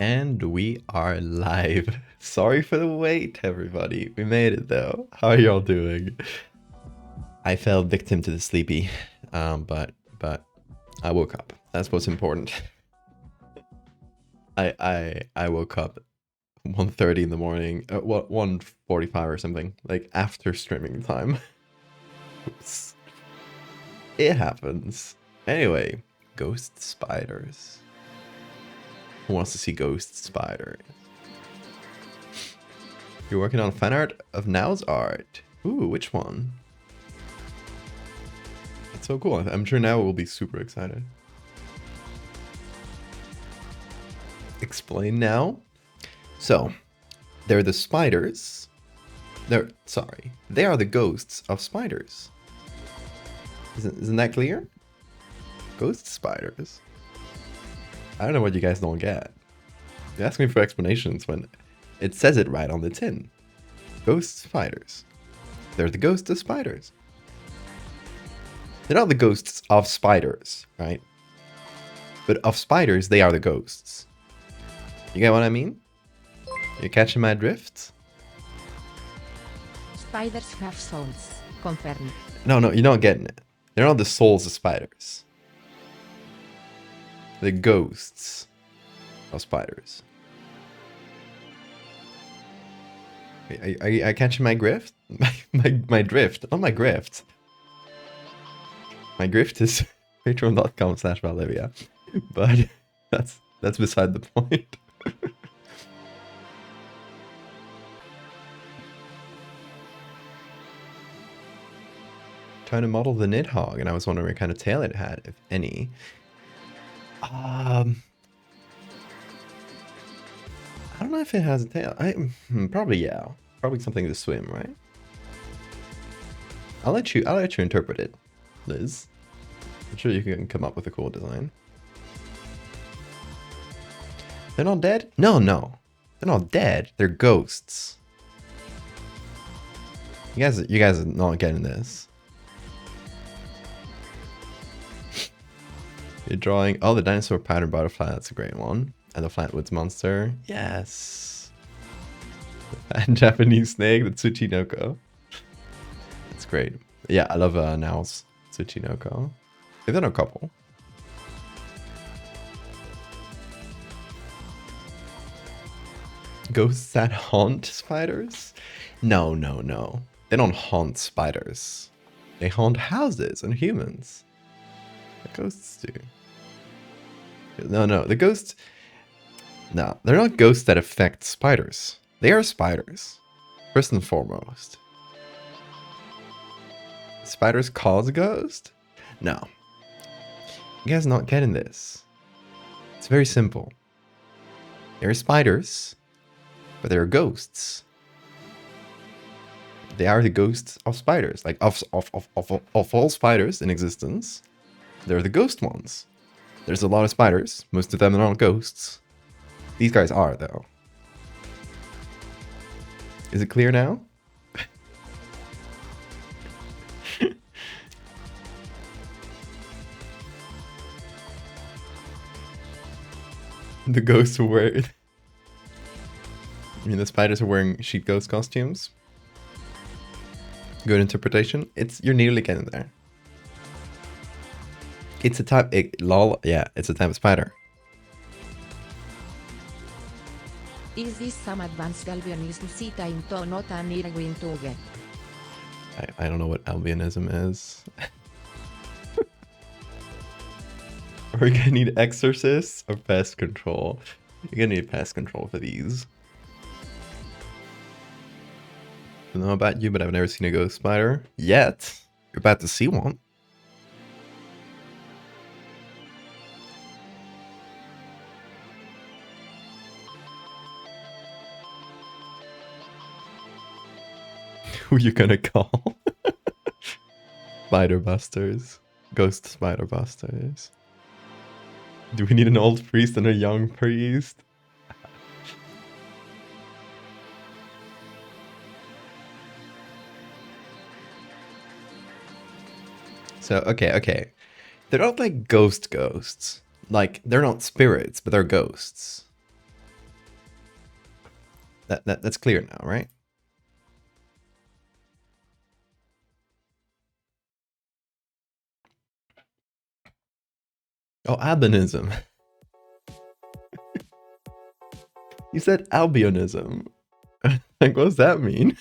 And we are live. Sorry for the wait, everybody. We made it though. How are y'all doing? I fell victim to the sleepy, but I woke up. That's what's important. I woke up 1:30 in the morning. What 1:45 or something, like after streaming time. Oops. It happens. Anyway, ghost spiders. Who wants to see ghost spiders? You're working on fan art of Now's art. Ooh, which one? That's so cool. I'm sure Now will be super excited. Explain now. So, they're the spiders. They are the ghosts of spiders. Isn't that clear? Ghost spiders. I don't know what you guys don't get. You ask me for explanations when it says it right on the tin. Ghost spiders. They're the ghosts of spiders. They're not the ghosts of spiders, right? But of spiders, they are the ghosts. You get what I mean? You're catching my drift? Spiders have souls. Confirmed. No, you're not getting it. They're not the souls of spiders. The ghosts of spiders. Are you catching my grift? My drift, not my grift. My grift is patreon.com/Valivia. But that's beside the point. Trying to model the Nidhogg, and I was wondering what kind of tail it had, if any. I don't know if it has a tail. Probably yeah. Probably something to swim, right? I'll let you interpret it, Liz. I'm sure you can come up with a cool design. They're not dead? No. They're not dead. They're ghosts. You guys are not getting this. You're drawing... Oh, the dinosaur pattern butterfly. That's a great one. And the flatwoods monster. Yes. And Japanese snake, the Tsuchinoko. That's great. Yeah, I love Now's Tsuchinoko. They've done a couple. Ghosts that haunt spiders? No. They don't haunt spiders. They haunt houses and humans. The ghosts do. No, the ghosts... No, they're not ghosts that affect spiders. They are spiders, first and foremost. Spiders cause a ghost? No. You guys are not getting this. It's very simple. They're spiders, but they're ghosts. They are the ghosts of spiders. Like, of all spiders in existence, they're the ghost ones. There's a lot of spiders. Most of them are not ghosts. These guys are, though. Is it clear now? The ghosts are wearing... I mean, the spiders are wearing sheep ghost costumes. Good interpretation. You're nearly getting there. It's a type... yeah, it's a type of spider. Is this some advanced Galvianism Sita into not an Irwin Tuge? I don't know what albinism is. We're gonna need exorcists or pest control. You're gonna need pest control for these. I don't know about you, but I've never seen a ghost spider yet. You're about to see one. Who you gonna call? Spider busters. Ghost spider busters. Do we need an old priest and a young priest? So, okay. They're not like ghosts. Like, they're not spirits, but they're ghosts. That's clear now, right? Oh, albinism. You said albionism. Like, what does that mean?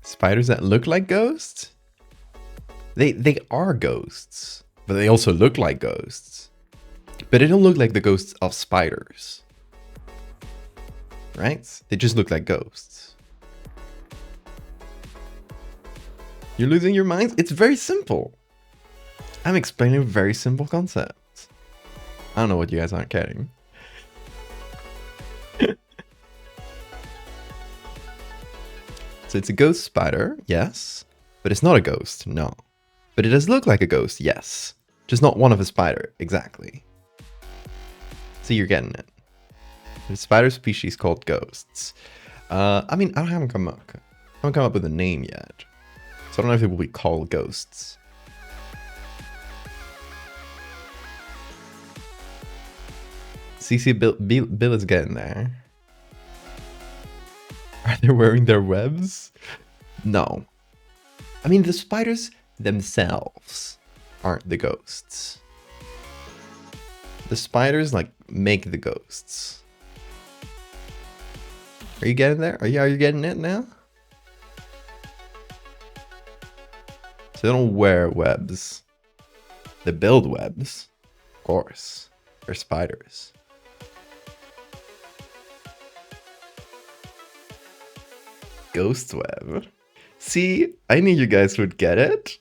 Spiders that look like ghosts? They are ghosts, but they also look like ghosts. But they don't look like the ghosts of spiders. Right? They just look like ghosts. You're losing your minds? It's very simple. I'm explaining a very simple concept. I don't know what you guys aren't getting. So it's a ghost spider, yes. But it's not a ghost, no. But it does look like a ghost, yes. Just not one of a spider, exactly. So you're getting it. There's a spider species called ghosts. I mean, I haven't come up with a name yet. So I don't know if it will be called ghosts. CC Bill is getting there. Are they wearing their webs? No. I mean, the spiders themselves aren't the ghosts. The spiders, like, make the ghosts. Are you getting there? Are you getting it now? So they don't wear webs. They build webs. Of course. They're spiders. Ghost web. See, I knew you guys would get it.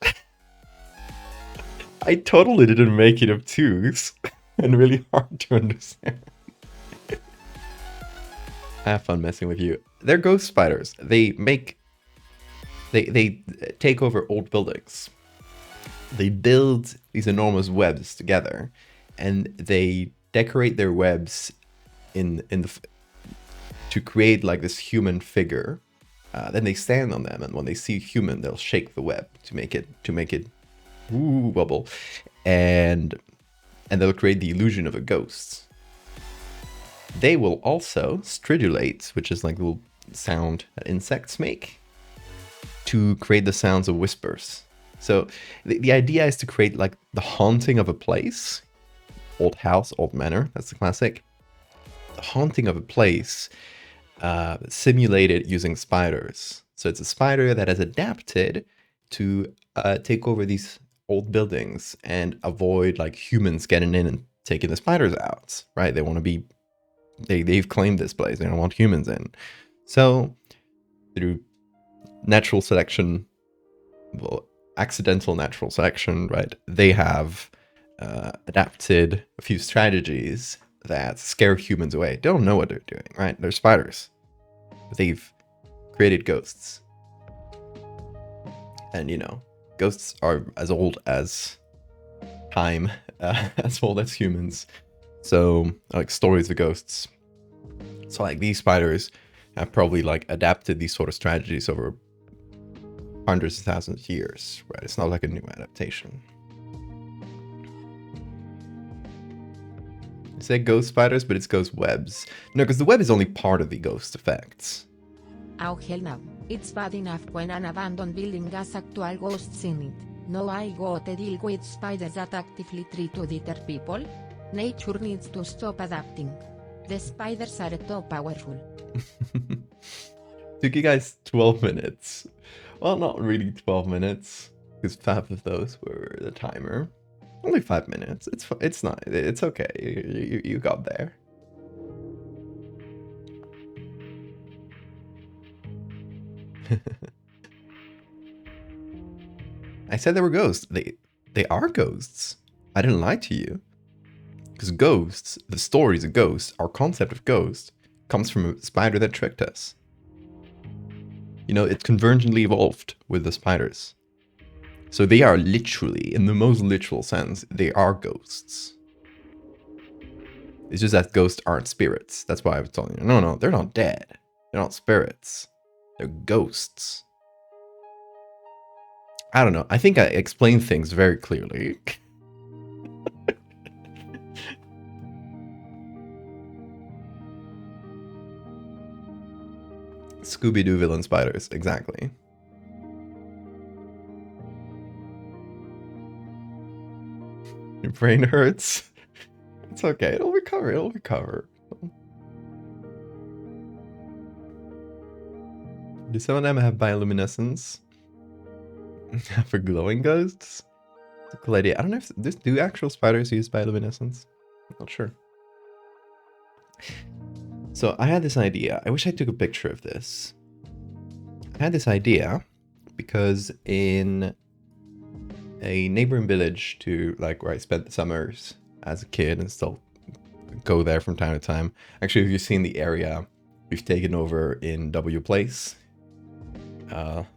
I totally didn't make it obtuse and really hard to understand. I have fun messing with you. They're ghost spiders. They take over old buildings. They build these enormous webs together, and they decorate their webs to create like this human figure. Then they stand on them, and when they see a human, they'll shake the web to make it wobble, and they'll create the illusion of a ghost. They will also stridulate, which is like the little sound that insects make, to create the sounds of whispers. So the idea is to create like the haunting of a place, old house, old manor. That's the classic. The haunting of a place. Simulated using spiders. So it's a spider that has adapted to take over these old buildings and avoid like humans getting in and taking the spiders out, right? They want to be, they've claimed this place. They don't want humans in. So through natural selection, well, accidental natural selection, right? They have adapted a few strategies that scare humans away. They don't know what they're doing, right? They're spiders. They've created ghosts. And, you know, ghosts are as old as time, as old as humans. So, like, stories of ghosts. So, like, these spiders have probably, like, adapted these sort of strategies over hundreds of thousands of years, right? It's not like a new adaptation. You say ghost spiders, but it's ghost webs. No, because the web is only part of the ghost effects. Oh hell no, it's bad enough when an abandoned building has actual ghosts in it. No, I got to deal with spiders that actively try to deter people. Nature needs to stop adapting. The spiders are too powerful. Took you guys 12 minutes. Well, not really 12 minutes, because 5 of those were the timer. Only 5 minutes. It's not. It's okay. You got there. I said they were ghosts. They are ghosts. I didn't lie to you. Because ghosts, the stories of ghosts, our concept of ghost, comes from a spider that tricked us. You know, it's convergently evolved with the spiders. So they are literally, in the most literal sense, they are ghosts. It's just that ghosts aren't spirits. That's why I was telling you, no, they're not dead. They're not spirits. They're ghosts. I don't know. I think I explained things very clearly. Scooby-Doo villain spiders, exactly. Your brain hurts. It's okay, it'll recover, it'll recover. Do some of them have bioluminescence? For glowing ghosts? It's a cool idea. I don't know if do actual spiders use bioluminescence? I'm not sure. So I had this idea. I wish I took a picture of this. I had this idea because in a neighboring village to like where I spent the summers as a kid and still go there from time to time. Actually, if you've seen the area we've taken over in W Place,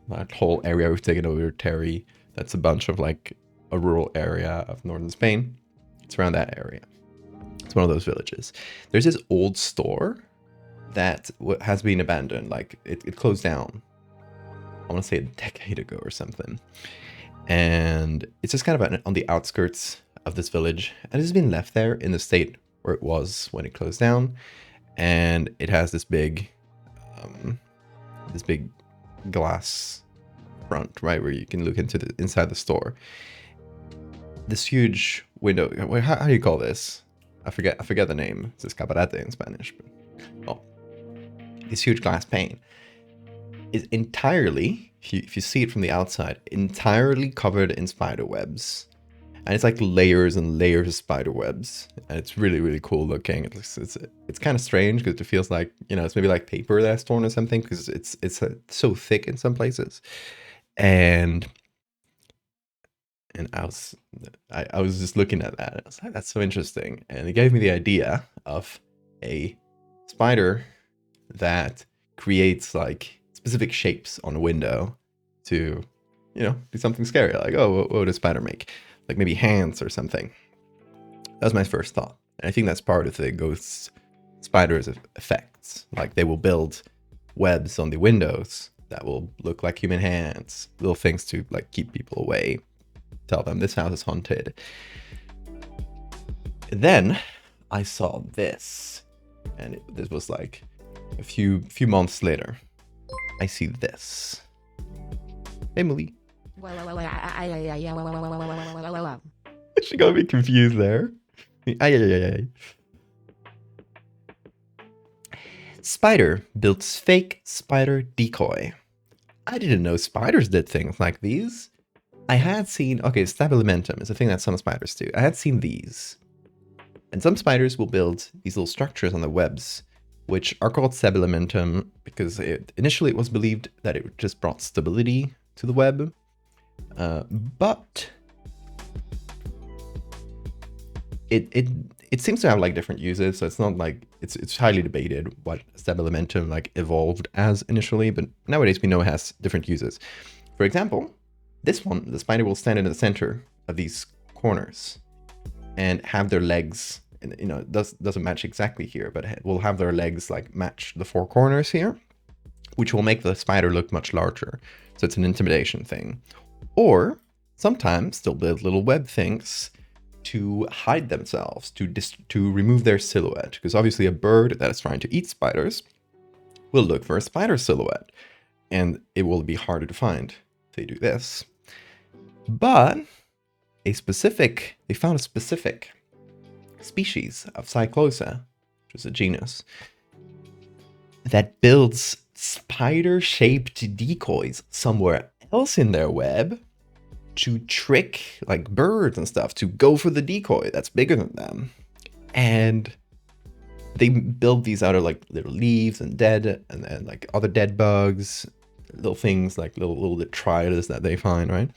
that whole area we've taken over, Terry, that's a bunch of like a rural area of northern Spain. It's around that area. It's one of those villages. There's this old store that has been abandoned. Like it closed down, I want to say a decade ago or something. And it's just kind of on the outskirts of this village. And it's been left there in the state where it was when it closed down. And it has this big glass front, right, where you can look into the inside the store. This huge window. How do you call this? I forget the name. It's escaparate in Spanish. But, oh, this huge glass pane is entirely, if you see it from the outside, entirely covered in spider webs. And it's like layers and layers of spider webs. And it's really, really cool looking. It's kind of strange because it feels like, you know, it's maybe like paper that's torn or something because it's so thick in some places. And I was just looking at that. I was like, that's so interesting. And it gave me the idea of a spider that creates like specific shapes on a window to, you know, do something scary. Like, oh, what would a spider make? Like maybe hands or something. That was my first thought. And I think that's part of the ghost spiders effects. Like they will build webs on the windows that will look like human hands, little things to like keep people away, tell them this house is haunted. And then I saw this, and this was like a few months later. I see this. Emily. She got me confused there. Spider builds fake spider decoy. I didn't know spiders did things like these. I had seen, okay, stabilimentum is a thing that some spiders do. I had seen these. And some spiders will build these little structures on the webs, which are called stabilimentum because initially it was believed that it just brought stability to the web. But it seems to have like different uses, so it's not like it's highly debated what stabilimentum like evolved as initially, but nowadays we know it has different uses. For example, this one, the spider will stand in the center of these corners and have their legs, and you know, it doesn't match exactly here, but it will have their legs like match the four corners here, which will make the spider look much larger. So it's an intimidation thing. Or sometimes they'll build little web things to hide themselves, to remove their silhouette. Because obviously a bird that is trying to eat spiders will look for a spider silhouette, and it will be harder to find if they do this. But they found a specific species of Cyclosa, which is a genus, that builds spider-shaped decoys somewhere else in their web to trick like birds and stuff to go for the decoy that's bigger than them. And they build these out of like little leaves and like other dead bugs, little things like little detritus that they find, right?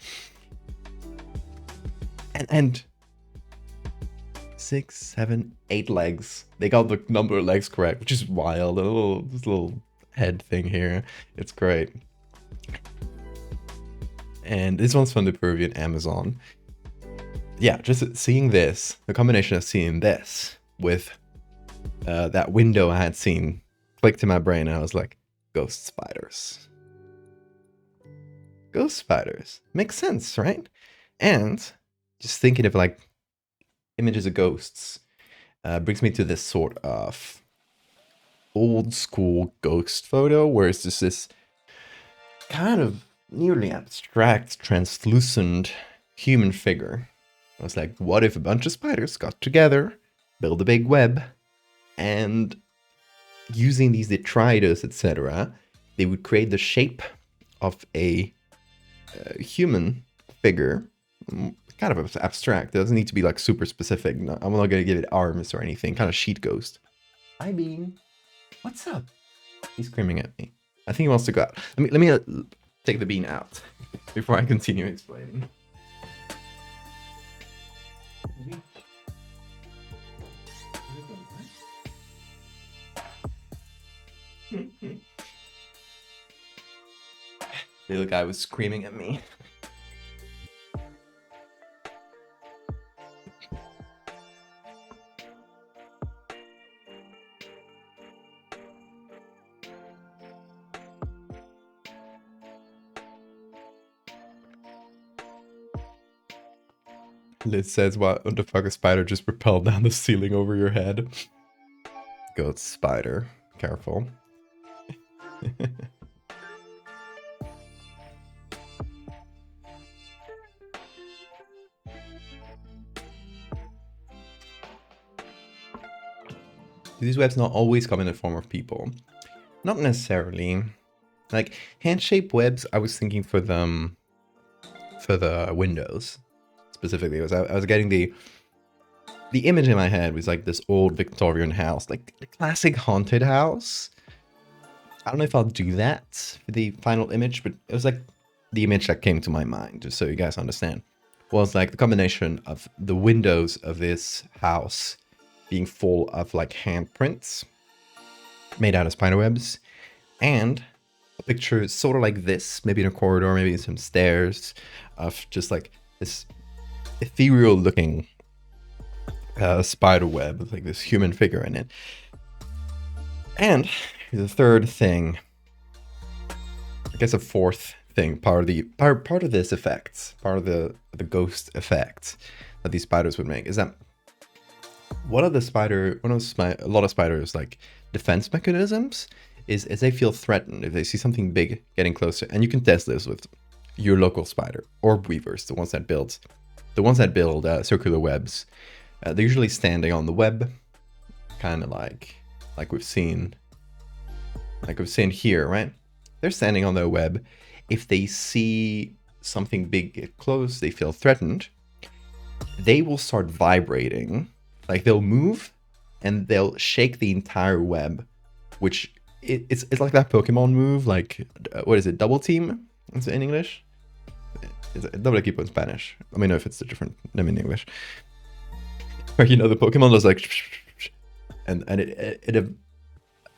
And 6, 7, 8 legs. They got the number of legs correct, which is wild. This little head thing here. It's great. And this one's from the Peruvian Amazon. Yeah, just seeing this, the combination of seeing this with that window I had seen clicked in my brain, and I was like, ghost spiders. Ghost spiders. Makes sense, right? And just thinking of like images of ghosts brings me to this sort of old school ghost photo where it's just this kind of nearly abstract, translucent human figure. I was like, what if a bunch of spiders got together, build a big web, and using these detritus, etc., they would create the shape of a human figure. Kind of abstract. It doesn't need to be like super specific. No, I'm not going to give it arms or anything. Kind of sheet ghost. Hi, Bean. What's up? He's screaming at me. I think he wants to go out. Let me take the bean out before I continue explaining. The little guy was screaming at me. Liz says, what the fuck, a spider just propelled down the ceiling over your head? Goat spider. Careful. These webs not always come in the form of people. Not necessarily. Like, hand-shaped webs, I was thinking for the windows. Specifically, I was getting the image in my head was like this old Victorian house, like the classic haunted house. I don't know if I'll do that for the final image, but it was like the image that came to my mind, just so you guys understand. Was like the combination of the windows of this house being full of like handprints made out of spiderwebs, and a picture sort of like this, maybe in a corridor, maybe in some stairs, of just like this ethereal looking spider web with like this human figure in it. And the third thing, I guess a fourth thing, part of this effect, part of the ghost effect that these spiders would make is that a lot of spiders like defense mechanisms is they feel threatened if they see something big getting closer. And you can test this with your local spider or weavers, the ones that build circular webs. They're usually standing on the web, kind of like we've seen here, right? They're standing on their web. If they see something big get close, they feel threatened, they will start vibrating. Like they'll move and they'll shake the entire web, which it's like that Pokemon move, like what is it, double team? Is it in English? It's double equipo in Spanish. Let me know if it's a different name in English. Where the Pokemon does like, and it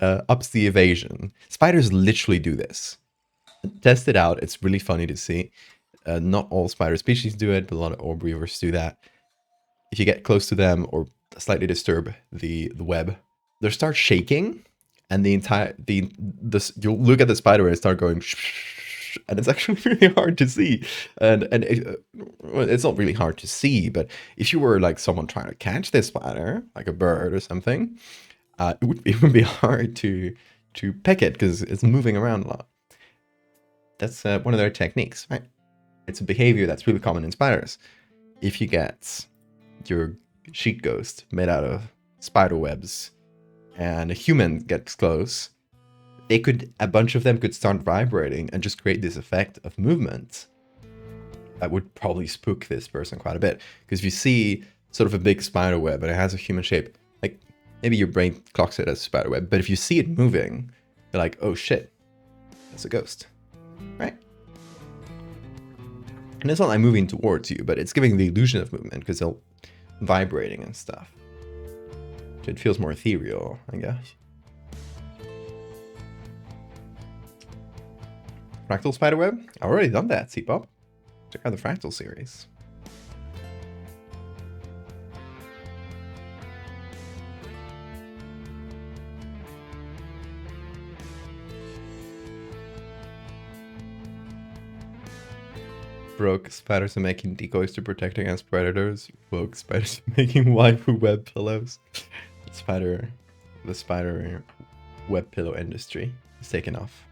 ups the evasion. Spiders literally do this. Test it out. It's really funny to see. Not all spider species do it, but a lot of orb weavers do that. If you get close to them or slightly disturb the web, they'll start shaking, and you'll look at the spider and start going, and it's actually really hard to see. And it's not really hard to see, but if you were like someone trying to catch this spider, like a bird or something, it would be hard to peck it because it's moving around a lot. That's one of their techniques, right? It's a behavior that's really common in spiders. If you get your sheet ghost made out of spider webs and a human gets close, a bunch of them could start vibrating and just create this effect of movement that would probably spook this person quite a bit. Because if you see sort of a big spider web and it has a human shape, like maybe your brain clocks it as a spider web, but if you see it moving, you're like, oh shit, that's a ghost, right? And it's not like moving towards you, but it's giving the illusion of movement because they're vibrating and stuff. So it feels more ethereal, I guess. Fractal spiderweb? I've already done that, C-Pop. Check out the Fractal series. Broke spiders are making decoys to protect against predators. Woke spiders are making waifu web pillows. The spider web pillow industry is taking off.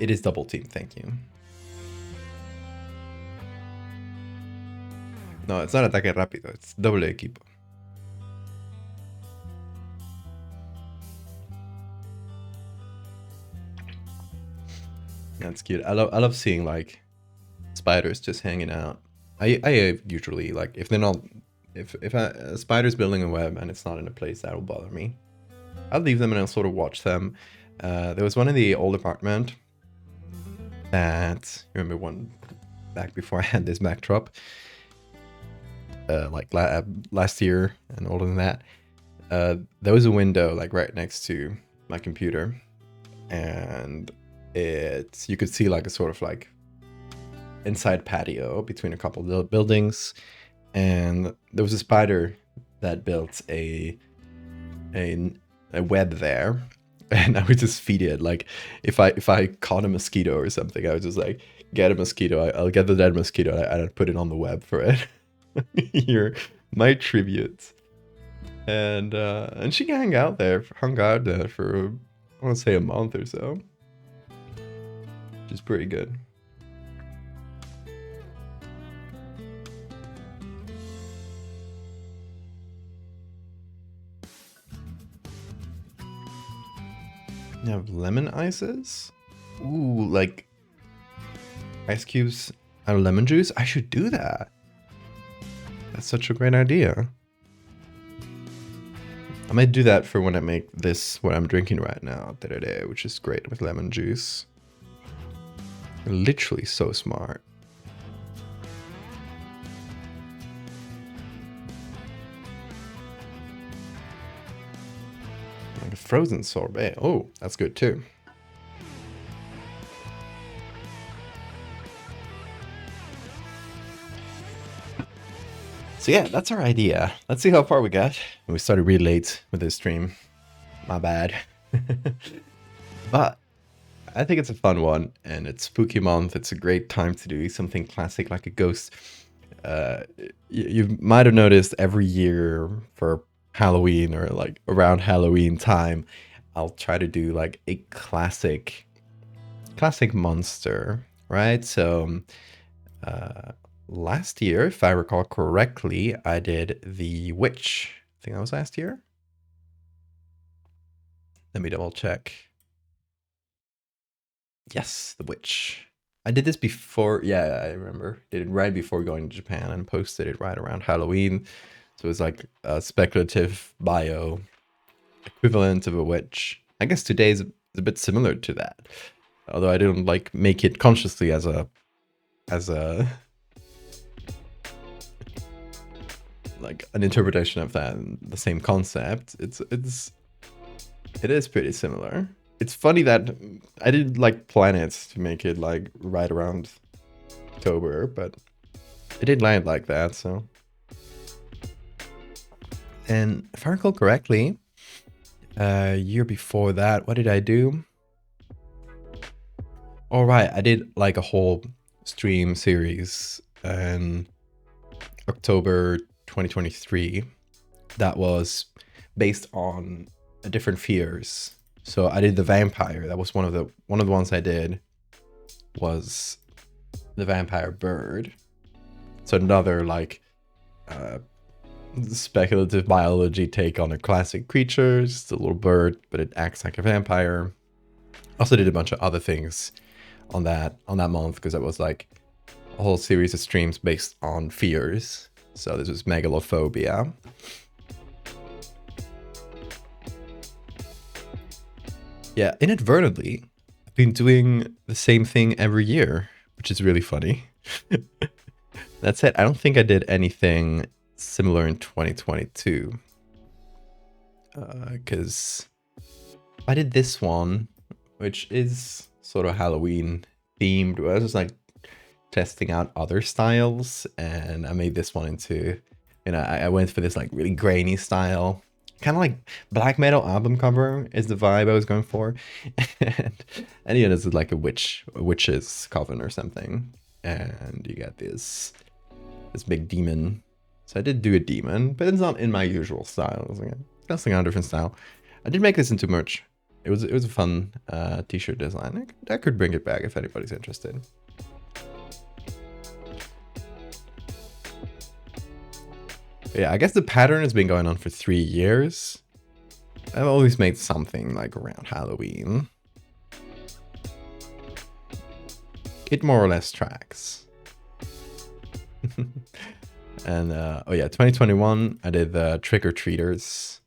It is double team, thank you. No, it's not ataque rápido, it's doble equipo. That's cute. I love seeing like spiders just hanging out. I usually like if they're not if a spider's building a web and it's not in a place that will bother me, I'll leave them and I'll sort of watch them. There was one in the old apartment that, remember one back before I had this backdrop, like last year and older than that, there was a window like right next to my computer, and you could see like a sort of like inside patio between a couple of buildings, and there was a spider that built a web there. And I would just feed it. Like if I caught a mosquito or something, I would just like get a mosquito. I'll get the dead mosquito and I'd put it on the web for it. Here, my tribute. And she hung out there for I want to say a month or so, which is pretty good. You have lemon ices? Ooh, like ice cubes out of lemon juice? I should do that. That's such a great idea. I might do that for when I make this, what I'm drinking right now, which is great with lemon juice. Literally so smart. Like a frozen sorbet. Oh, that's good too. So yeah, that's our idea. Let's see how far we got. We started really late with this stream. My bad. But I think it's a fun one, and it's spooky month. It's a great time to do something classic like a ghost. You might have noticed every year for Halloween or like around Halloween time, I'll try to do like a classic monster, right? So last year, if I recall correctly, I did the witch. I think that was last year. Let me double check. Yes, the witch. I did this before. Yeah, I remember. Did it right before going to Japan and posted it right around Halloween. So it was like a speculative bio equivalent of a witch. I guess today is a bit similar to that. Although I didn't like make it consciously as a like an interpretation of that, the same concept. It is pretty similar. It's funny that I didn't like plan it to make it like right around October, but it did land like that, so. And if I recall correctly, year before that, what did I do? All right, I did like a whole stream series in October 2023 that was based on different fears. So I did the vampire. That was one of the ones I did was the vampire bird. So another like speculative biology take on a classic creature, just a little bird, but it acts like a vampire. Also did a bunch of other things on that month, because it was like a whole series of streams based on fears. So this was megalophobia. Yeah, inadvertently, I've been doing the same thing every year, which is really funny. That's it. I don't think I did anything similar in 2022. Because I did this one, which is sort of Halloween themed. I was just like testing out other styles, and I made this one into, I went for this like really grainy style. Kind of like black metal album cover is the vibe I was going for. And this is like a witch's coven or something. And you got this this big demon. So I did do a demon, but it's not in my usual style. It's like testing out a different style. I did make this into merch. It was a fun t-shirt design. I could bring it back if anybody's interested. But yeah, I guess the pattern has been going on for 3 years. I've always made something like around Halloween. It more or less tracks. And oh yeah, 2021 I did the trick-or-treaters.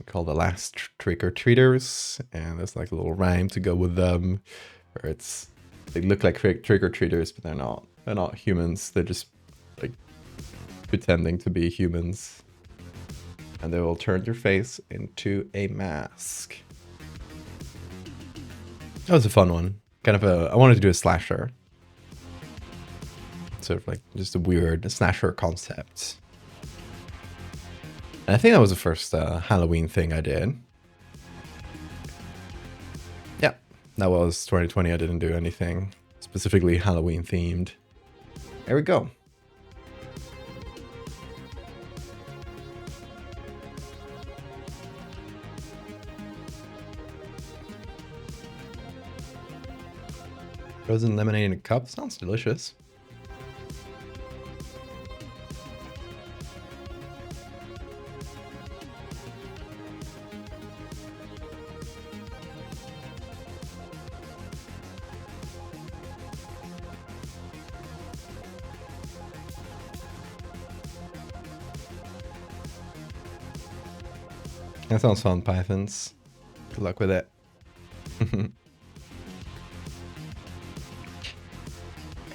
Called the last trick-or-treaters, and there's like a little rhyme to go with them, where they look like trick-or-treaters, but they're not. They're not humans. They're just like pretending to be humans, and they will turn your face into a mask. That was a fun one. Kind of I wanted to do a slasher. Sort of like just a weird slasher concept. And I think that was the first Halloween thing I did. Yeah, that was 2020. I didn't do anything specifically Halloween themed. There we go. Frozen lemonade in a cup sounds delicious. That sounds fun, Pythons. Good luck with it.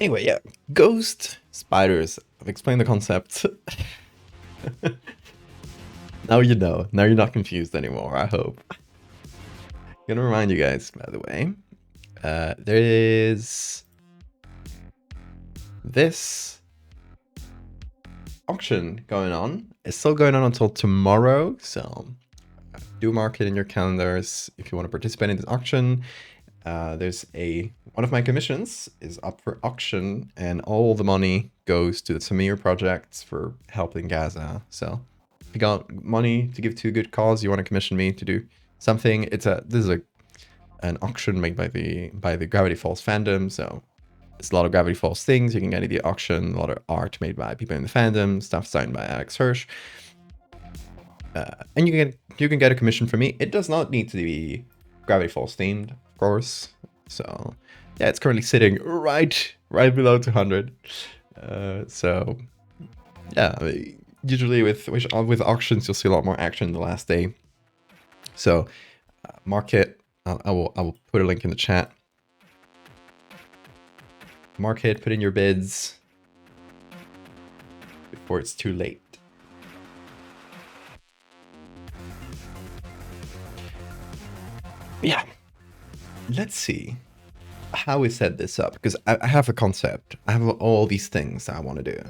Anyway, yeah. Ghost spiders. I've explained the concept. Now you know. Now you're not confused anymore, I hope. I'm gonna remind you guys, by the way. There is this auction going on. It's still going on until tomorrow, so do mark it in your calendars if you want to participate in this auction. There's one of my commissions is up for auction, and all the money goes to the Samir projects for helping Gaza. So if you got money to give to a good cause, you want to commission me to do something. This is an auction made by the Gravity Falls fandom, so it's a lot of Gravity Falls things you can get at the auction. A lot of art made by people in the fandom, stuff signed by Alex Hirsch. And you can get a commission from me. It does not need to be Gravity Falls themed, of course. So yeah, it's currently sitting right below 200. So yeah, usually with auctions you'll see a lot more action the last day. So mark it. I will put a link in the chat. Mark it. Put in your bids before it's too late. Yeah, let's see how we set this up, because I have a concept. I have all these things that I want to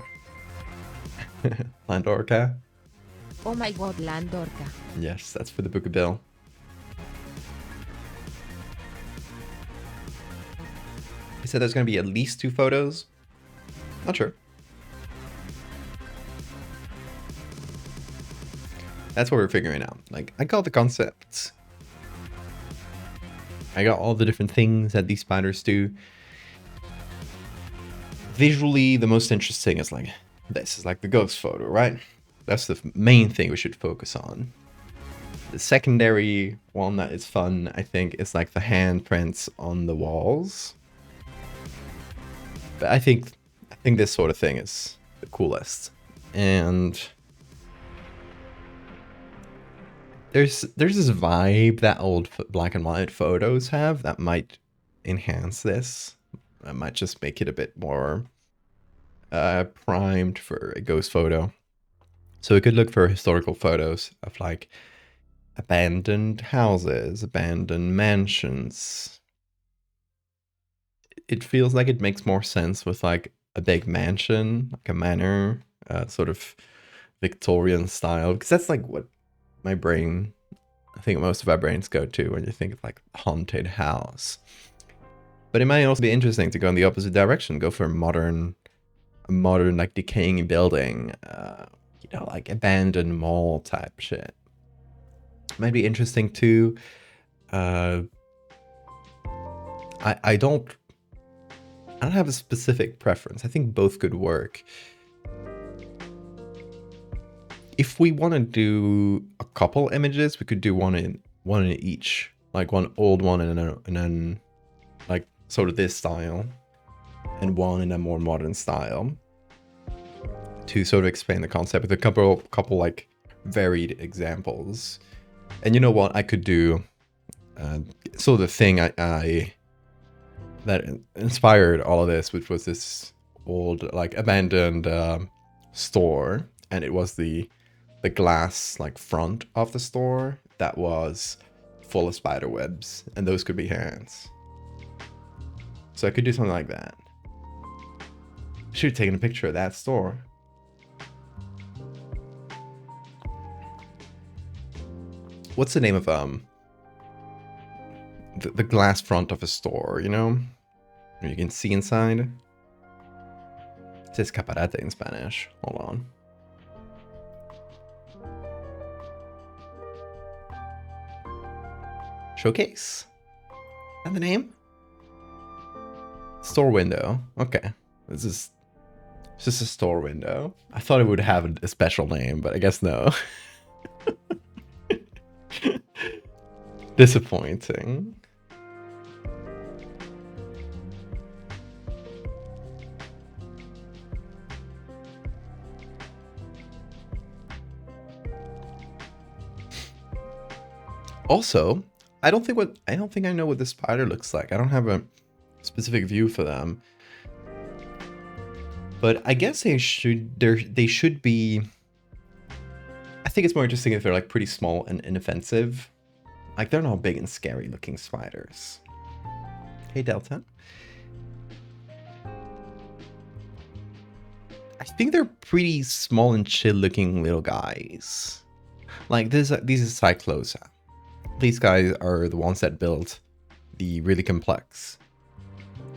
do. Landorca? Oh my god, Landorca. Yes, that's for the Book of Bill. He said there's going to be at least 2 photos. Not sure. That's what we're figuring out. Like, I got the concepts. I got all the different things that these spiders do. Visually, the most interesting is like this. Is like the ghost photo, right? That's the main thing we should focus on. The secondary one that is fun, I think, is like the handprints on the walls. But I think this sort of thing is the coolest. And there's this vibe that old black and white photos have that might enhance this. That might just make it a bit more primed for a ghost photo. So we could look for historical photos of like abandoned houses, abandoned mansions. It feels like it makes more sense with like a big mansion, like a manor, sort of Victorian style, because that's like what my brain, I think most of our brains go to when you think of like haunted house. But it might also be interesting to go in the opposite direction, go for a modern like decaying building, you know, like abandoned mall type shit. Might be interesting too. I don't have a specific preference. I think both could work. If we want to do a couple images, we could do one in each, like one old one and then like sort of this style, and one in a more modern style, to sort of explain the concept with a couple like varied examples. And you know what, I could do so the thing that inspired all of this, which was this old like abandoned store, and it was the glass like front of the store that was full of spider webs, and those could be hands. So I could do something like that. Should have taken a picture of that store. What's the name of the glass front of a store, you know? You can see inside. It says caparate in Spanish. Hold on. Showcase? Is that the name? Store window. Okay. This is just a store window. I thought it would have a special name, but I guess no. Disappointing. Also, I don't think I know what the spider looks like. I don't have a specific view for them. But I guess they should be. I think it's more interesting if they're like pretty small and inoffensive. Like they're not big and scary looking spiders. Hey Delta. I think they're pretty small and chill looking little guys. Like these are Cyclosa. These guys are the ones that built the really complex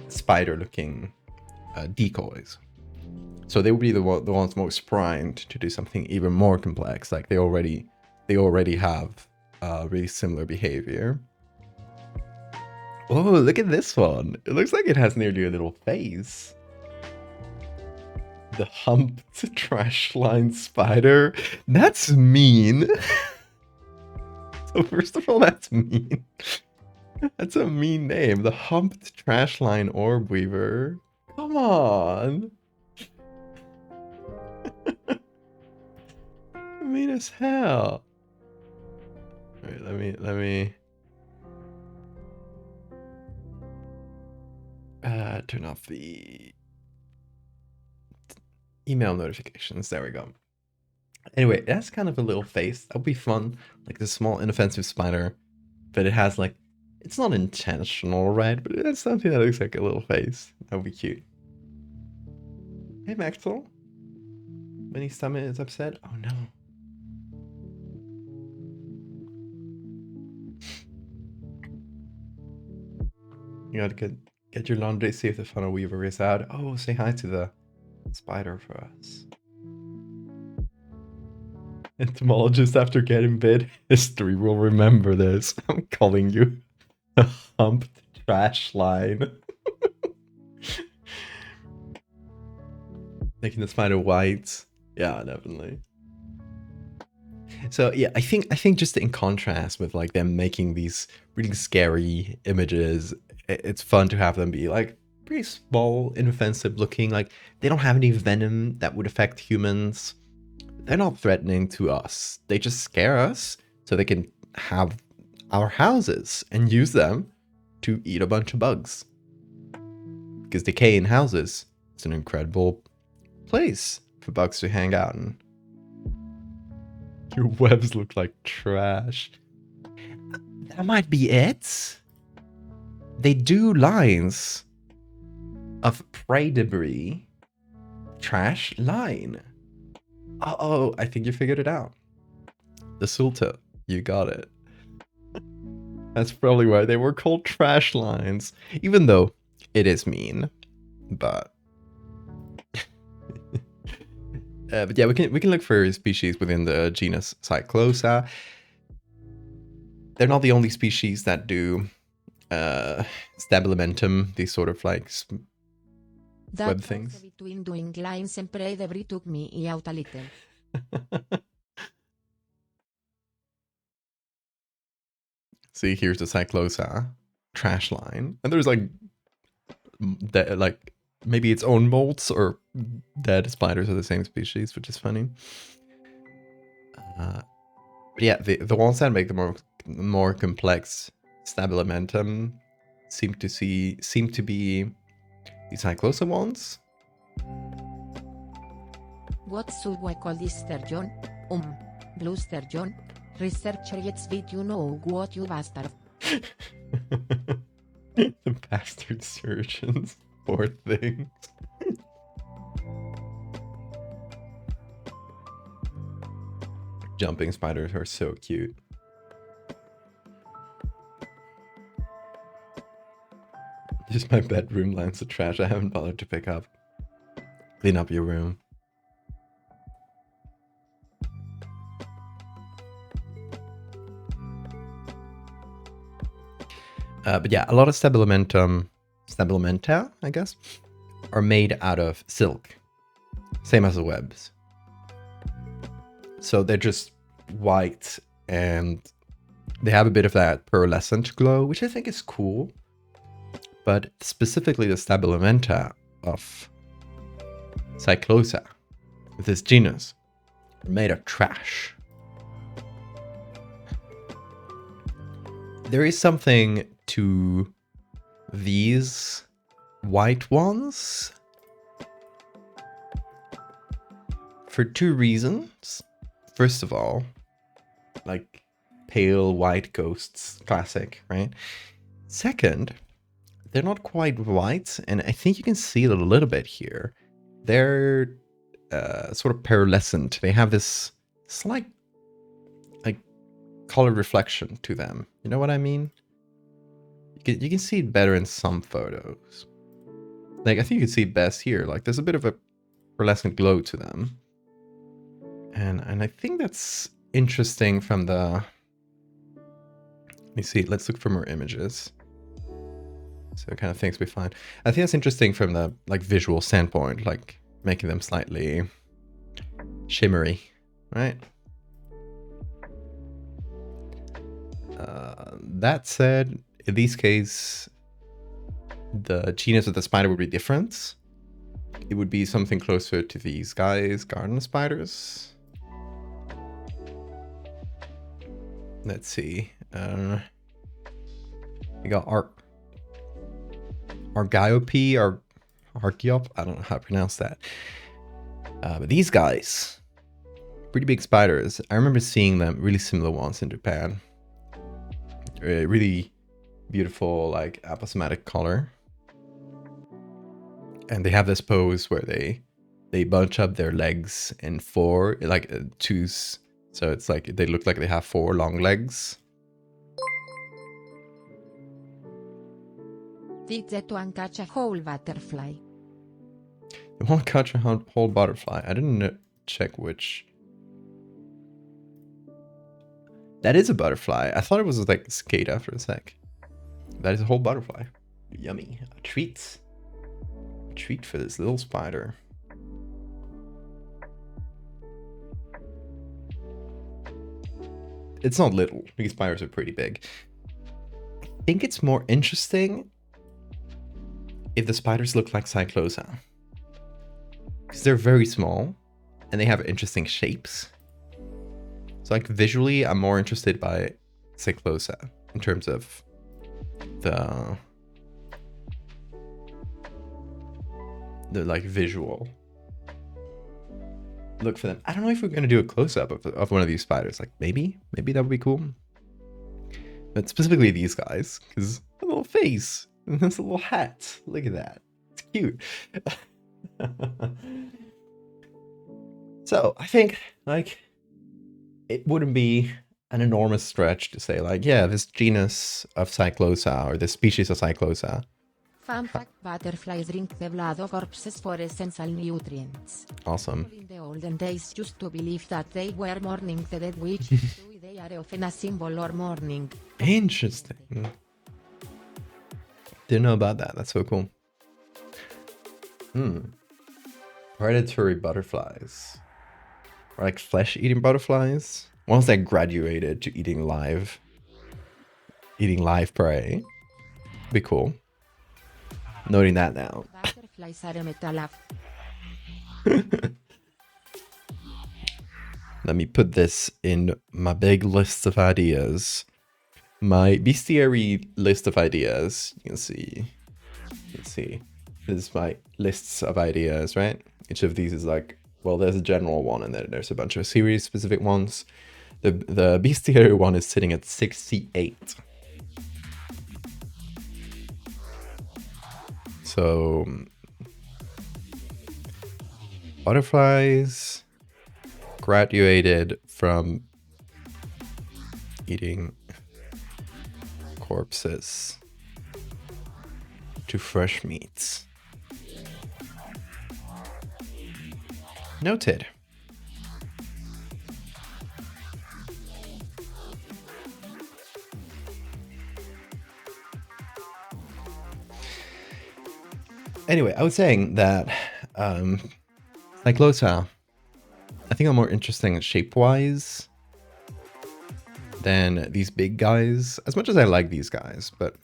spider looking decoys. So they would be the ones most primed to do something even more complex. Like they already have really similar behavior. Oh, look at this one. It looks like it has nearly a little face. The humped trash line spider. That's mean. So first of all, that's mean. That's a mean name. The humped trash line orb weaver. Come on. Mean as hell. Wait, let me turn off the email notifications. There we go. Anyway, that's kind of a little face. That would be fun. Like this small inoffensive spider, but it has like, it's not intentional red, but it's something that looks like a little face. That would be cute. Hey Maxwell. When his stomach is upset? Oh no. You gotta get your laundry, see if the funnel weaver is out. Oh, say hi to the spider for us. Entomologist after getting bit. History will remember this. I'm calling you a humped trash line. Making the spider white. Yeah, definitely. So yeah, I think just in contrast with like them making these really scary images, it's fun to have them be like pretty small, inoffensive looking. Like they don't have any venom that would affect humans. They're not threatening to us. They just scare us so they can have our houses and use them to eat a bunch of bugs. Because decay in houses is an incredible place for bugs to hang out in. Your webs look like trash. That might be it. They do lines of prey debris. Trash line. Oh, I think you figured it out. The Sulta. You got it. That's probably why they were called trash lines. Even though It is mean, but but yeah, we can look for species within the genus Cyclosa. They're not the only species that do stabilimentum, these sort of like That web pause things. between doing lines and every took me out a little. See, here's the Cyclosa trash line, and there's like maybe its own molts or dead spiders of the same species, which is funny. But yeah, the ones that make the more complex stabilimentum seem to be the Cyclosa ones. What should we call this sturgeon? Blue sturgeon? Researcher yet bit you know what you bastard. The bastard surgeons. Poor things. Jumping spiders are so cute. Just my bedroom lines of trash I haven't bothered to pick up. Clean up your room. But yeah, a lot of stabilimenta, I guess, are made out of silk. Same as the webs. So they're just white and they have a bit of that pearlescent glow, which I think is cool. But specifically the stabilimenta of Cyclosa, this genus, are made of trash. There is something to these white ones for two reasons. First of all, like pale white ghosts, classic, right? Second, they're not quite white, and I think you can see it a little bit here. They're sort of pearlescent. They have this slight like color reflection to them. You know what I mean? You can see it better in some photos. Like, I think you can see it best here. Like, there's a bit of a pearlescent glow to them. And I think that's interesting from the... Let me see. Let's look for more images. So kind of things we find. I think that's interesting from the, like, visual standpoint. Like, making them slightly shimmery, right? That said, in this case, the genus of the spider would be different. It would be something closer to these guys, garden spiders. Let's see. We got Argiope or Archeop. I don't know how to pronounce that. But these guys, pretty big spiders. I remember seeing them, really similar ones in Japan. Really beautiful, like aposematic color. And they have this pose where they bunch up their legs in four, like twos. So it's like they look like they have four long legs. Did that one catch a whole butterfly? They won't catch a whole butterfly. I didn't check which. That is a butterfly. I thought it was like a cicada for a sec. That is a whole butterfly. Yummy. A treat. A treat for this little spider. It's not little. These spiders are pretty big. I think it's more interesting if the spiders look like Cyclosa. Because they're very small and they have interesting shapes. So like visually, I'm more interested by Cyclosa in terms of the like visual look for them. I don't know if we're going to do a close-up of one of these spiders. Like maybe that would be cool. But specifically these guys, because a little face and this little hat. Look at that. It's cute. So I think like it wouldn't be an enormous stretch to say like, yeah, this genus of Cyclosa or this species of Cyclosa Fun fact: butterflies drink the blood of corpses for essential nutrients. Awesome. In the olden days used to believe that they were mourning the dead, which is true. They are often a symbol or mourning. Interesting. Didn't know about that. That's so cool. Predatory butterflies. Or like flesh-eating butterflies. Ones that graduated to eating live prey. Be cool. Noting that now. Butterflies are a metalaf. Let me put this in my big list of ideas. My bestiary list of ideas. You can see. This is my lists of ideas, right? Each of these is like, well, there's a general one and then there's a bunch of series specific ones. The bestiary one is sitting at 68. So butterflies graduated from eating corpses to fresh meats. Noted. Anyway, I was saying that Cyclosa, I think are more interesting shape-wise than these big guys. As much as I like these guys, but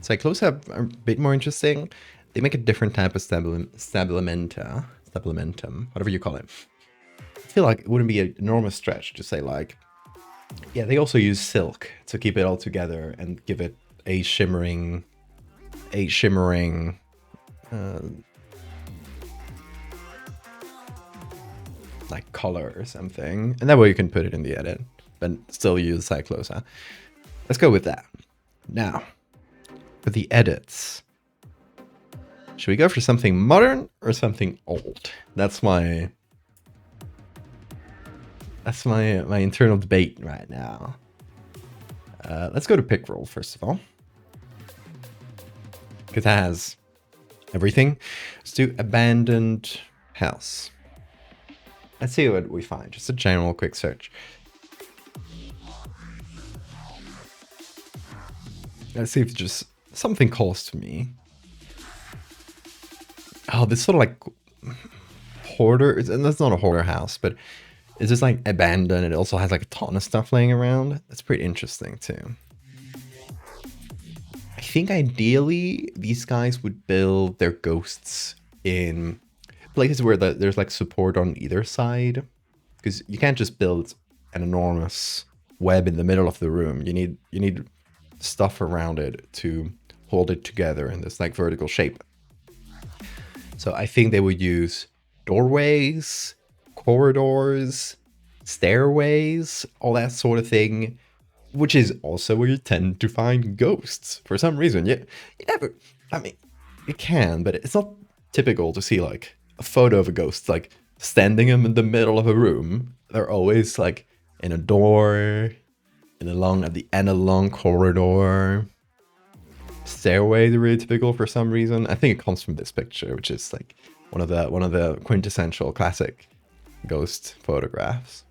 Cyclosa are a bit more interesting. They make a different type of stabilimentum, whatever you call it. I feel like it wouldn't be an enormous stretch to say like, yeah, they also use silk to keep it all together and give it a shimmering like color or something, and that way you can put it in the edit but still use Cyclosa. Let's go with that. Now for the edits, should we go for something modern or something old? That's my internal debate right now. Let's go to Pickroll first of all, because that has everything. Let's do abandoned house. Let's see what we find. Just a general quick search. Let's see if just something calls to me. Oh, this sort of like hoarder, and that's not a hoarder house, but it's just like abandoned. It also has like a ton of stuff laying around. That's pretty interesting too. I think ideally these guys would build their ghosts in places where there's like support on either side, because you can't just build an enormous web in the middle of the room. You need stuff around it to hold it together in this like vertical shape. So I think they would use doorways, corridors, stairways, all that sort of thing, which is also where you tend to find ghosts for some reason. You never, I mean, you can, but it's not typical to see like a photo of a ghost like standing in the middle of a room. They're always like in a door, at the end of a long corridor. Stairway is really typical for some reason. I think it comes from this picture, which is like one of the quintessential classic ghost photographs.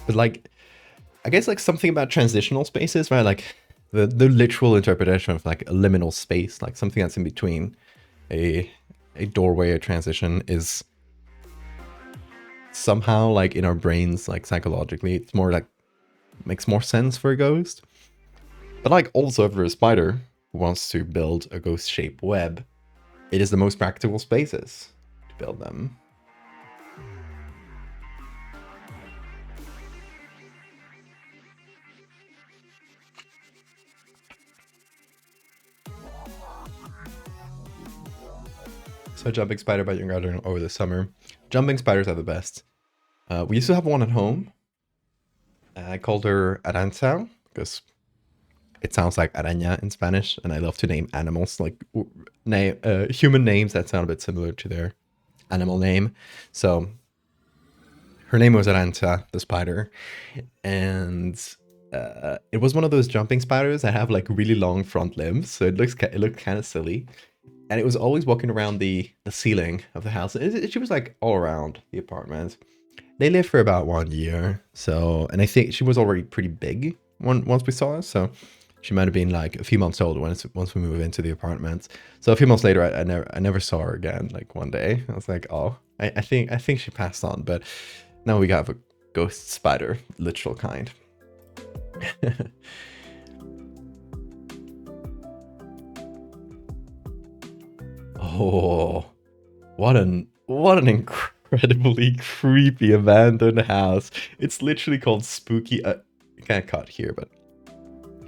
But like, I guess like something about transitional spaces, right? Like the literal interpretation of like a liminal space, like something that's in between a doorway or transition, is somehow like in our brains, like psychologically, it's more like makes more sense for a ghost. But like also for a spider who wants to build a ghost shaped web, it is the most practical spaces to build them. So jumping spider by your garden over the summer. Jumping spiders are the best. We used to have one at home. I called her Aranza because it sounds like araña in Spanish, and I love to name animals, like human names that sound a bit similar to their animal name. So her name was Aranza, the spider, and it was one of those jumping spiders that have like really long front limbs, so it looked kind of silly, and it was always walking around the ceiling of the house. She was like all around the apartment. They lived for about 1 year, so, and I think she was already pretty big once we saw her, so she might have been like a few months old once we moved into the apartment. So a few months later, I never saw her again. Like one day, I was like, oh, I think she passed on. But now we got a ghost spider, literal kind. Oh, what an incredibly creepy abandoned house. It's literally called Spooky. Can't cut here, but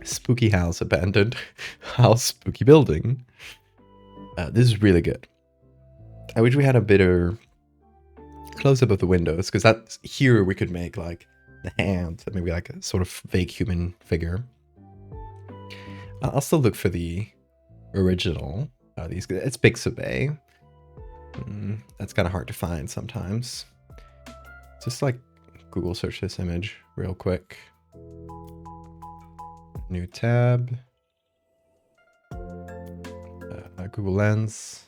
Spooky House, Abandoned House, Spooky Building. This is really good. I wish we had a better close-up of the windows, because that's here we could make like the hand and maybe like a sort of fake human figure. I'll still look for the original. It's Pixabay. That's kind of hard to find sometimes. Just like Google search this image real quick. New tab. Google Lens.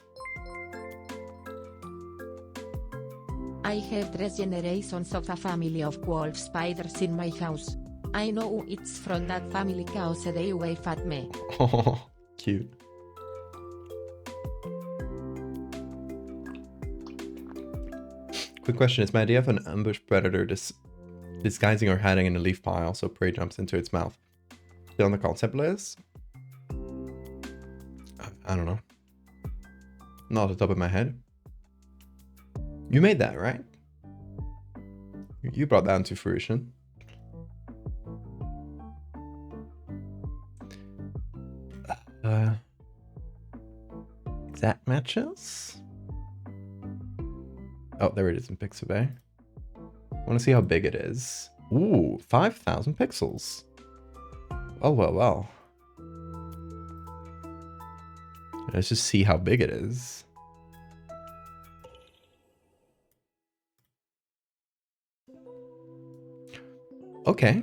I have 3 generations of a family of wolf spiders in my house. I know it's from that family cause they wave at me. Oh, cute. Quick question, is my idea of an ambush predator disguising or hiding in a leaf pile so prey jumps into its mouth still on the concept list? I don't know. Not off the top of my head. You made that, right? You brought that into fruition. Exact matches? Oh, there it is in Pixabay. I want to see how big it is. Ooh, 5,000 pixels. Oh, well. Let's just see how big it is. Okay.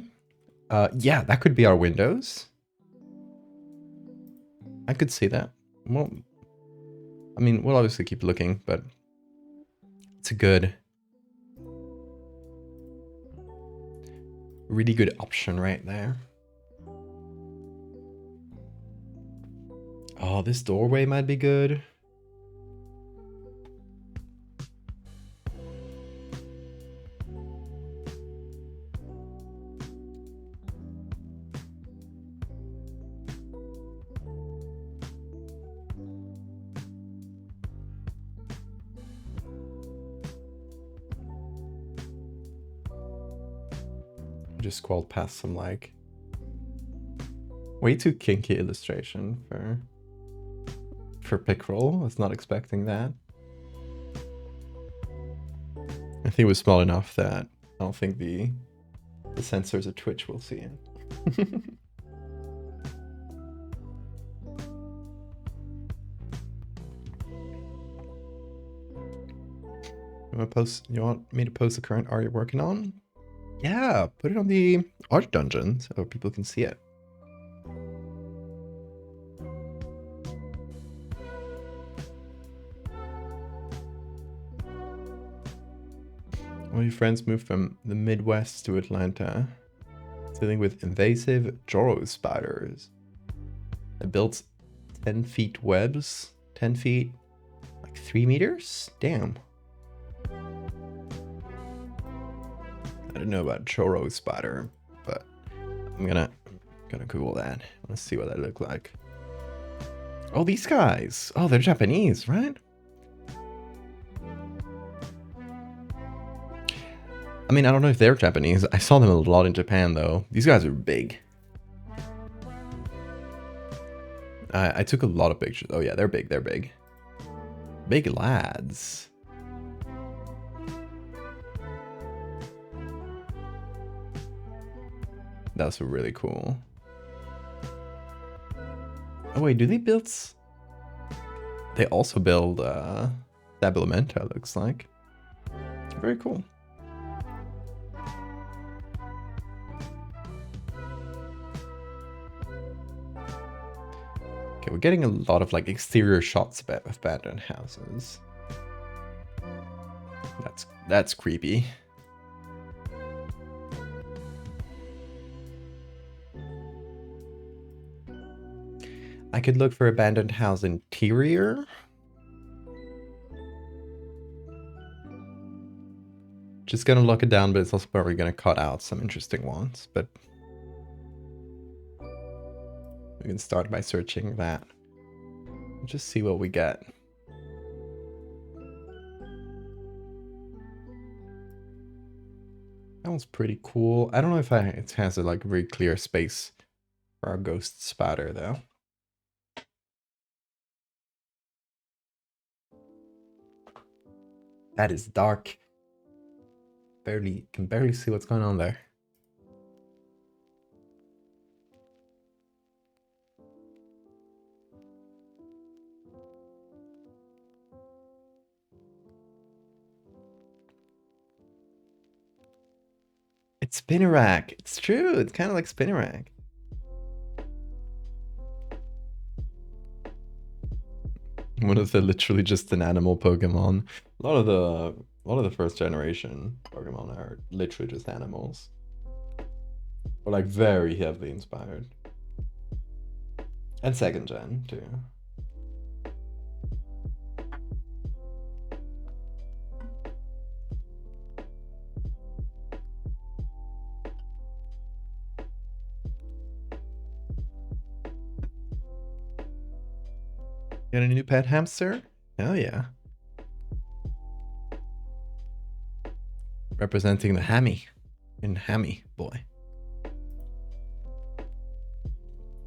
Yeah, that could be our windows. I could see that. Well, I mean, we'll obviously keep looking, but it's a really good option right there. Oh, this doorway might be good. Just scrolled past some like way too kinky illustration for Picroll. I was not expecting that. I think it was small enough that I don't think the sensors of Twitch will see it. You want me to post the current art you're working on? Yeah, put it on the art dungeon so people can see it. One of your friends moved from the Midwest to Atlanta, dealing with invasive Joro spiders. They built 10 feet webs, 10 feet, like 3 meters? Damn. I don't know about Joro spider, but I'm gonna Google that. Let's see what that look like. Oh, these guys. Oh, they're Japanese, right? I mean, I don't know if they're Japanese. I saw them a lot in Japan, though. These guys are big. I took a lot of pictures. Oh, yeah, they're big. They're big. Big lads. That's really cool. Oh, wait, do they build... They also build Dabilamenta, looks like. Very cool. Okay, we're getting a lot of like exterior shots of abandoned houses. That's creepy. I could look for abandoned house interior. Just gonna look it down, but it's also probably gonna cut out some interesting ones. But we can start by searching that. Just see what we get. That one's pretty cool. I don't know if it has a like very clear space for our ghost spider though. That is dark. Can barely see what's going on there. It's Spinarak. It's true. It's kind of like Spinarak. One of the literally just an animal Pokemon. A lot of the first generation Pokemon are literally just animals. Or like very heavily inspired. And second gen too. Got a new pet hamster? Hell yeah. Representing the hammy in Hammy Boy.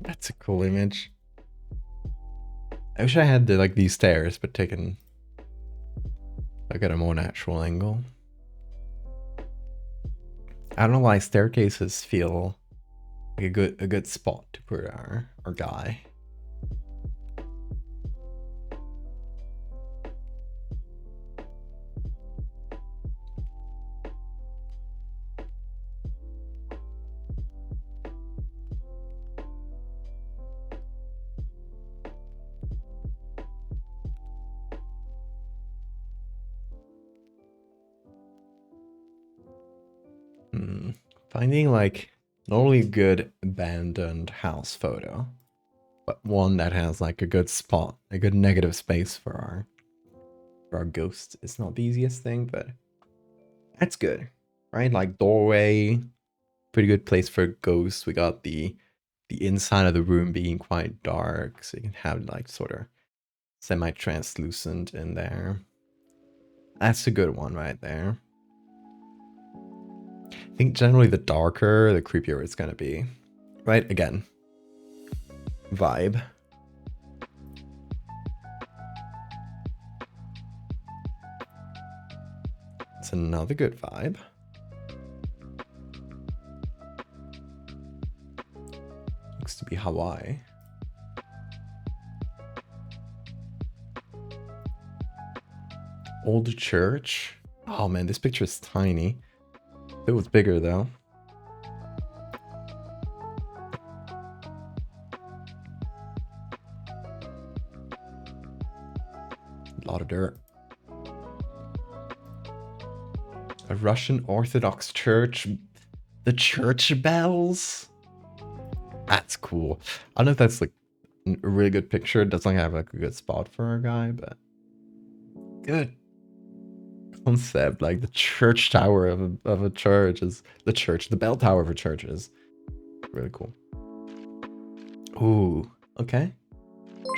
That's a cool image. I wish I had like these stairs, but taken like at a more natural angle. I don't know why staircases feel like a good spot to put our guy. Finding like not only a good abandoned house photo, but one that has like a good spot, a good negative space for our ghost. It's not the easiest thing, but that's good, right? Like doorway, pretty good place for ghosts. We got the inside of the room being quite dark, so you can have like sort of semi-translucent in there. That's a good one right there. I think generally the darker, the creepier it's gonna be. Right? Again. Vibe. It's another good vibe. Looks to be Hawaii. Old church. Oh man, this picture is tiny. It was bigger though. A lot of dirt. A Russian Orthodox church. The church bells. That's cool. I don't know if that's like a really good picture. It doesn't have like a good spot for our guy, but good concept. Like the church tower of a church is the bell tower of a church is really cool. Ooh, okay.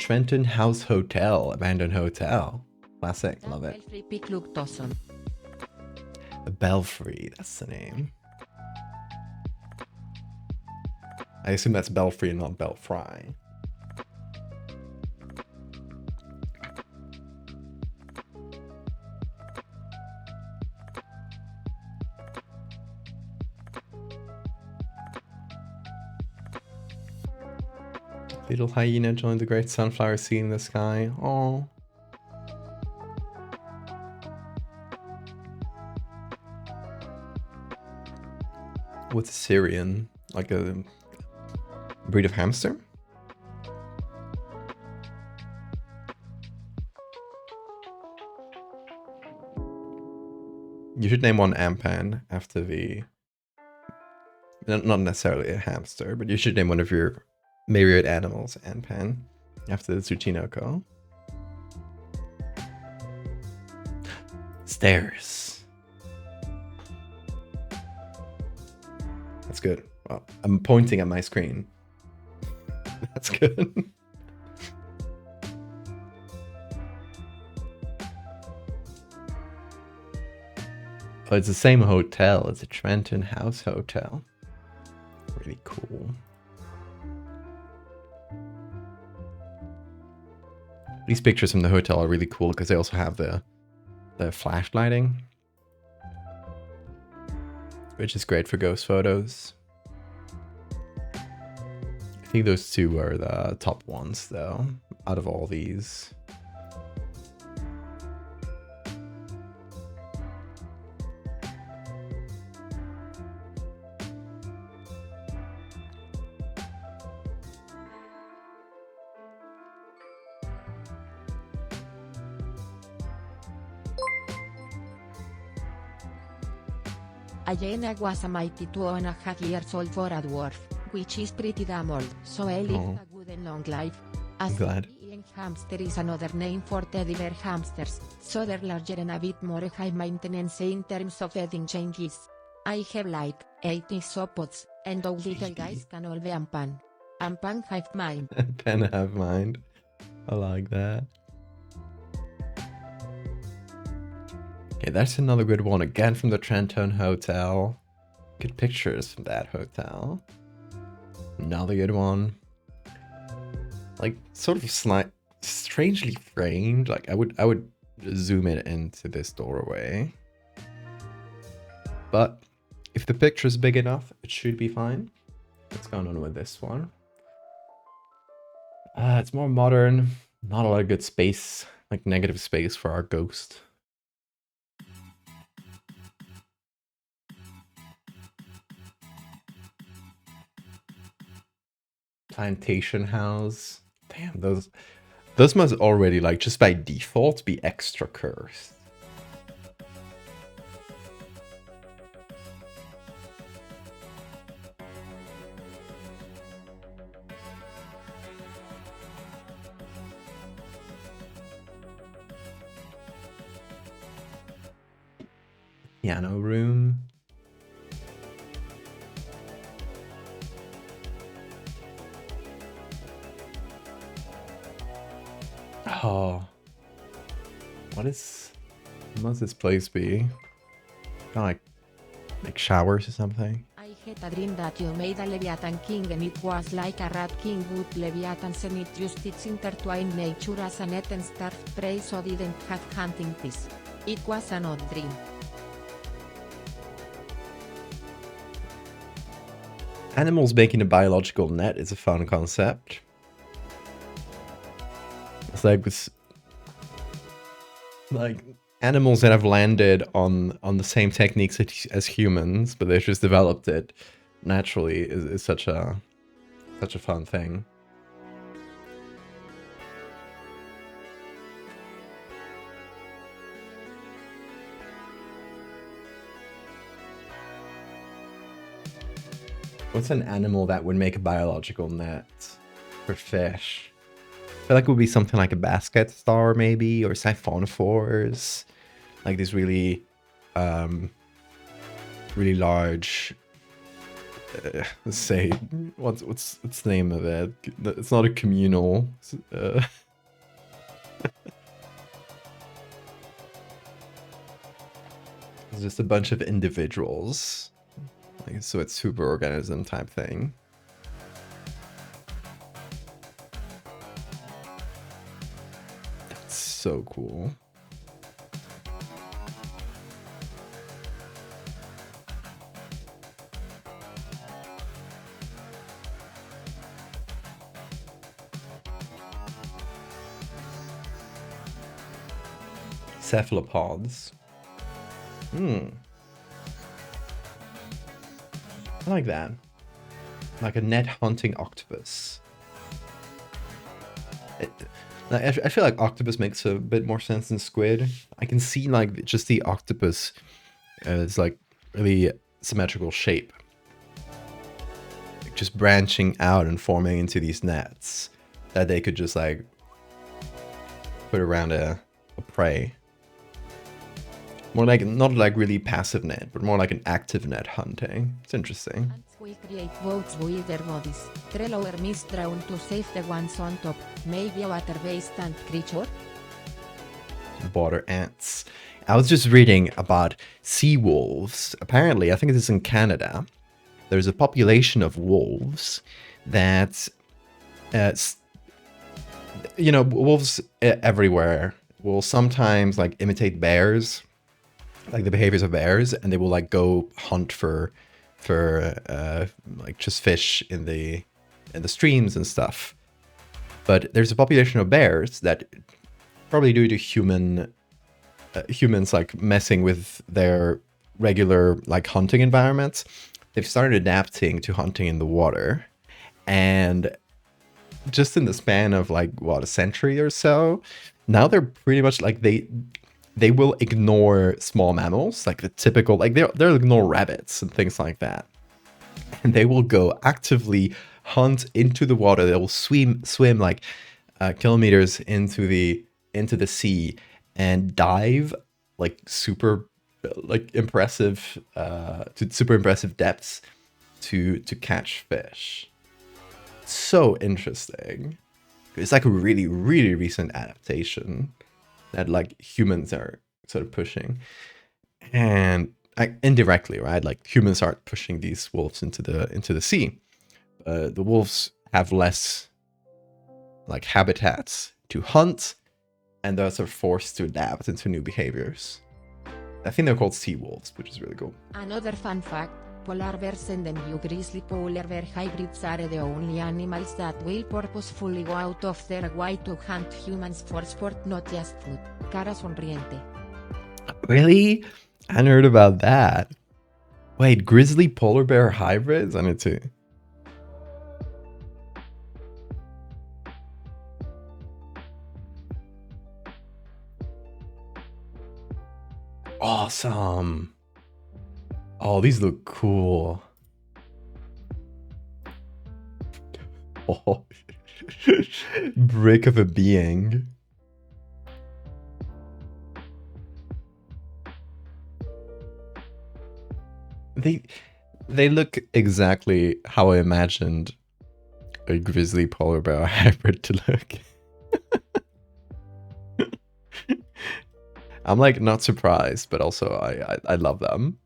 Trenton House Hotel, abandoned hotel. Classic, love it. The Belfry, that's the name. I assume that's Belfry and not Belfry. Little hyena joined the great sunflower scene in the sky. Oh. What's a Syrian? Like a breed of hamster? You should name one Ampan after the... Not necessarily a hamster, but you should name one of your myriad animals Ampan after the Tsuchinoko. Stairs. That's good. Well, I'm pointing at my screen. That's good. Oh, it's the same hotel. It's a Trenton House Hotel. Really cool. These pictures from the hotel are really cool because they also have the flashlighting, which is great for ghost photos. I think those two are the top ones, though, out of all these. Ayena was a mighty 2.5 years old for a dwarf, which is pretty damn old, so I lived a good and long life. As Glad. Indian hamster is another name for teddy bear hamsters, so they're larger and a bit more high maintenance in terms of feeding changes. I have like 80 isopods, and those little guys can all be Ampan. Ampan have mind. Pen have mind. I like that. Okay, that's another good one again from the Trenton Hotel. Good pictures from that hotel. Another good one. Like sort of strangely framed. Like I would zoom it into this doorway. But if the picture's big enough, it should be fine. What's going on with this one? It's more modern. Not a lot of good space, like negative space for our ghost. Plantation house. Damn, those must already, like, just by default be extra cursed. Piano room. Oh, what must this place be? Kind of like showers or something. I had a dream that you made a Leviathan king and it was like a rat king with Leviathans and it used its intertwined nature as a net and starved prey so didn't have hunting peace. It was an odd dream. Animals making a biological net is a fun concept. It's like this, like animals that have landed on the same techniques as humans, but they've just developed it naturally is such a fun thing. What's an animal that would make a biological net for fish? I feel like it would be something like a basket star, maybe, or siphonophores, like these really, really large. Let's say, what's the name of it? It's not a communal. It's just a bunch of individuals, like, so it's superorganism type thing. So cool. Cephalopods. I like that. Like a net hunting octopus. I feel like octopus makes a bit more sense than squid. I can see like just the octopus It's like really symmetrical shape, just branching out and forming into these nets that they could just like put around a prey. More like, not like really passive net, but more like an active net hunting. It's interesting. Ants will create boats with their bodies. Trellower is drawn to save the ones on top. Maybe a water-based ant creature? Water ants. I was just reading about sea wolves. Apparently, I think this is in Canada. There's a population of wolves that, wolves everywhere will sometimes like imitate bears, like the behaviors of bears, and they will like go hunt for like just fish in the streams and stuff. But there's a population of bears that, probably due to humans like messing with their regular like hunting environments, they've started adapting to hunting in the water. And just in the span of like a century or so, now they're pretty much like they will ignore small mammals, like the typical, like they'll ignore rabbits and things like that, and they will go actively hunt into the water. They will swim like kilometers into the sea and dive like super impressive to super impressive depths to catch fish. So interesting. It's like a really, really recent adaptation that like humans are sort of pushing, and indirectly, right? Like humans aren't pushing these wolves into the sea. The wolves have less like habitats to hunt, and thus are forced to adapt into new behaviors. I think they're called sea wolves, which is really cool. Another fun fact, polar bears and the new grizzly polar bear hybrids are the only animals that will purposefully go out of their way to hunt humans for sport, not just food. Cara sonriente. Really? I hadn't heard about that. Wait, grizzly polar bear hybrids? I need to... Awesome. Oh, these look cool. Oh. Brick of a being. They look exactly how I imagined a grizzly polar bear hybrid to look. I'm like not surprised, but also I love them.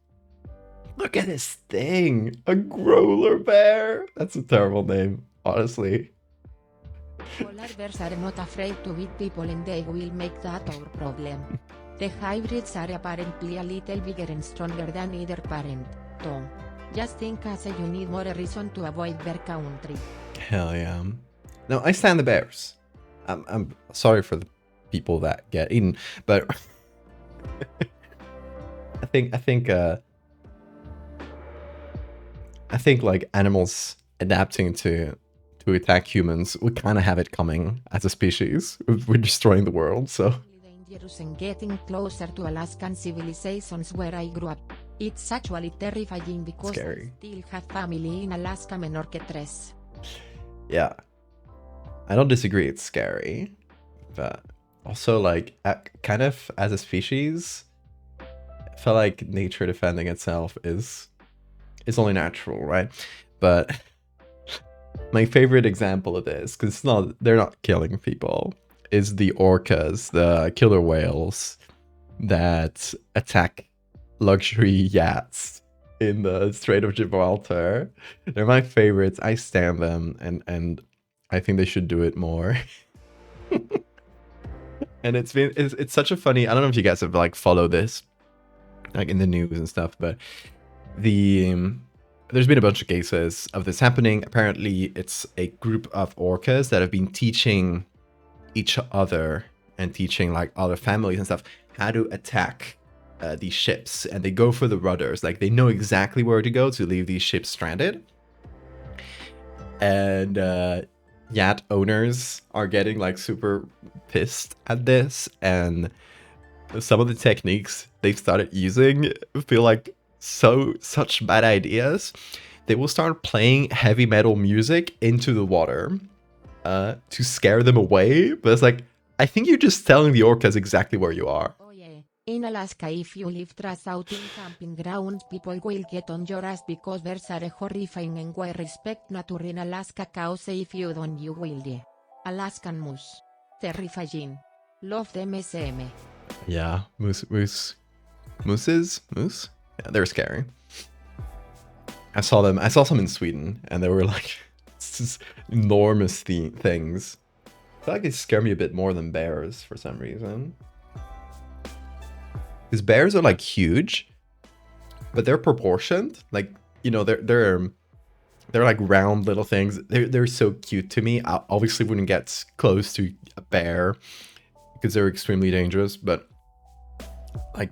Look at this thing! A growler bear! That's a terrible name, honestly. Polar bears are not afraid to beat people and they will make that our problem. The hybrids are apparently a little bigger and stronger than either parent, though. Just think as you need more reason to avoid bear country. Hell yeah. No, I stand the bears. I'm sorry for the people that get eaten, but I think like animals adapting to attack humans, we kind of have it coming as a species. We're destroying the world, so. Dangerous and getting closer to Alaskan civilizations where I grew up. It's actually terrifying because Scary. I still have family in Alaska menor que tres. Yeah. I don't disagree, it's scary. But also like kind of as a species, I feel like nature defending itself is only natural, right? But my favorite example of this, because they're not killing people, is the orcas, the killer whales that attack luxury yachts in the Strait of Gibraltar. They're my favorites. I stand them, and I think they should do it more. And it's such a funny, I don't know if you guys have like followed this like in the news and stuff, but there's been a bunch of cases of this happening. Apparently it's a group of orcas that have been teaching each other and teaching like other families and stuff how to attack these ships, and they go for the rudders. Like they know exactly where to go to leave these ships stranded. And yacht owners are getting like super pissed at this, and some of the techniques they've started using feel like such bad ideas. They will start playing heavy metal music into the water to scare them away. But it's like, I think you're just telling the orcas exactly where you are. Oh yeah. In Alaska, if you leave trash out in camping grounds, people will get on your ass because bears are horrifying and we respect nature in Alaska cause if you don't you will die. Alaskan moose. Terrifying. Love them SM. Yeah, mooses? Yeah, they're scary. I saw some in Sweden, and they were like, just enormous things. I feel like they scare me a bit more than bears for some reason. Because bears are like huge, but they're proportioned. Like, you know, they're like round little things. They're so cute to me. I obviously wouldn't get close to a bear because they're extremely dangerous, but like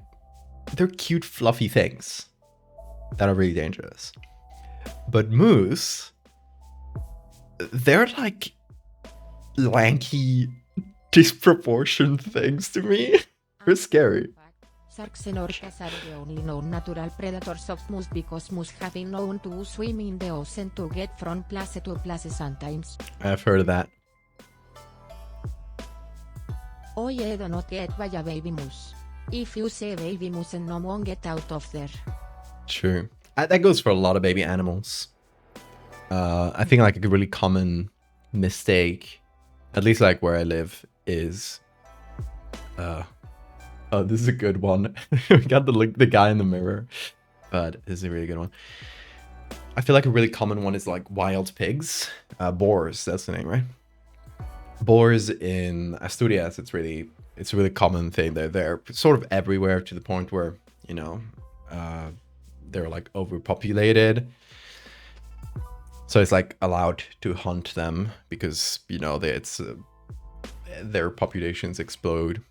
they're cute fluffy things that are really dangerous. But moose, they're like lanky, disproportioned things to me. They're scary. Sharks and orcas are the only known natural predators of moose because moose have been known to swim in the ocean to get from place to place sometimes. I've heard of that. Oh yeah, do not get by a baby moose. If you see a baby moose and no one get out of there. True. That goes for a lot of baby animals. I think like a really common mistake, at least like where I live, is oh, this is a good one. We got the guy in the mirror, but this is a really good one. I feel like a really common one is like wild pigs, boars. That's the name, right? Boars in Asturias. It's a really common thing. They're sort of everywhere to the point where, you know, they're like overpopulated. So it's like allowed to hunt them because, you know, their populations explode.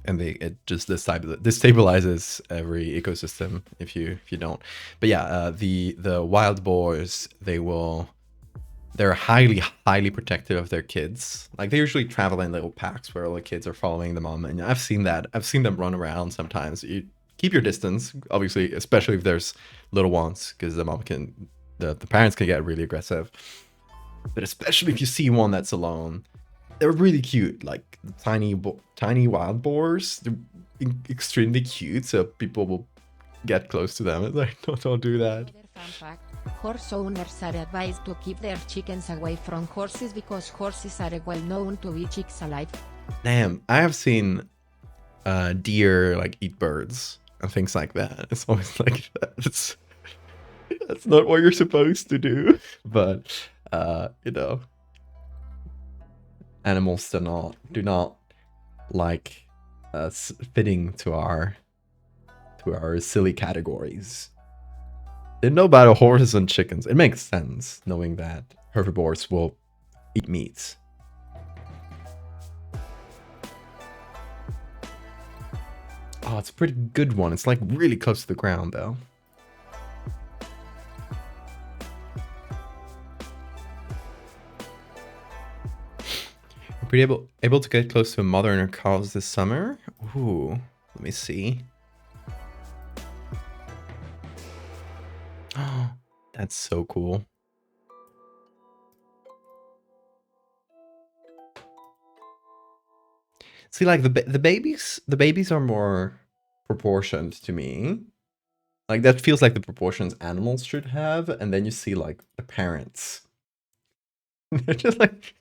And it just destabilizes every ecosystem if you don't. But yeah, the wild boars, they're highly protective of their kids. Like they usually travel in little packs where all the kids are following the mom, and I've seen that. I've seen them run around sometimes. You keep your distance, obviously, especially if there's little ones, because the parents can get really aggressive. But especially if you see one that's alone. They're really cute, like tiny wild boars. They're extremely cute, so people will get close to them. It's like, don't do that. Another fun fact, horse owners are advised to keep their chickens away from horses because horses are well known to be chicks alive. Damn, I have seen deer like eat birds and things like that. It's always like that's not what you're supposed to do, but you know. Animals do not like fitting to our silly categories. They know about horses and chickens. It makes sense knowing that herbivores will eat meat. Oh, it's a pretty good one. It's like really close to the ground though. Pretty able to get close to a mother and her calves this summer. Ooh, let me see. Oh, that's so cool. See, like the babies are more proportioned to me. Like that feels like the proportions animals should have, and then you see like the parents. They're just like.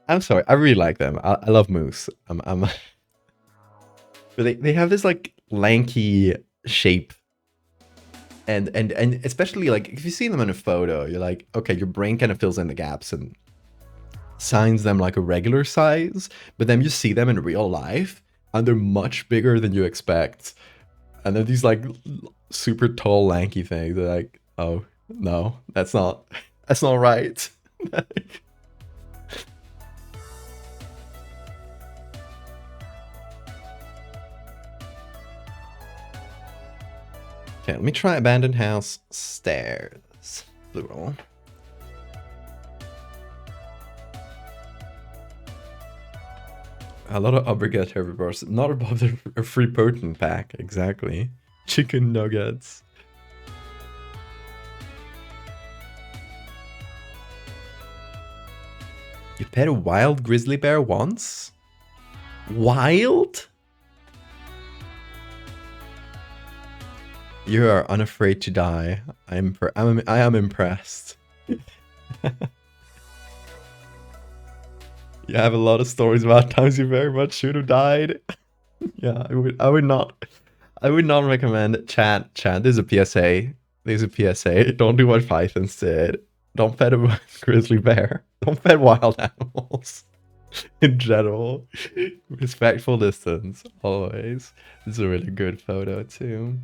I'm sorry, I really like them. I love moose. But they have this like lanky shape, and especially like if you see them in a photo, you're like, okay, your brain kind of fills in the gaps and signs them like a regular size. But then you see them in real life, and they're much bigger than you expect. And they're these like super tall, lanky things. They're like, oh no, that's not right. Okay, let me try abandoned house stairs. Plural. A lot of uppercut herbivores. Not above the free protein pack, exactly. Chicken nuggets. You pet a wild grizzly bear once? Wild? You are unafraid to die. I am impressed. You have a lot of stories about times you very much should have died. Yeah, I would not recommend chat. There's a PSA. There's a PSA. Don't do what Pythons did. Don't pet a grizzly bear. Don't pet wild animals. In general. Respectful distance, always. This is a really good photo too.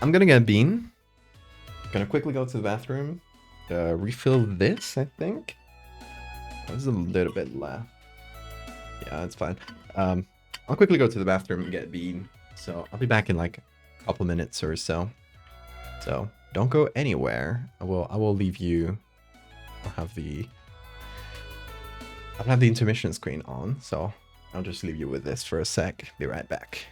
I'm gonna get Bean. Gonna quickly go to the bathroom. Refill this, I think. There's a little bit left. Yeah, it's fine. I'll quickly go to the bathroom and get Bean. So I'll be back in like a couple minutes or so. So don't go anywhere. I will leave you. I'll have the intermission screen on, so I'll just leave you with this for a sec. Be right back.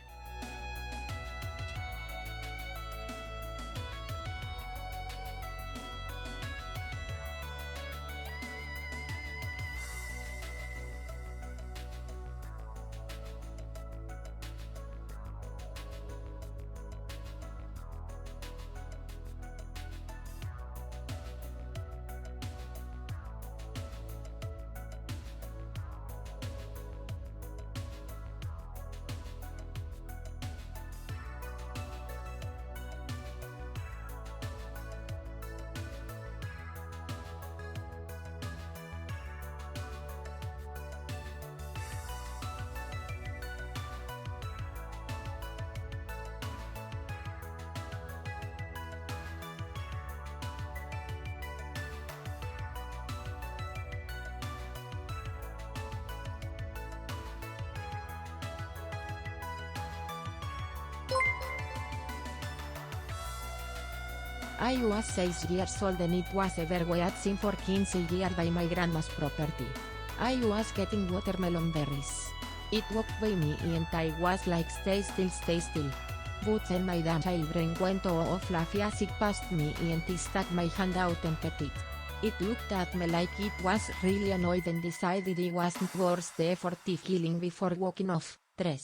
I was 6 years old and it was ever waiting for 15 years by my grandma's property. I was getting watermelon berries. It walked by me and I was like stay still stay still. But then my damn child brain went off laughing as it passed me and he stuck my hand out and pet it. It looked at me like it was really annoyed and decided it wasn't worth the effort of killing before walking off. 3.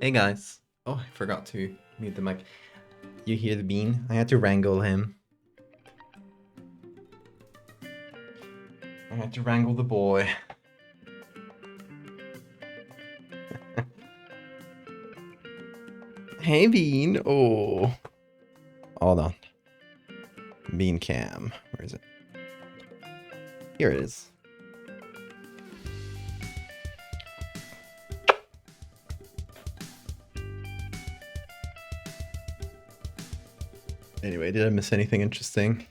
Hey guys. Oh, I forgot to mute the mic. You hear the Bean? I had to wrangle him. I had to wrangle the boy. Hey Bean. Oh. Hold on. Bean cam. Where is it? Here it is. Anyway, did I miss anything interesting?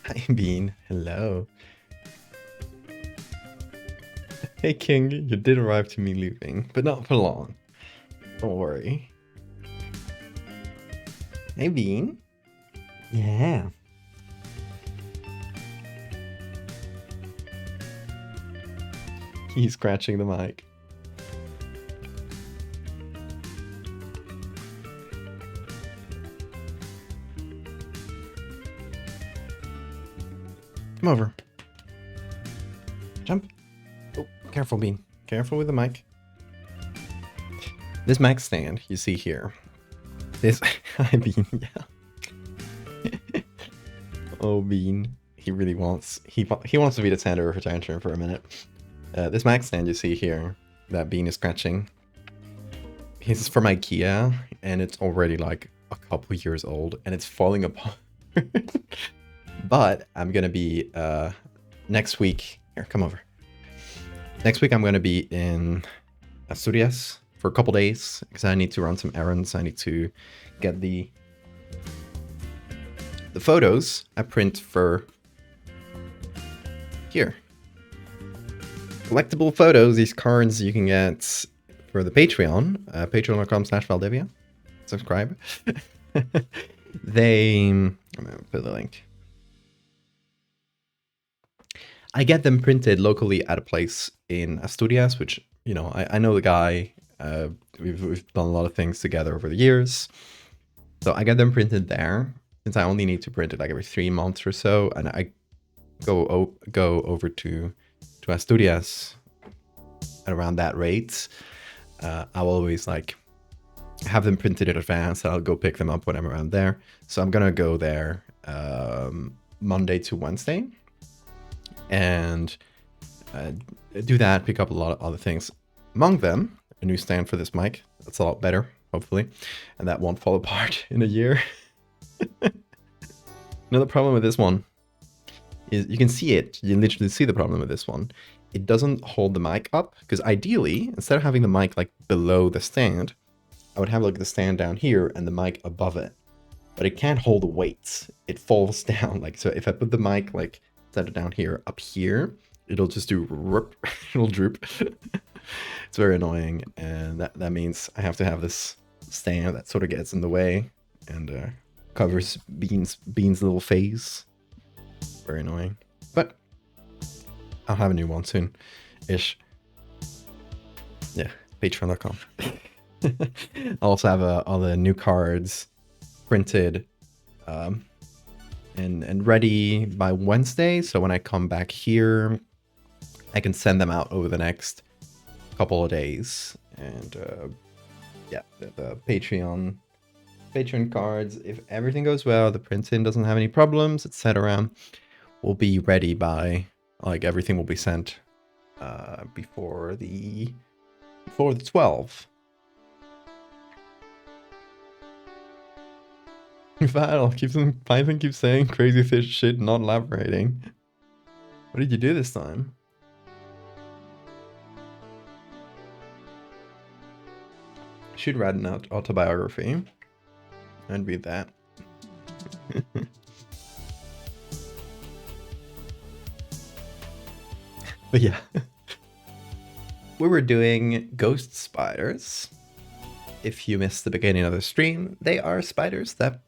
Hi, Bean. Hello. Hey, King. You did arrive to me leaving, but not for long. Don't worry. Hey, Bean. Yeah. He's scratching the mic. Come over. Jump. Oh, careful, Bean. Careful with the mic. This mic stand you see here. This, hi Bean, yeah. Oh, Bean. He really wants, he wants to be the center of attention for a minute. This mic stand you see here, that Bean is scratching, is from IKEA, and it's already like a couple years old, and it's falling apart. But I'm gonna be, next week, here, come over. Next week I'm gonna be in Asturias for a couple days, because I need to run some errands. I need to get the photos I print for here. Collectible photos, these cards you can get for the Patreon, patreon.com/Valdivia. Subscribe. I'm gonna put the link. I get them printed locally at a place in Asturias, which, you know, I know the guy. We've done a lot of things together over the years. So I get them printed there, since I only need to print it like every 3 months or so, and I go over to Asturias at around that rate. I'll always like have them printed in advance, and I'll go pick them up when I'm around there. So I'm gonna go there Monday to Wednesday, and do that, pick up a lot of other things. Among them, a new stand for this mic. That's a lot better, hopefully, and that won't fall apart in a year. Another problem with this one is you can see it. You can literally see the problem with this one. It doesn't hold the mic up, because ideally, instead of having the mic like below the stand, I would have like the stand down here and the mic above it. But it can't hold the weight. It falls down. Like, so if I put the mic like set it down here, up here, it'll just do rip, it'll droop. It's very annoying, and that means I have to have this stand that sort of gets in the way and covers Bean's little face. Very annoying, but I'll have a new one soon-ish. Yeah, patreon.com. I also have all the new cards printed and ready by Wednesday, so when I come back here, I can send them out over the next couple of days. And yeah, the Patreon cards, if everything goes well, the printing doesn't have any problems, etc., will be ready by, like, everything will be sent before the 12th. Python keeps saying crazy fish shit, not elaborating. What did you do this time? I should write an autobiography and read that. But yeah, we were doing ghost spiders. If you missed the beginning of the stream, they are spiders that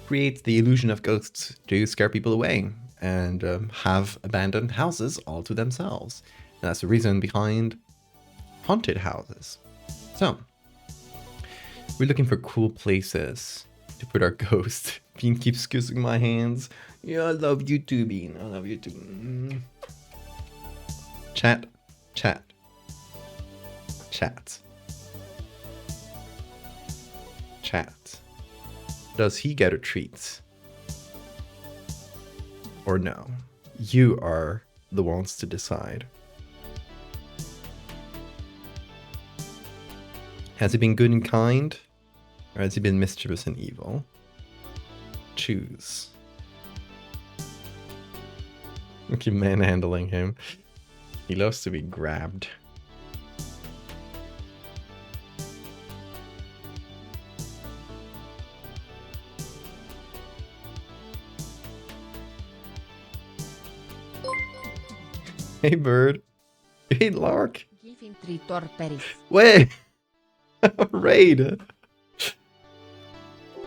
create the illusion of ghosts to scare people away and have abandoned houses all to themselves. And that's the reason behind haunted houses. So, we're looking for cool places to put our ghost. Bean keeps kissing my hands. Yeah, I love you too, Bean. I love you too. Chat. Does he get a treat? Or no? You are the ones to decide. Has he been good and kind? Or has he been mischievous and evil? Choose. I keep manhandling him. He loves to be grabbed. Hey, bird. Hey, lark. Giving 3 torperis. Wait. Raid.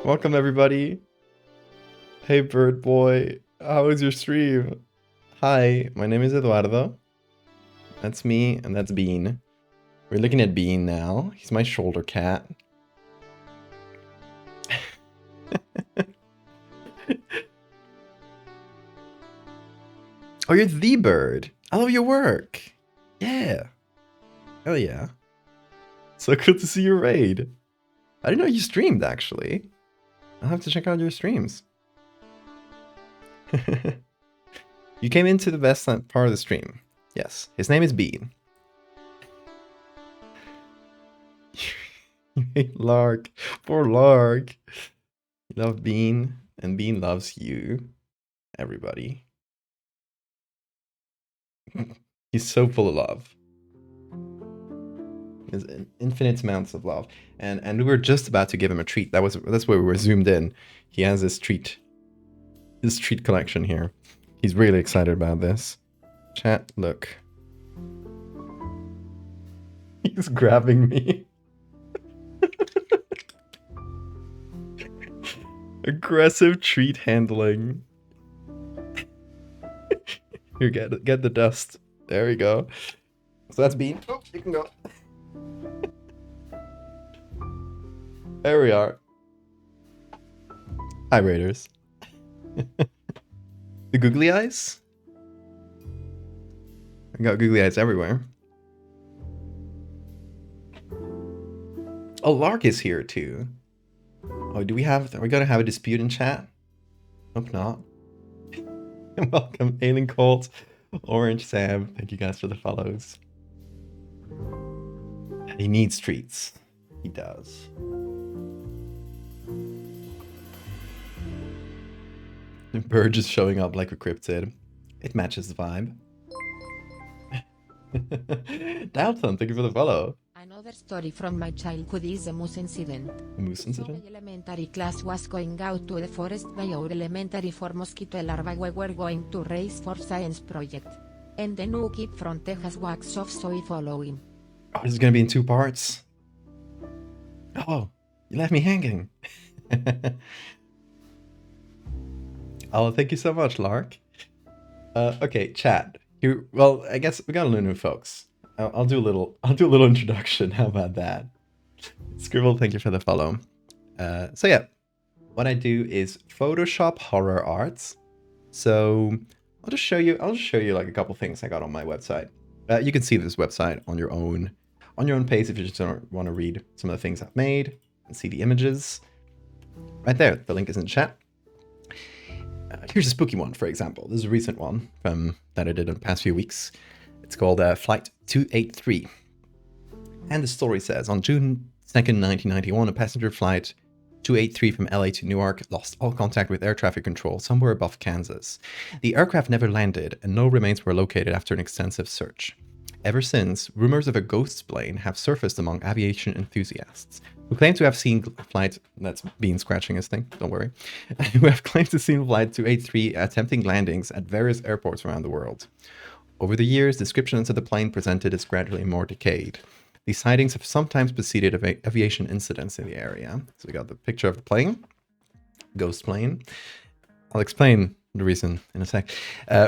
Welcome, everybody. Hey, bird boy. How was your stream? Hi, my name is Eduardo. That's me, and that's Bean. We're looking at Bean now. He's my shoulder cat. Oh, you're the bird. I love your work. Yeah. Oh, yeah. So good to see your raid. I didn't know you streamed, actually. I'll have to check out your streams. You came into the best part of the stream. Yes, his name is Bean. You hate Lark. Poor Lark. You love Bean, and Bean loves you. Everybody. He's so full of love. There's infinite amounts of love. And we were just about to give him a treat. That's where we were zoomed in. He has this treat collection here. He's really excited about this. Chat, look. He's grabbing me. Aggressive treat handling. Here, get the dust. There we go. So that's Bean. Oh, you can go. There we are. Hi, Raiders. The googly eyes? I got googly eyes everywhere. Oh, Lark is here too. Oh, are we gonna have a dispute in chat? Hope not. Welcome, Alien Colt, Orange Sam. Thank you guys for the follows. He needs treats. He does. The bird just showing up like a cryptid. It matches the vibe. Dalton, thank you for the follow. Another story from my childhood is a moose incident. A moose incident? So my elementary class was going out to the forest by our elementary for mosquito larvae. We were going to race for science project. And the new kid from Texas walks off, so we follow him. Oh, this is gonna be in 2 parts. Oh, you left me hanging. Oh, thank you so much, Lark. Okay, chat. Well, I guess we got a little new folks. I'll do a little introduction. How about that? Scribble, thank you for the follow. So yeah, what I do is Photoshop horror arts. So I'll just show you like a couple things I got on my website. You can see this website on your own pace if you just don't want to read some of the things I've made and see the images. Right there, the link is in the chat. Here's a spooky one, for example. This is a recent one that I did in the past few weeks. It's called Flight 283. And the story says, on June 2nd, 1991, a passenger flight 283 from LA to Newark lost all contact with air traffic control somewhere above Kansas. The aircraft never landed, and no remains were located after an extensive search. Ever since, rumors of a ghost plane have surfaced among aviation enthusiasts, who claim to have seen flight, that's Bean scratching his thing, don't worry, who have claimed to see flight 283 attempting landings at various airports around the world. Over the years, descriptions of the plane presented is gradually more decayed. These sightings have sometimes preceded aviation incidents in the area. So we got the picture of the plane, ghost plane. I'll explain the reason in a sec.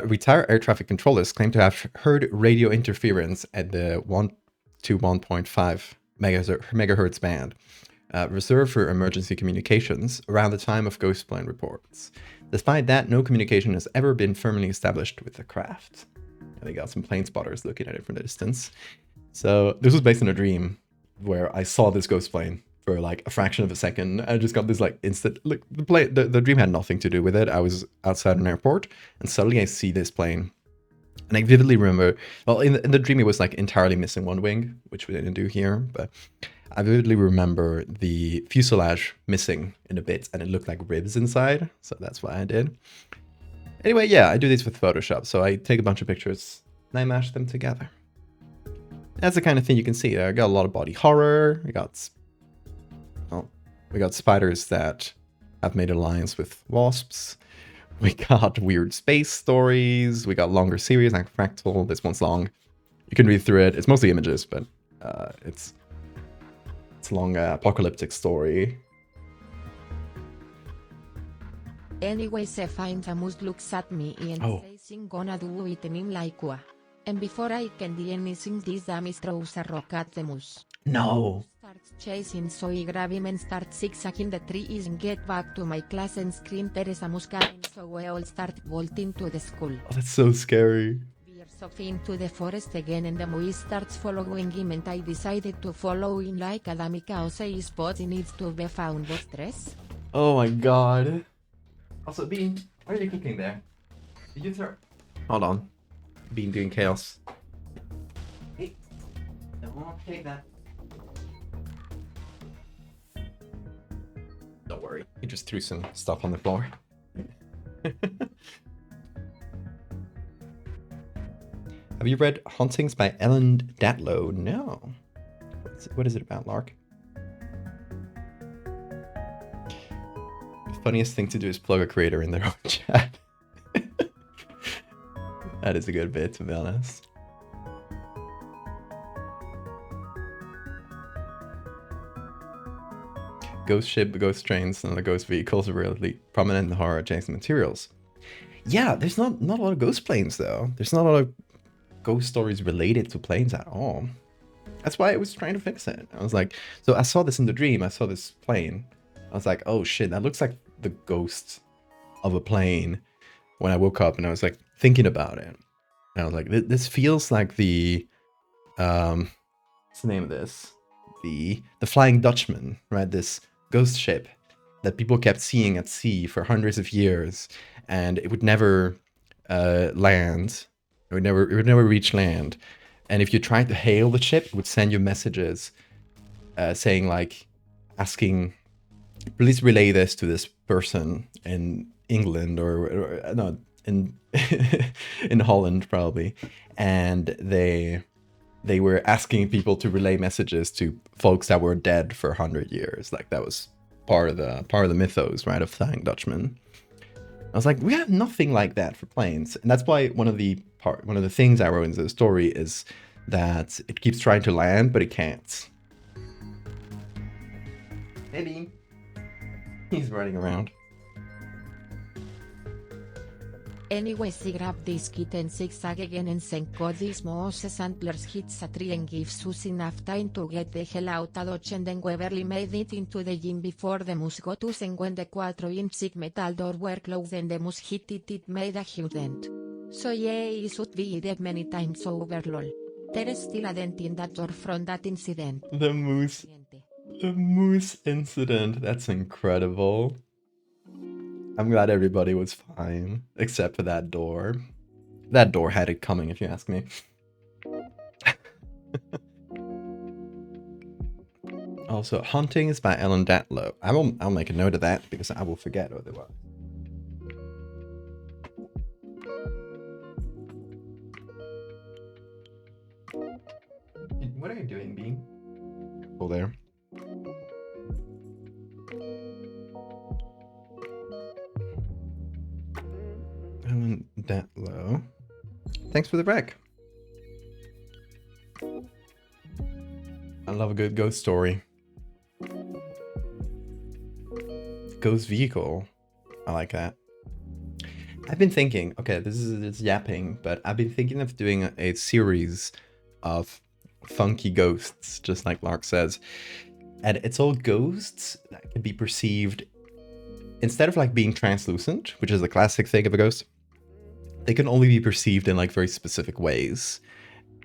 Retired air traffic controllers claim to have heard radio interference at the 1 to 1.5 megahertz band, reserved for emergency communications around the time of ghost plane reports. Despite that, no communication has ever been firmly established with the craft. And they got some plane spotters looking at it from the distance. So this was based on a dream where I saw this ghost plane for like a fraction of a second. I just got this like instant, look, the dream had nothing to do with it. I was outside an airport and suddenly I see this plane. And I vividly remember, well, in the dream it was like entirely missing one wing, which we didn't do here, but I vividly remember the fuselage missing in a bit and it looked like ribs inside. So that's why I did. Anyway, yeah, I do these with Photoshop. So I take a bunch of pictures and I mash them together. That's the kind of thing you can see there. I got a lot of body horror. We got spiders that have made alliance with wasps. We got weird space stories. We got longer series like Fractal. This one's long. You can read through it. It's mostly images, but it's a long apocalyptic story. Anyway, find Samus looks at me and says I'm gonna do it and I'm like what? And before I can do anything, this Samus throws a rock at Samus. No. Starts chasing, so I grab him and start zigzagging the trees and get back to my class and scream Samus coming, so we all start bolting to the school. Oh, that's so scary. Veers off into the forest again and the boy starts following him and I decided to follow him like a dummy cause I spot needs to be found with stress. Oh my god. Also, Bean, what are you cooking there? Did you throw... Hold on. Bean doing chaos. Hey, don't take that. Don't worry, he just threw some stuff on the floor. Have you read Hauntings by Ellen Datlow? No. What is it about, Lark? The funniest thing to do is plug a creator in their own chat. That is a good bit, to be honest. Ghost ship, ghost trains, and the ghost vehicles are really prominent in the horror adjacent materials. Yeah, there's not a lot of ghost planes though. There's not a lot of ghost stories related to planes at all. That's why I was trying to fix it. I was like, so I saw this in the dream, I saw this plane. I was like, oh shit, that looks like the ghost of a plane. When I woke up and I was like thinking about it. And I was like, this feels like the, what's the name of this? The Flying Dutchman, right? This ghost ship that people kept seeing at sea for hundreds of years, and it would never land. It would never reach land. And if you tried to hail the ship, it would send you messages saying like, asking, please relay this to this person in England or no, in in Holland probably. And they were asking people to relay messages to folks that were dead for 100 years. Like that was part of the mythos, right, of Flying Dutchman. I was like, we have nothing like that for planes. And that's why one of the things I wrote into the story is that it keeps trying to land, but it can't. Maybe. He's running around. Anyway, she grabbed this kit and zigzag again and senko these Moses antlers hits a tree and gives us enough time to get the hell out of Dodge, and then we barely made it into the gym before the mus got us, and when the 4-inch metal door were closed and the mus hit it made a huge dent. So yeah, it should be dead many times over lol. There is still a dent in that door from that incident. The moose incident, that's incredible. I'm glad everybody was fine, except for that door. That door had it coming, if you ask me. Also, Hauntings by Ellen Datlow. I'll make a note of that because I will forget otherwise. What are you doing, Bean? Oh, there. Ellen Datlow. Thanks for the rec. I love a good ghost story. Ghost vehicle. I like that. I've been thinking, okay, it's yapping, but I've been thinking of doing a series of funky ghosts, just like Lark says. And it's all ghosts that can be perceived, instead of like being translucent, which is the classic thing of a ghost, they can only be perceived in like very specific ways.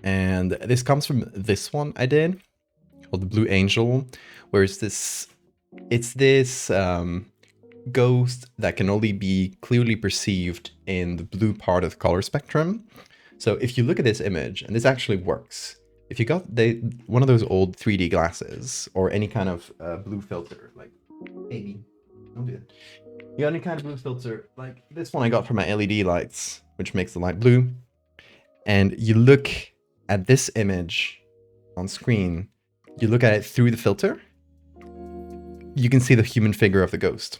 And this comes from this one I did, called the Blue Angel, where it's this ghost that can only be clearly perceived in the blue part of the color spectrum. So if you look at this image, and this actually works, if you got one of those old 3D glasses or any kind of blue filter, like maybe, don't do it. You got any kind of blue filter, like this one I got for my LED lights, which makes the light blue, and you look at this image on screen, you look at it through the filter, you can see the human figure of the ghost.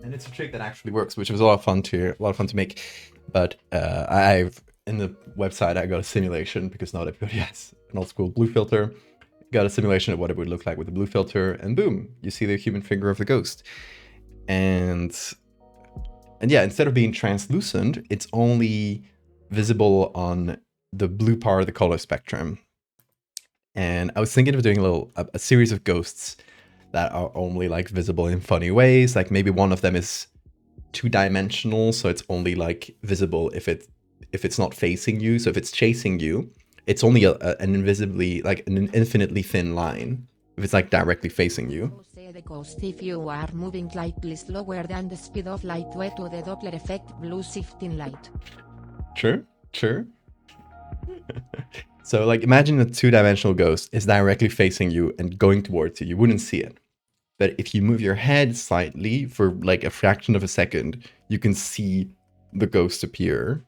And it's a trick that actually works, which was a lot of fun to make. But in the website I got a simulation, because not everybody has an old school blue filter. Got a simulation of what it would look like with the blue filter, and boom, you see the human figure of the ghost. And yeah, instead of being translucent, it's only visible on the blue part of the color spectrum. And I was thinking of doing a series of ghosts that are only like visible in funny ways. Like maybe one of them is 2-dimensional, so it's only like visible if it's not facing you. So if it's chasing you, it's only an infinitely thin line. If it's like directly facing you. The ghost if you are moving slightly slower than the speed of light due to the Doppler effect, blue shifting light. True. So like imagine a 2-dimensional ghost is directly facing you and going towards you. You wouldn't see it. But if you move your head slightly for like a fraction of a second, you can see the ghost appear.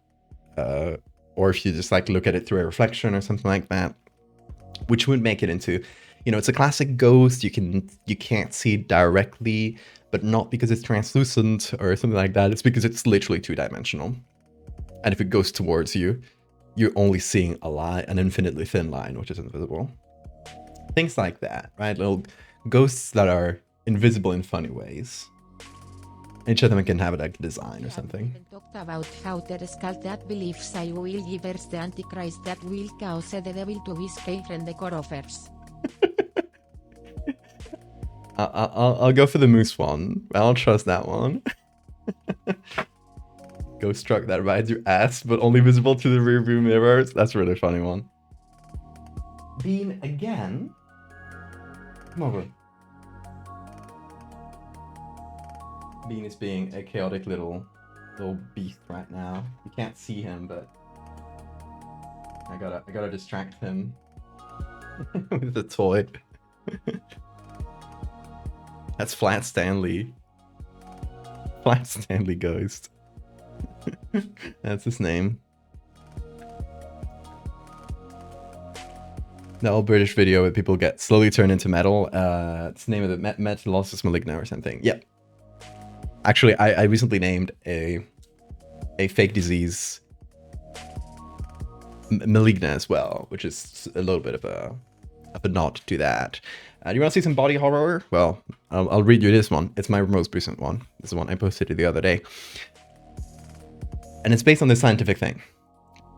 Or if you just like look at it through a reflection or something like that, which would make it into, it's a classic ghost. You can't see it directly, but not because it's translucent or something like that. It's because it's literally 2-dimensional. And if it goes towards you, you're only seeing an infinitely thin line, which is invisible. Things like that, right? Little ghosts that are invisible in funny ways. Each of them can have like a design or something. We talked about how there is cult that believes I will give the Antichrist that will cause the devil to escape from the coffers. I'll go for the moose one. I'll trust that one. Ghost truck that rides your ass, but only visible to the rearview mirrors. That's a really funny one. Bean again. Come over. Bean is being a chaotic little beast right now. You can't see him, but I gotta distract him with the toy. That's Flat Stanley. Flat Stanley Ghost. That's his name. The old British video where people get slowly turned into metal. It's the name of the Metallosis Maligna or something. Yep. Actually, I recently named a fake disease Maligna as well, which is a little bit of a nod to that. Do you want to see some body horror? Well, I'll read you this one. It's my most recent one. This is the one I posted the other day. And it's based on this scientific thing,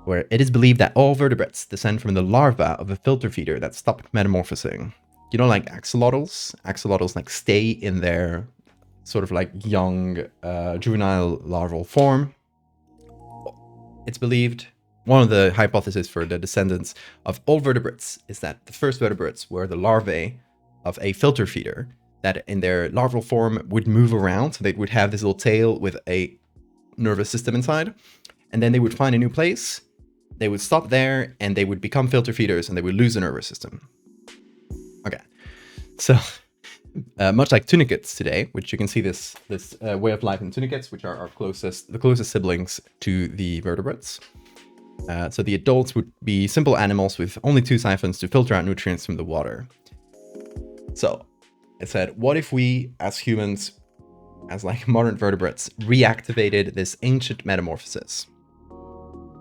where it is believed that all vertebrates descend from the larva of a filter feeder that stopped metamorphosing. Like axolotls? Axolotls like stay in their sort of like young juvenile larval form. It's believed, one of the hypotheses for the descendants of all vertebrates is that the first vertebrates were the larvae of a filter feeder that in their larval form would move around. So they would have this little tail with a nervous system inside, and then they would find a new place, they would stop there, and they would become filter feeders, and they would lose the nervous system. Okay, so much like tunicates today, which you can see this way of life in tunicates, which are the closest siblings to the vertebrates. So the adults would be simple animals with only 2 siphons to filter out nutrients from the water. So it said, what if we as humans, as like modern vertebrates, reactivated this ancient metamorphosis?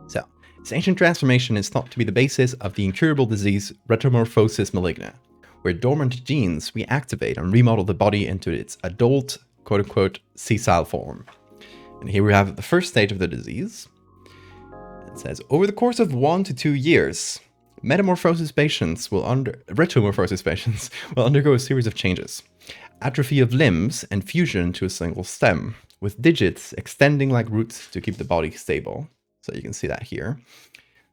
So this ancient transformation is thought to be the basis of the incurable disease Retromorphosis Maligna, where dormant genes reactivate and remodel the body into its adult, quote-unquote, sessile form. And here we have the first stage of the disease. It says, over the course of 1 to 2 years, retromorphosis patients will undergo a series of changes. Atrophy of limbs and fusion to a single stem, with digits extending like roots to keep the body stable. So you can see that here.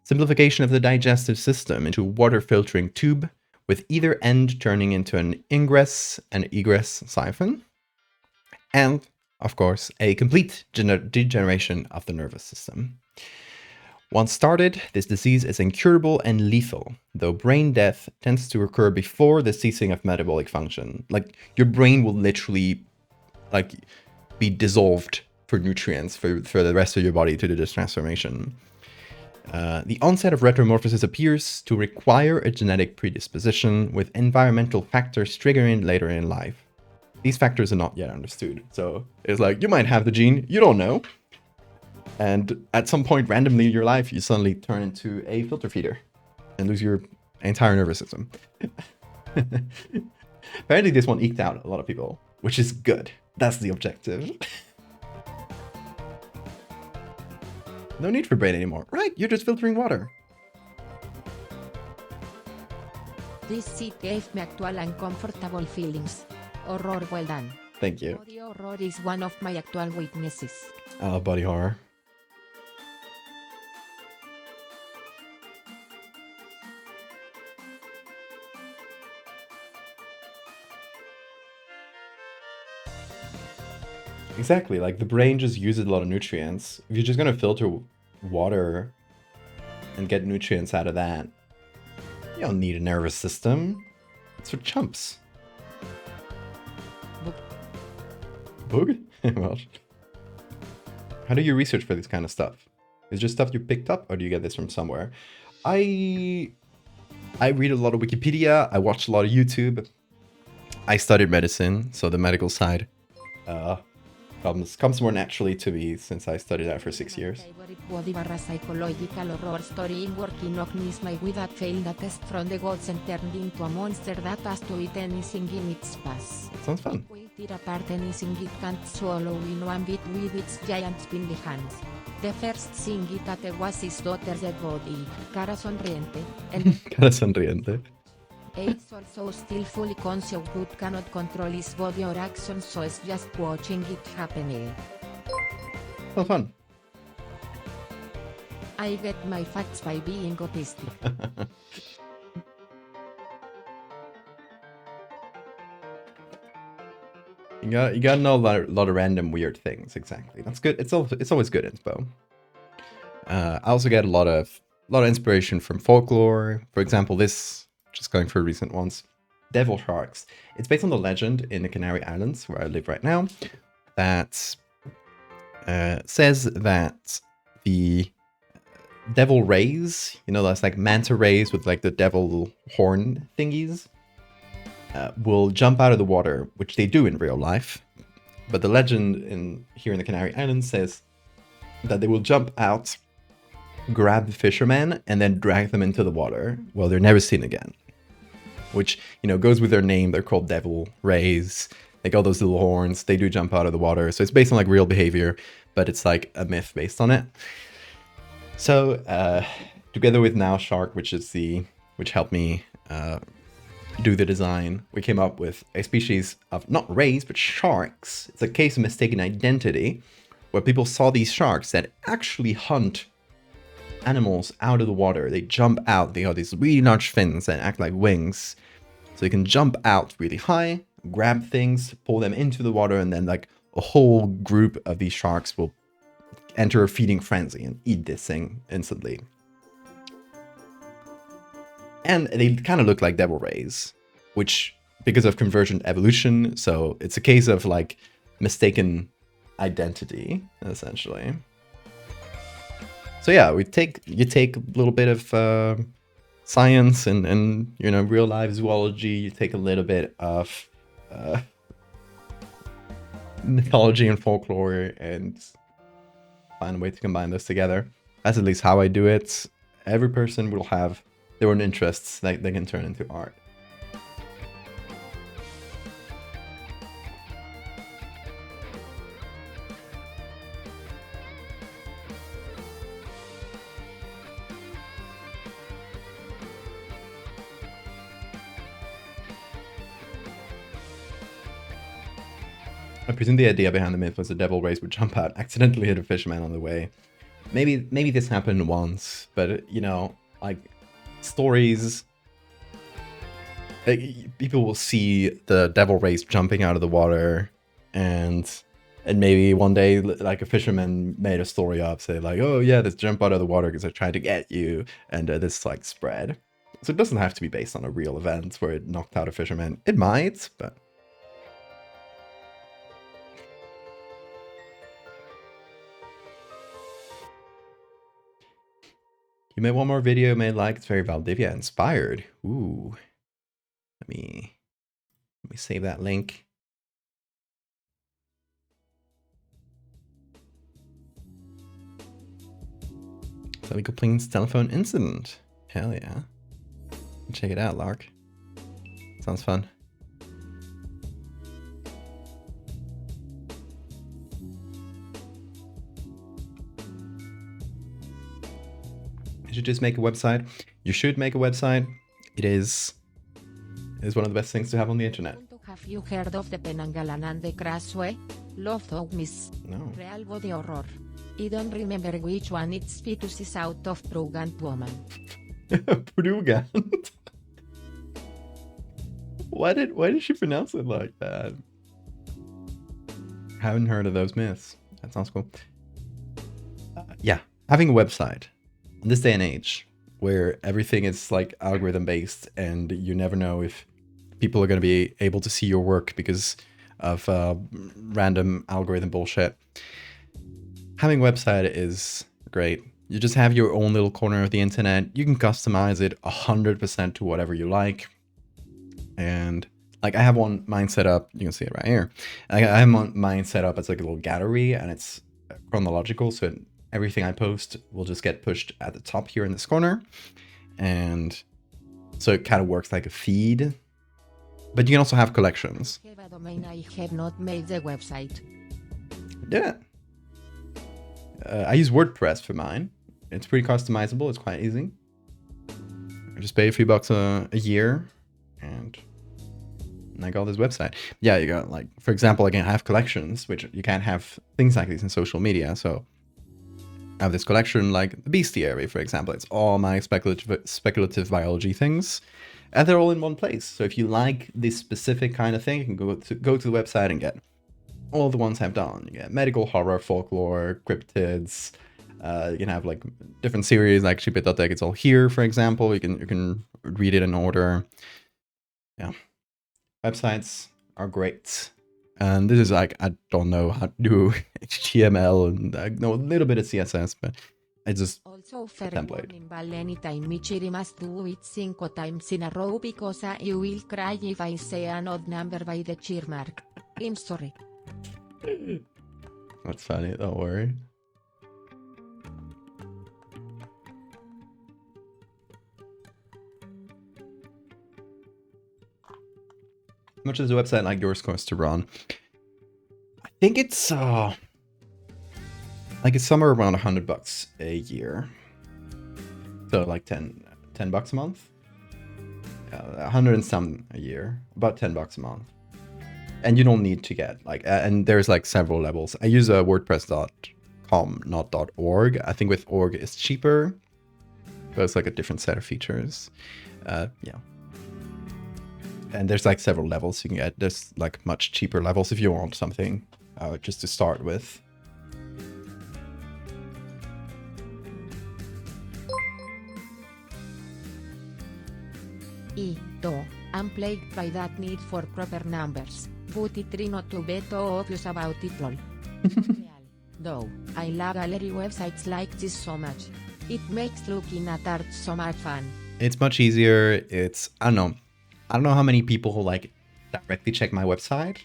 Simplification of the digestive system into a water filtering tube, with either end turning into an ingress and egress siphon. And, of course, a complete degeneration of the nervous system. Once started, this disease is incurable and lethal, though brain death tends to occur before the ceasing of metabolic function. Like, your brain will literally, like, be dissolved for nutrients for the rest of your body to do this transformation. The onset of retromorphosis appears to require a genetic predisposition, with environmental factors triggering later in life. These factors are not yet understood. So it's like, you might have the gene, you don't know. And at some point randomly in your life, you suddenly turn into a filter feeder and lose your entire nervous system. Apparently this one eked out a lot of people. which is good. That's the objective. No need for brain anymore. Right, you're just filtering water. This seat gave me actual and comfortable feelings. Horror well done. Thank you. Body horror is one of my actual weaknesses. I love body horror. Exactly, like the brain just uses a lot of nutrients. If you're just gonna filter water and get nutrients out of that, you don't need a nervous system. It's for chumps. Boog? Well, how do you research for this kind of stuff? Is it just stuff you picked up, or do you get this from somewhere? I read a lot of Wikipedia. I watch a lot of YouTube. I studied medicine, so the medical side comes more naturally to me since I studied that for 6 years. Psychological horror story in working Ognism with that failed a test from the gods and turned into a monster that has to eat anything in its path. Sounds fun. Will tear apart anything it can't swallow in one bit with its giant spindly hands. The first thing it ate was his daughter's dead body, cara sonriente, and Cara sonriente. he's also still fully conscious but cannot control his body or actions, so it's just watching it happen. Sounds fun. I get my facts by being autistic. You gotta know a lot of random weird things. Exactly. That's good. It's always good inspo. I also get a lot of inspiration from folklore. For example, this, just going for recent ones, devil sharks. It's based on the legend in the Canary Islands, where I live right now, that says that the devil rays, you know, that's like manta rays with like the devil horn thingies, will jump out of the water, which they do in real life. But the legend here in the Canary Islands says that they will jump out, grab the fishermen, and then drag them into the water. Well, they're never seen again. Which, you know, goes with their name. They're called devil rays. They got those little horns. They do jump out of the water. So it's based on like real behavior, but it's like a myth based on it. So together with Now Shark, which helped me do the design, we came up with a species of not rays, but sharks. It's a case of mistaken identity, where people saw these sharks that actually hunt animals out of the water. They jump out. They have these really large fins that act like wings. So they can jump out really high, grab things, pull them into the water, and then like a whole group of these sharks will enter a feeding frenzy and eat this thing instantly. And they kind of look like devil rays, which, because of convergent evolution, so it's a case of like mistaken identity, essentially. So yeah, you take a little bit of science and you know, real life zoology. You take a little bit of mythology and folklore, and find a way to combine this together. That's at least how I do it. Every person will have their own interests that they can turn into art. I presume the idea behind the myth was the devil rays would jump out, accidentally hit a fisherman on the way. Maybe this happened once, but you know, like stories, people will see the devil rays jumping out of the water, and maybe one day like a fisherman made a story up, say like, oh yeah, this jump out of the water because they're trying to get you, and this like spread. So it doesn't have to be based on a real event where it knocked out a fisherman. It might, but you made one more video, you may like, it's very Valdivia inspired. Ooh. Let me save that link. Sally Copling's telephone incident. Hell yeah. Check it out, Lark. Sounds fun. You should just make a website. You should make a website. It is one of the best things to have on the internet. Have you heard of the Penanggalan and the Crashway? Love Dogmis. No. Real body horror. I don't remember which one it's fetus is out of Prugant Woman. Prugant? Why did she pronounce it like that? Haven't heard of those myths. That sounds cool. Yeah, having a website in this day and age where everything is like algorithm based and you never know if people are going to be able to see your work because of random algorithm bullshit. Having a website is great. You just have your own little corner of the internet. You can customize it 100% to whatever you like. And like I have mine set up, you can see it right here. I have mine set up as like a little gallery and it's chronological. So everything I post will just get pushed at the top here in this corner. And so it kind of works like a feed. But you can also have collections. I have a domain, I have not made the website. Yeah. I use WordPress for mine. It's pretty customizable. It's quite easy. I just pay a few bucks a year and I got this website. Yeah, you got like, for example, again, I have collections, which you can't have things like these in social media. So I have this collection like the Bestiary, for example. It's all my speculative biology things. And they're all in one place. So if you like this specific kind of thing, you can go to the website and get all the ones I've done. You get medical, horror, folklore, cryptids. You can have like different series like Shipitotec. It's all here, for example. You can read it in order. Yeah. Websites are great. And this is like, I don't know how to do HTML and I know a little bit of CSS, but I just Also, fair template. warning, Val, anytime Michiri must do it 5 times in a row because you will cry if I say an odd number by the cheer mark. I'm sorry. That's funny, don't worry. How much does a website like yours cost to run? I think it's like it's somewhere around $100 a year. So like 10 bucks a month. 100 and some a year, about $10 a month. And you don't need to get like, and there's like several levels. I use WordPress.com, not .org. I think with org it's cheaper, but it's like a different set of features. Yeah. And there's like several levels you can get. There's like much cheaper levels if you want something just to start with. I'm plagued by that need for proper numbers, but it try not to be too obvious about it lol. Real. Though, I love gallery websites like this so much. It makes looking at art so much fun. It's much easier. It's, I don't know how many people who like directly check my website,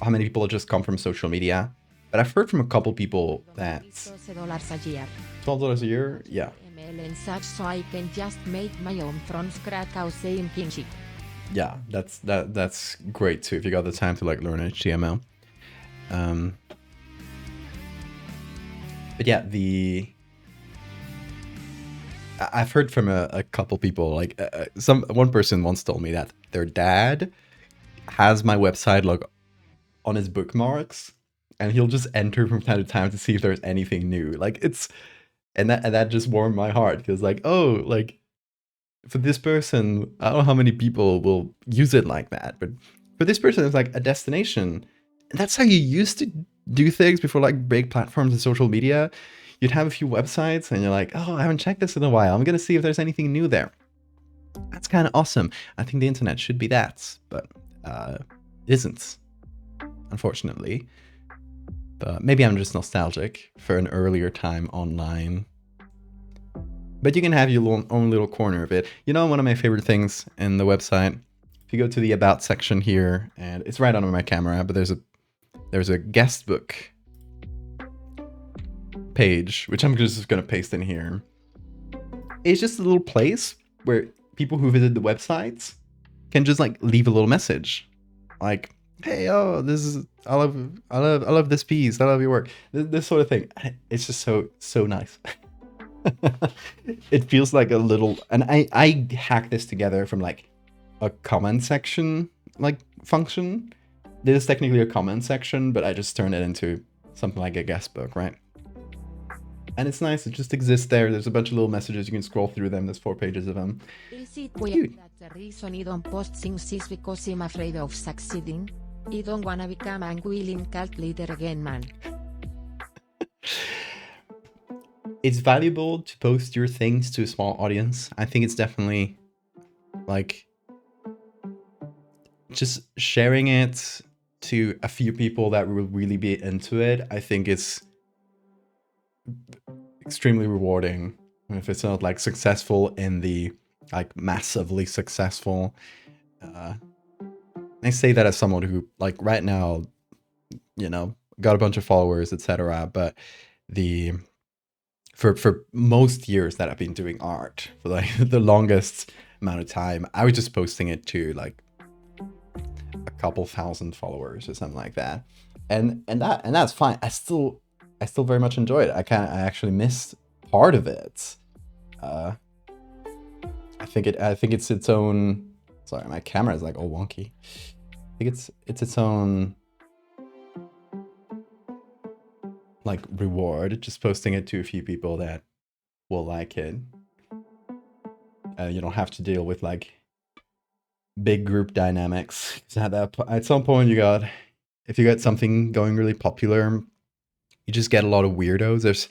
how many people just come from social media, but I've heard from a couple people that $12 a year. $12 a year, yeah. ML and such, so I can just make my own from scratch saying kinship. Yeah, that's great too if you got the time to like learn HTML. But yeah, I've heard from a couple people, like one person once told me that their dad has my website like on his bookmarks, and he'll just enter from time to time to see if there's anything new. Like and that just warmed my heart because like, oh, like for this person, I don't know how many people will use it like that, but for this person, it's like a destination. And that's how you used to do things before like big platforms and social media. You'd have a few websites and you're like, oh, I haven't checked this in a while. I'm going to see if there's anything new there. That's kind of awesome. I think the internet should be that, but isn't, unfortunately. But maybe I'm just nostalgic for an earlier time online. But you can have your own little corner of it. You know, one of my favorite things in the website, if you go to the About section here, and it's right under my camera, but there's a guest book page, which I'm just going to paste in here. It's just a little place where people who visit the websites can just like leave a little message. Like, hey, oh, I love this piece. I love your work. This sort of thing. It's just so nice. It feels like a little, and I hacked this together from like a comment section like function. This is technically a comment section, but I just turned it into something like a guest book, right? And it's nice, it just exists there. There's a bunch of little messages, you can scroll through them, there's 4 pages of them. Is it weird that the reason I don't post things is because I'm afraid of succeeding? I don't wanna become an willing cult leader again, man. It's valuable to post your things to a small audience. I think it's definitely like just sharing it to a few people that will really be into it. I think it's extremely rewarding if it's not like successful in the like massively successful. I say that as someone who like right now, you know, got a bunch of followers, etc. But the for most years that I've been doing art, for like the longest amount of time, I was just posting it to like a couple thousand followers or something like that, and that's fine. I still very much enjoy it. I actually missed part of it. I think it's its own. Sorry, my camera is like all wonky. I think it's its own like reward, just posting it to a few people that will like it. You don't have to deal with like big group dynamics. At some point if you get something going really popular, you just get a lot of weirdos. There's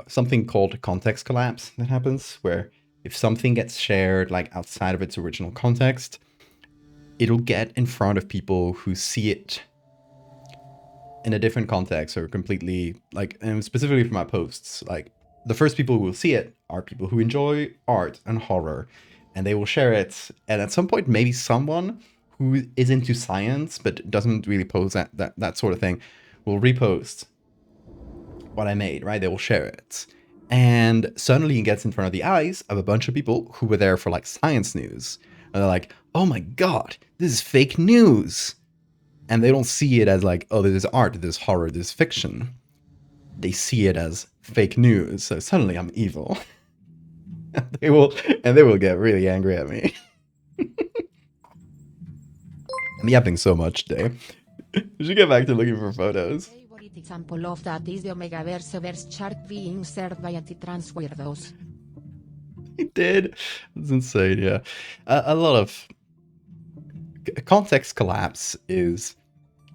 something called context collapse that happens, where if something gets shared like outside of its original context, it'll get in front of people who see it in a different context or completely like, and specifically for my posts, like the first people who will see it are people who enjoy art and horror, and they will share it. And at some point, maybe someone who is into science but doesn't really post that sort of thing will repost what I made, right? They will share it. And suddenly it gets in front of the eyes of a bunch of people who were there for like science news. And they're like, oh my God, this is fake news. And they don't see it as like, oh, this is art, this is horror, this is fiction. They see it as fake news. So suddenly I'm evil. they will get really angry at me. I'm yapping so much today. We should get back to looking for photos. Favorite example of that is the Omegaverse verse chart being served by anti-trans weirdos. He did. It's insane, yeah. A lot of context collapse is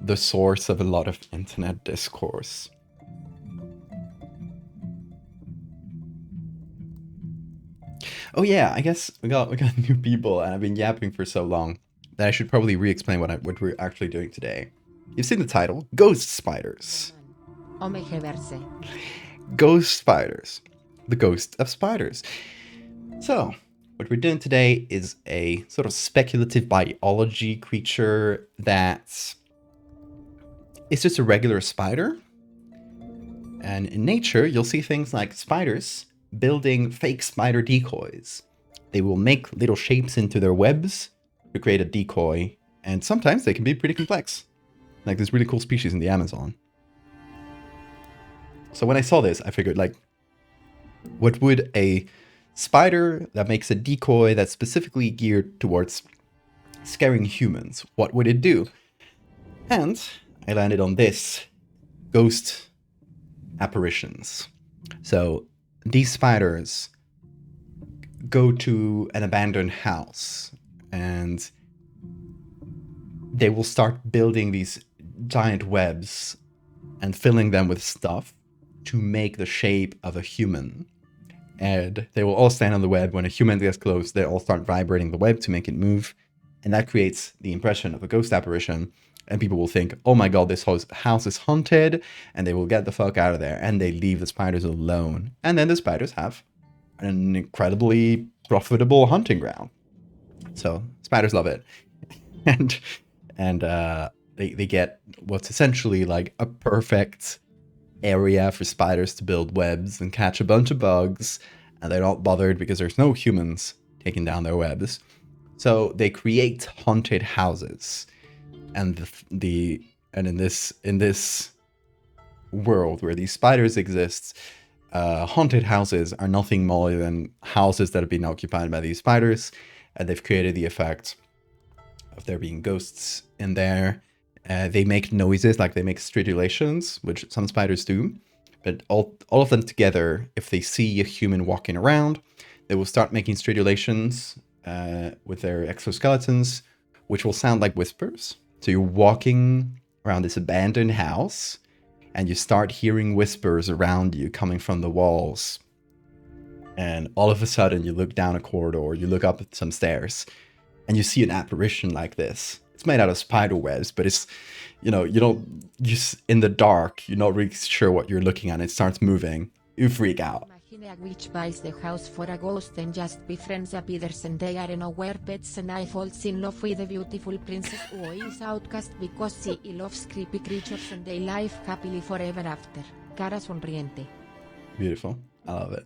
the source of a lot of internet discourse. Oh yeah, I guess we got new people, and I've been yapping for so long that I should probably re-explain what we're actually doing today. You've seen the title, Ghost Spiders. Omegaverse. Ghost Spiders. The Ghost of Spiders. So, what we're doing today is a sort of speculative biology creature that is just a regular spider. And in nature, you'll see things like spiders building fake spider decoys. They will make little shapes into their webs to create a decoy, and sometimes they can be pretty complex. Like this really cool species in the Amazon. So when I saw this, I figured like, what would a spider that makes a decoy that's specifically geared towards scaring humans, what would it do? And I landed on this, ghost apparitions. So these spiders go to an abandoned house and they will start building these giant webs and filling them with stuff to make the shape of a human. And they will all stand on the web. When a human gets close, they all start vibrating the web to make it move. And that creates the impression of a ghost apparition. And people will think, oh my God, this house is haunted. And they will get the fuck out of there. And they leave the spiders alone. And then the spiders have an incredibly profitable hunting ground. So spiders love it. and they get what's essentially like a perfect area for spiders to build webs and catch a bunch of bugs, and they're not bothered because there's no humans taking down their webs. So they create haunted houses, and in this world where these spiders exist, haunted houses are nothing more than houses that have been occupied by these spiders, and they've created the effect of there being ghosts in there. They make noises, like they make stridulations, which some spiders do. But all of them together, if they see a human walking around, they will start making stridulations with their exoskeletons, which will sound like whispers. So you're walking around this abandoned house, and you start hearing whispers around you coming from the walls. And all of a sudden, you look down a corridor, you look up some stairs, and you see an apparition like this. It's made out of spider webs, but it's, you know, in the dark, you're not really sure what you're looking at. It starts moving. You freak out. Imagine a witch buys the house for a ghost and just befriends appears and they are nowhere pets and I falls in love with a beautiful princess who is outcast because she loves creepy creatures and they live happily forever after. Cara sonriente. Beautiful. I love it.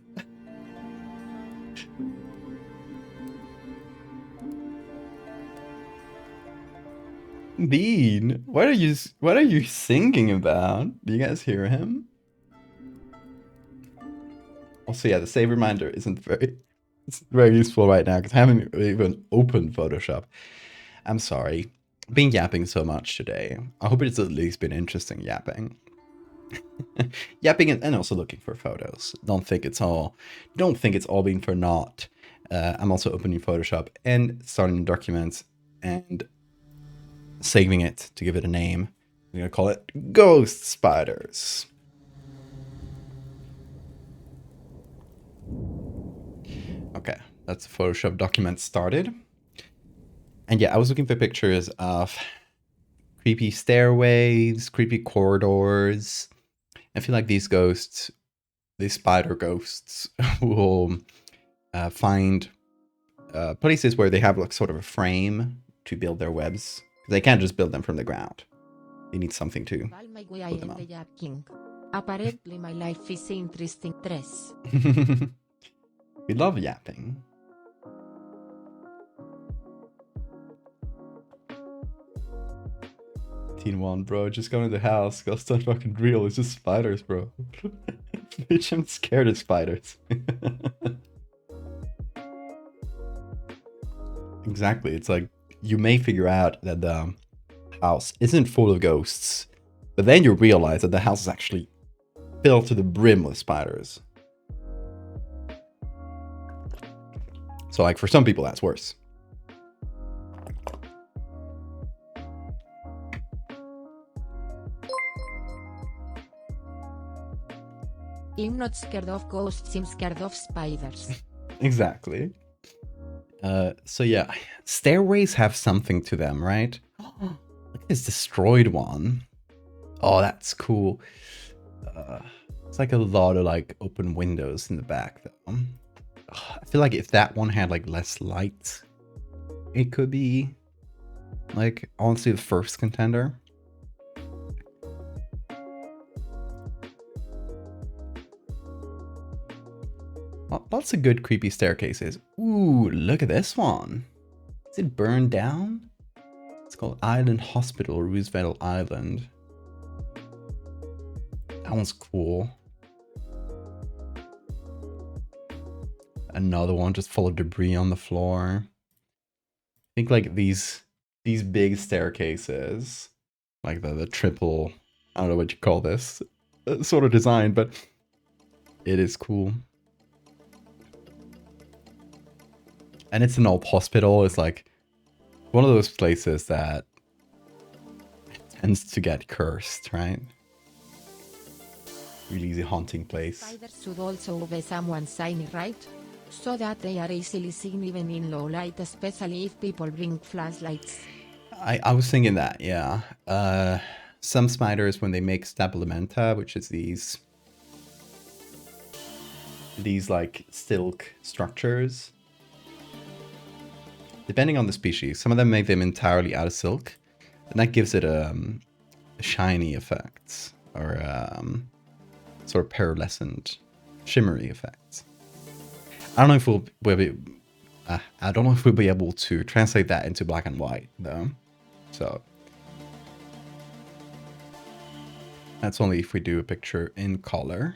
Bean, what are you singing about? Do you guys hear him? Also, yeah, the save reminder isn't very useful right now because I haven't even opened Photoshop. I'm sorry. I've been yapping so much today. I hope it's at least been interesting yapping. Yapping and also looking for photos. Don't think it's all been for naught. I'm also opening Photoshop and starting documents and saving it to give it a name. I'm gonna call it Ghost Spiders. Okay, that's the Photoshop document started. And yeah, I was looking for pictures of creepy stairways, creepy corridors. I feel like these ghosts, these spider ghosts, will find places where they have like sort of a frame to build their webs. They can't just build them from the ground. They need something to put them on. Apparently my life is interesting. Tres. We love yapping. Teen 1, bro, just go in the house. Ghosts aren't fucking real. It's just spiders, bro. Bitch, I'm scared of spiders. Exactly. It's like, you may figure out that the house isn't full of ghosts, but then you realize that the house is actually filled to the brim with spiders. So like for some people that's worse. I'm not scared of ghosts, I'm scared of spiders. Exactly. So yeah, stairways have something to them, right? Look at this destroyed one. Oh, that's cool. It's like a lot of like open windows in the back though. I feel like if that one had like less light, it could be like honestly the first contender. Lots of good creepy staircases. Ooh, look at this one. Is it burned down? It's called Island Hospital, Roosevelt Island. That one's cool. Another one just full of debris on the floor. I think like these big staircases, like the triple, I don't know what you call this sort of design, but it is cool. And it's an old hospital. It's like one of those places that tends to get cursed, right? Really easy haunting place. Spiders should also be someone shiny, right? So that they are easily seen even in low light, especially if people bring flashlights. I was thinking that, yeah. Some spiders, when they make stabilementa, which is these like silk structures, depending on the species, some of them make them entirely out of silk, and that gives it a shiny effect, or sort of pearlescent, shimmery effects. I don't know if we'll be able to translate that into black and white though. So that's only if we do a picture in color.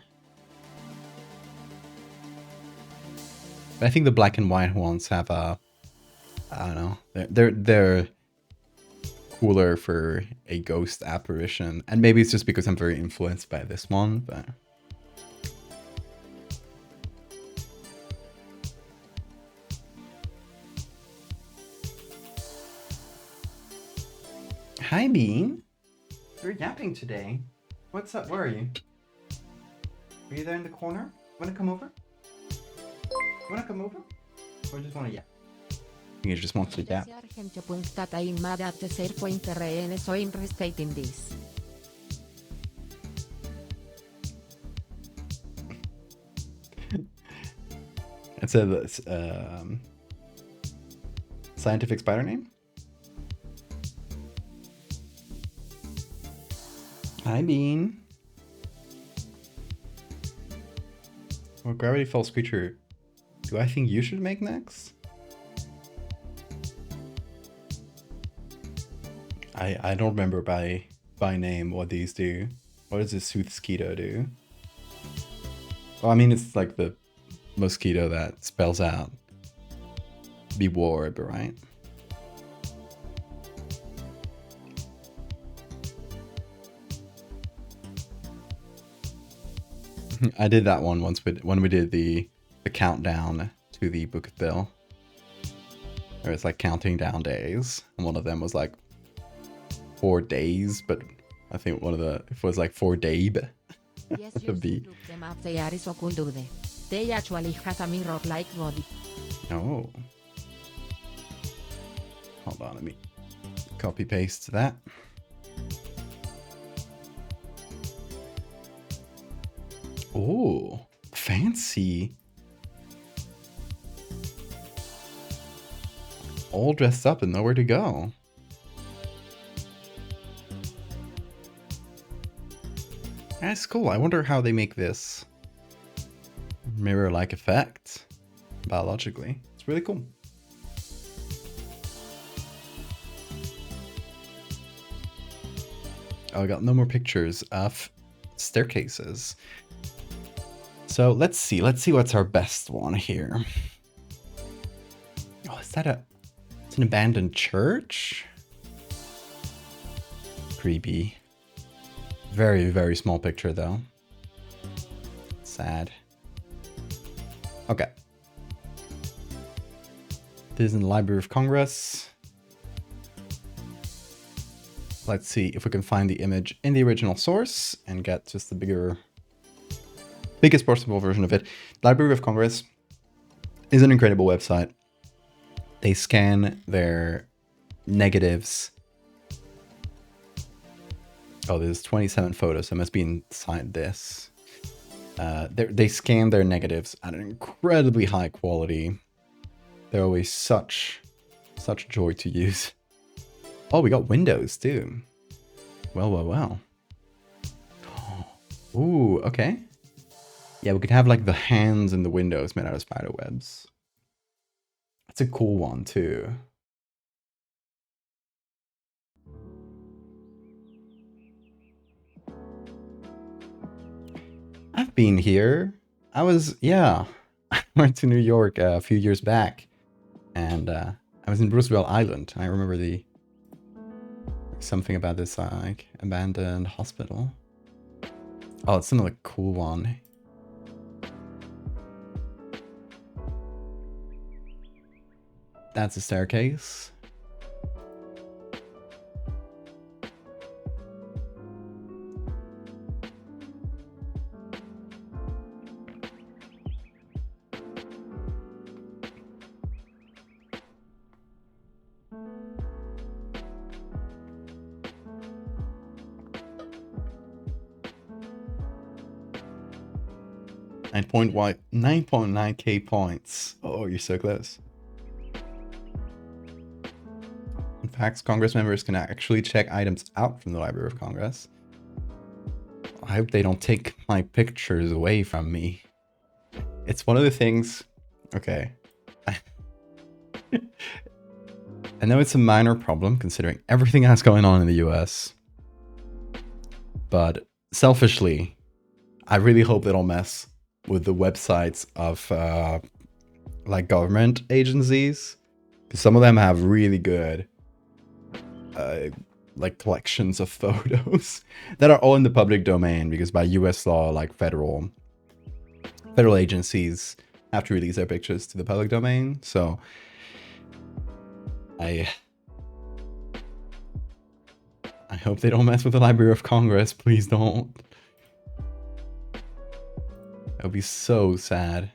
But I think the black and white ones have a, I don't know, they're cooler for a ghost apparition, and maybe it's just because I'm very influenced by this one, but. Hi, Bean. You're yapping today. What's up? Where are you? Are you there in the corner? Wanna come over? Wanna come over? Or just wanna yap? You just want to yap. So interested in this. It's a scientific spider name. Hi, Bean. What Gravity Falls creature do I think you should make next? I don't remember by name what these do. What does this Soothskeeto do? Well, I mean, it's like the mosquito that spells out be warb, right? I did that one once when we did the countdown to the Book of Bill. Where it's like counting down days, and one of them was like 4 days, but I think it was like 4 Dabe. Yes, you look them up. They are so cool, dude. They actually have a mirror-like body. Oh. Hold on, let me copy paste that. Oh, fancy. All dressed up and nowhere to go. That's cool. I wonder how they make this mirror-like effect biologically. It's really cool. Oh, I got no more pictures of staircases. So let's see what's our best one here. Oh, is that it's an abandoned church? Creepy. Very, very small picture though. Sad. Okay. This is in the Library of Congress. Let's see if we can find the image in the original source and get just the biggest possible version of it. Library of Congress is an incredible website. They scan their negatives. Oh, there's 27 photos, so it must be inside this. They scan their negatives at an incredibly high quality. They're always such joy to use. Oh, we got windows too. Well. Ooh, okay. Yeah, we could have like the hands in the windows made out of spider webs. That's a cool one too. I've been here. I went to New York a few years back, and I was in Roosevelt Island. I remember something about this like abandoned hospital. Oh, it's another cool one. That's a staircase. And 9.9k points. Oh, you're so close. In fact, Congress members can actually check items out from the Library of Congress. I hope they don't take my pictures away from me. It's one of the things... Okay. I know it's a minor problem considering everything that's going on in the US. But selfishly, I really hope they don't mess with the websites of like government agencies. Because some of them have really good like collections of photos that are all in the public domain, because by US law, like federal agencies have to release their pictures to the public domain. So I hope they don't mess with the Library of Congress. Please don't. That would be so sad.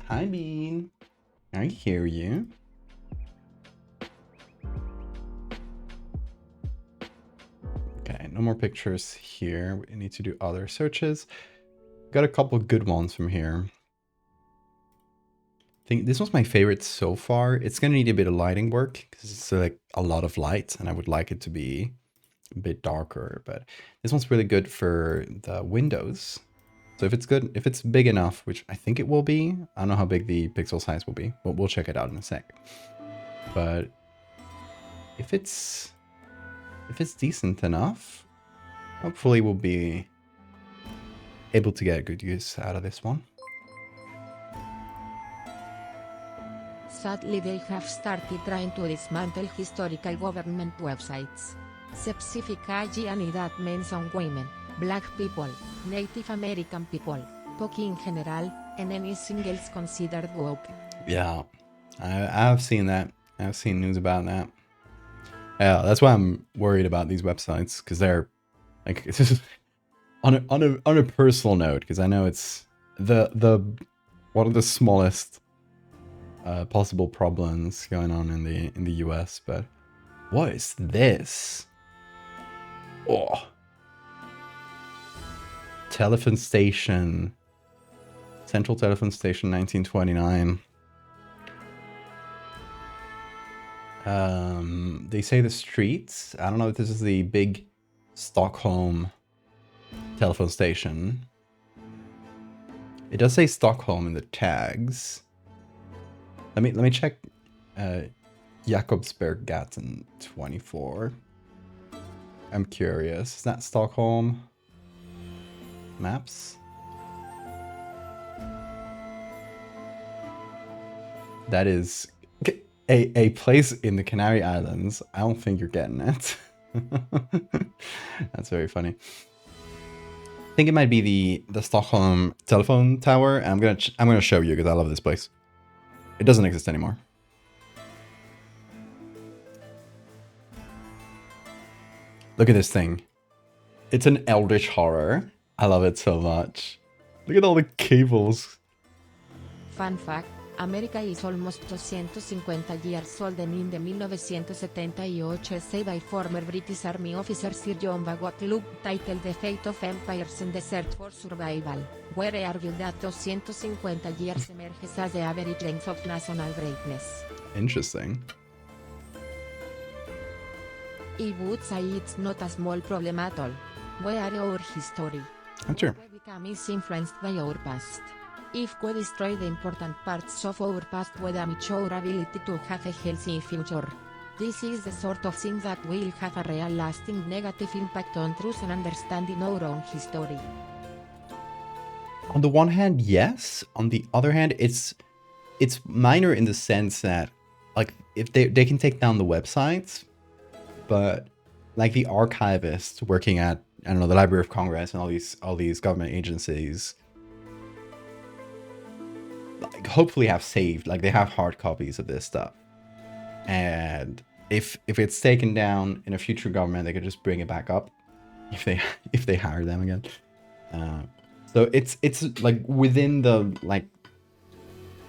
Hi, Bean. I hear you. Okay, no more pictures here. We need to do other searches. Got a couple good ones from here. I think this was my favorite so far. It's gonna need a bit of lighting work because it's like a lot of light, and I would like it to be a bit darker. But this one's really good for the windows. So if it's good, if it's big enough, which I think it will be, I don't know how big the pixel size will be, but we'll check it out in a sec. But if it's decent enough, hopefully we'll be able to get good use out of this one. Sadly, they have started trying to dismantle historical government websites, specifically any that mention women, black people, Native American people, POC in general, and anything else considered woke. Yeah, I've seen that. I've seen news about that. Yeah, that's why I'm worried about these websites, because they're like, it's just on a personal note, because I know it's the one of the smallest possible problems going on in the US. But what is this? Oh, telephone station, Central Telephone Station, 1929. They say the streets. I don't know if this is the big Stockholm telephone station. It does say Stockholm in the tags. Let me check. Jakobsberggatan 24. I'm curious. Is that Stockholm? Maps. That is a place in the Canary Islands. I don't think you're getting it. That's very funny. I think it might be the Stockholm telephone tower. And I'm gonna show you because I love this place. It doesn't exist anymore. Look at this thing. It's an eldritch horror. I love it so much. Look at all the cables. Fun fact, America is almost 250 years old, and in the 1978 essay by former British Army officer Sir John Bagot titled The Fate of Empires and the Search for Survival, where he argued that 250 years emerges as the average length of national greatness. Interesting. I would say it's not a small problem at all. We are our history. That's true. We become influenced by our past. If we destroy the important parts of our past, we damage our ability to have a healthy future. This is the sort of thing that will have a real lasting negative impact on truth and understanding our own history. On the one hand, yes. On the other hand, it's minor in the sense that, like, if they can take down the websites, but like the archivists working at, I don't know, the Library of Congress and all these government agencies, like, hopefully have saved, like, they have hard copies of this stuff. And if it's taken down in a future government, they could just bring it back up if they hire them again. So it's like within the, like,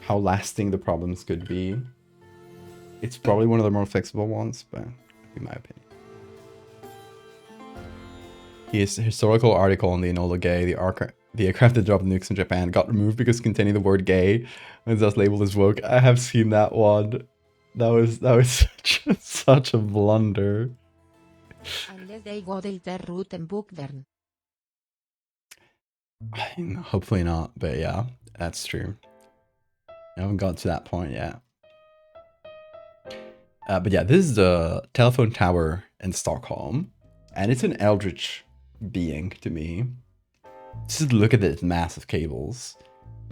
how lasting the problems could be. It's probably one of the more flexible ones, but in my opinion. His historical article on the Enola Gay, the aircraft that dropped nukes in Japan, got removed because containing the word gay and thus labeled as woke. I have seen that one. That was such a blunder. Unless they go their route and book them. Hopefully not, but yeah, that's true. I haven't got to that point yet. But yeah, this is the telephone tower in Stockholm, and it's an eldritch being to me. Just look at this massive cables.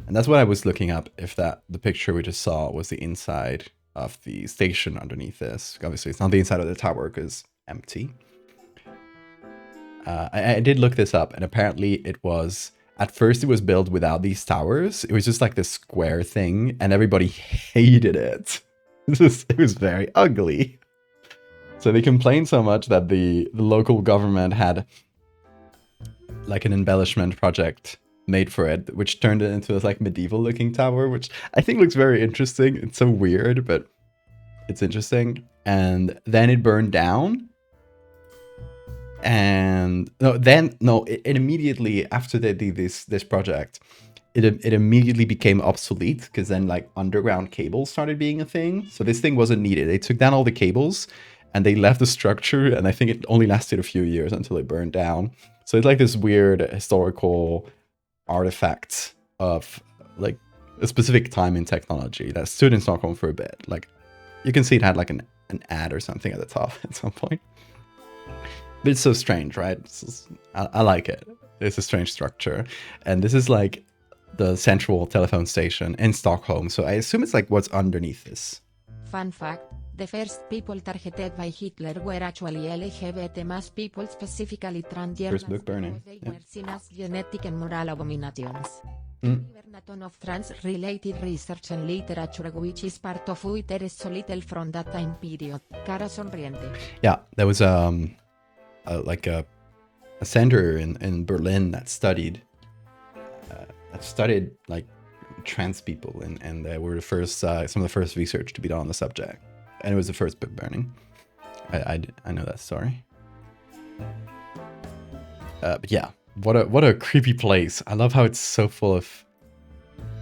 And that's what I was looking up, if the picture we just saw was the inside of the station underneath this. Obviously, it's not the inside of the tower because empty. I did look this up, and apparently it was, at first it was built without these towers. It was just like this square thing, and everybody hated it. It was very ugly. So they complained so much that the local government had like an embellishment project made for it, which turned it into this like medieval looking tower, which I think looks very interesting. It's so weird, but it's interesting. And then it burned down. And it immediately, after they did this project, it immediately became obsolete, because then like underground cables started being a thing. So this thing wasn't needed. They took down all the cables and they left the structure, and I think it only lasted a few years until it burned down. So it's like this weird historical artifact of like a specific time in technology that stood in Stockholm for a bit. Like you can see it had like an ad or something at the top at some point. But it's so strange, right? I like it. It's a strange structure. And this is like the central telephone station in Stockholm. So I assume it's like what's underneath this. Fun fact, the first people targeted by Hitler were actually LGBT mass people, specifically transgender. First book burning. They were seen as genetic and moral abominations. Vernaton of trans-related research and literature, which is part of who there is so little from that time period. Cara sonriente. Yeah, there was like a center in Berlin that studied like trans people, and they were the first some of the first research to be done on the subject, and it was the first book burning. I know that story. But yeah, what a creepy place. I love how it's so full of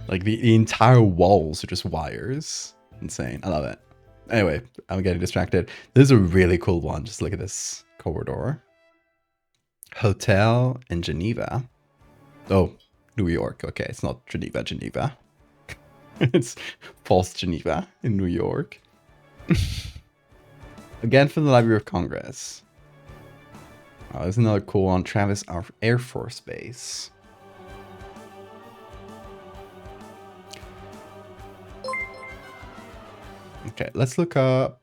like the entire walls are just wires. Insane. I love it. Anyway, I'm getting distracted. This is a really cool one. Just look at this corridor. Hotel in Geneva. Oh, New York. Okay, it's not Geneva. It's false Geneva in New York. Again from the Library of Congress. Oh, there's another cool one. Travis Air Force Base. Okay, let's look up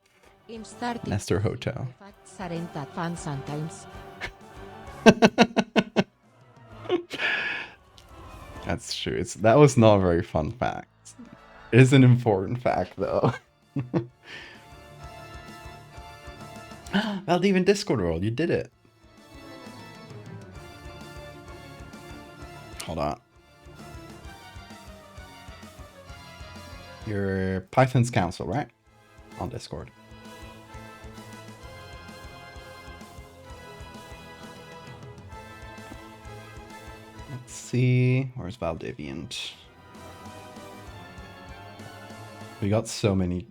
Nestor Hotel. Facts aren't that fun sometimes. That's true. That was not a very fun fact. It is an important fact, though. Valdivian Discord World, you did it. Hold on. You're Python's Council, right? On Discord. Let's see. Where's Valdivian? We got so many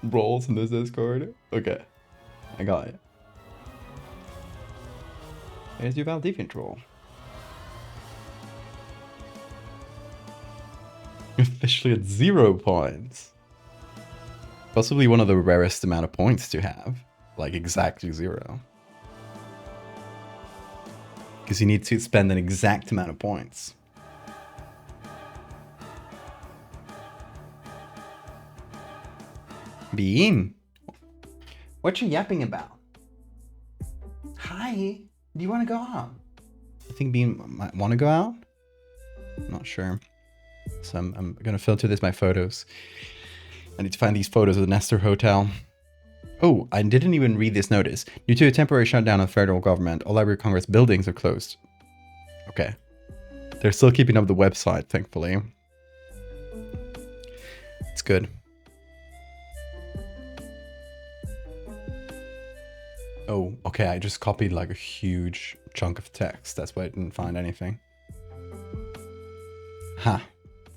roles in this Discord. Okay. I got it. Here's your Valdivian role. Officially at 0 points. Possibly one of the rarest amount of points to have. Like exactly 0. Because you need to spend an exact amount of points. Bean, what you yapping about? Hi, do you want to go out? I think Bean might want to go out. I'm not sure. So I'm gonna filter this by photos. I need to find these photos of the Nestor Hotel. Oh, I didn't even read this notice. Due to a temporary shutdown of the federal government, all Library of Congress buildings are closed. Okay. They're still keeping up the website, thankfully. It's good. Oh, okay, I just copied like a huge chunk of text. That's why I didn't find anything. Ha.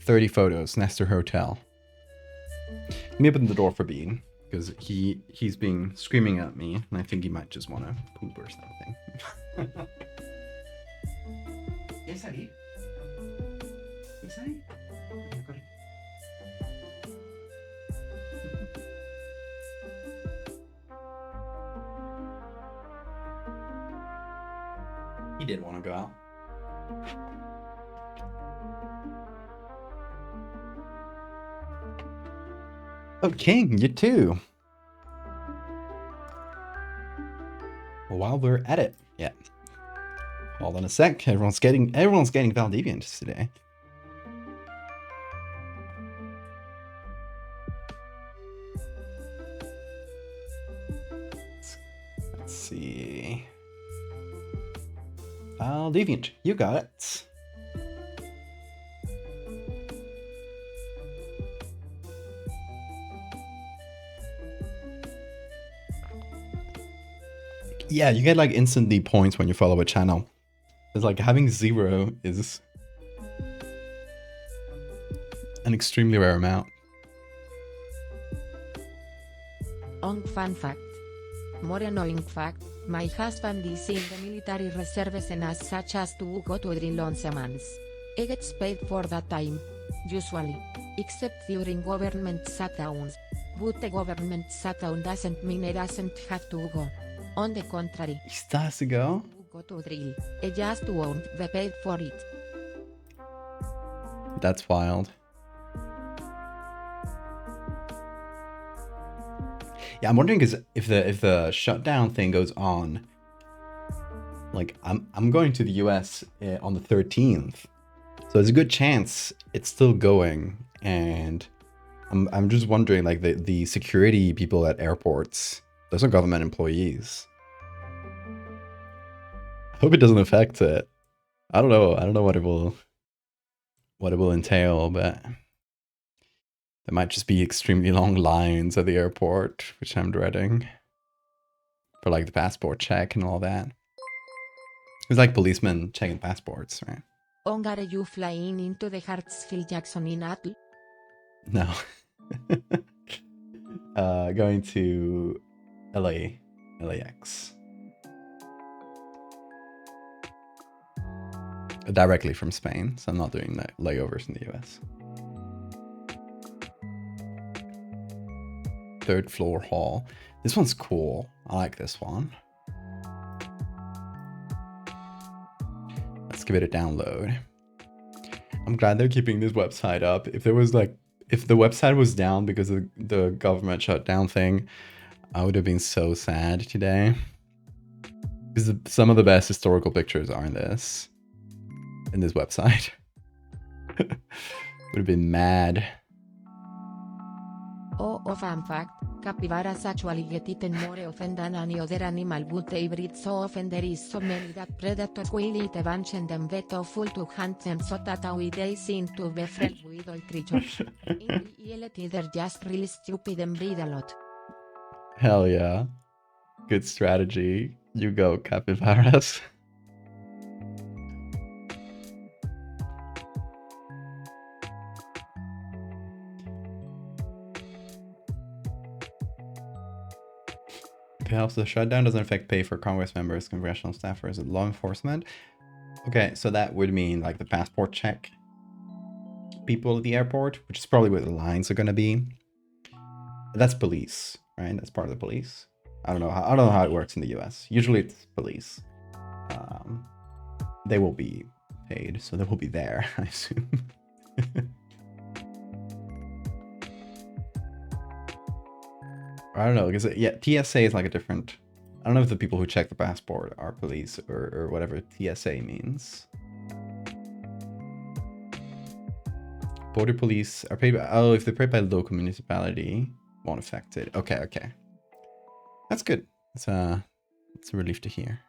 30 photos, Nestor Hotel. Let me open the door for Bean, because he's been screaming at me, and I think he might just want to poop or something. Yes, I did. Yes, I did. He He did want to go out. Oh, King, you too. While we're at it, yeah. Hold on a sec. Everyone's getting Valdivians today. Let's see. Valdiviant, you got it. Yeah, you get like instantly points when you follow a channel. It's like having 0 is an extremely rare amount. Fun fact. More annoying fact, my husband is in the military reserves and as such as to go to drill once a month. He gets paid for that time. Usually. Except during government shutdowns. But the government shutdown doesn't mean he doesn't have to go. On the contrary. He still has to go? Go to drill. He just won't be paid for it. That's wild. Yeah, I'm wondering because if the shutdown thing goes on, like I'm going to the US on the 13th, so there's a good chance it's still going, and I'm just wondering like the security people at airports, those are government employees. I hope it doesn't affect it. I don't know what it will entail, but there might just be extremely long lines at the airport, which I'm dreading. For like the passport check and all that. It's like policemen checking passports, right? Are you flying into the Hartsfield Jackson in Atl? No. Going to LAX. Directly from Spain, so I'm not doing the layovers in the US. 3rd floor hall. This one's cool. I like this one. Let's give it a download. I'm glad they're keeping this website up. If the website was down because of the government shutdown thing, I would have been so sad today. Because some of the best historical pictures are in this website. Would have been mad. Fun fact, capybaras actually get eaten more often than any other animal, but they breed so often there is so many that predators will eat a bunch and then be too full to hunt them, so that they seem to be friends with all creatures. In reality they're just really stupid and breed a lot. Hell yeah. Good strategy. You go, capybaras. Perhaps the shutdown doesn't affect pay for Congress members, congressional staffers, and law enforcement. Okay, so that would mean like the passport check people at the airport, which is probably where the lines are going to be. That's police, right? That's part of the police. I don't know how it works in the US. Usually it's police. They will be paid, so they will be there, I assume. I don't know, because yeah, TSA is like a different. I don't know if the people who check the passport are police or whatever TSA means. Border police are paid by, if they're paid by local municipality, won't affect it. Okay. That's good. It's a relief to hear.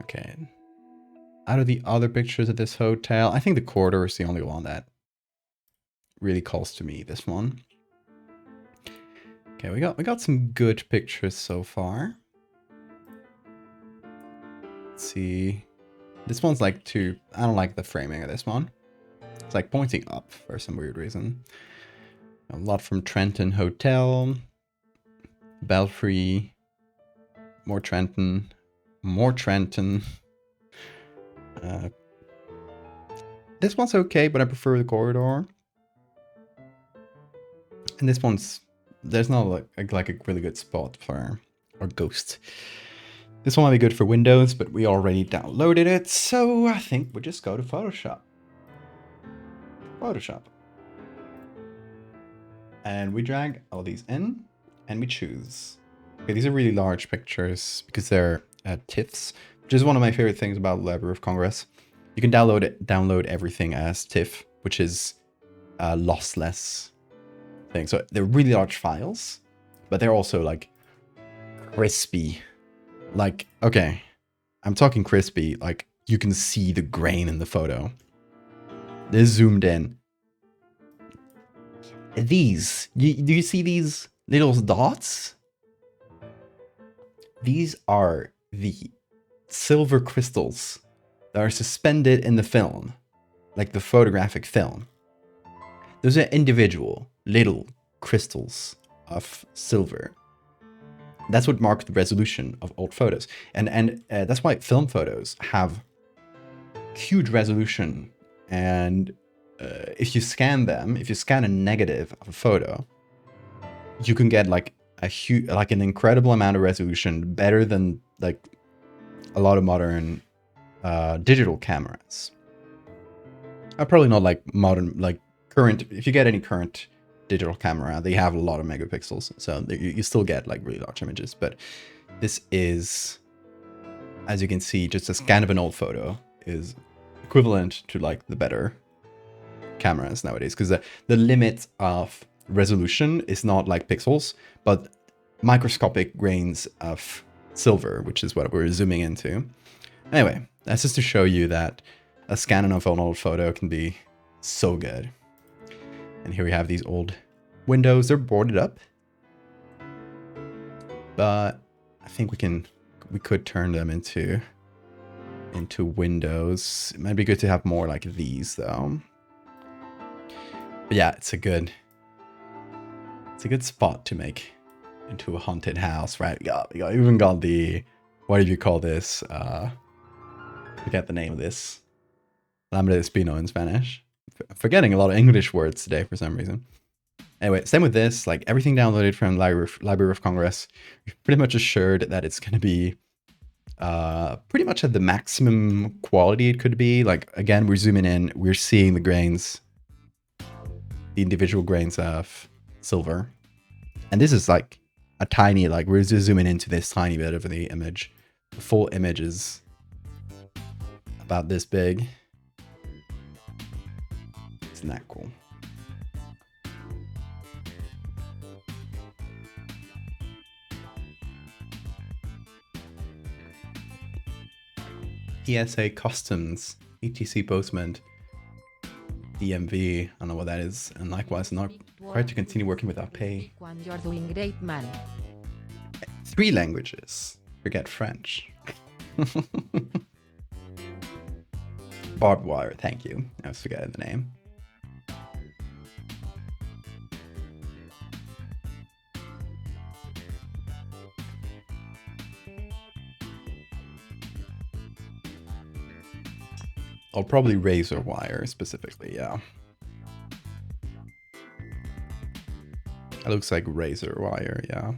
Okay. Out of the other pictures of this hotel, I think the corridor is the only one that really calls to me, this one. Okay, we got some good pictures so far. Let's see. This one's like I don't like the framing of this one. It's like pointing up for some weird reason. A lot from Trenton Hotel. Belfry. More Trenton. This one's okay, but I prefer the corridor. And this one's, there's not like a really good spot for or Ghost. This one might be good for Windows, but we already downloaded it, so I think we'll just go to Photoshop. Photoshop. And we drag all these in, and we choose. Okay, these are really large pictures because they're TIFFs, which is one of my favorite things about Library of Congress. You can download everything as TIFF, which is a lossless thing. So they're really large files, but they're also like crispy. Like, okay, I'm talking crispy, like you can see the grain in the photo. They're zoomed in. These, do you see these little dots? These are the silver crystals that are suspended in the film, like the photographic film. Those are individual little crystals of silver. That's what marks the resolution of old photos. And that's why film photos have huge resolution. And if you scan them, if you scan a negative of a photo, you can get like an incredible amount of resolution, better than like a lot of modern digital cameras. Probably not like modern, like current. If you get any current digital camera, they have a lot of megapixels, so you still get like really large images. But this is, as you can see, just a scan of an old photo is equivalent to like the better cameras nowadays, because the limit of resolution is not like pixels, but microscopic grains of silver, which is what we're zooming into. Anyway, that's just to show you that a scan of an old photo can be so good. And here we have these old windows. They're boarded up, but I think we could turn them into windows. It might be good to have more like these though. But yeah, it's a good spot to make into a haunted house, right? We even got the, what do you call this? Forget the name of this. Lámpara de espino in Spanish. I'm forgetting a lot of English words today for some reason. Anyway, same with this, like everything downloaded from Library of Congress, you're pretty much assured that it's going to be pretty much at the maximum quality it could be. Like, again, we're zooming in, we're seeing the grains, the individual grains of silver. And this is like a tiny, like we're just zooming into this tiny bit of the image. The full image is about this big. Isn't that cool? PSA Customs, ETC Postman, DMV, I don't know what that is, and likewise not required to continue working without pay. You're doing great, man. 3 languages. Forget French. Barbed wire, thank you. I was forgetting the name. I'll probably razor wire specifically, yeah. It looks like razor wire, yeah.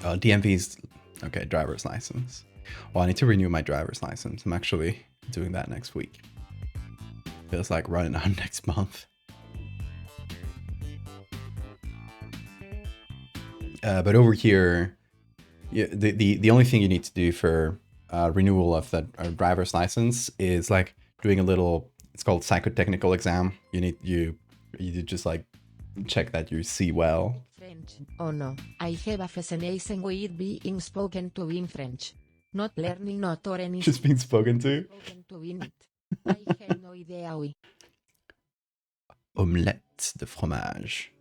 DMV's, okay, driver's license. Well, I need to renew my driver's license. I'm actually doing that next week. Feels like running out next month. But over here, the only thing you need to do for renewal of the driver's license is like doing a little, it's called psychotechnical exam. You just like check that you see well. French. Oh no, I have a fascination with being spoken to in French. Not learning, not or anything. Just being spoken to? Spoken to in it. I have no idea, oui. Omelette de fromage.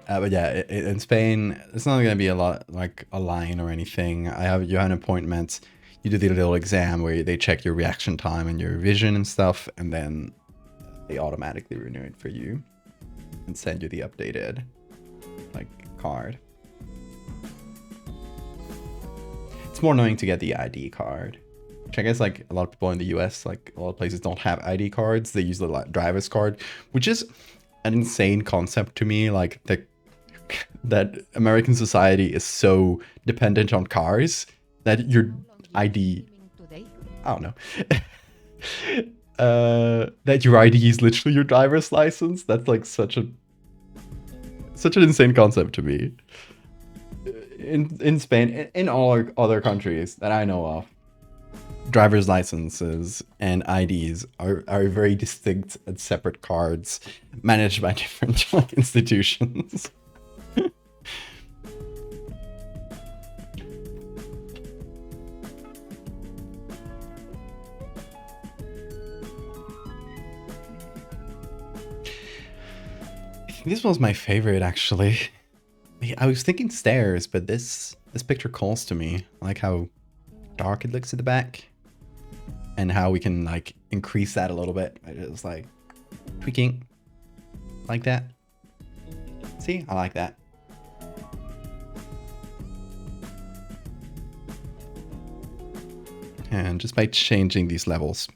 But yeah, in Spain, it's not going to be a lot like a line or anything. You have an appointment, you do the little exam where they check your reaction time and your vision and stuff, and then they automatically renew it for you and send you the updated like card. It's more annoying to get the ID card. Which I guess like a lot of people in the US, like a lot of places don't have ID cards. They use the driver's card, which is an insane concept to me. Like that American society is so dependent on cars that your ID, I don't know, that your ID is literally your driver's license. That's like such an insane concept to me. In Spain, in all other countries that I know of, driver's licenses and IDs are very distinct and separate cards managed by different like, institutions. This was my favorite, actually. I was thinking stairs, but this picture calls to me. I like how dark it looks at the back, and how we can like increase that a little bit. It's like tweaking like that. See, I like that. And just by changing these levels,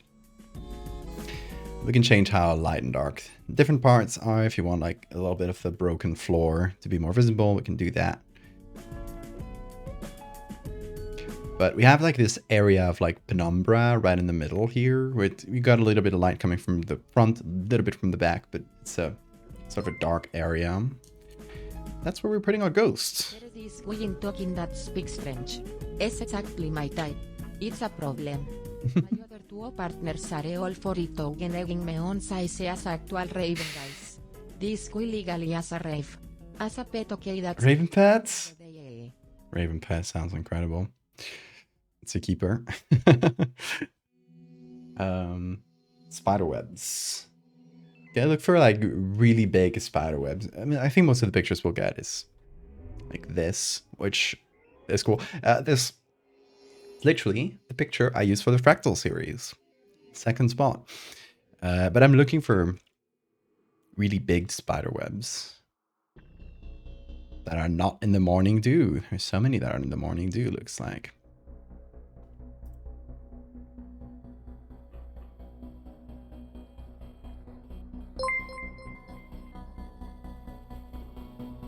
we can change how light and dark different parts are. If you want like a little bit of the broken floor to be more visible, we can do that. But we have like this area of like penumbra right in the middle here. We got a little bit of light coming from the front, a little bit from the back, but it's a sort of a dark area. That's where we're putting our ghosts. There is this guy talking that speaks French. It's exactly my type. It's a problem. My other two partners are all for it again egging me on size as actual raven guys. This guy legally as a rave. As a pet, okay, that's Raven pets? Raven pet sounds incredible. It's a keeper. Spider webs. Yeah, look for like really big spider webs. I mean, I think most of the pictures we'll get is like this, which is cool. This literally the picture I use for the Fractal series. Second spot. But I'm looking for really big spider webs that are not in the morning dew. There's so many that are in the morning dew, looks like.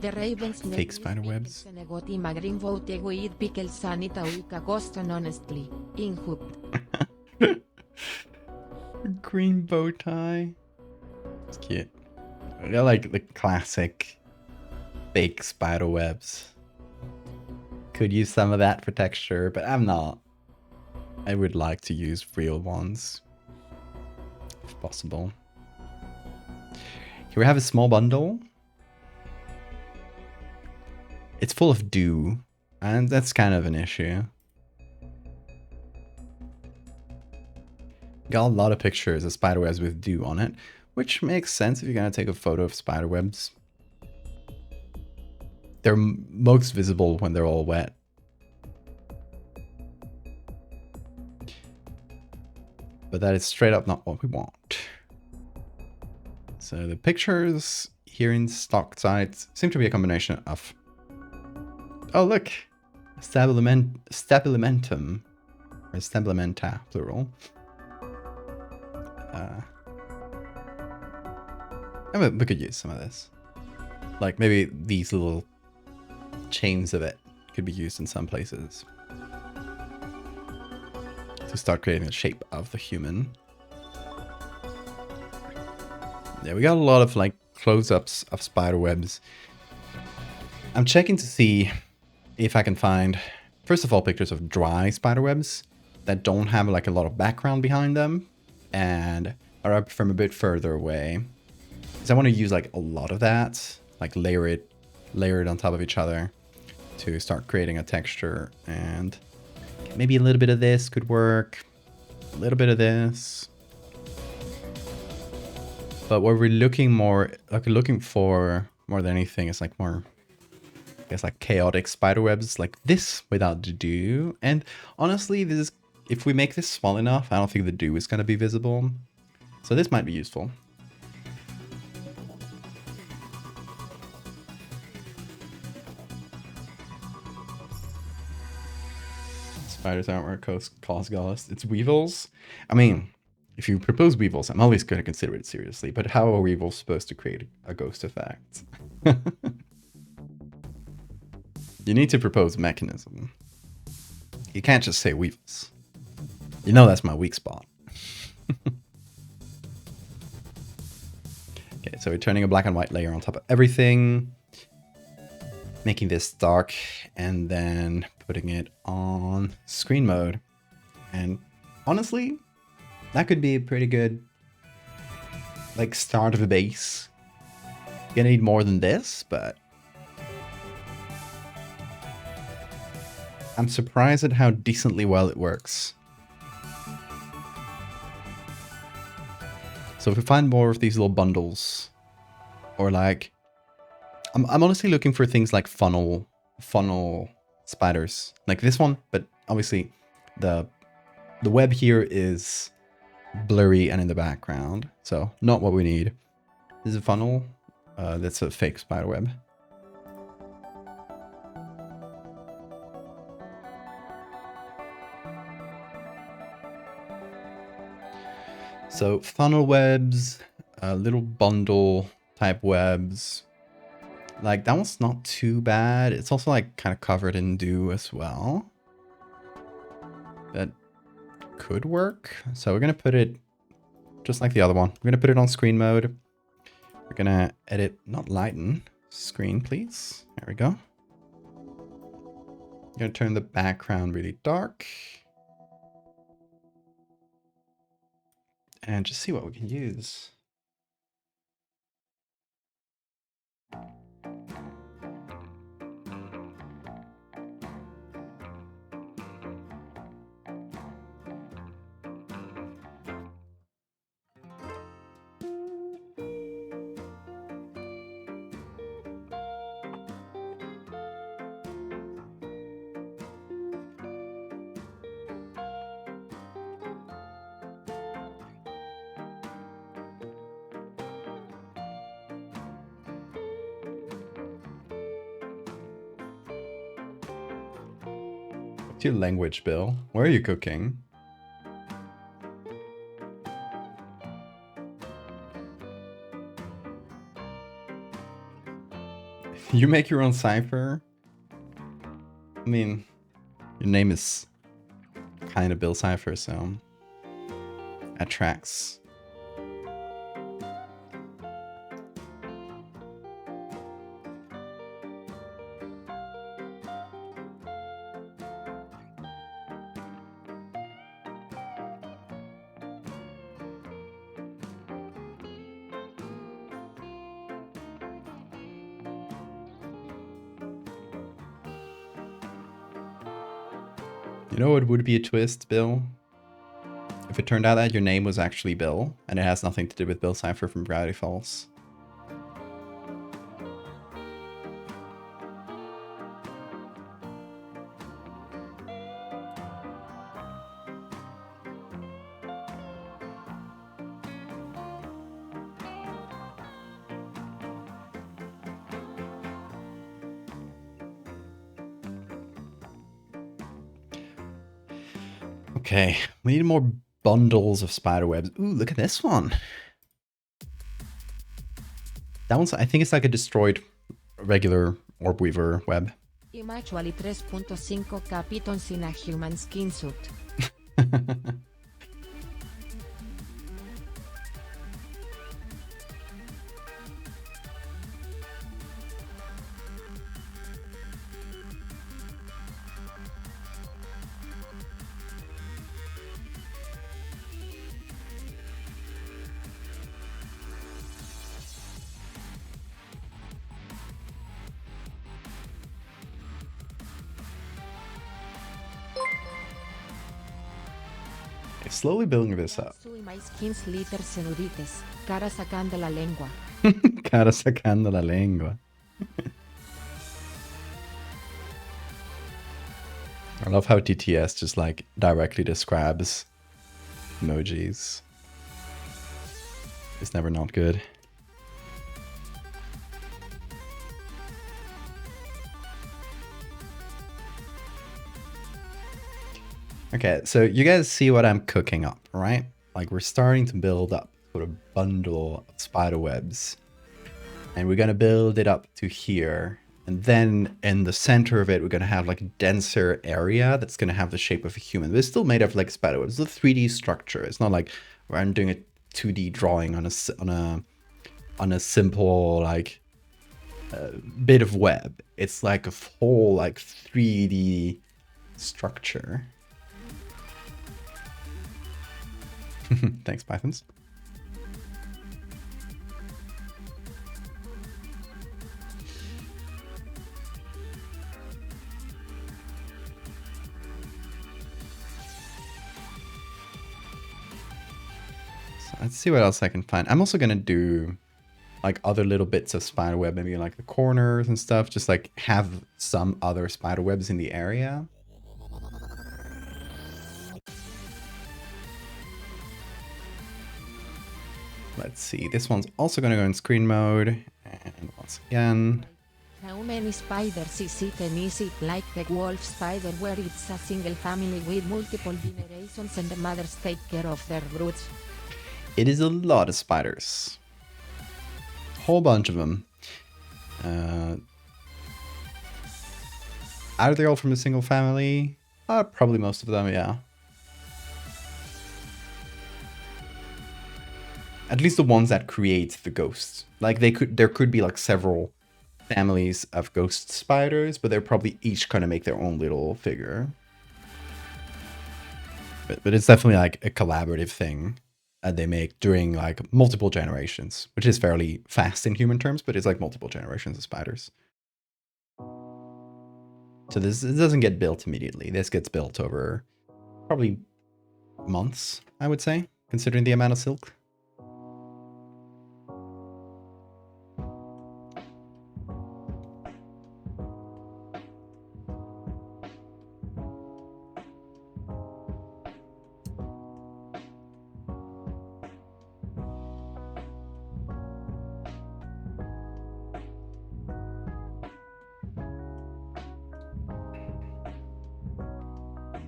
The Ravens fake spider webs. honestly. Green bow tie. It's cute. I like the classic fake spider webs. Could use some of that for texture, but I'm not. I would like to use real ones, if possible. Here we have a small bundle. It's full of dew, and that's kind of an issue. Got a lot of pictures of spiderwebs with dew on it, which makes sense if you're gonna take a photo of spiderwebs. They're most visible when they're all wet. But that is straight up not what we want. So the pictures here in stock sites seem to be a combination of... Oh, look! Stabilimentum. Or stabilimenta, plural. We could use some of this. Like maybe these little chains of it could be used in some places to start creating the shape of the human. Yeah, we got a lot of like close-ups of spider webs. I'm checking to see if I can find, first of all, pictures of dry spider webs that don't have like a lot of background behind them and are up from a bit further away. Because I want to use like a lot of that, like layer it on top of each other to start creating a texture. And maybe a little bit of this could work, a little bit of this. But what we're looking for more than anything is like more, I guess, like chaotic spider webs like this without the dew. And honestly, this is, if we make this small enough, I don't think the dew is going to be visible. So this might be useful. Spiders aren't cause ghosts. It's weevils. I mean, if you propose weevils, I'm always going to consider it seriously. But how are weevils supposed to create a ghost effect? You need to propose mechanism. You can't just say weevils. You know that's my weak spot. Okay, so we're turning a black and white layer on top of everything. Making this dark and then putting it on screen mode. And honestly, that could be a pretty good like start of a base. You're gonna need more than this, but I'm surprised at how decently well it works. So if we find more of these little bundles, or like, I'm honestly looking for things like funnel spiders, like this one, but obviously the web here is blurry and in the background, so not what we need. This is a funnel, that's a fake spider web. So funnel webs, little bundle type webs. Like that one's not too bad. It's also like kind of covered in dew as well. That could work. So we're gonna put it just like the other one. We're gonna put it on screen mode. We're gonna edit, not lighten, screen please. There we go. I'm gonna turn the background really dark. And just see what we can use. What's your language, Bill? Where are you cooking? You make your own cipher? I mean, your name is kind of Bill Cipher, so that tracks. You know what would be a twist, Bill? If it turned out that your name was actually Bill, and it has nothing to do with Bill Cipher from Gravity Falls. Okay, we need more bundles of spider webs. Ooh, look at this one. That one's, I think it's like a destroyed regular orb weaver web. I'm actually 3.5 capitons in a human skin suit. Slowly building this up. Soy my skins liter celulitis, cara sacando la lengua. Cara sacando la lengua. I love how TTS just like directly describes emojis. It's never not good. Okay, so you guys see what I'm cooking up, right? Like we're starting to build up sort of bundle of spider webs. And we're gonna build it up to here. And then in the center of it, we're gonna have like a denser area that's gonna have the shape of a human. But it's still made of like spider webs. It's a 3D structure. It's not like where I'm doing a 2D drawing on a simple like bit of web. It's like a whole like 3D structure. Thanks, Pythons. So let's see what else I can find. I'm also gonna do like other little bits of spider web, maybe like the corners and stuff. Just like have some other spider webs in the area. Let's see, this one's also gonna go in screen mode. And once again. How many spiders is it, and is it like the wolf spider where it's a single family with multiple generations and the mothers take care of their broods? It is a lot of spiders. Whole bunch of them. Are they all from a single family? Probably most of them, yeah. At least the ones that create the ghosts. Like there could be like several families of ghost spiders, but they're probably each gonna make their own little figure. But it's definitely like a collaborative thing that they make during like multiple generations, which is fairly fast in human terms, but it's like multiple generations of spiders. So this doesn't get built immediately. This gets built over probably months, I would say, considering the amount of silk.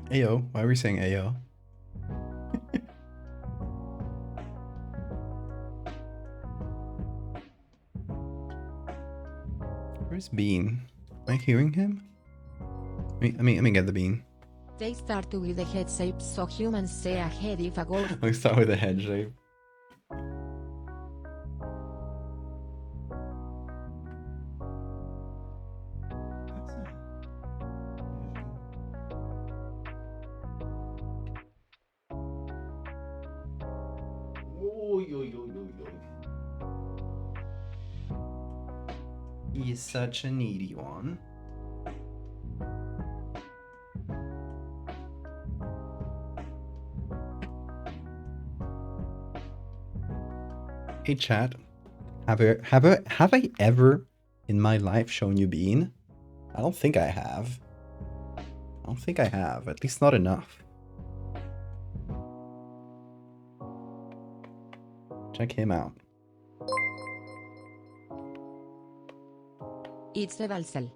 Ayo, why are we saying Ayo? Where's Bean? Am I hearing him? Let me get the Bean. They start with the head shape so humans say a head if a ghost. Let's start with the head shape. He is such a needy one. Hey chat, have I ever in my life shown you Bean? I don't think I have. I don't think I have, at least not enough. Check him out. It's the Balsel.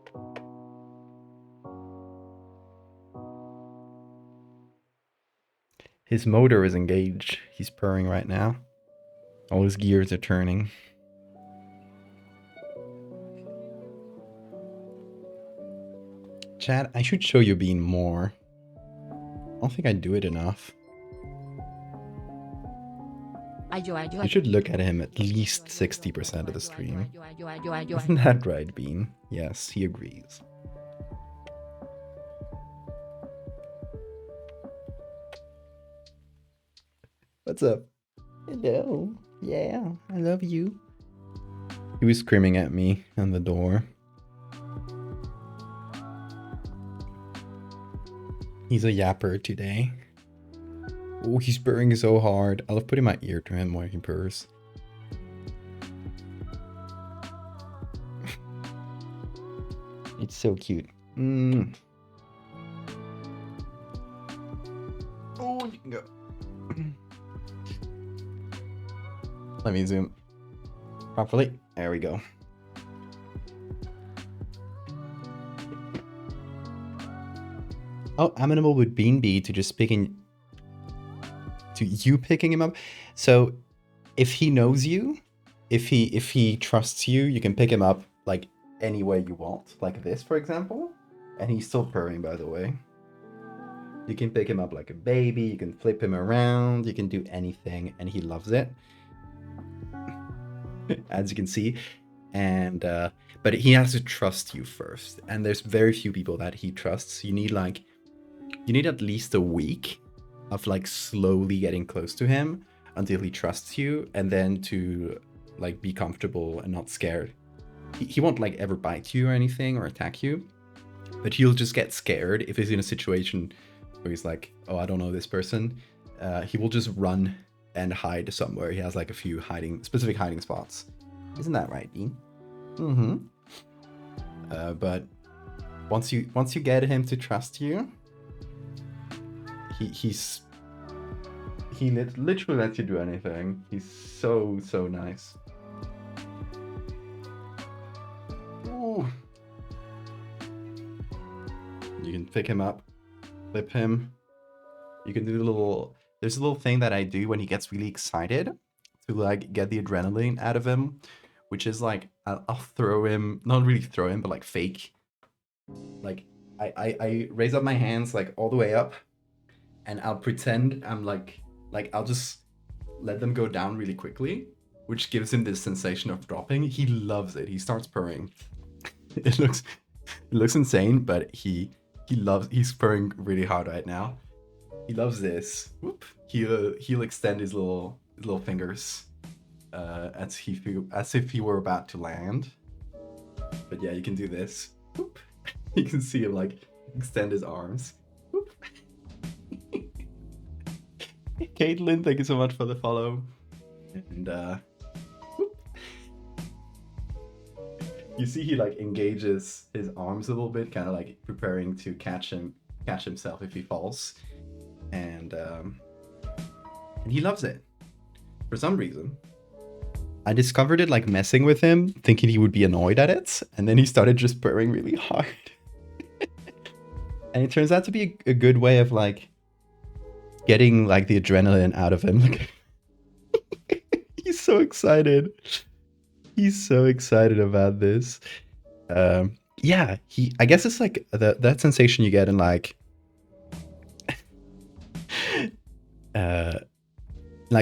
His motor is engaged. He's purring right now. All his gears are turning. Chat, I should show you Bean more. I don't think I do it enough. You should look at him at least 60% of the stream. Isn't that right, Bean? Yes, he agrees. What's up? Hello. Yeah, I love you. He was screaming at me on the door. He's a yapper today. Oh, he's purring so hard. I love putting my ear to him while he purrs. It's so cute. Mm. Oh, you can go. Let me zoom properly. There we go. How amenable would Bean be to just picking to you picking him up? So if he knows you, if he trusts you, you can pick him up like any way you want, like this, for example. And he's still purring, by the way. You can pick him up like a baby, you can flip him around, you can do anything, and he loves it. As you can see. And but he has to trust you first. And there's very few people that he trusts. You need at least a week of like slowly getting close to him until he trusts you, and then to like be comfortable and not scared. He won't like ever bite you or anything or attack you, but he'll just get scared if he's in a situation where he's like, oh, I don't know this person. He will just run and hide somewhere. He has like a few specific hiding spots. Isn't that right, Dean? Mm-hmm. But once you get him to trust you, he literally lets you do anything. He's so nice. Ooh. You can pick him up, flip him. You can do there's a little thing that I do when he gets really excited to like get the adrenaline out of him, which is like I'll throw him, not really throw him, but like fake. Like I raise up my hands like all the way up, and I'll pretend I'm like I'll just let them go down really quickly, which gives him this sensation of dropping. He loves it. He starts purring. It looks insane, but he's purring really hard right now. He loves this. Whoop. He'll extend his little fingers as if he were about to land. But yeah, you can do this. Whoop. You can see him like extend his arms. Whoop. Caitlin, thank you so much for the follow. And whoop. You see he like engages his arms a little bit, kind of like preparing to catch himself if he falls. And he loves it for some reason. I discovered it like messing with him, thinking he would be annoyed at it, and then he started just purring really hard. And it turns out to be a good way of like getting like the adrenaline out of him. He's so excited. He's so excited about this. Yeah, I guess it's like that sensation you get in like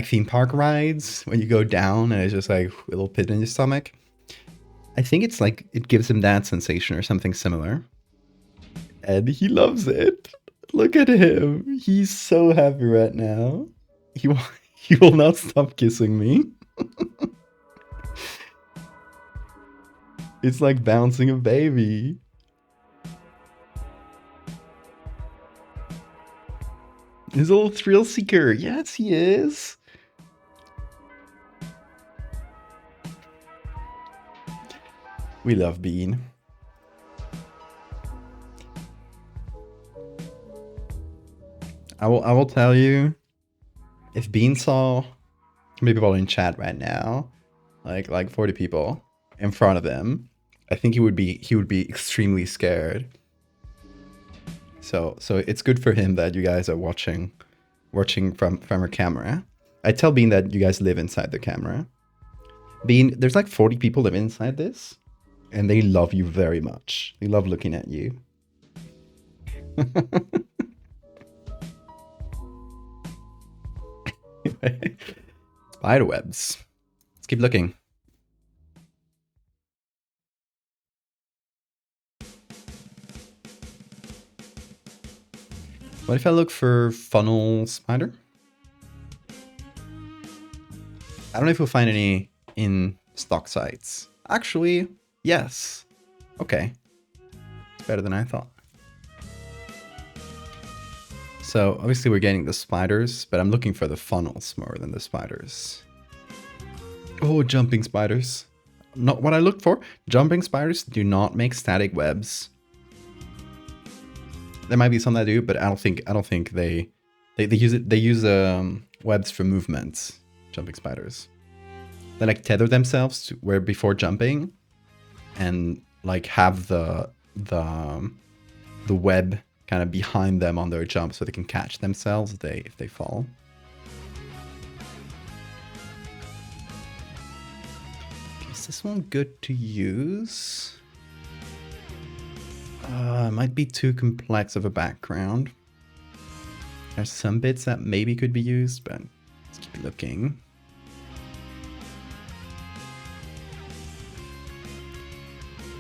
theme park rides when you go down and it's just like a little pit in your stomach. I think it's like it gives him that sensation or something similar. And he loves it. Look at him. He's so happy right now. He will not stop kissing me. It's like bouncing a baby. He's a little thrill seeker. Yes, he is. We love Bean. I will tell you, if Bean saw maybe people in chat right now, like 40 people in front of him, I think he would be extremely scared. So it's good for him that you guys are watching from a camera. I tell Bean that you guys live inside the camera. Bean, there's like 40 people live inside this, and they love you very much. They love looking at you. Spiderwebs. Let's keep looking. What if I look for funnel spider? I don't know if we'll find any in stock sites. Actually, yes. Okay. It's better than I thought. So obviously we're getting the spiders, but I'm looking for the funnels more than the spiders. Oh, jumping spiders. Not what I looked for. Jumping spiders do not make static webs. There might be some that do, but I don't think they use it. They use webs for movement. Jumping spiders. They like tether themselves to where before jumping, and like have the web kind of behind them on their jump so they can catch themselves if they fall. Is this one good to use? It might be too complex of a background. There's some bits that maybe could be used, but let's keep looking.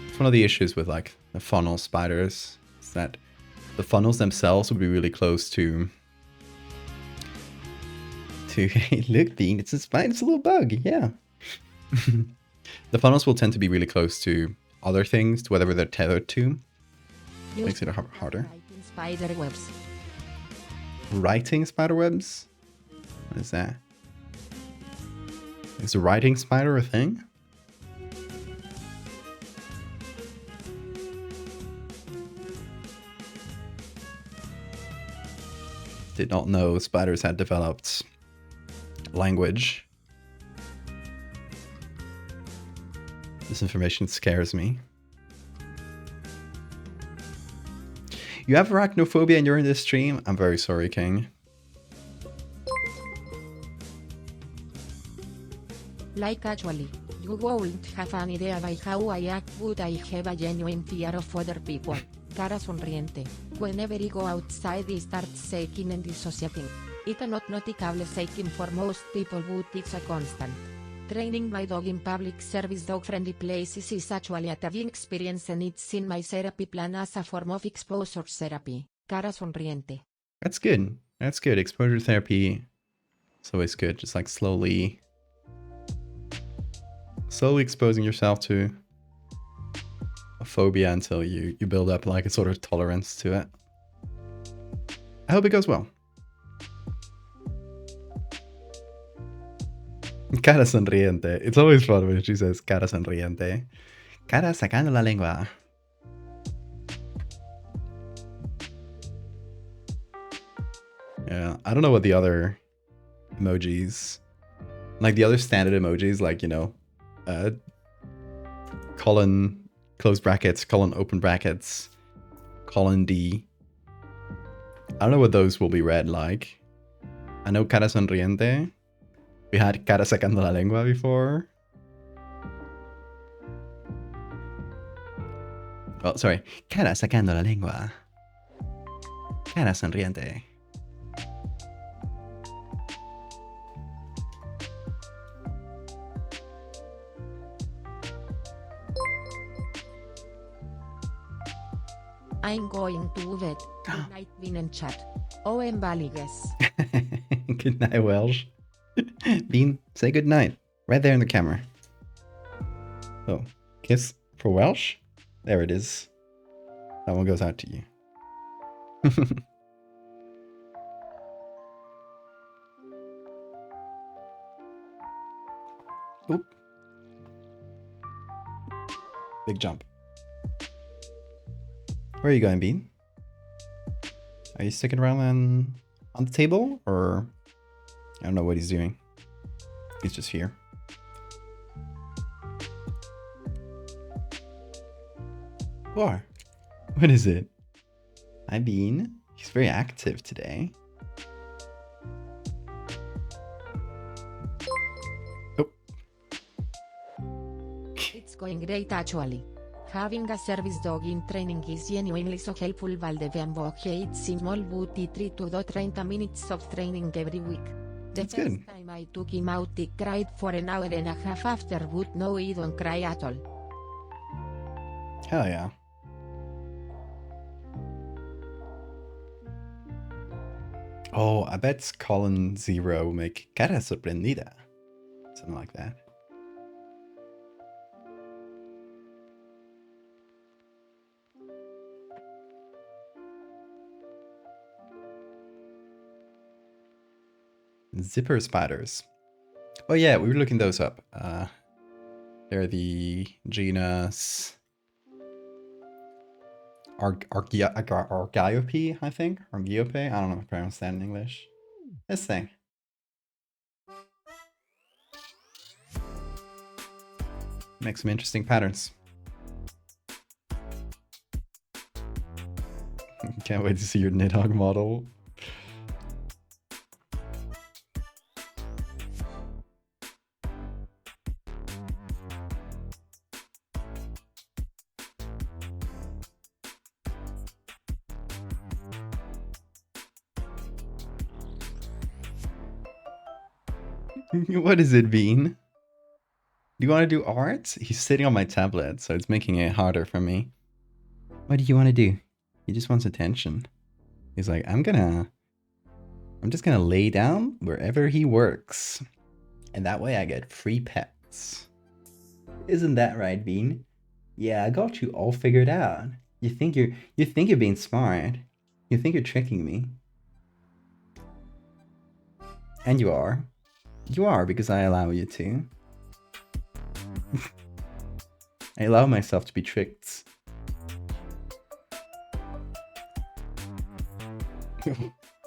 It's one of the issues with like the funnel spiders is that the funnels themselves would be really close to look, Bean, it's a spider, it's a little bug, yeah. The funnels will tend to be really close to other things, to whatever they're tethered to. Makes it harder. Spider webs. Writing spider webs? What is that? Is a writing spider a thing? Did not know spiders had developed language. This information scares me. You have arachnophobia and you're in this stream? I'm very sorry, King. Like actually, you won't have an idea by how I act, but I have a genuine fear of other people. Cara sonriente. Whenever I go outside I start shaking and dissociating. It's not noticeable shaking for most people, but it's a constant. Training my dog in public service dog-friendly places is actually a tagging experience and it's in my therapy plan as a form of exposure therapy. Cara sonriente. That's good. That's good. Exposure therapy is always good. Just like slowly exposing yourself to a phobia until you build up like a sort of tolerance to it. I hope it goes well. Cara sonriente. It's always fun when she says cara sonriente. Cara sacando la lengua. Yeah, I don't know what the other emojis, like the other standard emojis, like, you know, colon, close brackets, colon, open brackets, colon D. I don't know what those will be read like. I know cara sonriente. We had cara sacando la lengua before. Oh, sorry. Cara sacando la lengua. Cara sonriente. I'm going to bed. Good night, Bean and chat. Oh, en Valigues. Good night, Welsh. Bean, say good night. Right there in the camera. Oh, kiss for Welsh? There it is. That one goes out to you. Oop. Big jump. Where are you going, Bean? Are you sticking around on the table? Or I don't know what he's doing. He's just here. What? What is it? Hi, Bean. He's very active today. Oh. It's going great actually. Having a service dog in training is genuinely so helpful. Valdevian it's small but I try to do 30 minutes of training every week. The That's first good. time I took him out he cried for an hour and a half after, but no, he don't cry at all. Hell yeah. Oh, I bet Colin Zero will make cara sorprendida. Something like that. Zipper spiders. Oh yeah, we were looking those up. They're the genus Argiope, I think. Argiope? I don't know how to pronounce that in English. This thing. Makes some interesting patterns. Can't wait to see your Nidhogg model. What is it, Bean? Do you want to do art? He's sitting on my tablet, so it's making it harder for me. What do you want to do? He just wants attention. He's like, I'm just gonna lay down wherever he works. And that way I get free pets. Isn't that right, Bean? Yeah, I got you all figured out. You think you're being smart. You think you're tricking me. And you are. You are, because I allow you to. I allow myself to be tricked.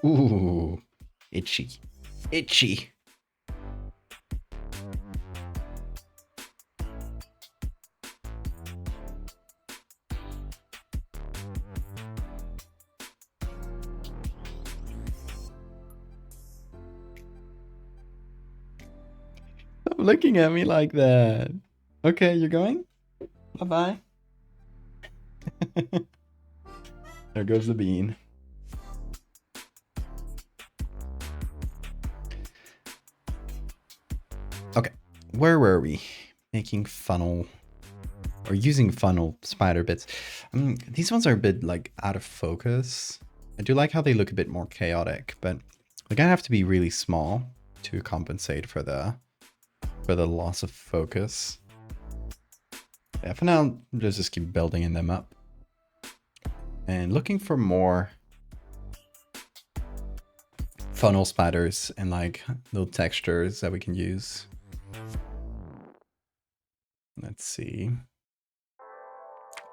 Ooh, itchy. Itchy. Stop looking at me like that. Okay, you're going? Bye-bye. There goes the bean. Okay, where were we? Making funnel, or using funnel spider bits. These ones are a bit like out of focus. I do like how they look a bit more chaotic, but they're gonna have to be really small to compensate for the loss of focus. Yeah, for now, let's just keep building them up. And looking for more funnel spiders and like little textures that we can use. Let's see.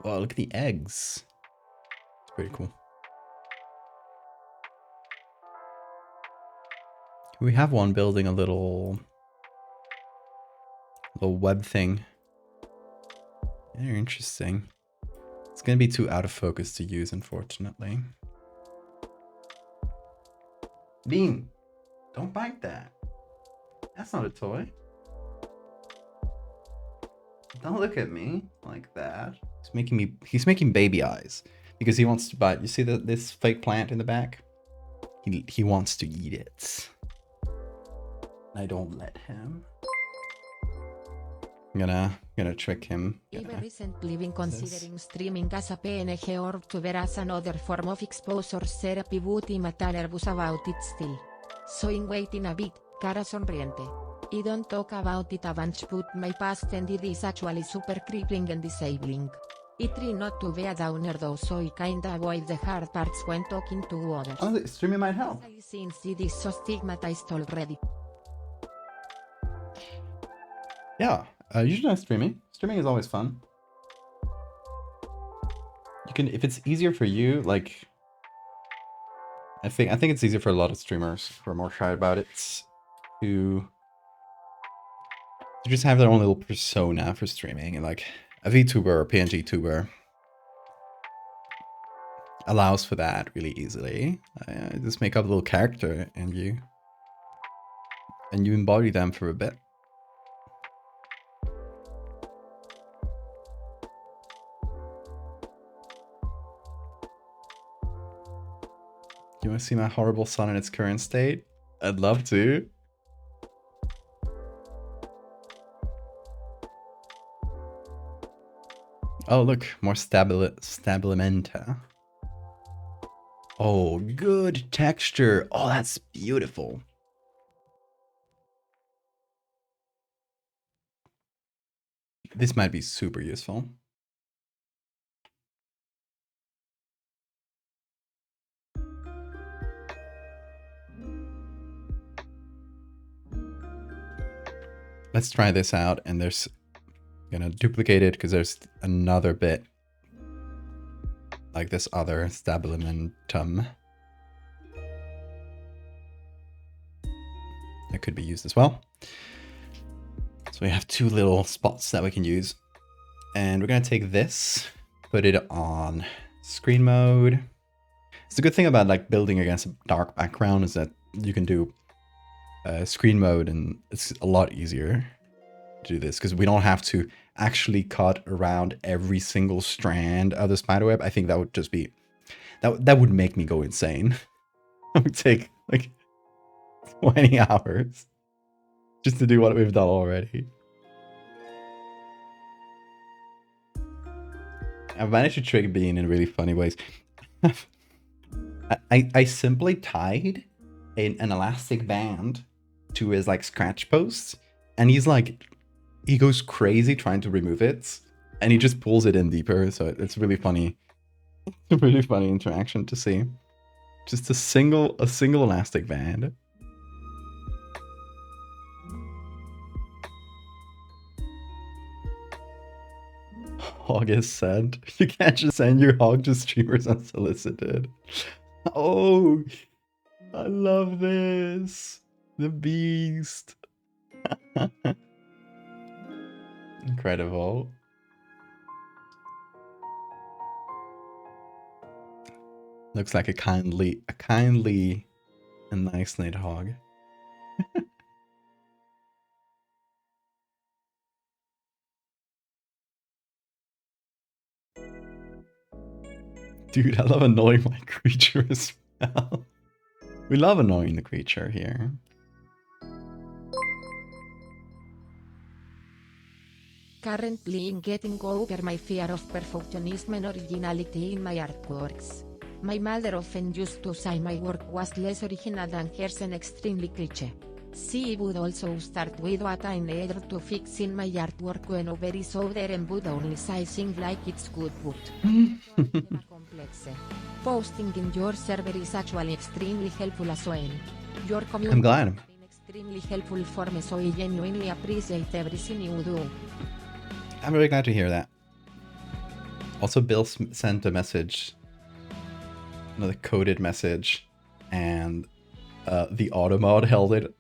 Wow, look at the eggs. It's pretty cool. We have one building a little web thing. Very interesting. It's gonna be too out of focus to use, unfortunately. Bean, don't bite that. That's not a toy. Don't look at me like that. He's making baby eyes because he wants to bite. You see this fake plant in the back? He wants to eat it. I don't let him. I'm gonna trick him. I've recently been considering streaming as a PNG or to as another form of exposure therapy, but I'm nervous about it still. So I'm waiting a bit, cara sonriente. I don't talk about it a bunch, but my past and it is actually super crippling and disabling. I try not to be a downer though, so I kinda avoid the hard parts when talking to others. Oh, streaming might help. Since it is so stigmatized already. Yeah, you should try streaming. Streaming is always fun. You can, if it's easier for you, like I think it's easier for a lot of streamers who are more shy about it to just have their own little persona for streaming, and like a VTuber or PNG tuber allows for that really easily. Just make up a little character and you embody them for a bit. You want to see my horrible son in its current state? I'd love to. Oh, look, more Stabilimenta. Oh, good texture. Oh, that's beautiful. This might be super useful. Let's try this out, and there's gonna duplicate it because there's another bit like this other Stabilimentum that could be used as well. So we have two little spots that we can use, and we're gonna take this, put it on screen mode, It's the good thing about like building against a dark background is that you can do screen mode, and it's a lot easier to do this because we don't have to actually cut around every single strand of the spiderweb. I think that would just be that would make me go insane. It would take like 20 hours just to do what we've done already. I've managed to trick Bean in really funny ways. I simply tied an elastic band to his like scratch posts, and he goes crazy trying to remove it, and he just pulls it in deeper. So it's really funny. It's a really funny interaction to see. Just a single elastic band. Hog is sent. You can't just send your hog to streamers unsolicited. Oh, I love this. The beast. Incredible. Looks like a kindly and nice knit hog. Dude, I love annoying my creature as well. We love annoying the creature here. Currently in getting over my fear of perfectionism and originality in my artworks. My mother often used to say my work was less original than hers and extremely cliché. She would also start with what I needed to fix in my artwork whenever it's out there and would only say things like it's good but complex. Posting in your server is actually extremely helpful as well. Your community I'm glad. has been extremely helpful for me, so I genuinely appreciate everything you do. I'm really glad to hear that. Also, Bill sent a message, another coded message, and the Automod held it.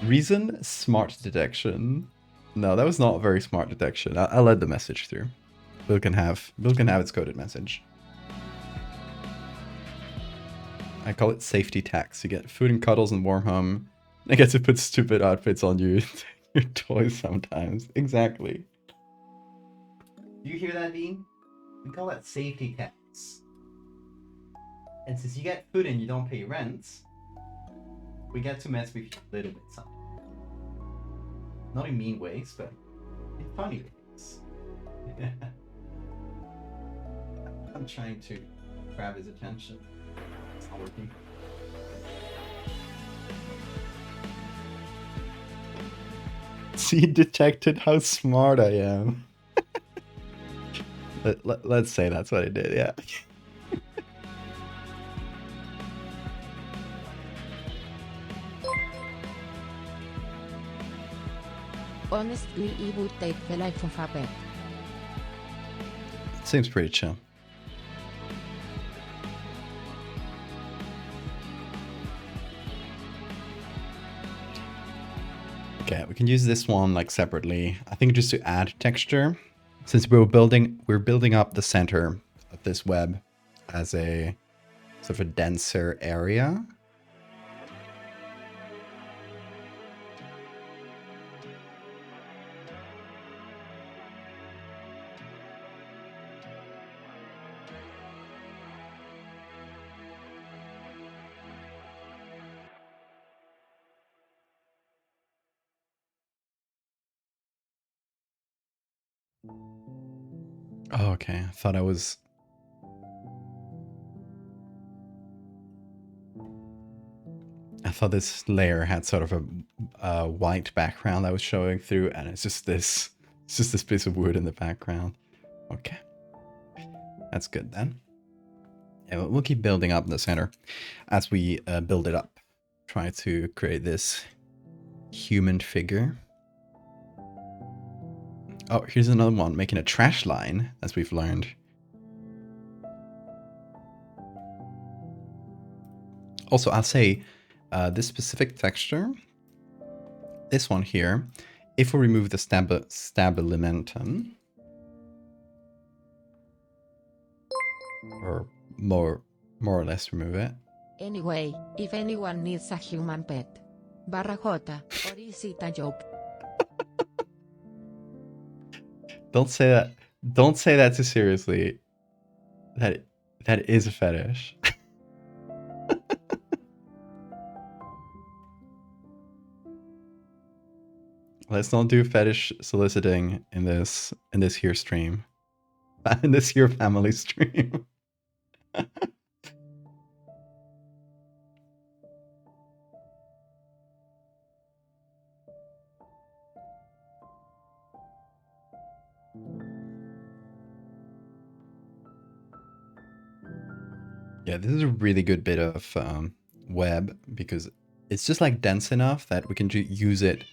Reason, smart detection. No, that was not very smart detection. I led the message through. Bill can have its coded message. I call it safety tax. You get food and cuddles and warm home. I get to put stupid outfits on you. Your toys sometimes. Exactly. Do you hear that, Dean? We call that safety tax. And since you get food and you don't pay rent, we get to mess with you a little bit sometimes. Not in mean ways, but in funny ways. I'm trying to grab his attention. It's not working. See, detected how smart I am. Let's say that's what I did, yeah. Honestly, it would take the life of a pet. Seems pretty chill. Okay, we can use this one like separately. I think just to add texture, since we're building up the center of this web as a sort of a denser area. Oh, okay. I thought I was... I thought this layer had sort of a white background that was showing through, and it's just this piece of wood in the background. Okay. That's good then. Yeah, we'll keep building up the center as we build it up. Try to create this human figure. Oh, here's another one, making a trash line, as we've learned. Also, I'll say, this specific texture, this one here, if we remove the stabilimentum, Or more or less remove it. Anyway, if anyone needs a human pet. Barra or is it a joke? Don't say that. Don't say that too seriously. That is a fetish. Let's not do fetish soliciting in this here stream. In this here family stream. Yeah, this is a really good bit of web because it's just like dense enough that we can use it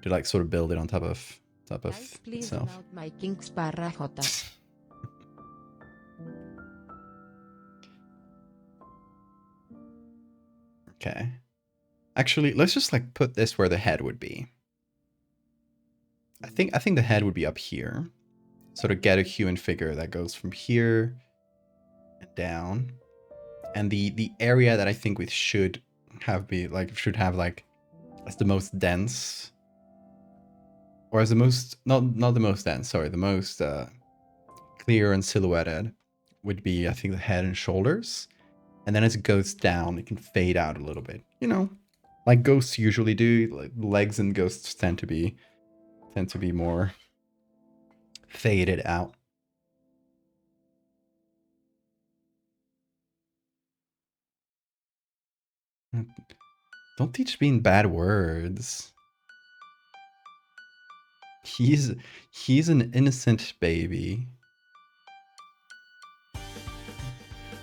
to like sort of build it on top of Guys, please itself. note my kinks barra J. Okay. Actually, let's just like put this where the head would be. I think the head would be up here. Sort of get a human figure that goes from here and down. And the area that I think we should have as the most dense, or as the most not the most dense, sorry, the most clear and silhouetted would be, I think, the head and shoulders. And then as it goes down, it can fade out a little bit. You know, like ghosts usually do. Like legs and ghosts tend to be more faded out. Don't teach Bean bad words. He's an innocent baby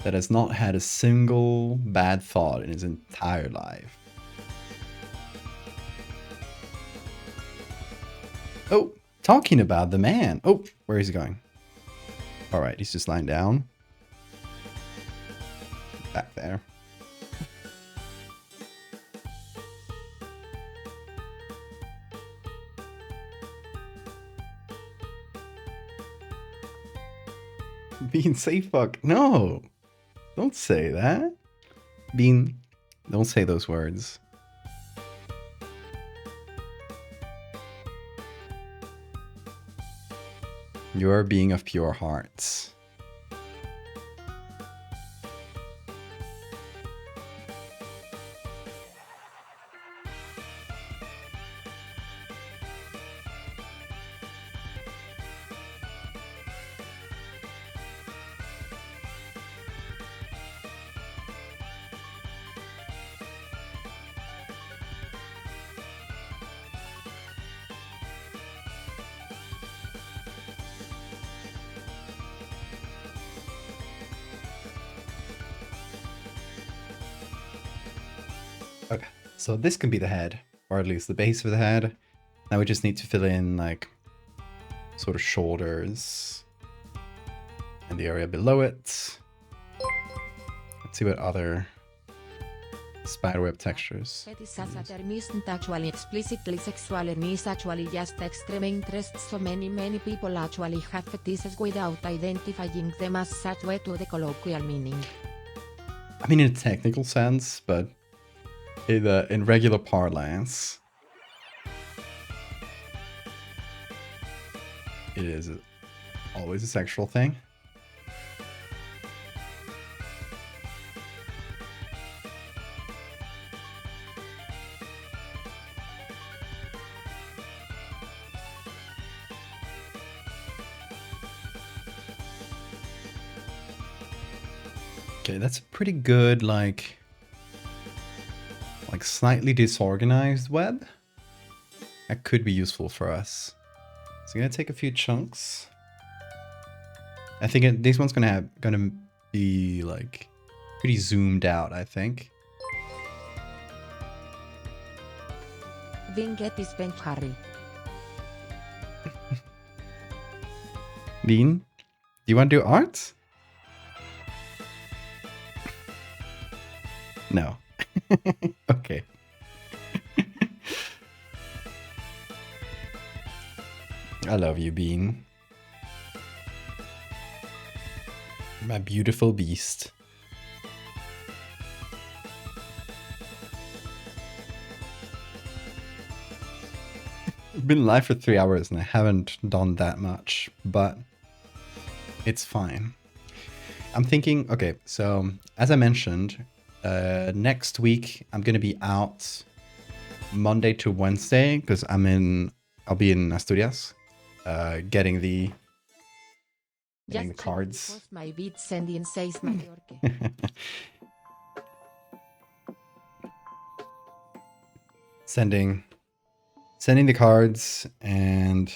that has not had a single bad thought in his entire life. Oh, talking about the man. Oh, where is he going? All right, he's just lying down. Back there. Bean, say fuck. No. Don't say that. Bean, don't say those words. You are a being of pure hearts. Okay, so this can be the head, or at least the base of the head. Now we just need to fill in like sort of shoulders and the area below it. Let's see what other spiderweb textures. Term isn't actually explicitly sexual and is actually just extreme interest, so many people actually have fetishes without identifying them as such due to the colloquial meaning. I mean, in a technical sense, but in regular parlance, it is always a sexual thing. Okay, that's a pretty good, like slightly disorganized web. That could be useful for us. So I'm gonna take a few chunks. I think this one's gonna be like pretty zoomed out, I think. Vinget is Ben Harry. Bean, do you want to do art? No. Okay. I love you, Bean. My beautiful beast. I've been live for 3 hours and I haven't done that much, but it's fine. I'm thinking, okay, so as I mentioned, next week I'm gonna be out Monday to Wednesday because I'll be in Asturias, getting the cards. My beat sending 6 Mallorca. Sending the cards and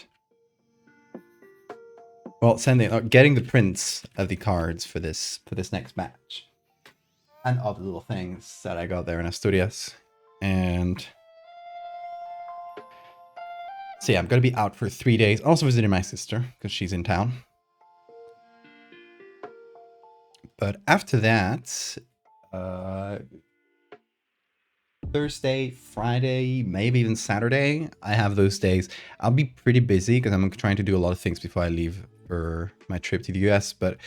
getting the prints of the cards for this next match, and all the little things that I got there in Asturias. And so yeah, I'm gonna be out for 3 days. Also visiting my sister because she's in town. But after that, Thursday, Friday, maybe even Saturday, I have those days. I'll be pretty busy because I'm trying to do a lot of things before I leave for my trip to the US, but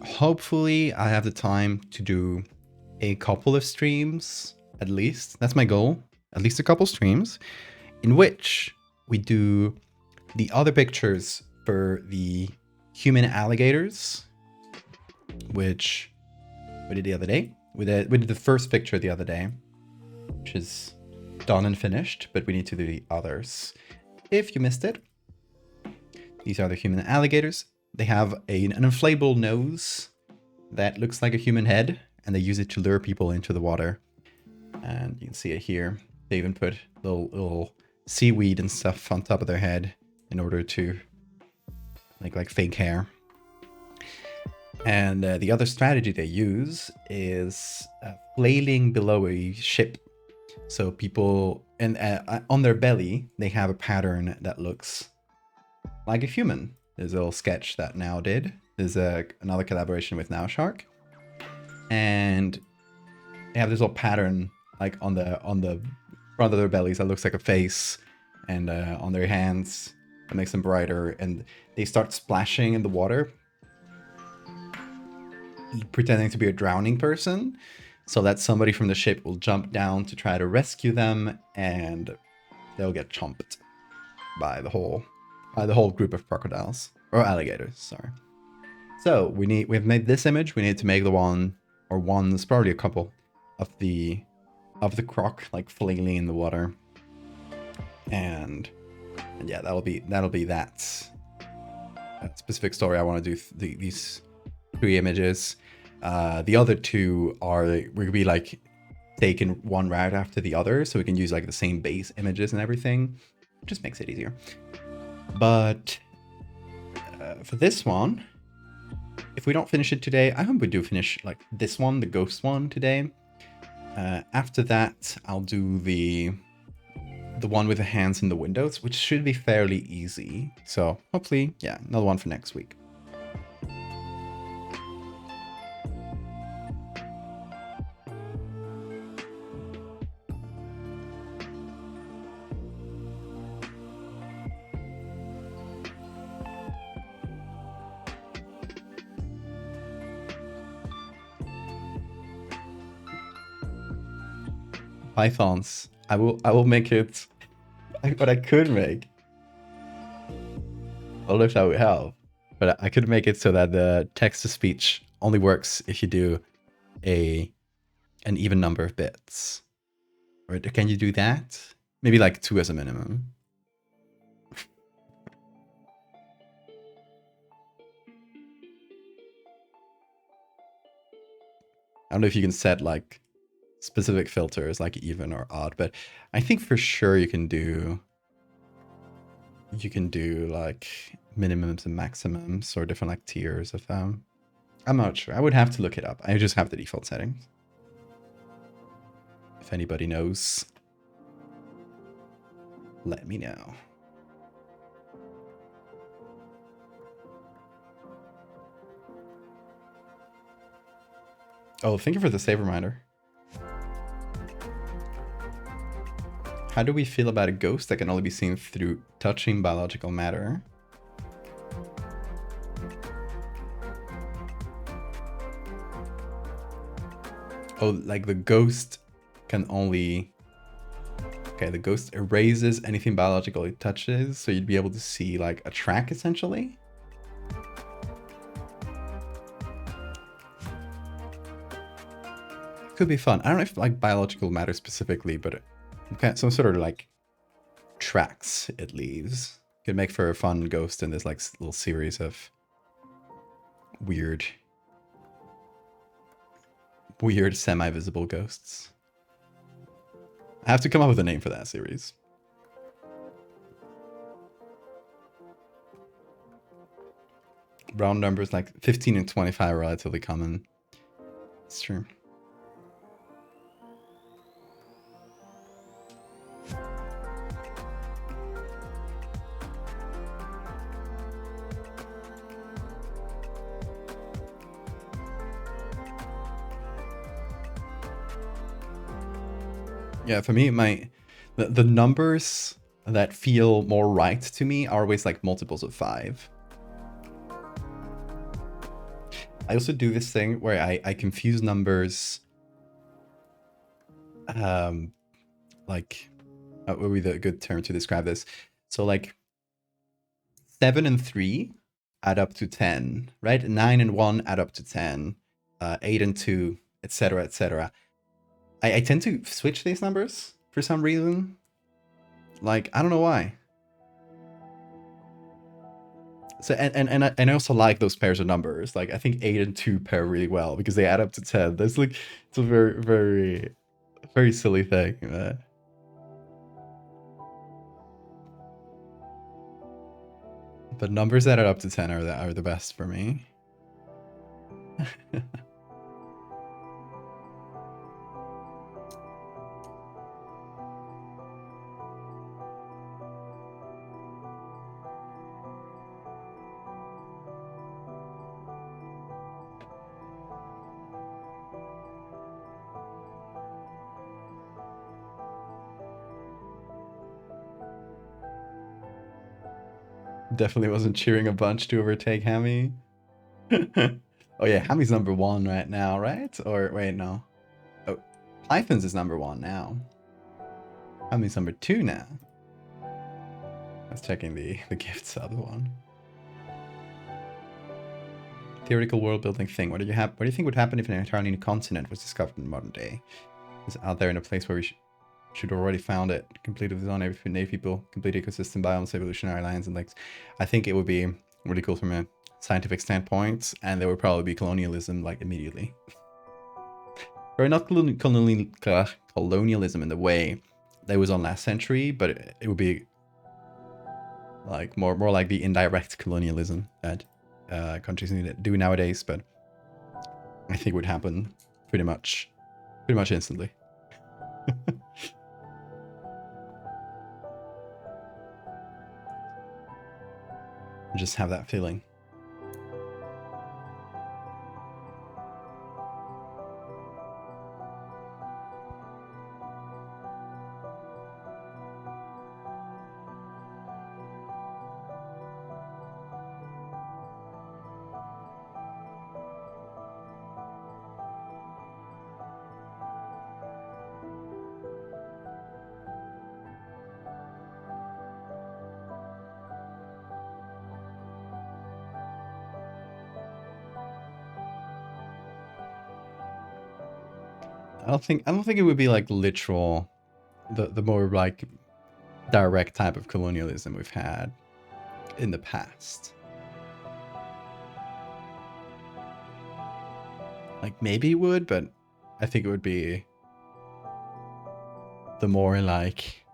hopefully I have the time to do a couple of streams, at least. That's my goal. At least a couple streams in which we do the other pictures for the human alligators, which we did the other day. We did the first picture the other day, which is done and finished, but we need to do the others. If you missed it, these are the human alligators. They have an inflatable nose that looks like a human head, and they use it to lure people into the water. And you can see it here. They even put little seaweed and stuff on top of their head in order to make like fake hair. And the other strategy they use is flailing below a ship. So people, and on their belly, they have a pattern that looks like a human. There's a little sketch that Now did. There's another collaboration with Now Shark. And they have this little pattern like on the front of their bellies that looks like a face, and on their hands that makes them brighter. And they start splashing in the water, pretending to be a drowning person, so that somebody from the ship will jump down to try to rescue them, and they'll get chomped by the whole group of crocodiles or alligators. Sorry. So we've made this image. We need to make the one or ones, probably a couple of the croc like flailing in the water, and yeah, that'll be that specific story. I want to do these 3 images. The other 2 we're gonna be like taken one route after the other, so we can use like the same base images and everything. It just makes it easier. But for this one, if we don't finish it today, I hope we do finish like this one, the ghost one, today. After that, I'll do the one with the hands in the windows, which should be fairly easy. So hopefully, yeah, another one for next week. Pythons. I will make it. What I could make. I don't know if that would help, but I could make it so that the text to speech only works if you do an even number of bits. Or can you do that? Maybe like 2 as a minimum. I don't know if you can set like specific filters like even or odd, but I think for sure you can do like minimums and maximums, or different like tiers of them. I'm not sure. I would have to look it up. I just have the default settings. If anybody knows, let me know. Oh, thank you for the save reminder. How do we feel about a ghost that can only be seen through touching biological matter? Oh, like the ghost can only... Okay, the ghost erases anything biological it touches, so you'd be able to see like a track essentially. Could be fun. I don't know if like biological matter specifically, but okay, some sort of like tracks it leaves. Could make for a fun ghost in this like little series of weird semi-visible ghosts. I have to come up with a name for that series. Round numbers like 15 and 25 are relatively common. It's true. Yeah, for me, the numbers that feel more right to me are always like multiples of 5. I also do this thing where I confuse numbers. Like, what would be the good term to describe this? So like 7 and 3 add up to 10, right? 9 and 1 add up to 10. 8 and 2, etc., etc. I tend to switch these numbers for some reason. Like, I don't know why. So and I also like those pairs of numbers. Like, I think 8 and 2 pair really well because they add up to 10. That's like, it's a very, very, very silly thing. But numbers that add up to 10 are the best for me. Definitely wasn't cheering a bunch to overtake Hammy. Oh yeah, Hammy's number 1 right now, right? Or wait, no. Oh, Pythons is number 1 now. Hammy's number 2 now. I was checking the gift sub one. Theoretical world building thing. What do you think would happen if an entirely new continent was discovered in modern day? Is it out there in a place where we should already found it, completed the zone, native people, complete ecosystem, biomes, evolutionary lines, and lakes. I think it would be really cool from a scientific standpoint, and there would probably be colonialism like immediately. Or not colonialism in the way that was on last century, but it would be like more like the indirect colonialism that countries do nowadays. But I think it would happen pretty much instantly. Just have that feeling. I don't think it would be like literal, the more like direct type of colonialism we've had in the past. Like maybe it would, but I think it would be the more like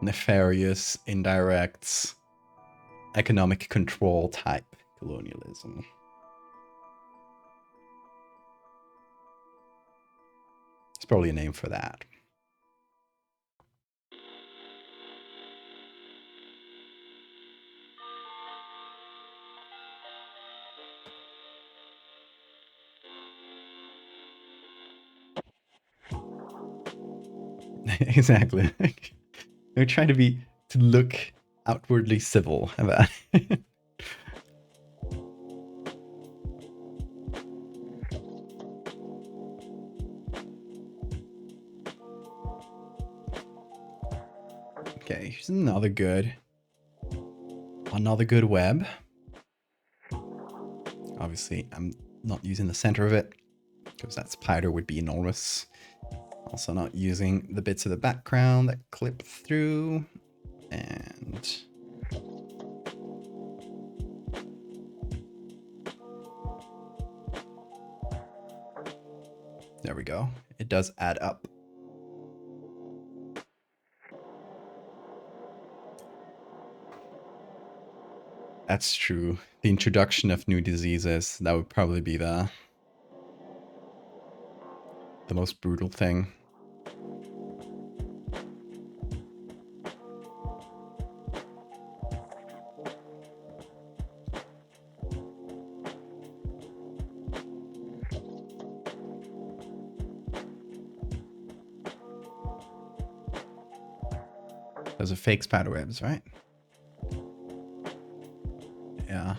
nefarious, indirect, economic control type colonialism. It's probably a name for that. Exactly. They're trying to look outwardly civil about it. Okay, here's another good web. Obviously, I'm not using the center of it because that spider would be enormous. Also not using the bits of the background that clip through. And there we go. It does add up. That's true. The introduction of new diseases, that would probably be the most brutal thing. Those are fake spider webs, right? Yeah.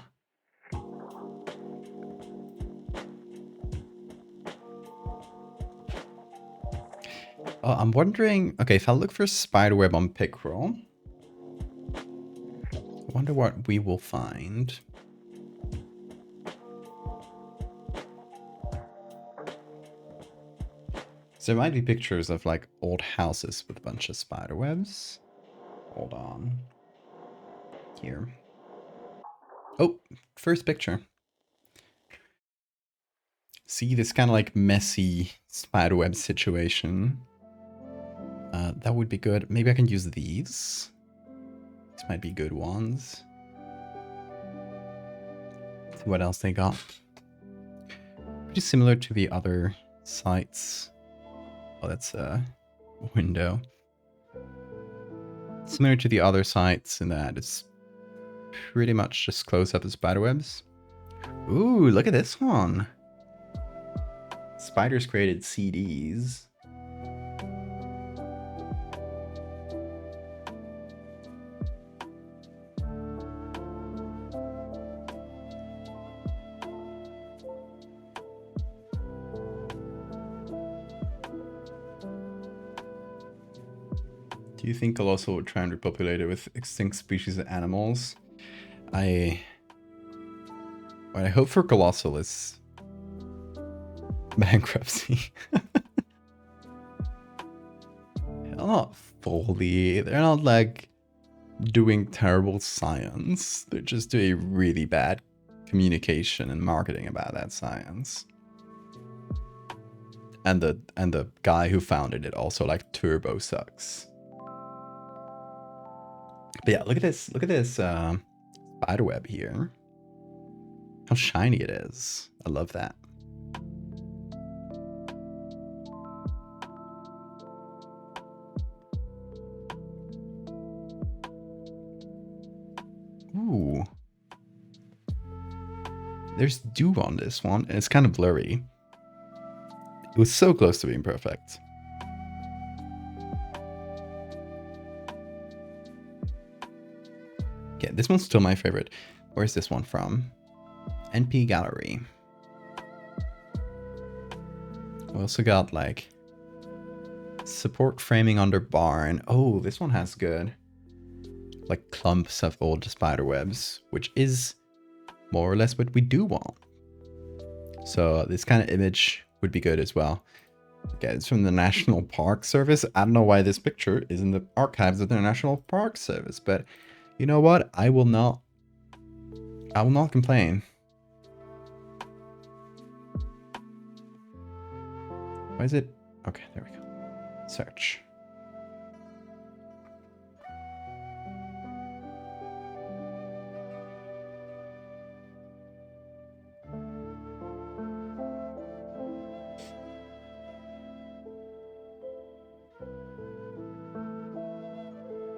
Oh, I'm wondering, okay, if I look for spiderweb on Picroll, I wonder what we will find. So there might be pictures of like old houses with a bunch of spiderwebs. Hold on. Here. Oh, first picture. See this kind of like messy spiderweb situation. That would be good. Maybe I can use these. These might be good ones. See what else they got. Pretty similar to the other sites. Oh, that's a window. Similar to the other sites in that it's pretty much just close up the spiderwebs. Ooh, look at this one. Spiders created CDs. Do you think Colossal would try and repopulate it with extinct species of animals? What I hope for Colossal is bankruptcy. They're not fully. They're not like doing terrible science. They're just doing really bad communication and marketing about that science. And the guy who founded it also like turbo sucks. But yeah, look at this spiderweb here. How shiny it is. I love that. Ooh. There's dew on this one, and it's kind of blurry. It was so close to being perfect. Okay, this one's still my favorite. Where's this one from? NP Gallery. We also got like support framing under barn. Oh, this one has good. Like clumps of old spider webs, which is more or less what we do want. So this kind of image would be good as well. Okay, it's from the National Park Service. I don't know why this picture is in the archives of the National Park Service, but you know what? I will not complain. Why is it? Okay, there we go. Search.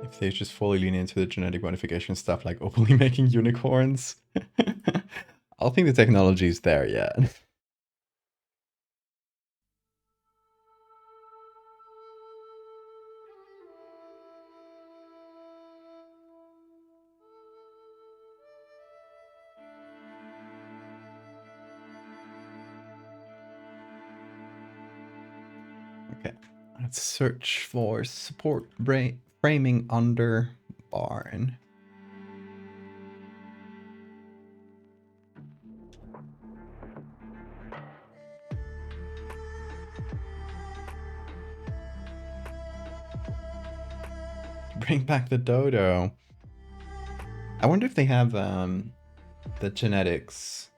If they just fully lean into the genetic modification stuff, like openly making unicorns, I don't think the technology is there yet. Okay, let's search for support framing under barn. Bring back the dodo. I wonder if they have the genetics,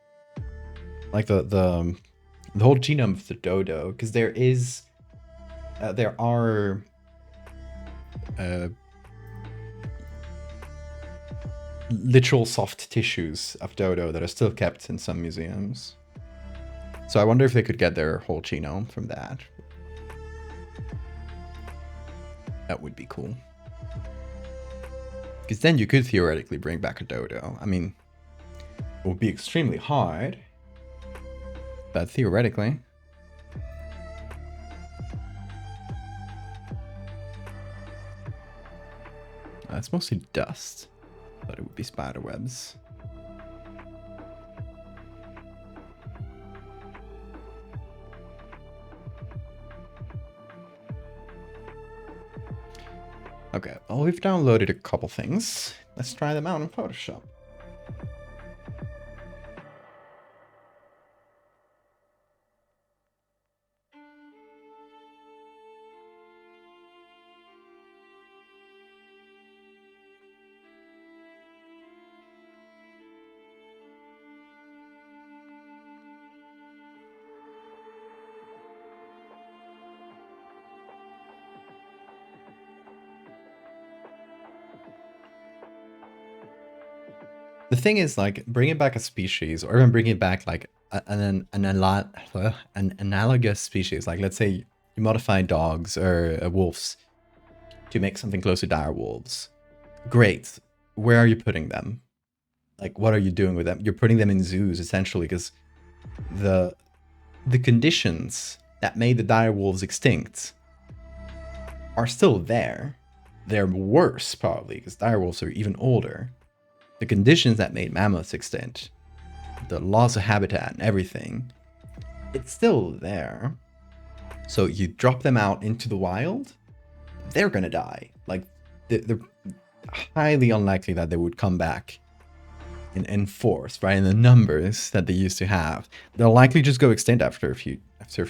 like the whole genome of the dodo, because there are literal soft tissues of dodo that are still kept in some museums. So I wonder if they could get their whole genome from that. That would be cool. Because then you could theoretically bring back a dodo. I mean, it would be extremely hard, but theoretically. It's mostly dust, but it would be spider webs. Okay, well, we've downloaded a couple things. Let's try them out in Photoshop. The thing is, like, bringing back a species, or even bringing back like an analogous species, like let's say you modify dogs or wolves to make something close to dire wolves. Great. Where are you putting them? Like, what are you doing with them? You're putting them in zoos, essentially, because the conditions that made the dire wolves extinct are still there. They're worse, probably, because dire wolves are even older. The conditions that made mammoths extinct, the loss of habitat and everything, it's still there. So you drop them out into the wild, they're gonna die. Like, they're highly unlikely that they would come back in force, right? In the numbers that they used to have. They'll likely just go extinct after a few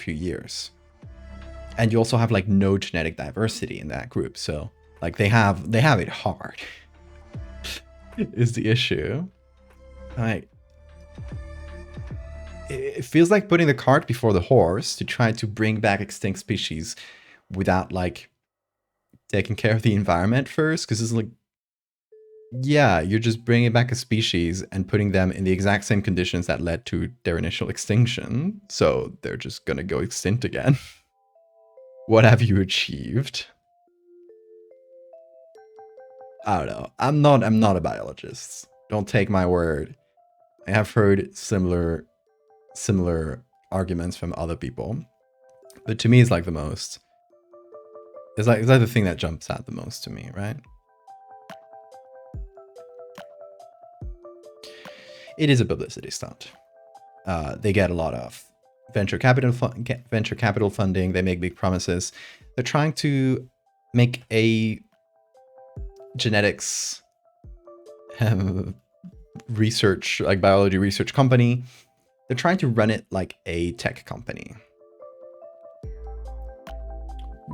years. And you also have like no genetic diversity in that group. So like they have it hard. Is the issue. Like, it feels like putting the cart before the horse to try to bring back extinct species without like taking care of the environment first, because it's like, yeah, you're just bringing back a species and putting them in the exact same conditions that led to their initial extinction, so they're just gonna go extinct again. What have you achieved? I don't know. I'm not a biologist. Don't take my word. I have heard similar arguments from other people. But to me, it's like the most. It's like the thing that jumps out the most to me, right? It is a publicity stunt. They get a lot of venture capital funding. They make big promises. They're trying to make a genetics research, like biology research company. They're trying to run it like a tech company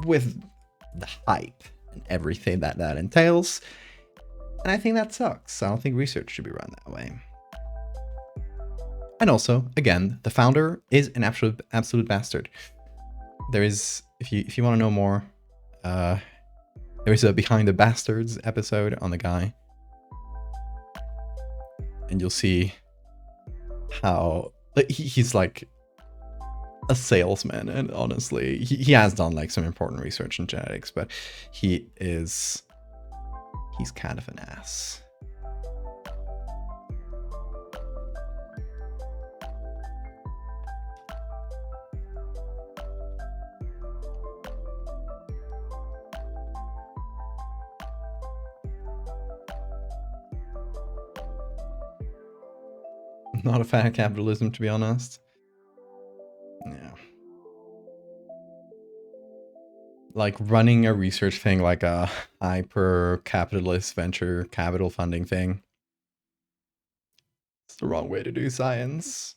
with the hype and everything that entails. And I think that sucks. I don't think research should be run that way. And also, again, the founder is an absolute bastard. There is, if you want to know more, there is a Behind the Bastards episode on the guy. And you'll see how he's like a salesman, and honestly, he has done like some important research in genetics, but he's kind of an ass. Not a fan of capitalism, to be honest. Yeah. like running a research thing like a hyper capitalist venture capital funding thing. It's the wrong way to do science.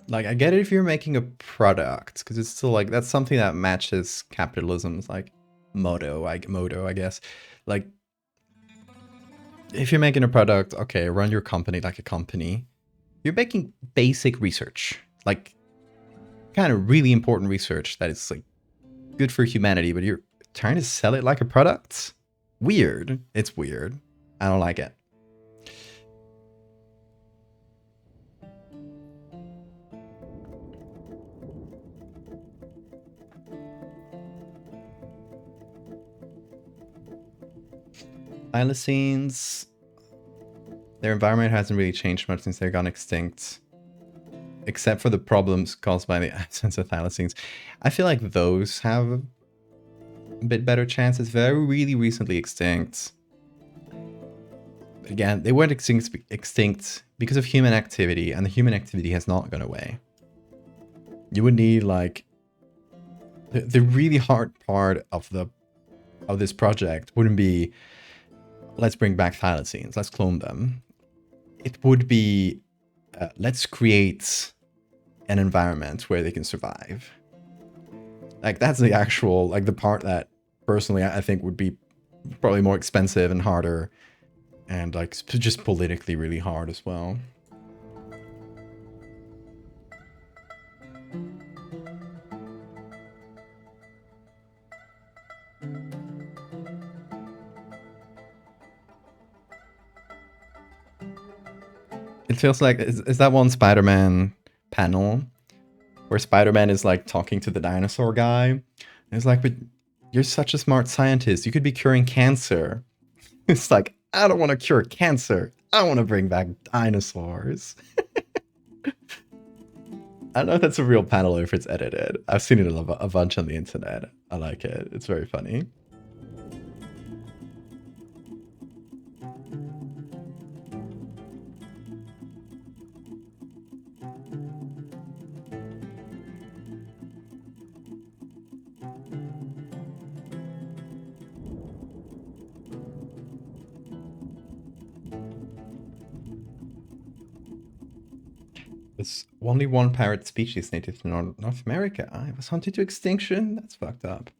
Like, I get it if you're making a product, because it's still like, that's something that matches capitalism's like motto, I guess. Like, if you're making a product, okay, run your company like a company. You're making basic research, like kind of really important research that is like good for humanity, but you're trying to sell it like a product? Weird. It's weird. I don't like it. Thylacines, their environment hasn't really changed much since they've gone extinct, except for the problems caused by the absence of thylacines. I feel like those have a bit better chances. They're really recently extinct. Again, they weren't extinct because of human activity, and the human activity has not gone away. You would need like the really hard part of this project wouldn't be let's bring back thylacines, let's clone them. It would be let's create an environment where they can survive. Like, that's the actual, like, the part that personally I think would be probably more expensive and harder, and like just politically really hard as well. It feels like, is that one Spider-Man panel where Spider-Man is like talking to the dinosaur guy? And it's like, but you're such a smart scientist. You could be curing cancer. It's like, I don't want to cure cancer. I want to bring back dinosaurs. I don't know if that's a real panel or if it's edited. I've seen it a bunch on the internet. I like it. It's very funny. There's only one parrot species native to North America. I was hunted to extinction? That's fucked up.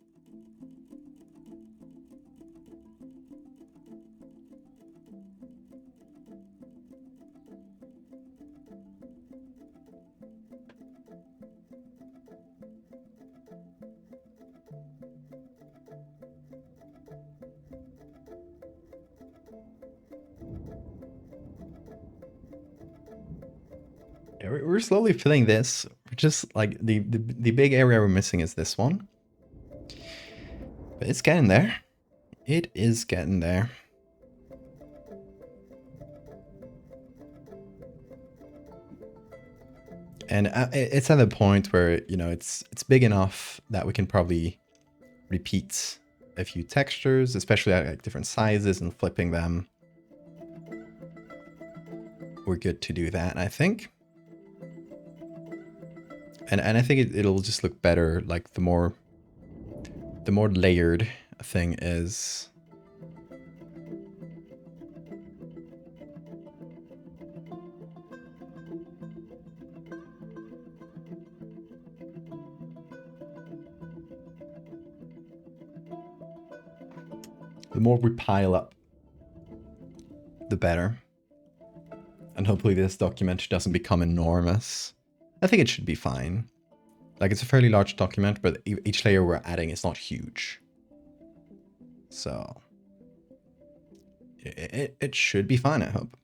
Yeah, we're slowly filling this. We're just like the big area we're missing is this one. But it's getting there. It is getting there. And it's at the point where, you know, it's big enough that we can probably repeat a few textures, especially at like different sizes, and flipping them. We're good to do that, I think. And I think it'll just look better, like the more layered a thing is. The more we pile up, the better. And hopefully this document doesn't become enormous. I think it should be fine. Like, it's a fairly large document, but each layer we're adding is not huge. So it should be fine, I hope.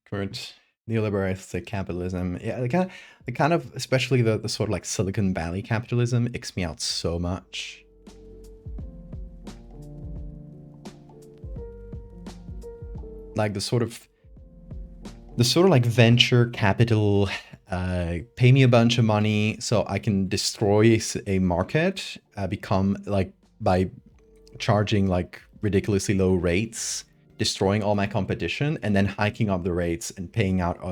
Current neoliberalistic capitalism, yeah, the kind of especially the sort of like Silicon Valley capitalism icks me out so much. Like the sort of the sort of like venture capital, pay me a bunch of money so I can destroy a market, become like by charging like ridiculously low rates, destroying all my competition, and then hiking up the rates and paying out all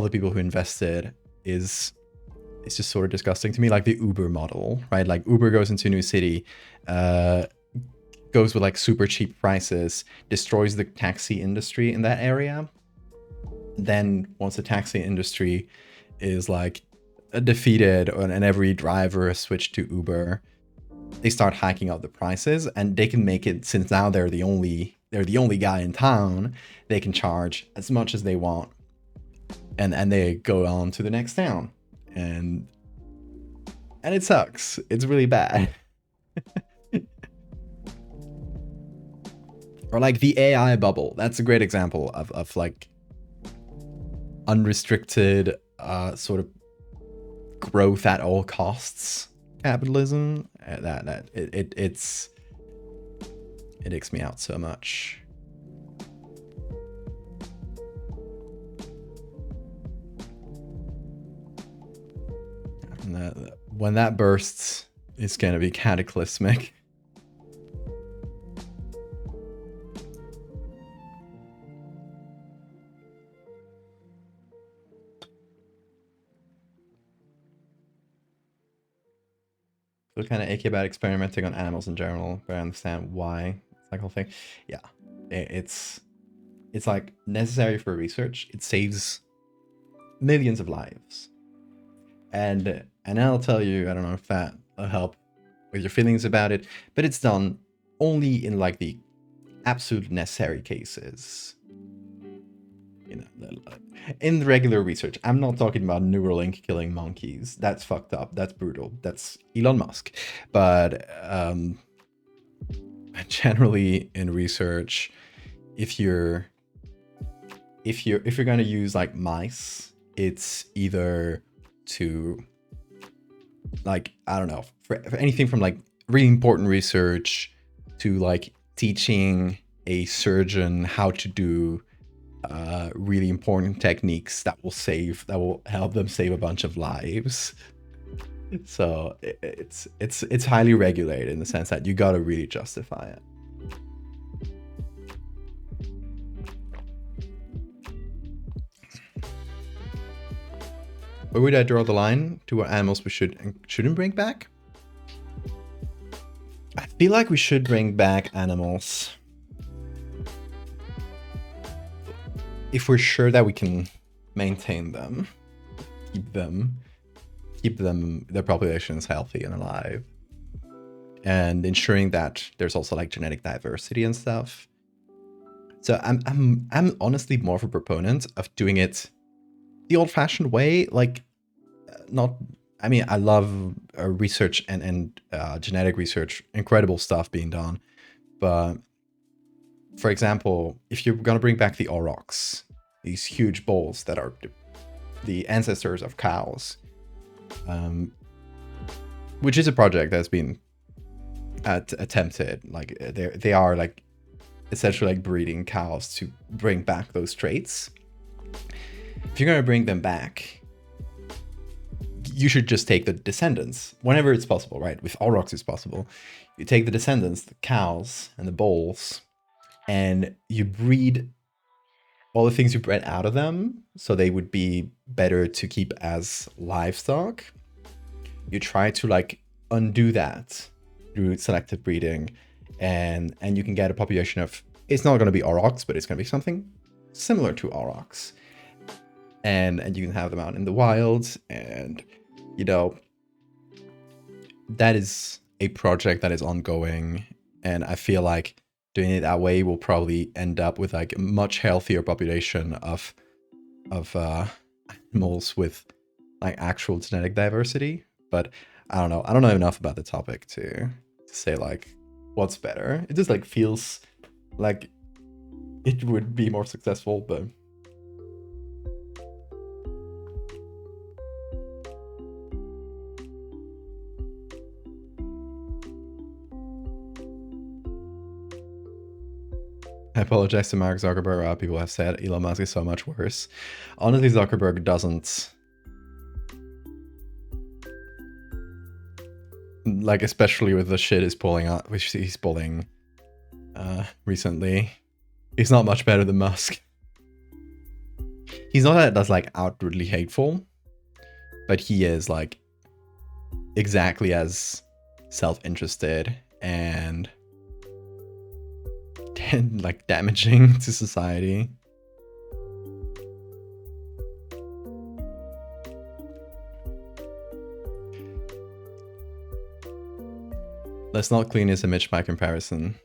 the people who invested is it's just sort of disgusting to me. Like the Uber model, right? Like Uber goes into a new city, goes with like super cheap prices, destroys the taxi industry in that area. Then once the taxi industry is like defeated and every driver is switched to Uber, they start hiking up the prices, and they can make it, since now they're the only guy in town, they can charge as much as they want, and they go on to the next town, and it sucks. It's really bad. Or like the AI bubble. That's a great example of like unrestricted sort of growth at all costs capitalism. It icks me out so much. And when that bursts, it's gonna be cataclysmic. So kind of icky about experimenting on animals in general, but I understand why. It's like whole thing. Yeah, it's like necessary for research. It saves millions of lives. And I'll tell you, I don't know if that will help with your feelings about it, but it's done only in like the absolute necessary cases. You know, in the regular research, I'm not talking about Neuralink killing monkeys. That's fucked up. That's brutal. That's Elon Musk. But generally in research, if you're going to use like mice, it's either to like, I don't know, for anything from like really important research to like teaching a surgeon how to do really important techniques that will help them save a bunch of lives. So it's highly regulated in the sense that you gotta really justify it. Where would I draw the line to what animals we should and shouldn't bring back? I feel like we should bring back animals if we're sure that we can maintain them, keep them, their populations healthy and alive, and ensuring that there's also like genetic diversity and stuff. So I'm honestly more of a proponent of doing it the old-fashioned way. Like, not. I mean, I love research and genetic research, incredible stuff being done, but for example, if you're gonna bring back the aurochs, these huge bulls that are the ancestors of cows, which is a project that's been attempted. Like they are like essentially like breeding cows to bring back those traits. If you're gonna bring them back, you should just take the descendants whenever it's possible, right? With aurochs it's possible. You take the descendants, the cows and the bulls, and you breed all the things you bred out of them so they would be better to keep as livestock. You try to like undo that through selective breeding, and you can get a population of, it's not going to be aurochs, but it's going to be something similar to aurochs, and you can have them out in the wild. And you know, that is a project that is ongoing, and I feel like doing it that way will probably end up with like a much healthier population of animals with like actual genetic diversity. But I don't know enough about the topic to say like what's better. It just like feels like it would be more successful, but I apologize to Mark Zuckerberg. People have said Elon Musk is so much worse. Honestly, Zuckerberg doesn't... Like, especially with the shit he's pulling out, which he's pulling recently. He's not much better than Musk. He's not that's like outwardly hateful, but he is like exactly as self-interested and like damaging to society. Let's not clean his image by comparison.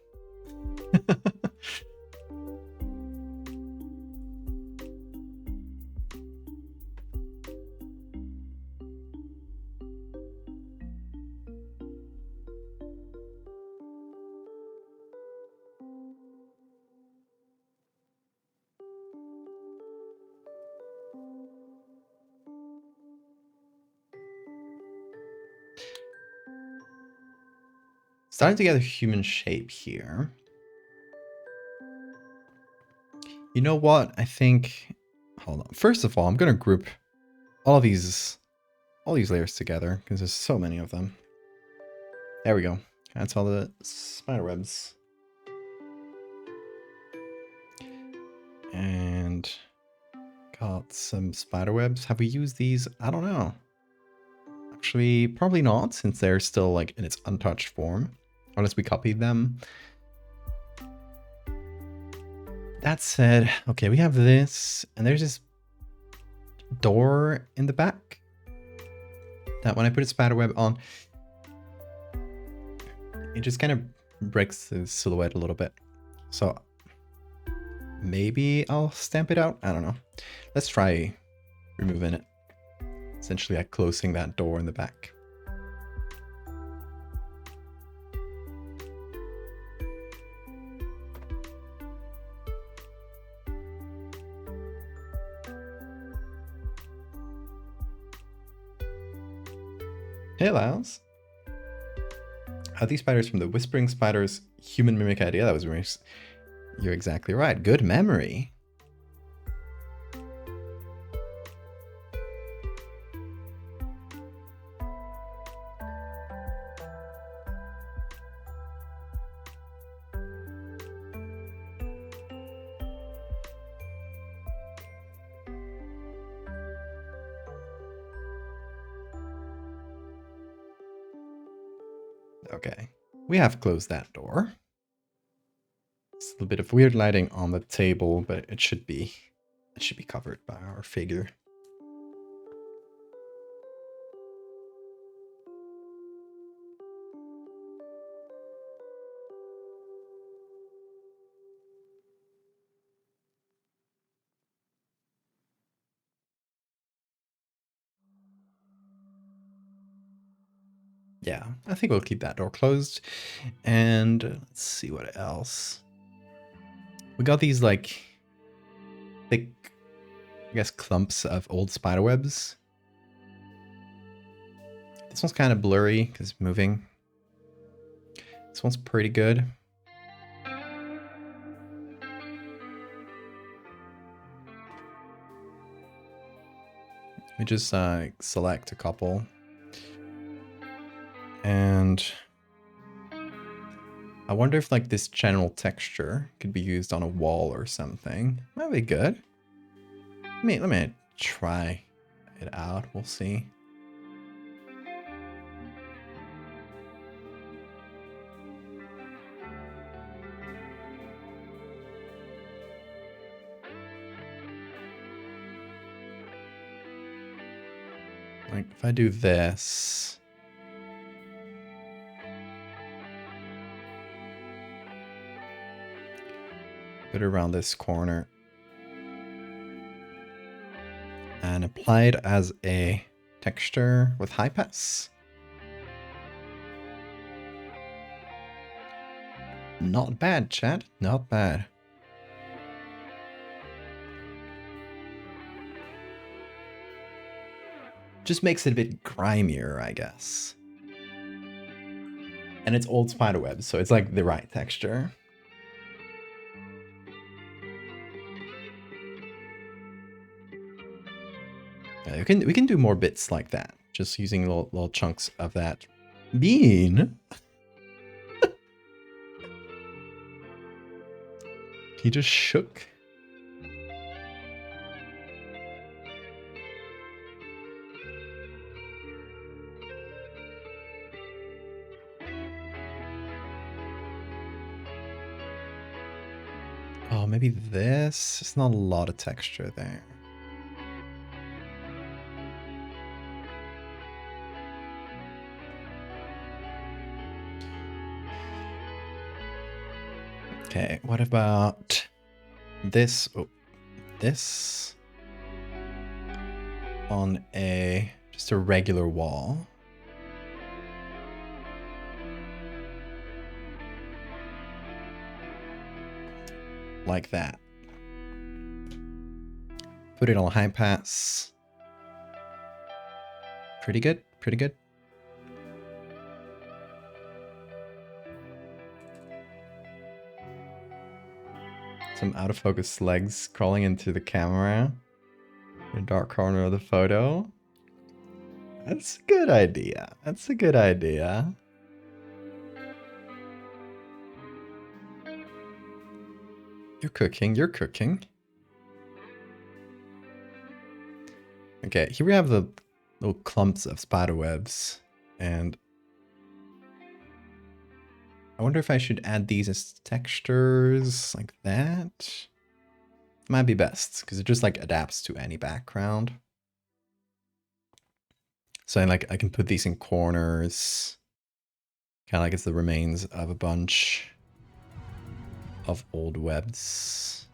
Starting to get a human shape here. You know what? I think... Hold on. First of all, I'm going to group all these layers together because there's so many of them. There we go. That's all the spider webs. And got some spider webs. Have we used these? I don't know. Actually, probably not, since they're still like in its untouched form. Unless we copied them. That said, okay, we have this, and there's this door in the back that when I put a spider web on, it just kind of breaks the silhouette a little bit. So maybe I'll stamp it out. I don't know. Let's try removing it. Essentially like closing that door in the back. Hey, Lyles. Are these spiders from the Whispering Spiders human mimic idea? That was very... You're exactly right. Good memory. Okay, we have closed that door. It's a little bit of weird lighting on the table, but it should be covered by our figure. Yeah, I think we'll keep that door closed. And let's see what else. We got these like thick, I guess, clumps of old spider webs. This one's kind of blurry because it's moving. This one's pretty good. We just select a couple. And I wonder if like this general texture could be used on a wall or something. Might be good. Let me try it out. We'll see. Like if I do this. Put it around this corner. And apply it as a texture with high pass. Not bad, chat. Not bad. Just makes it a bit grimier, I guess. And it's old spiderweb, so it's like the right texture. We can do more bits like that, just using little chunks of that bean. He just shook. Oh, maybe this? It's not a lot of texture there. Okay, what about this? Oh, this on just a regular wall. Like that. Put it on high pass. Pretty good, pretty good. Some out of focus legs crawling into the camera. In the dark corner of the photo. That's a good idea. That's a good idea. You're cooking, you're cooking. Okay, here we have the little clumps of spider webs, and I wonder if I should add these as textures like that. Might be best, because it just like adapts to any background. So I can put these in corners, kind of like it's the remains of a bunch of old webs.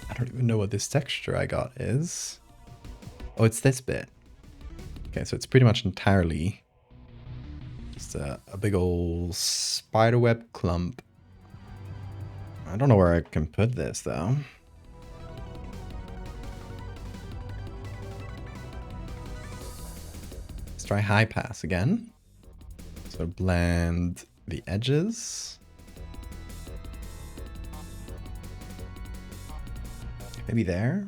I don't even know what this texture I got is. Oh, it's this bit. Okay, so it's pretty much entirely just a big old spiderweb clump. I don't know where I can put this though. Let's try high pass again. So blend the edges. Maybe there.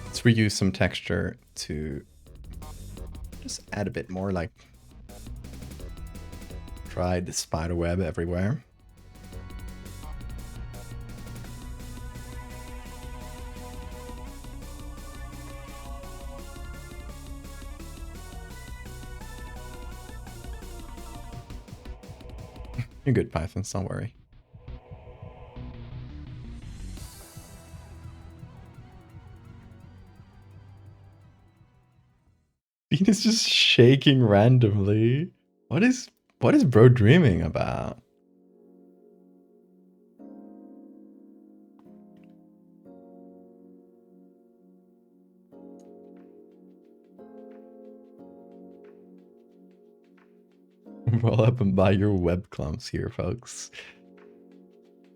Let's reuse some texture to just add a bit more, like try the spider web everywhere. You're good, Pythons, don't worry. Bean is just shaking randomly. What is bro dreaming about? Roll up and buy your web clumps here, folks.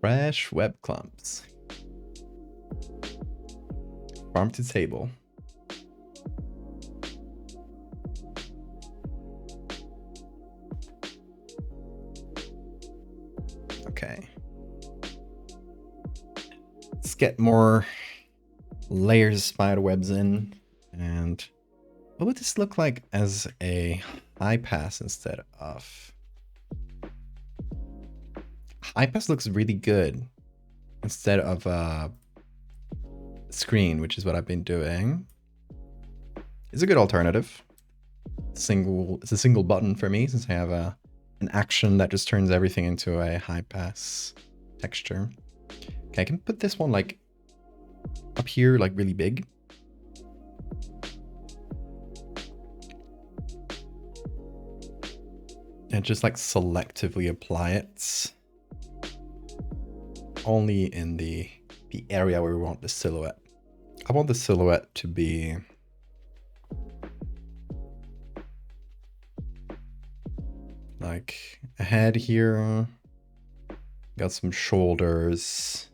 Fresh web clumps. Farm to table. Okay. Let's get more layers of spider webs in. And what would this look like as a high pass instead of... High pass looks really good instead of a screen, which is what I've been doing. It's a good alternative. It's a single button for me since I have an action that just turns everything into a high pass texture. Okay, I can put this one like up here, like really big. And just like selectively apply it only in the area where we want the silhouette. I want the silhouette to be like a head here, got some shoulders,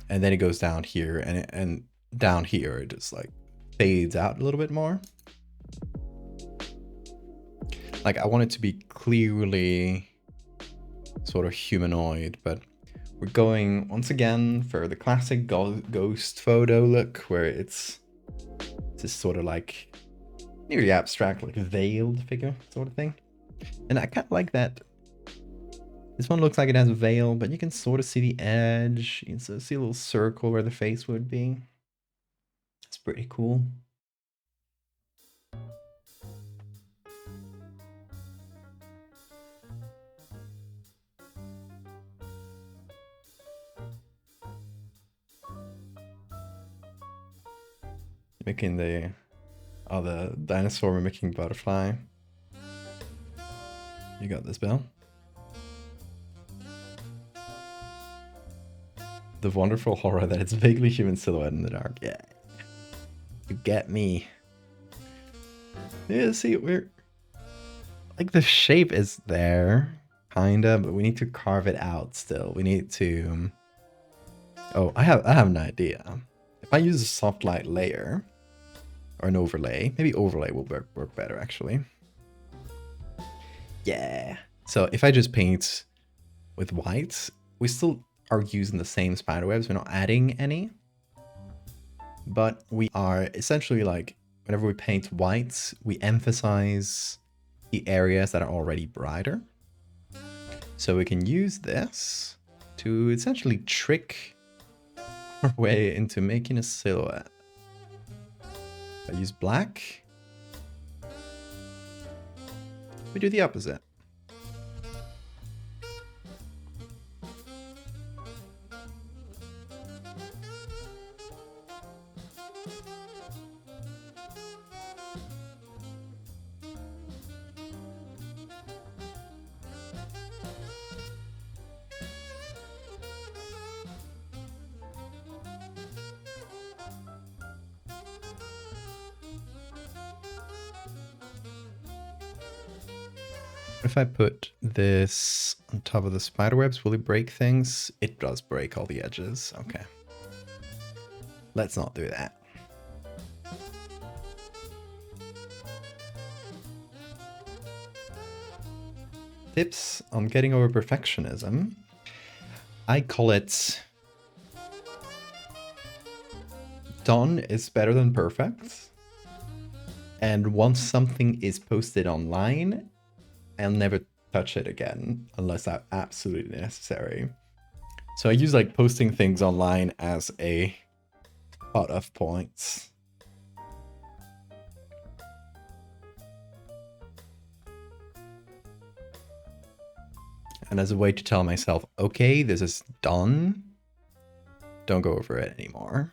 and then it goes down here, and down here it just like fades out a little bit more. Like I want it to be clearly sort of humanoid, but we're going once again for the classic ghost photo look, where it's this sort of like nearly abstract, like a veiled figure sort of thing. And I kind of like that. This one looks like it has a veil, but you can sort of see the edge. You can sort of see a little circle where the face would be. It's pretty cool. Making the dinosaur mimicking butterfly. You got this, Bill. The wonderful horror that it's vaguely human silhouette in the dark. Yeah, you get me. Yeah, see, we're like the shape is there, kinda, but we need to carve it out still. We need to. Oh, I have an idea. If I use a soft light layer or an overlay, maybe overlay will work better actually. Yeah. So if I just paint with white, we still are using the same spider webs. We're not adding any, but we are essentially like, whenever we paint white, we emphasize the areas that are already brighter. So we can use this to essentially trick our way into making a silhouette. If I use black, we do the opposite. If I put this on top of the spider webs, will it break things? It does break all the edges. Okay. Let's not do that. Tips on getting over perfectionism. I call it done is better than perfect. And once something is posted online, I'll never touch it again unless that's absolutely necessary. So I use like posting things online as a cut-off point. And as a way to tell myself, okay, this is done. Don't go over it anymore.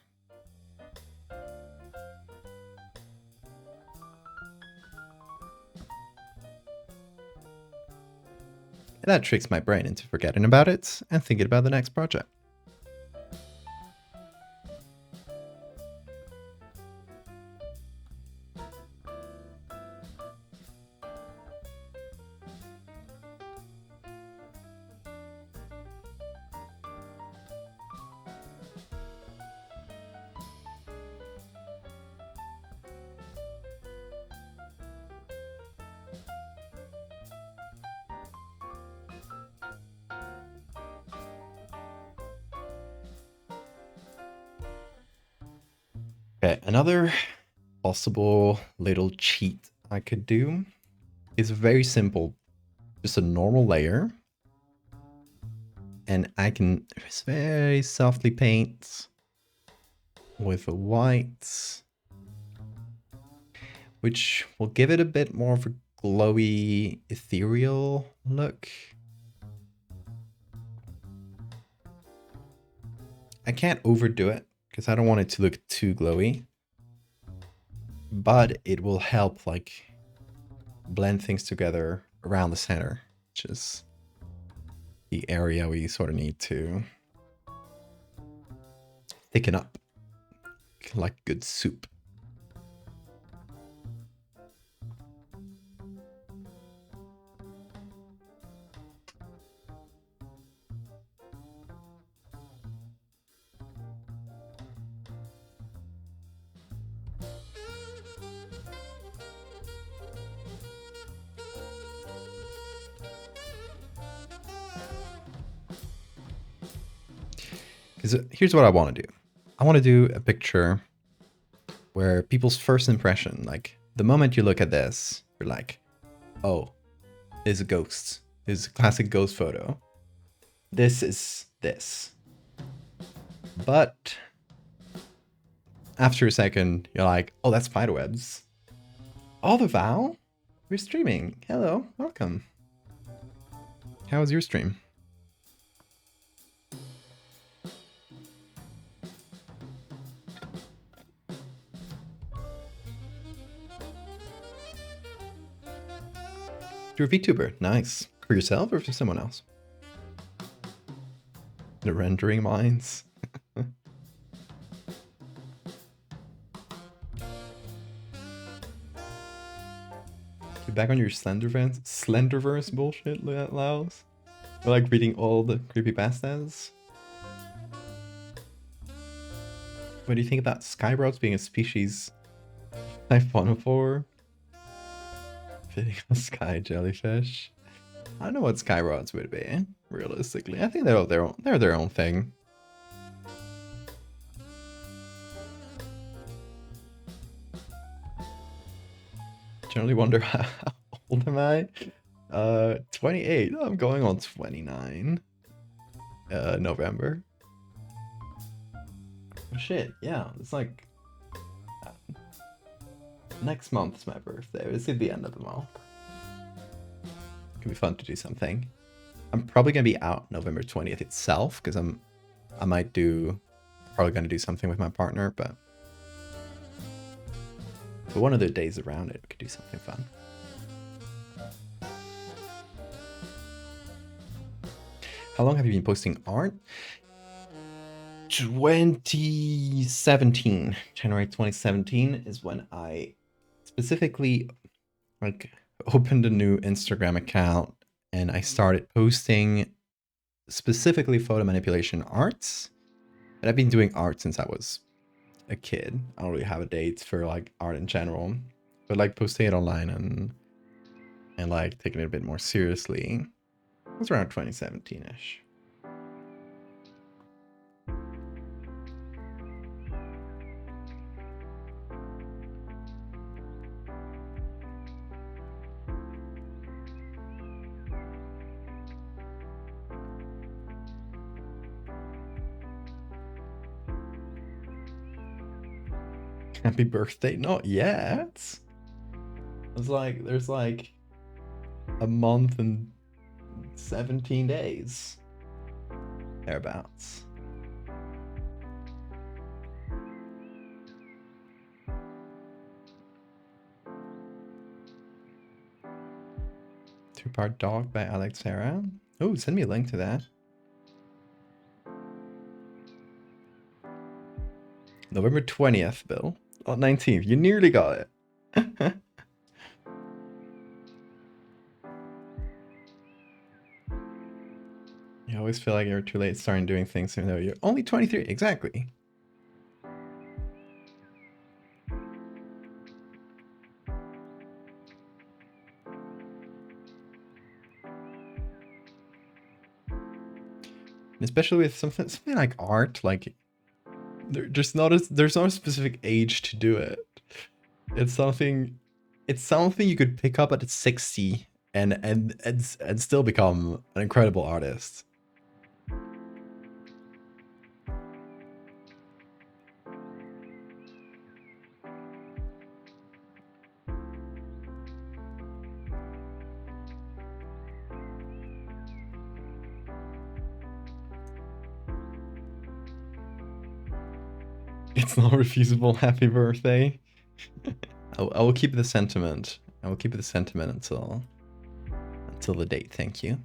And that tricks my brain into forgetting about it and thinking about the next project. Okay, another possible little cheat I could do is very simple. Just a normal layer. And I can just very softly paint with a white, which will give it a bit more of a glowy, ethereal look. I can't overdo it because I don't want it to look too glowy. But it will help like blend things together around the center, which is the area we sort of need to thicken up like good soup. Because here's what I want to do. I want to do a picture where people's first impression, like the moment you look at this, you're like, oh, it's a ghost. It's a classic ghost photo. This is this. But after a second, you're like, oh, that's spiderwebs. Oh, the Val? We're streaming. Hello, welcome. How was your stream? You're a VTuber. Nice. For yourself or for someone else? The rendering mines. You back on your Slenderverse bullshit, Laos? You're like reading all the creepypastas? What do you think about Skyrods being a species Typhonophore? Fitting a sky jellyfish? I don't know what Skyrods would be, realistically. I think they're their own thing. Generally wonder how old am I? 28. I'm going on 29. November. Oh, shit, yeah, it's like next month's my birthday. It's at the end of the month. Could be fun to do something. I'm probably gonna be out November 20th itself because I might probably gonna do something with my partner, but one of the days around it we could do something fun. How long have you been posting art? 2017. January 2017 is when I specifically like opened a new Instagram account and I started posting specifically photo manipulation arts. And I've been doing art since I was a kid. I don't really have a date for like art in general, but like posting it online and like taking it a bit more seriously. It was around 2017-ish. Happy birthday? Not yet. It's like there's like a month and 17 days. Thereabouts. Two-Part Dog by Alex Hera. Oh, send me a link to that. November 20th, Bill. Oh, 19th. You nearly got it. You always feel like you're too late starting doing things even though you're only 23. Exactly. Especially with something like art, like there's not a specific age to do it. It's something you could pick up at 60 and still become an incredible artist. It's not refusable. Happy birthday. I will keep the sentiment. I will keep the sentiment until the date. Thank you.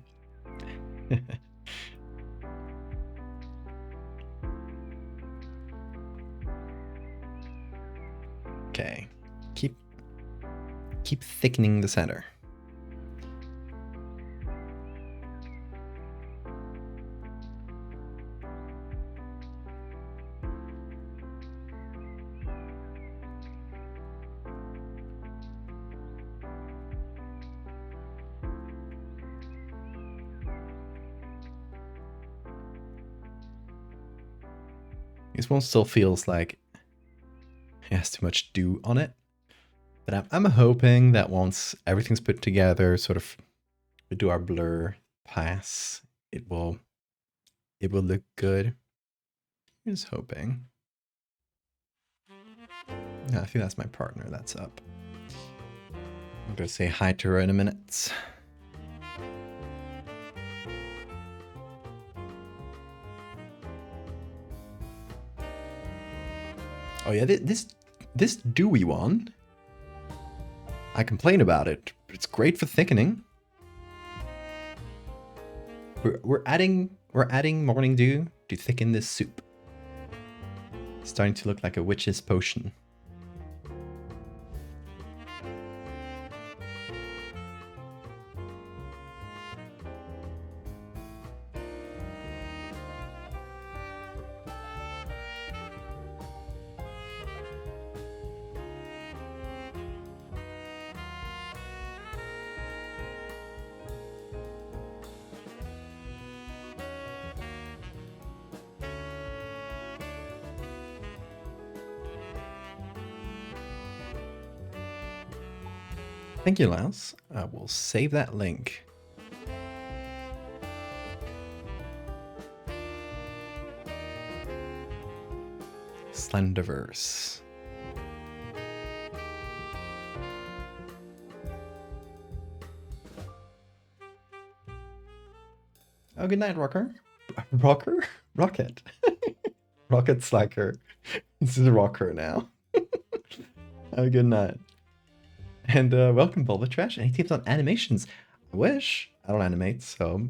Okay. Keep thickening the center. This one still feels like it has too much dew on it. But I'm hoping that once everything's put together, sort of we do our blur pass, it will look good. I'm just hoping. Yeah, I think that's my partner that's up. I'm gonna say hi to her in a minute. Oh yeah, this dewy one, I complain about it, but it's great for thickening. We're adding morning dew to thicken this soup. It's starting to look like a witch's potion. Thank you, Laos. I will save that link. Slenderverse. Oh, good night, Rocker. Rocker? Rocket. Rocket Slacker. This is a Rocker now. Oh, good night. And welcome, Bulba Trash. Any tips on animations? I wish. I don't animate, so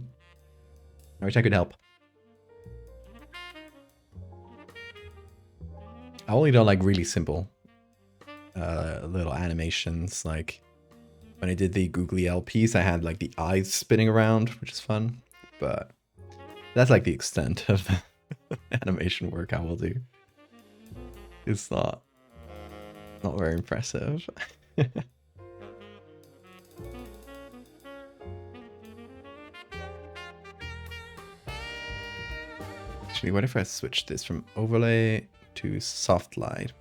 I wish I could help. I only do like really simple little animations. Like when I did the googly LPs, I had like the eyes spinning around, which is fun. But that's like the extent of the animation work I will do. It's not very impressive. Actually, what if I switch this from overlay to soft light?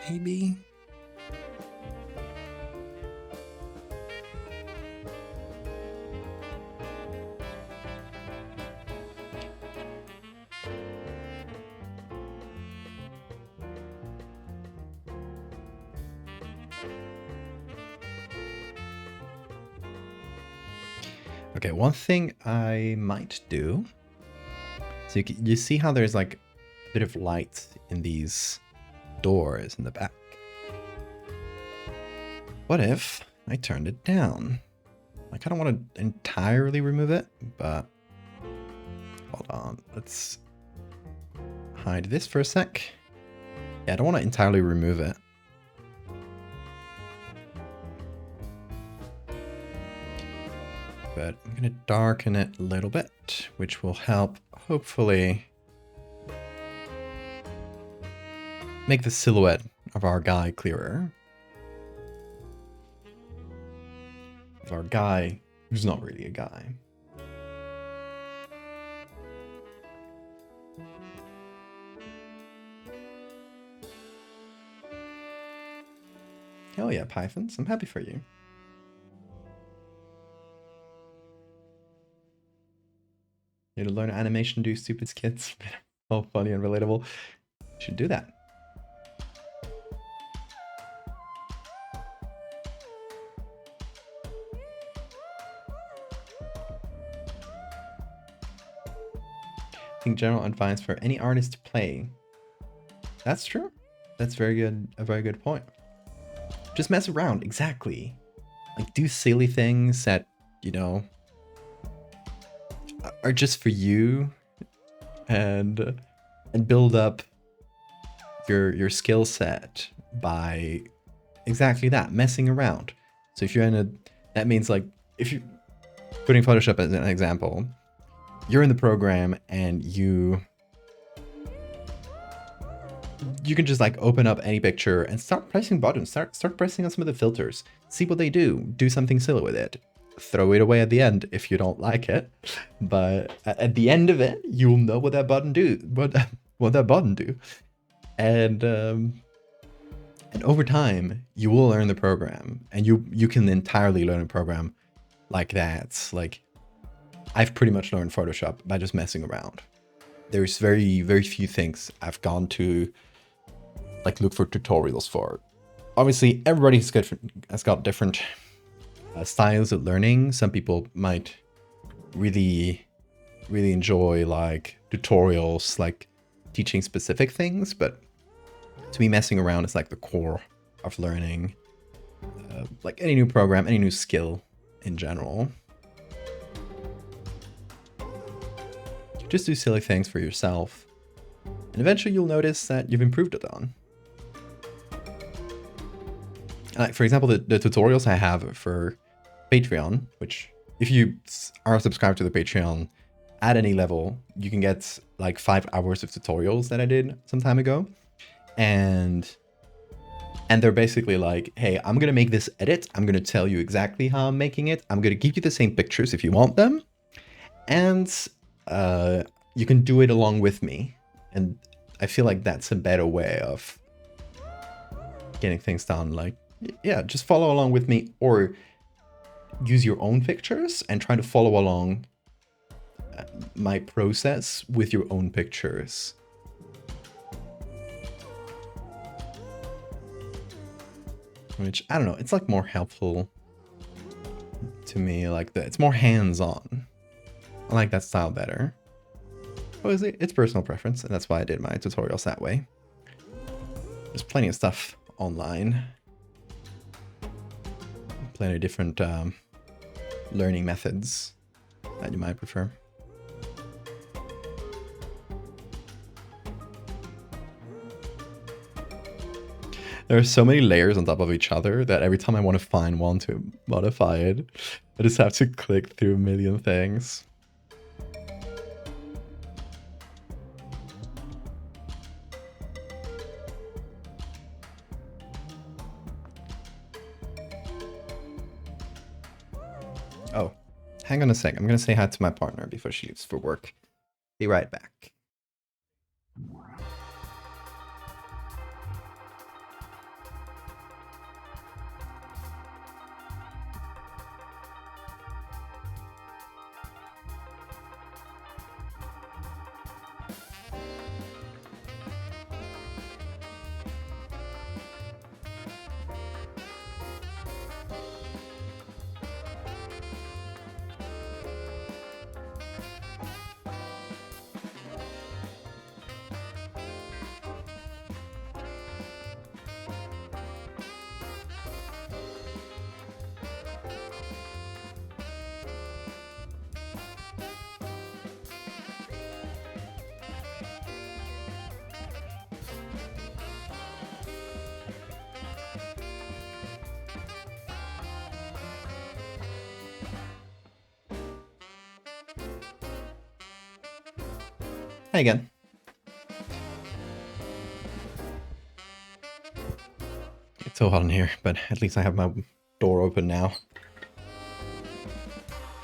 Maybe. Okay, one thing I might do. So you see how there's like a bit of light in these doors in the back. What if I turned it down? I kind of want to entirely remove it, but hold on. Let's hide this for a sec. Yeah, I don't want to entirely remove it. But I'm going to darken it a little bit, which will help, hopefully, make the silhouette of our guy clearer. Of our guy, who's not really a guy. Hell yeah, Pythons, I'm happy for you. You to learn animation, do stupid skits. Oh, funny and relatable. You should do that. think general advice for any artist to play. That's true. That's very good. A very good point. Just mess around. Exactly. Like, do silly things that, you know, are just for you, and build up your skill set by exactly that, messing around. So if you're that means, like, if you putting Photoshop as an example, you're in the program and you can just like open up any picture and start pressing buttons, start pressing on some of the filters, see what they do something silly with it, throw it away at the end if you don't like it, but at the end of it, you'll know what that button what that button do. And over time, you will learn the program, and you can entirely learn a program like that. Like, I've pretty much learned Photoshop by just messing around. There's very, very few things I've gone to like look for tutorials for. Obviously, everybody has got different styles of learning. Some people might really, really enjoy like tutorials, like teaching specific things, but to me, messing around is like the core of learning, like any new program, any new skill in general. You just do silly things for yourself, and eventually you'll notice that you've improved it on. Like, for example, the tutorials I have for Patreon, which if you are subscribed to the Patreon at any level, you can get like 5 hours of tutorials that I did some time ago. And they're basically like, hey, I'm going to make this edit. I'm going to tell you exactly how I'm making it. I'm going to give you the same pictures if you want them. And you can do it along with me. And I feel like that's a better way of getting things done. Like, yeah, just follow along with me, or use your own pictures and try to follow along my process with your own pictures. Which, I don't know, it's like more helpful to me, like that. It's more hands-on. I like that style better. Obviously, it's personal preference, and that's why I did my tutorials that way. There's plenty of stuff online. Plenty of different learning methods that you might prefer. There are so many layers on top of each other that every time I want to find one to modify it, I just have to click through a million things. Oh, hang on a sec. I'm going to say hi to my partner before she leaves for work. Be right back. Hi again. It's so hot in here, but at least I have my door open now,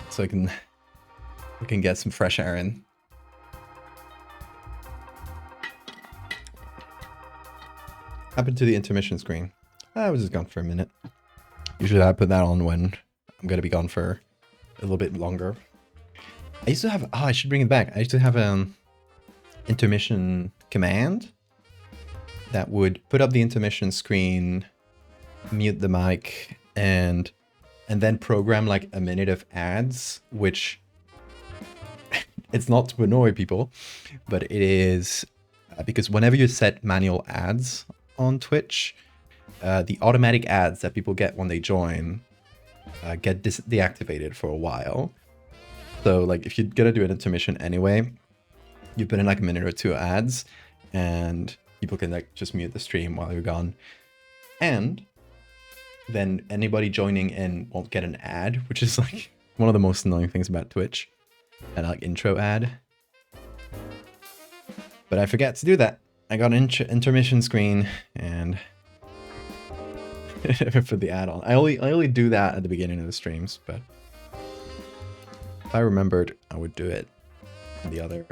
so we can get some fresh air in. Happened to the intermission screen. I was just gone for a minute. Usually I put that on when I'm gonna be gone for a little bit longer. I used to have, I should bring it back. I used to have intermission command that would put up the intermission screen, mute the mic, and then program like a minute of ads, which It's not to annoy people, but it is because whenever you set manual ads on Twitch, the automatic ads that people get when they join get deactivated for a while. So like if you're gonna do an intermission anyway, you put in like a minute or two ads and people can like just mute the stream while you're gone. And then anybody joining in won't get an ad, which is like one of the most annoying things about Twitch. And like intro ad. But I forgot to do that. I got an intermission screen and put the ad on. I only do that at the beginning of the streams, but if I remembered, I would do it on the other,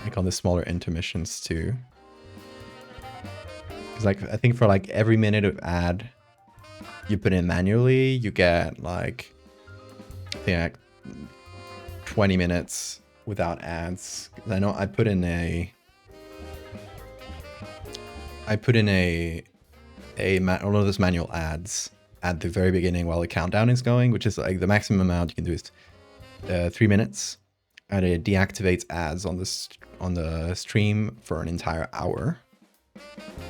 like on the smaller intermissions too. Because like I think for like every minute of ad you put in manually, you get like I think like 20 minutes without ads. I know I put in one of those manual ads at the very beginning while the countdown is going, which is like the maximum amount you can do is 3 minutes, and it deactivates ads on the stream for an entire hour.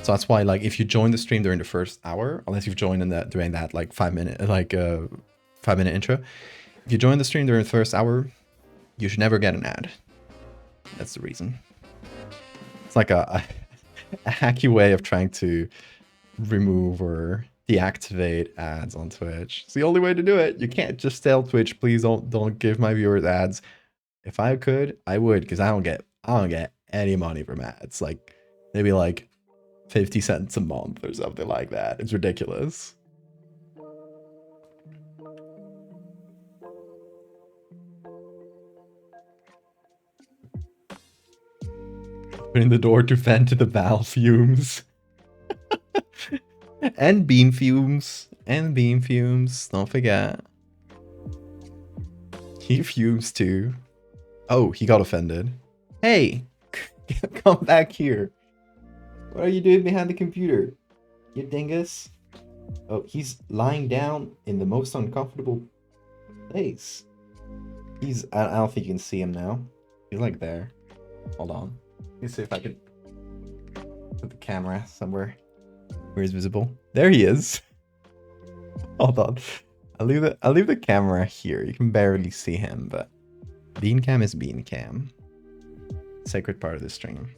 So that's why like if you join the stream during the first hour, unless you've joined in that during that like 5 minute intro, if you join the stream during the first hour, you should never get an ad. That's the reason. It's like a hacky way of trying to remove or deactivate ads on Twitch. It's the only way to do it. You can't just tell Twitch, please don't give my viewers ads. If I could, I would, because I don't get any money from ads. Like maybe like 50 cents a month or something like that. It's ridiculous. Opening the door to vent to the Val fumes. And bean fumes. And bean fumes. Don't forget. He fumes too. Oh, he got offended. Hey! Come back here. What are you doing behind the computer? You dingus? Oh, he's lying down in the most uncomfortable place. I don't think you can see him now. He's like there. Hold on. Let me see if I can put the camera somewhere where he's visible. There he is. Hold on. I'll leave the camera here. You can barely see him, but Bean Cam is Bean Cam. Sacred part of the stream.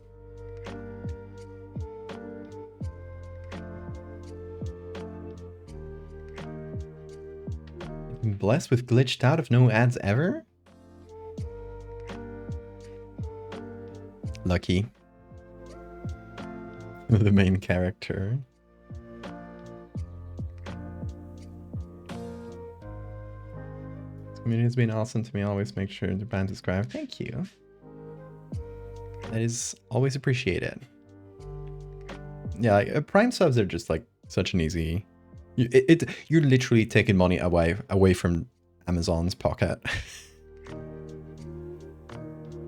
Blessed with glitched out of no ads ever? Lucky. The main character. This community has been awesome to me. Always make sure to ban subscribe. Thank you. That is always appreciated. Yeah, like, Prime subs are just like such an easy. You're literally taking money away from Amazon's pocket.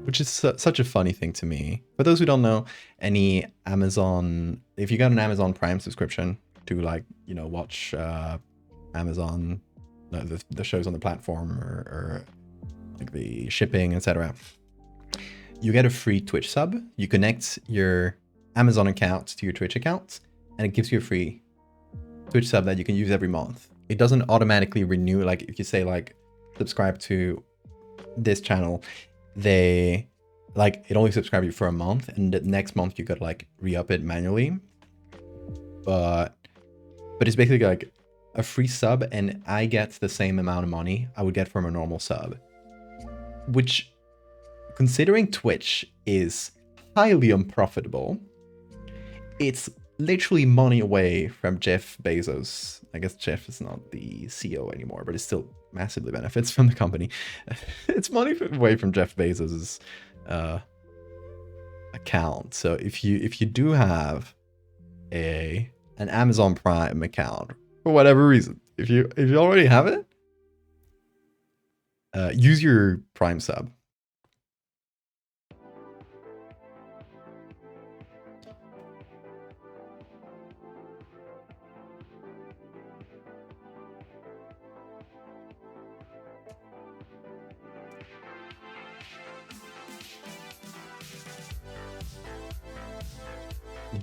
Which is such a funny thing to me. For those who don't know, any Amazon, if you got an Amazon Prime subscription to like, you know, watch Amazon, the shows on the platform or like the shipping, etc., you get a free Twitch sub. You connect your Amazon account to your Twitch account, and it gives you a free Twitch sub that you can use every month. It doesn't automatically renew. Like if you say like subscribe to this channel, they like it only subscribe you for a month, and the next month you could like re-up it manually. But it's basically like a free sub, and I get the same amount of money I would get from a normal sub, which, considering Twitch is highly unprofitable, it's literally money away from Jeff Bezos. I guess Jeff is not the CEO anymore, but it still massively benefits from the company. It's money away from Jeff Bezos's account. So if you do have an Amazon Prime account for whatever reason, if you already have it, use your Prime sub.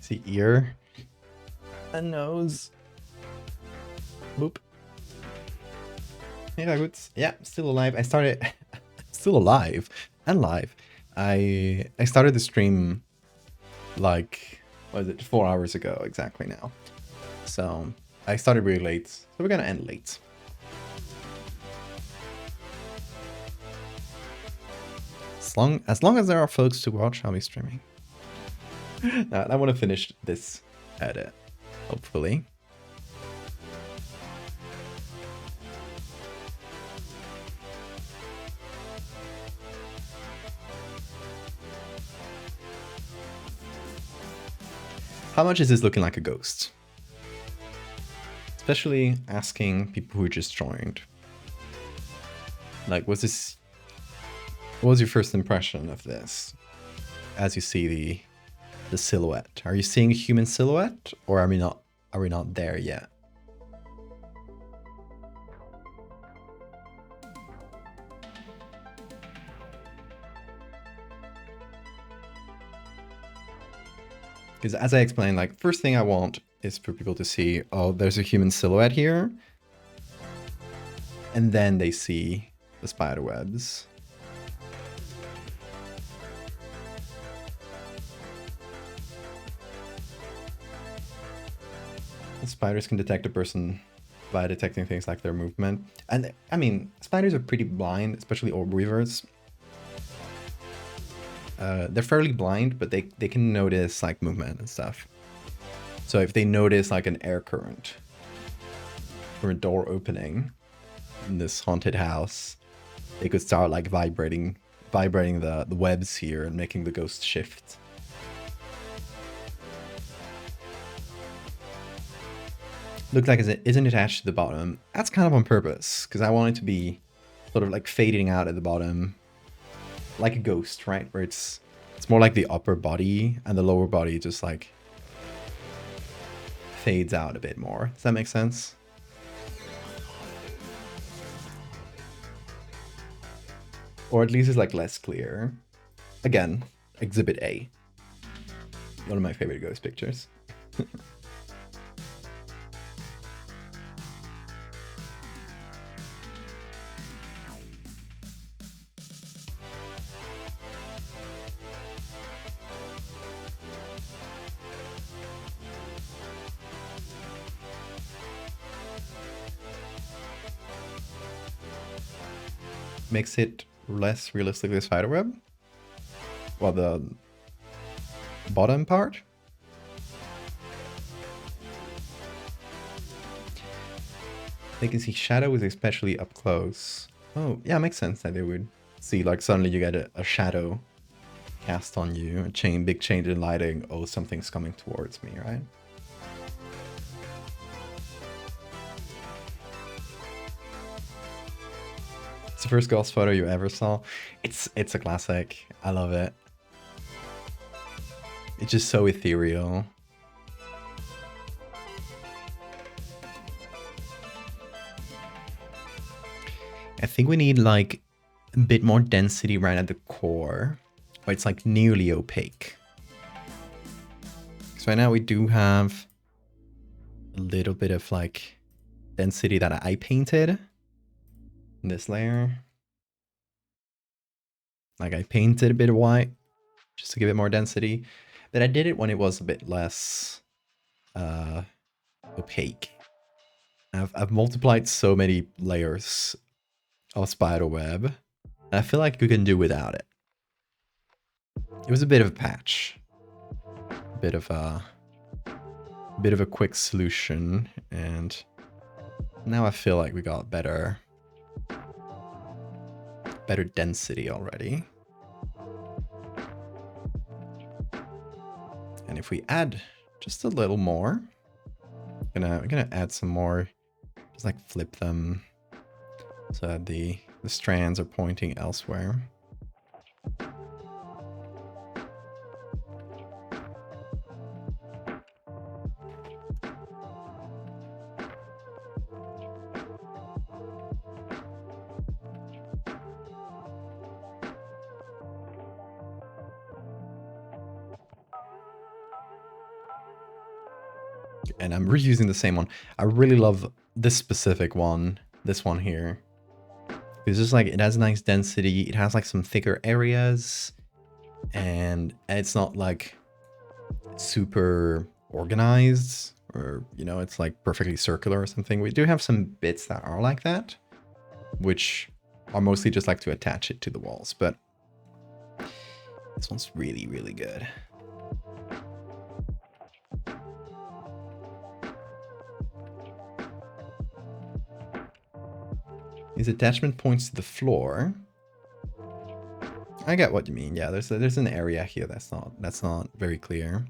See ear and nose. Boop. Hey, Raguts. Yeah, still alive. I started still alive and live. I started the stream like, what is it, 4 hours ago exactly now. So I started really late. So we're gonna end late. As long as there are folks to watch, I'll be streaming. I want to finish this edit, hopefully. How much is this looking like a ghost? Especially asking people who just joined. Like, what was your first impression of this? As you see the silhouette. Are you seeing a human silhouette, or are we not there yet? Because as I explained, like, first thing I want is for people to see, oh, there's a human silhouette here. And then they see the spider webs. The spiders can detect a person by detecting things like their movement. And I mean, spiders are pretty blind, especially orb weavers. They're fairly blind, but they can notice like movement and stuff. So if they notice like an air current from a door opening in this haunted house, they could start like vibrating the webs here and making the ghost shift. Looks like it isn't attached to the bottom. That's kind of on purpose, because I want it to be sort of like fading out at the bottom. Like a ghost, right? Where it's more like the upper body and the lower body just like fades out a bit more. Does that make sense? Or at least it's like less clear. Again, Exhibit A. One of my favorite ghost pictures. Makes it less realistically a spiderweb. Well, the bottom part. They can see shadows, especially up close. Oh, yeah, makes sense that they would see, like, suddenly you get a shadow cast on you, a big change in lighting. Oh, something's coming towards me, right? It's the first ghost photo you ever saw. It's a classic. I love it. It's just so ethereal. I think we need like a bit more density right at the core, where it's like nearly opaque. So right now we do have a little bit of like density that I painted in this layer. Like I painted a bit of white just to give it more density, but I did it when it was a bit less opaque. I've multiplied so many layers of spiderweb, and I feel like you can do without it. It was a bit of a patch, a bit of a quick solution, and now I feel like we got better density already. And if we add just a little more, we're gonna add some more, just like flip them so that the strands are pointing elsewhere. And I'm reusing the same one. I really love this specific one. This one here. It's just like, it has nice density. It has like some thicker areas. And it's not like super organized, or, you know, it's like perfectly circular or something. We do have some bits that are like that, which are mostly just like to attach it to the walls. But this one's really, really good. These attachment points to the floor. I get what you mean. Yeah, there's an area here that's not very clear.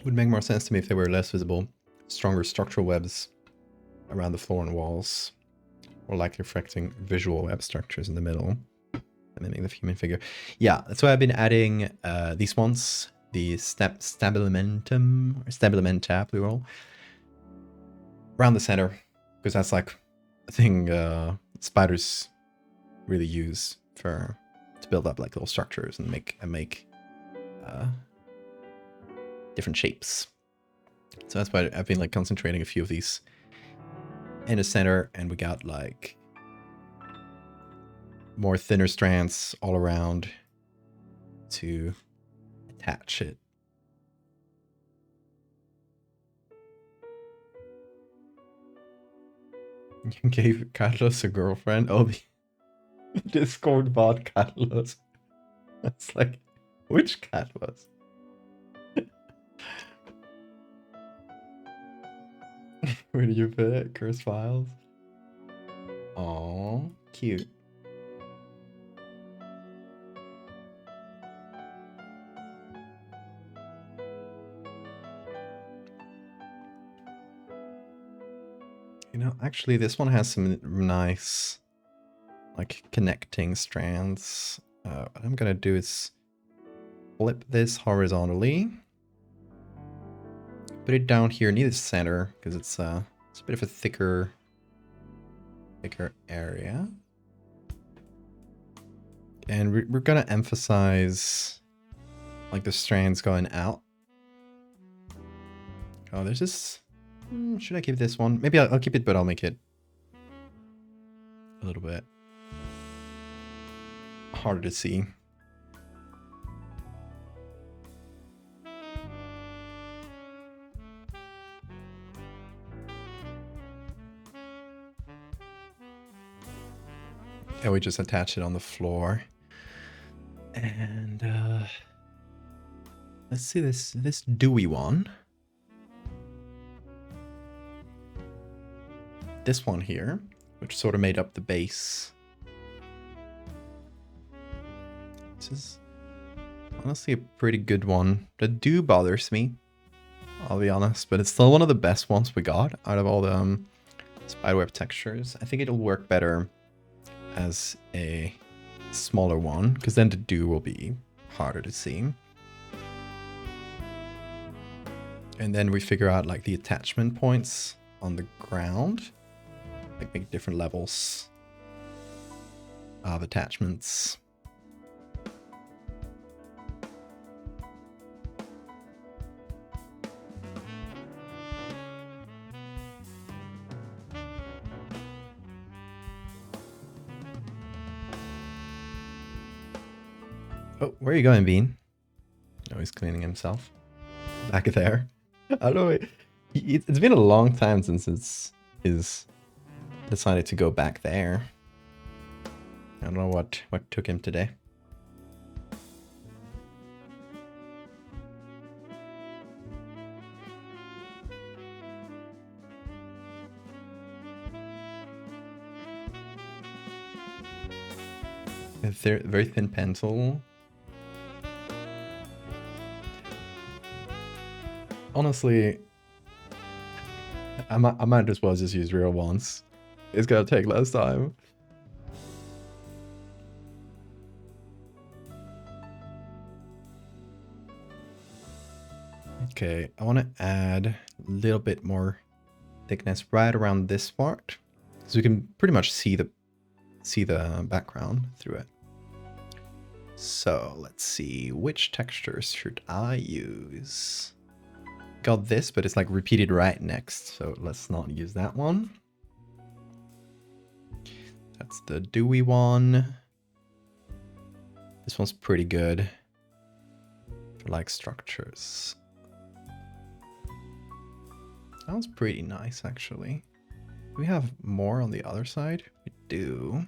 Would make more sense to me if they were less visible. Stronger structural webs around the floor and walls, or likely reflecting visual web structures in the middle, mimicking the human figure. Yeah, that's why I've been adding these ones, the stabilimenta plural, around the center, because that's like a thing spiders really use to build up like little structures and make different shapes. So that's why I've been like concentrating a few of these in the center, and we got like more thinner strands all around to attach it. You gave Carlos a girlfriend? Oh, the Discord bot Carlos. That's like, which Carlos? Where do you put it? Curse files? Aww, cute. You know, actually this one has some nice, like, connecting strands. What I'm gonna do is flip this horizontally. Put it down here near the center, because it's a bit of a thicker area. And we're gonna emphasize like the strands going out. Oh, there's this. Should I keep this one? Maybe I'll keep it, but I'll make it a little bit harder to see. And we just attach it on the floor. And let's see this dewy one. This one here, which sort of made up the base. This is honestly a pretty good one. The dew bothers me, I'll be honest, but it's still one of the best ones we got out of all the spiderweb textures. I think it'll work better as a smaller one, because then the dew will be harder to see. And then we figure out like the attachment points on the ground, like make different levels of attachments. Oh, where are you going, Bean? Oh, he's cleaning himself. Back there. I don't know. It's been a long time since he's decided to go back there. I don't know what took him today. A very thin pencil. Honestly, I might as well just use real ones. It's gonna take less time. Okay, I want to add a little bit more thickness right around this part, so we can pretty much see the background through it. So let's see, which textures should I use? Got this, but it's like repeated right next, so let's not use that one. That's the dewy one. This one's pretty good for like structures. That one's pretty nice, actually. Do we have more on the other side? We do.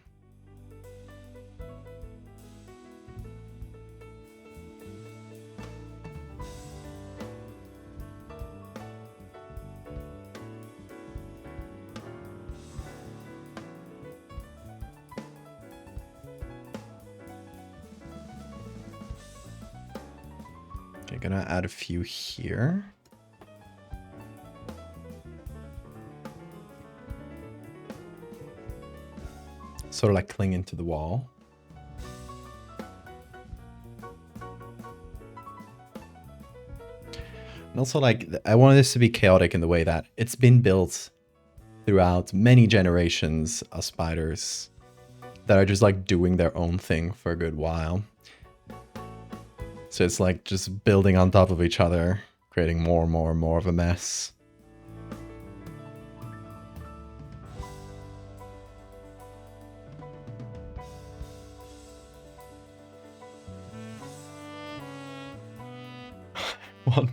Okay, gonna add a few here. Sort of like clinging to the wall. And also, like, I wanted this to be chaotic in the way that it's been built throughout many generations of spiders that are just like doing their own thing for a good while. So it's like just building on top of each other, creating more and more and more of a mess.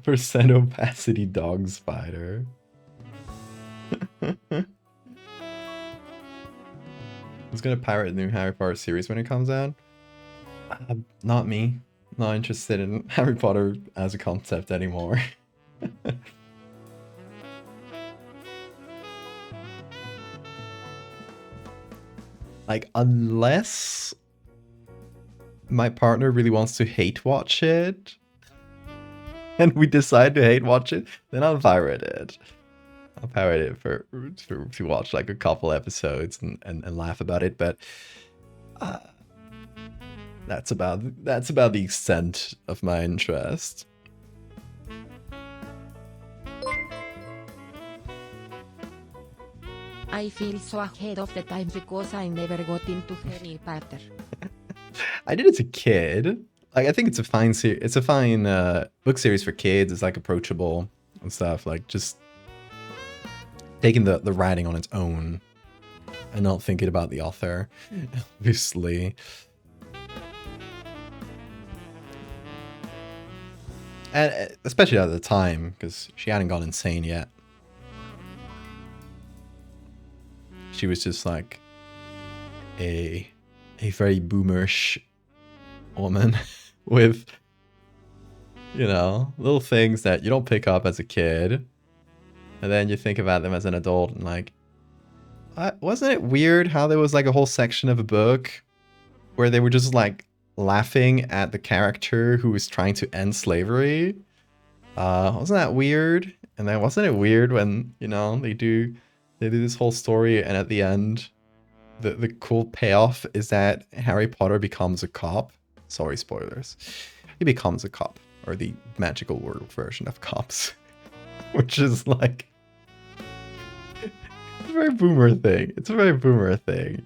%1 opacity dog spider. Who's gonna pirate the new Harry Potter series when it comes out? Not me. Not interested in Harry Potter as a concept anymore. Like, unless my partner really wants to hate watch it, and we decide to hate watch it, then I'll pirate it. I'll pirate it to watch like a couple episodes and laugh about it, but that's about the extent of my interest. I feel so ahead of the time because I never got into Harry Potter. I did it as a kid. Like, I think it's a fine it's a fine book series for kids. It's like approachable and stuff. Like, just taking the writing on its own and not thinking about the author, obviously. And especially at the time, because she hadn't gone insane yet. She was just like a very boomerish woman with, you know, little things that you don't pick up as a kid. And then you think about them as an adult and like, wasn't it weird how there was like a whole section of a book where they were just like laughing at the character who was trying to end slavery? Wasn't that weird? And then wasn't it weird when, you know, they do this whole story and at the end the cool payoff is that Harry Potter becomes a cop. Sorry, spoilers. He becomes a cop, or the magical world version of cops. Which is like it's a very boomer thing. It's a very boomer thing.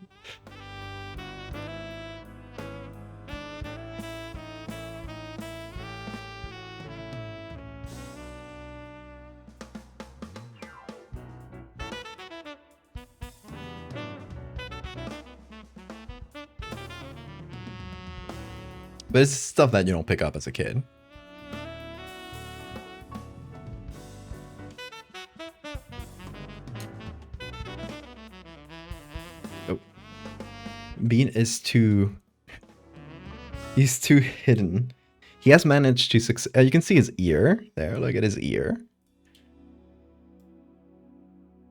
But it's stuff that you don't pick up as a kid. Oh. Bean is too... He's too hidden. He has managed to succeed. You can see his ear there. Look at his ear.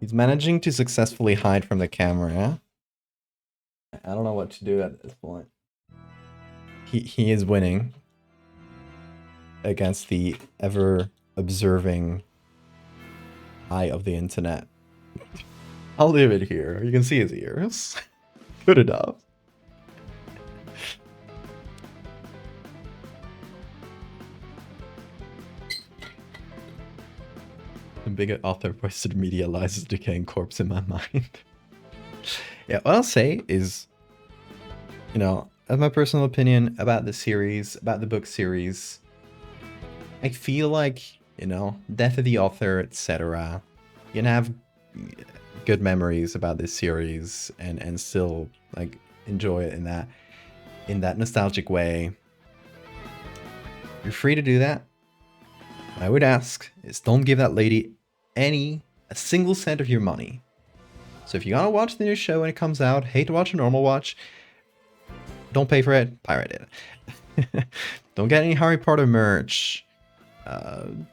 He's managing to successfully hide from the camera. I don't know what to do at this point. He is winning against the ever-observing eye of the internet. I'll leave it here. You can see his ears. Good enough. bigot author Western media lies as a decaying corpse in my mind. Yeah, what I'll say is, you know, as my personal opinion about the series, about the book series, I feel like, you know, death of the author, etc. You can have good memories about this series and still like enjoy it in that nostalgic way. You're free to do that. What I would ask is don't give that lady a single cent of your money. So if you're gonna watch the new show when it comes out, hate to watch a normal watch, don't pay for it, pirate it. Don't get any Harry Potter merch.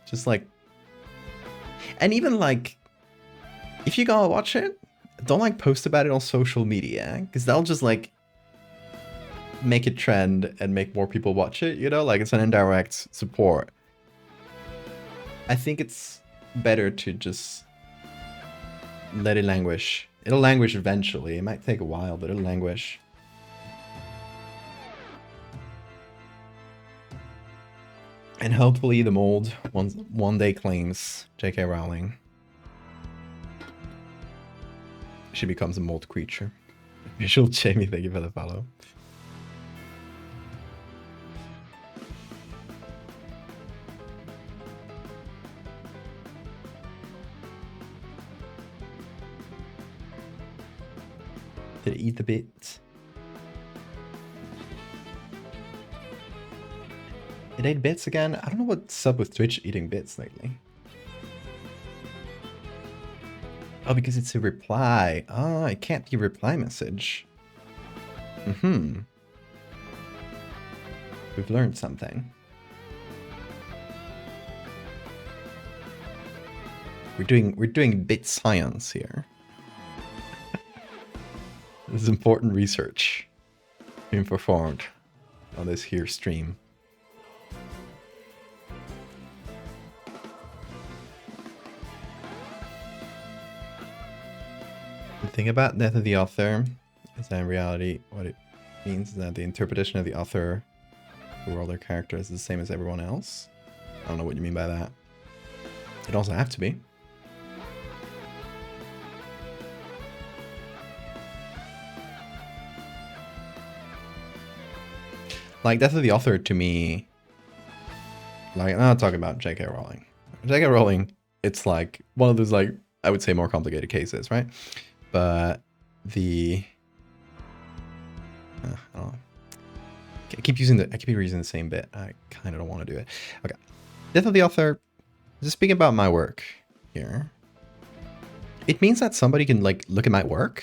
Just like, and even like, if you gotta watch it, don't like post about it on social media, because that'll just like make it trend and make more people watch it, you know, like it's an indirect support. I think it's better to just let it languish. It'll languish eventually. It might take a while, but it'll languish. And hopefully the mold one day claims J.K. Rowling. She becomes a mold creature. Visual Jamie, thank you for the follow. Did it eat the bits? It ate bits again? I don't know what's up with Twitch eating bits lately. Oh, because it's a reply. Ah, it can't be a reply message. We've learned something. We're doing bit science here. This is important research being performed on this here stream. The thing about Death of the Author is that in reality, what it means is that the interpretation of the author or all their characters is the same as everyone else. I don't know what you mean by that. It also have to be. Like, Death of the Author to me, like, I'm not talking about J.K. Rowling. J.K. Rowling, it's like one of those, like, I would say more complicated cases, right? But the, I don't know. I keep using the same bit. I kind of don't want to do it. Okay. Death of the Author, just speaking about my work here. It means that somebody can, like, look at my work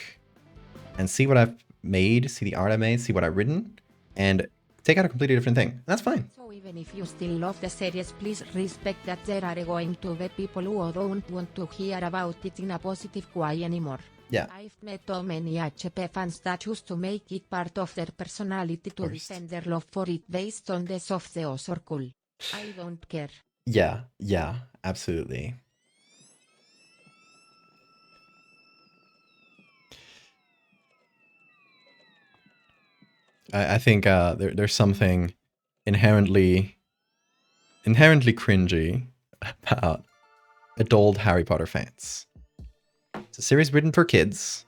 and see what I've made, see the art I made, see what I've written, and take out a completely different thing. That's fine. So even if you still love the series, please respect that there are going to be people who don't want to hear about it in a positive way anymore. Yeah. I've met so many HP fans that choose to make it part of their personality to defend their love for it based on the soft theos or cool. I don't care. Yeah, absolutely. I think there's something inherently cringy about adult Harry Potter fans. It's a series written for kids.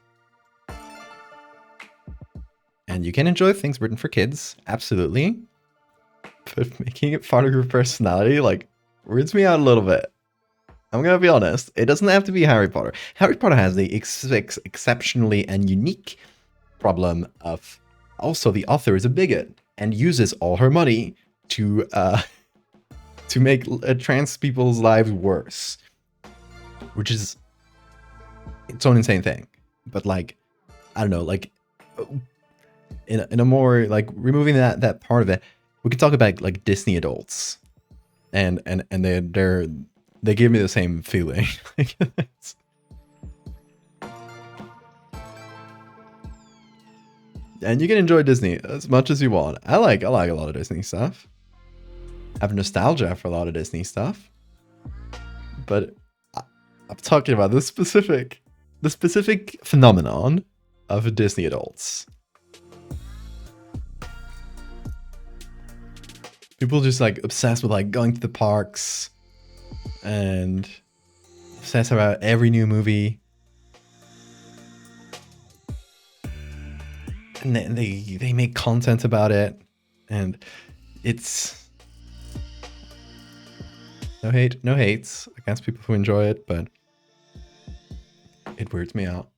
And you can enjoy things written for kids, absolutely. But making it part of your personality, like, weirds me out a little bit. I'm gonna be honest. It doesn't have to be Harry Potter. Harry Potter has the exceptionally and unique problem of also the author is a bigot and uses all her money to make trans people's lives worse, which is its own insane thing. But like, I don't know, like in a more like removing that part of it, we could talk about like Disney adults, and they give me the same feeling. And you can enjoy Disney as much as you want. I like a lot of Disney stuff. I have nostalgia for a lot of Disney stuff. But I'm talking about the specific phenomenon of Disney adults. People just like obsessed with like going to the parks and obsess about every new movie. And they make content about it, and it's no hates against people who enjoy it, but it weirds me out.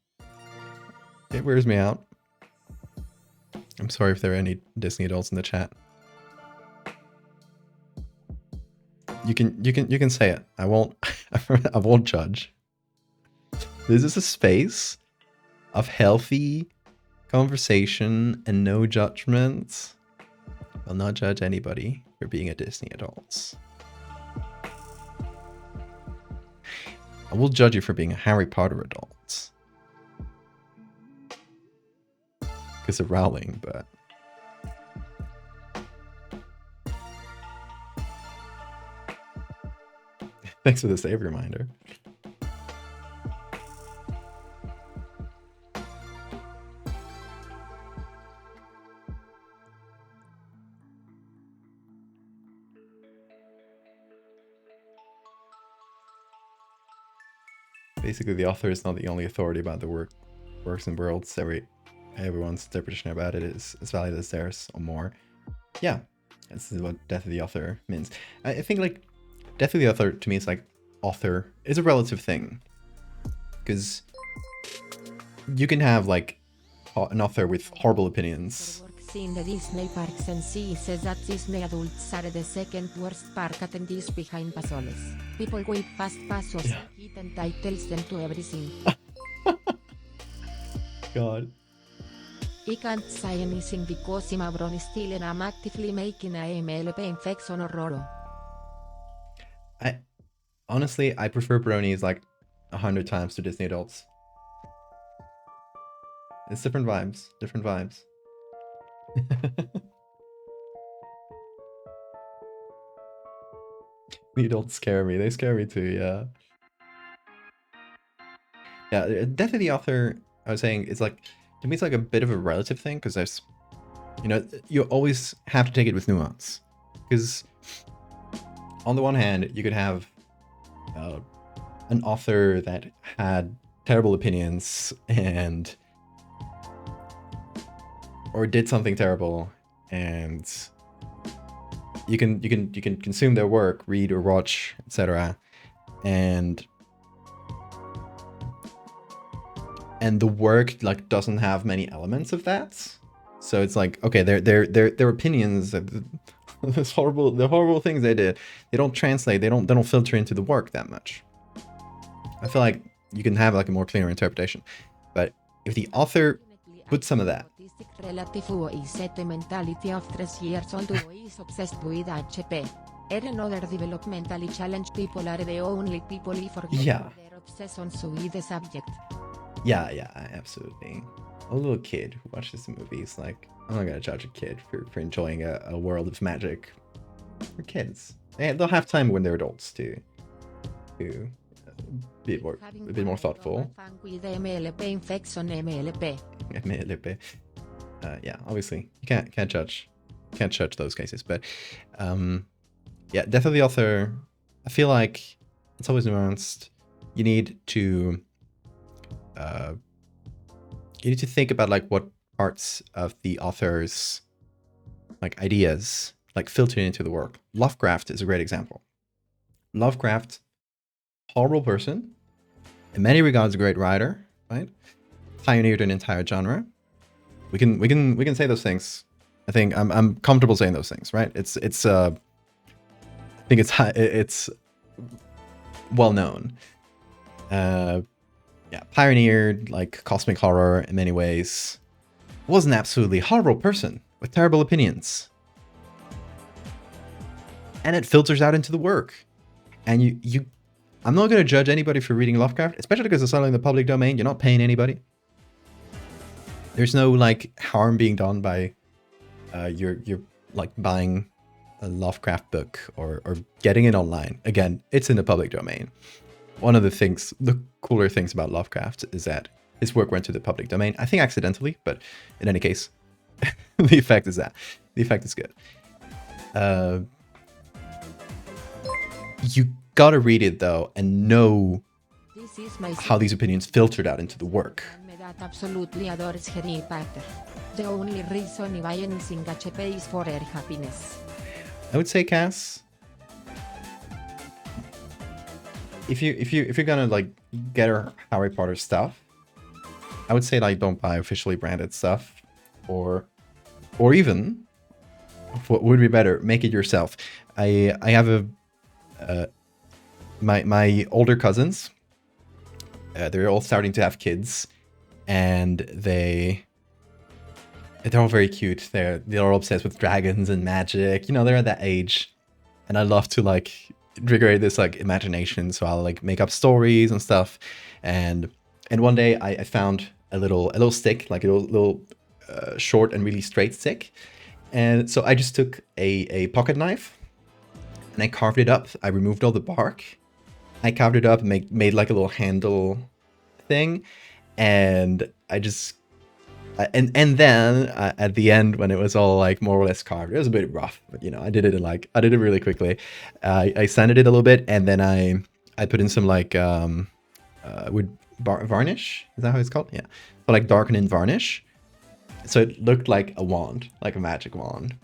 It weirds me out. I'm sorry if there are any Disney adults in the chat. You can say it. I won't I won't judge. This is a space of healthy conversation and no judgment. I'll not judge anybody for being a Disney adult. I will judge you for being a Harry Potter adult. Because of Rowling, but... Thanks for the save reminder. Basically, the author is not the only authority about the works and worlds. Everyone's interpretation about it is as valid as theirs or more. Yeah, this is what Death of the Author means. I think like Death of the Author to me is like author is a relative thing, because you can have like an author with horrible opinions. In the Disney parks and she says that Disney adults are the second worst park attendees behind pasoles. People with fast passes hit entitles them to everything. God. I can't say anything because I'm abroad still and I'm actively making a MLP infection horror. Honestly, I prefer bronies like 100 times to Disney adults. It's different vibes. Different vibes. The adults scare me. They scare me too, yeah. Yeah, Death of the Author, I was saying, it's like, to me, it's like a bit of a relative thing, because there's, you know, you always have to take it with nuance. Because on the one hand, you could have an author that had terrible opinions and or did something terrible, and you can consume their work, read or watch, etc. And the work like doesn't have many elements of that. So it's like, okay, their opinions, the horrible things they did, they don't translate, they don't filter into the work that much. I feel like you can have like a more clear interpretation. But if the author put some of that. Relative mentality of 3 years old who is obsessed with HP. Another developmentally challenged people are the only people who forget their obsessions with the subject. Yeah, absolutely. A little kid who watches the movies, like, I'm not gonna judge a kid for enjoying a world of magic. For kids, they'll have time when they're adults to be a bit more thoughtful. With MLP infection, MLP. Yeah, obviously you can't judge those cases, but yeah, Death of the Author, I feel like it's always nuanced. You need to think about like what parts of the author's like ideas like filter into the work. Lovecraft is a great example. Lovecraft, horrible person, in many regards a great writer, right? Pioneered an entire genre. We can say those things. I think I'm comfortable saying those things, right? It's I think it's well known. Yeah, pioneered like cosmic horror in many ways. Was an absolutely horrible person with terrible opinions. And it filters out into the work. And I'm not going to judge anybody for reading Lovecraft, especially because it's not in the public domain. You're not paying anybody. There's no like harm being done by you're like buying a Lovecraft book or getting it online. Again, it's in the public domain. One of the cooler things about Lovecraft is that his work went to the public domain. I think accidentally, but in any case, the effect is that. The effect is good. You gotta read it though and know This is my how these opinions filtered out into the work. me that absolutely adores Harry Potter. The only reason I buy anything HP is for her happiness. I would say, Cass, if you're gonna like get her Harry Potter stuff, I would say like don't buy officially branded stuff, or even what would be better, make it yourself. I have my older cousins. They're all starting to have kids, and they're all very cute. They're all obsessed with dragons and magic. You know, they're at that age, and I love to like trigger this like imagination. So I'll like make up stories and stuff. And one day I found a little stick, like a little short and really straight stick. And so I just took a pocket knife and I carved it up. I removed all the bark. I carved it up and made like a little handle thing. And I just, and then at the end, when it was all like more or less carved, it was a bit rough, but you know, I did it really quickly. I sanded it a little bit, and then I put in some like varnish. Is that how it's called? Yeah, but like darkening varnish. So it looked like a wand, like a magic wand.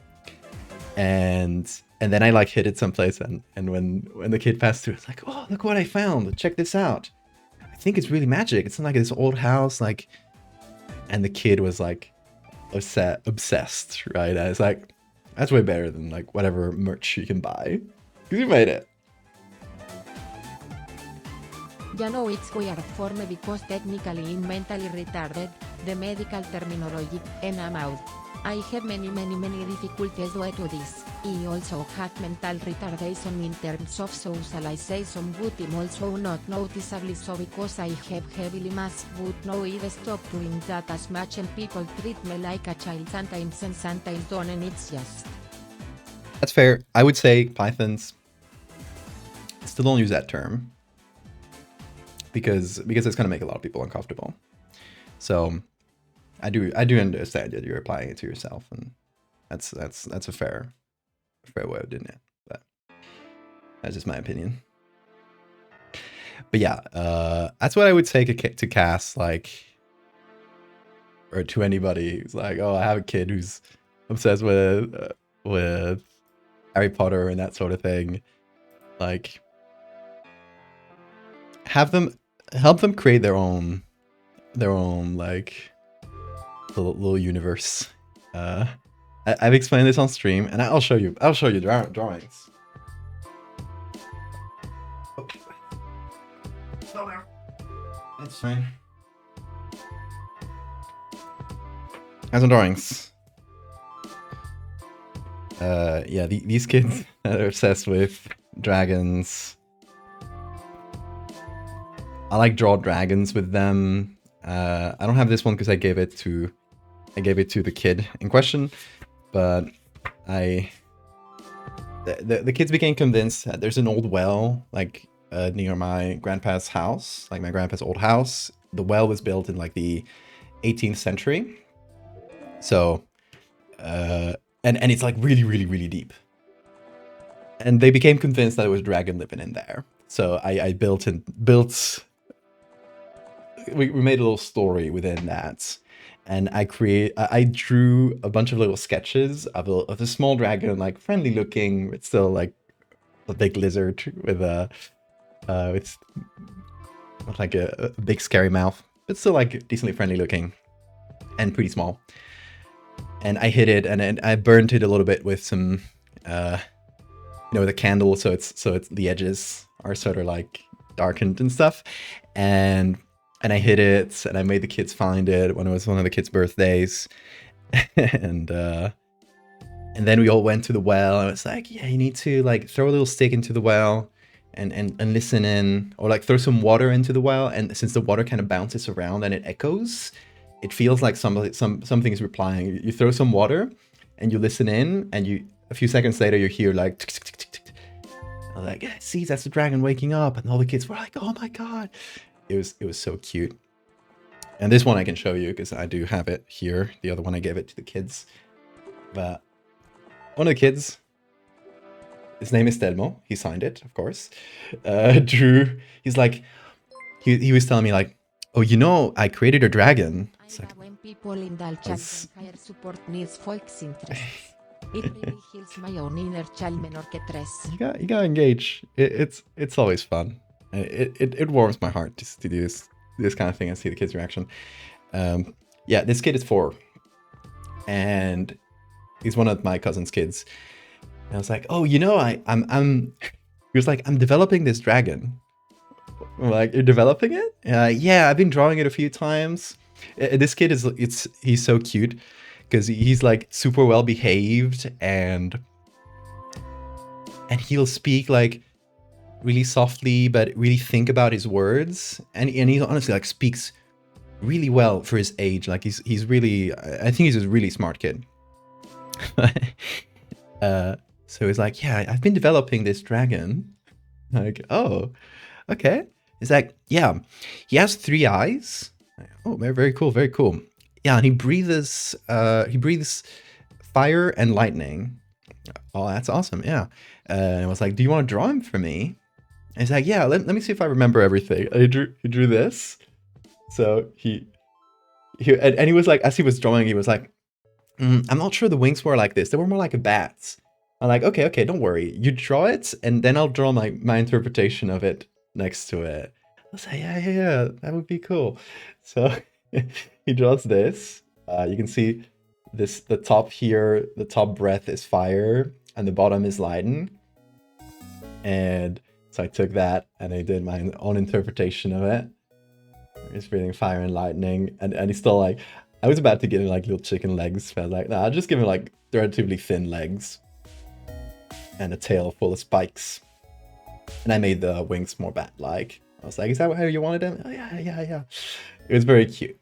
And then I like hid it someplace, and when the kid passed through, it's like, oh, look what I found! Check this out! I think it's really magic. It's in like this old house, like. And the kid was like obsessed, right? I was like, that's way better than like whatever merch you can buy. Because you made it. You know it's weird for me because technically I'm mentally retarded, the medical terminology, and I'm out. I have many difficulties due to this. I also have mental retardation in terms of socialization, but I'm also not noticeably so because I have heavily masked, but now I've stopped doing that as much, and people treat me like a child sometimes and sometimes don't, and it's just... That's fair. I would say Pythons still don't use that term because it's gonna make a lot of people uncomfortable. So I do understand that you're applying it to yourself, and that's a fair way of doing it. But that's just my opinion. But yeah, that's what I would say to Cass, like, or to anybody who's like, oh, I have a kid who's obsessed with Harry Potter and that sort of thing. Like, help them create their own like little universe. I've explained this on stream, and I'll show you drawings. Oh. No, no. That's fine. Have some drawings. Yeah, these kids are obsessed with dragons. I like draw dragons with them. I don't have this one because I gave it to the kid in question, but the kids became convinced that there's an old well like near my grandpa's house, like my grandpa's old house. The well was built in like the 18th century, so and it's like really deep. And they became convinced that it was a dragon living in there. So I built. We made a little story within that, and I drew a bunch of little sketches of a small dragon, like friendly looking, but still like a big lizard with like a big scary mouth, but still like decently friendly looking and pretty small. And I hid it, and I burned it a little bit with some, with a candle, so it's the edges are sort of like darkened and stuff, and I hid it, and I made the kids find it when it was one of the kids' birthdays, and then we all went to the well, and it was like, yeah, you need to like throw a little stick into the well, and listen in, or like throw some water into the well, and since the water kind of bounces around and it echoes, it feels like something is replying. You throw some water, and you listen in, and a few seconds later you hear like tick, tick, tick, tick, tick. I'm like, yeah, see, that's the dragon waking up, and all the kids were like, oh my god. It was so cute. And this one I can show you because I do have it here. The other one I gave it to the kids. But one of the kids, his name is Telmo. He signed it, of course. Drew. He's like, he was telling me like, oh, you know, I created a dragon. I It's like, love when people in the chat That's- can hire support needs folks interests. It really heals my own inner child menor que tres. you gotta engage. It's always fun. It warms my heart to do this kind of thing and see the kids' reaction. Yeah, this kid is 4, and he's one of my cousin's kids. And I was like, oh, you know, I'm. He was like, I'm developing this dragon. I'm like, you're developing it? Yeah, I've been drawing it a few times. This kid he's so cute because he's like super well behaved, and he'll speak like really softly but really think about his words, and he honestly like speaks really well for his age. Like he's really, I think he's a really smart kid. So he's like, yeah, I've been developing this dragon. Like, oh, okay. He's like, yeah, he has 3 eyes. Oh, very, very cool, very cool. Yeah, and he breathes fire and lightning. Oh, that's awesome. Yeah. And I was like, do you want to draw him for me? And he's like, yeah, let me see if I remember everything. And he drew this. So he was like, as he was drawing, he was like, I'm not sure the wings were like this. They were more like a bat's. I'm like, okay, don't worry. You draw it, and then I'll draw my interpretation of it next to it. I was like, yeah, that would be cool. So he draws this. You can see this, the top here, the top breath is fire, and the bottom is lightning. And so I took that, and I did my own interpretation of it. He's breathing fire and lightning, and he's still like, I was about to give him like little chicken legs, but I was like, nah, I'll just give him like relatively thin legs and a tail full of spikes. And I made the wings more bat-like. I was like, is that how you wanted them? Oh, yeah. It was very cute.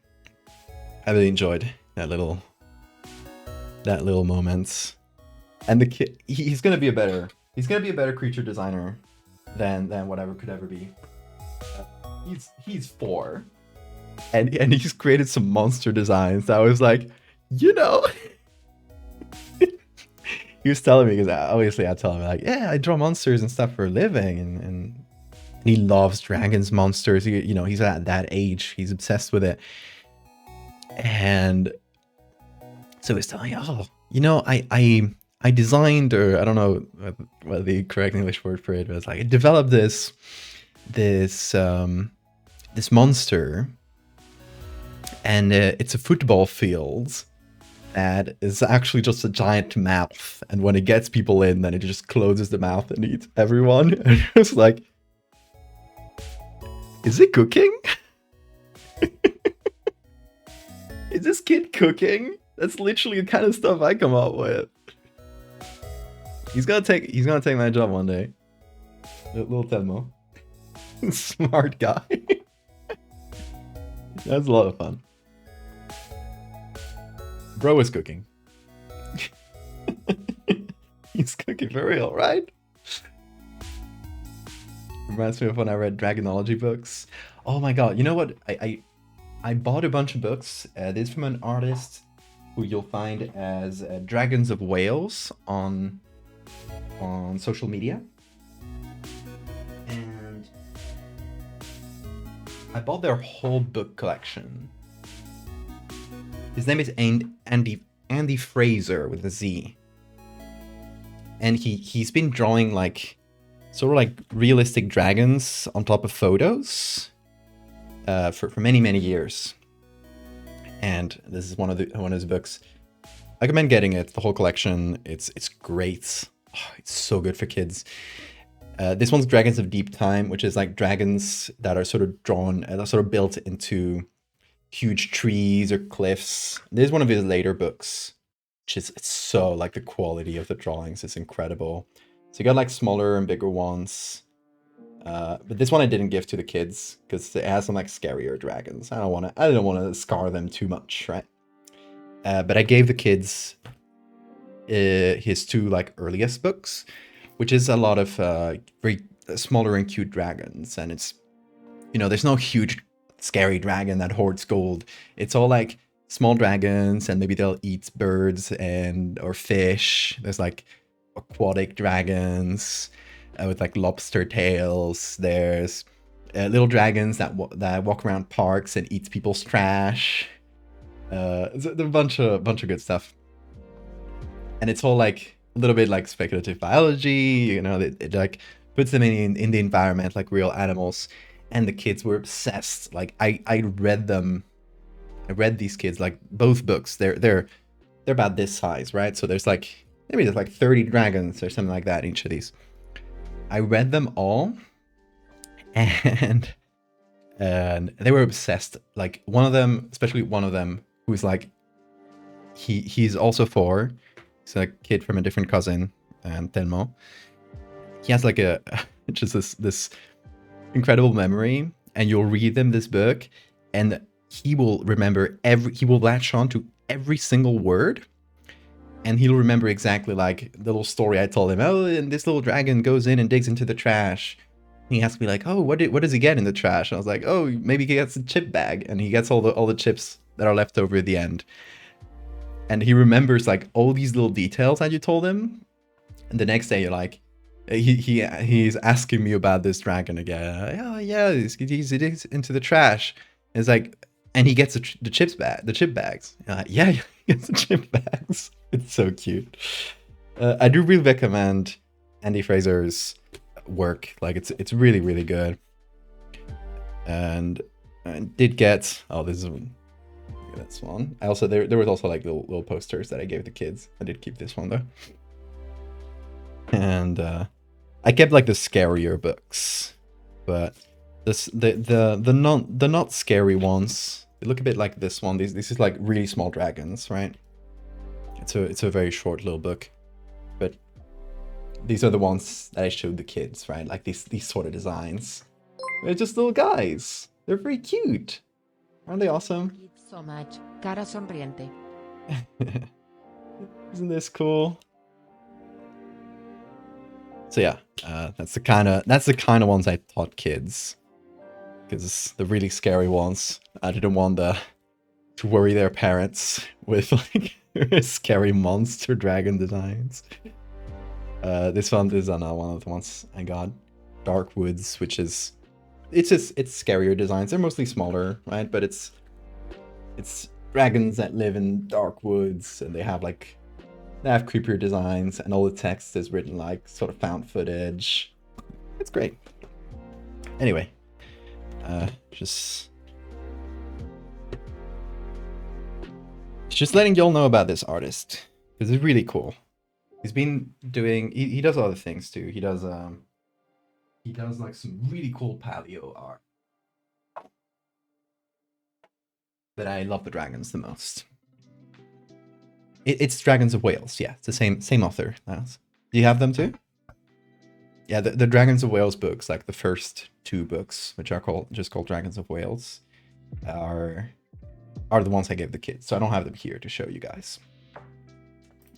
I really enjoyed that little moment. And the kid, he's gonna be a better creature designer than whatever could ever be. He's 4. And he's created some monster designs that I was like, you know. He was telling me, because obviously I tell him like, yeah, I draw monsters and stuff for a living, and he loves dragons, monsters. He's at that age, he's obsessed with it. And so he's telling me, oh, you know, I designed, or I don't know what the correct English word for it was, like I developed this monster, and it's a football field that is actually just a giant mouth, and when it gets people in, then it just closes the mouth and eats everyone. And it's like, is it cooking? Is this kid cooking? That's literally the kind of stuff I come up with. He's gonna take my job one day. Little Telmo. Smart guy. That's a lot of fun. Bro is cooking. He's cooking for real, right? Reminds me of when I read Dragonology books. Oh my god, you know what? I bought a bunch of books. This is from an artist who you'll find as Dragons of Wales on social media. And I bought their whole book collection. His name is Andy Fraser with a Z. And he's been drawing like sort of like realistic dragons on top of photos for many years. And this is one of his books. I recommend getting it. The whole collection. It's great. Oh, it's so good for kids. This one's Dragons of Deep Time, which is like dragons that are sort of drawn, sort of built into huge trees or cliffs. This is one of his later books, which is, it's so like the quality of the drawings is incredible. So you got like smaller and bigger ones. But this one I didn't give to the kids because it has some like scarier dragons. I didn't want to scar them too much, right? But I gave the kids his 2 like earliest books, which is a lot of very smaller and cute dragons. And it's, there's no huge scary dragon that hoards gold. It's all like small dragons, and maybe they'll eat birds or fish. There's like aquatic dragons with like lobster tails. There's little dragons that walk around parks and eat people's trash. It's a bunch of good stuff, and it's all like a little bit like speculative biology. You know, it like puts them in the environment like real animals, and the kids were obsessed. Like I read them. I read these kids like both books. They're about this size, right? So there's like maybe there's like 30 dragons or something like that in each of these. I read them all, and they were obsessed. Like one of them, especially one of them, who's like he's also 4. He's a kid from a different cousin, Telmo. He has like a just this incredible memory, and you'll read them this book, and he will remember he will latch on to every single word, and he'll remember exactly like the little story I told him. Oh, and this little dragon goes in and digs into the trash. And he asked me like, oh, what does he get in the trash? And I was like, oh, maybe he gets a chip bag, and he gets all the chips that are left over at the end. And he remembers like all these little details that you told him. And the next day you're like, he's asking me about this dragon again. Oh yeah, he digs into the trash. And it's like, and he gets the chip bags. Yeah, he gets the chip bags. It's so cute. I do really recommend Andy Fraser's work. Like it's really, really good. And I did get, oh, this one. I also there was also like little posters that I gave the kids. I did keep this one though. And I kept like the scarier books, but the not scary ones, they look a bit like this one. This is like really small dragons, right? It's a very short little book, but these are the ones that I showed the kids, right? Like these sort of designs. They're just little guys. They're very cute. Aren't they awesome? It's so much. Cara sonriente. Isn't this cool? So yeah, that's the kind of ones I taught kids, because the really scary ones, I didn't want to worry their parents with like scary monster dragon designs. This one is one of the ones I got, Dark Woods, which is it's scarier designs. They're mostly smaller, right? But it's dragons that live in dark woods, and they have creepier designs, and all the text is written like sort of found footage. It's great. Anyway, just letting y'all know about this artist, because it's really cool. He's been doing, he does other things too. He does like some really cool paleo art. But I love the dragons the most. It's Dragons of Wales, yeah. It's the same author. Do you have them too? Yeah, the Dragons of Wales books, like the first 2 books, which are called Dragons of Wales, are the ones I gave the kids. So I don't have them here to show you guys.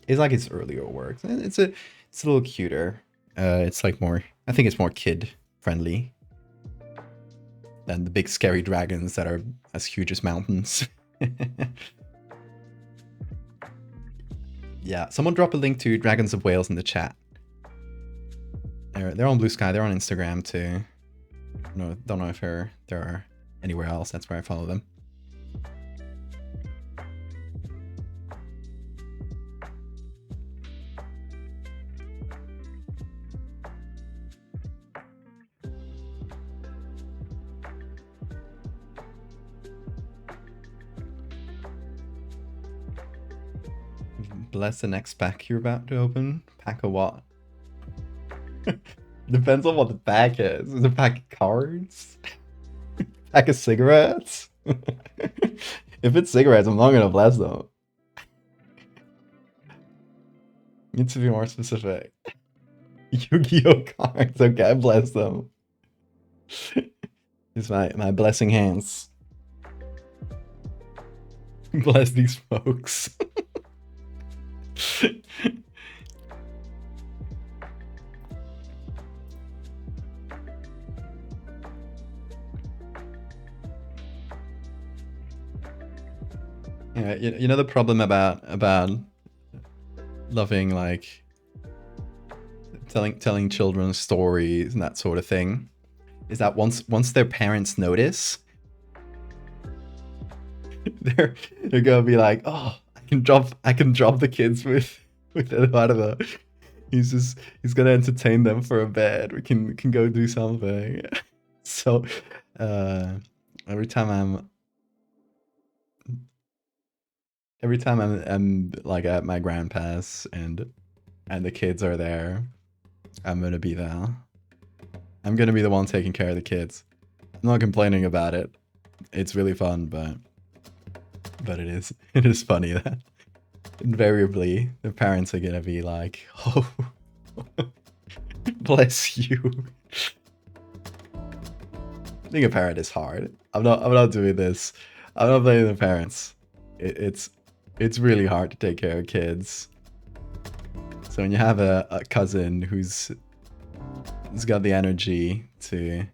It's like his earlier work. It's a little cuter. It's like more, I think it's more kid friendly than the big scary dragons that are as huge as mountains. Yeah, someone drop a link to Dragons of Wales in the chat. They're on Blue Sky. They're on Instagram too. Don't know if they're anywhere else. That's where I follow them. Bless the next pack you're about to open. Pack of what? Depends on what the pack is. Is it a pack of cards? Pack of cigarettes? If it's cigarettes, I'm not gonna bless them. Need to be more specific. Yu-Gi-Oh cards. Okay, I bless them. It's my blessing hands. Bless these folks. Yeah, you know the problem about loving like telling children stories and that sort of thing is that once their parents notice, they're gonna be like, oh, I can drop the kids with Eduardo. He's gonna entertain them for a bit. We can go do something. So every time I'm like at my grandpa's and the kids are there, I'm gonna be there. I'm gonna be the one taking care of the kids. I'm not complaining about it. It's really fun, but it is funny that invariably the parents are gonna be like, oh, bless you. Being a parent is hard. I'm not doing this. I'm not blaming the parents. It's really hard to take care of kids. So when you have a cousin who's got the energy to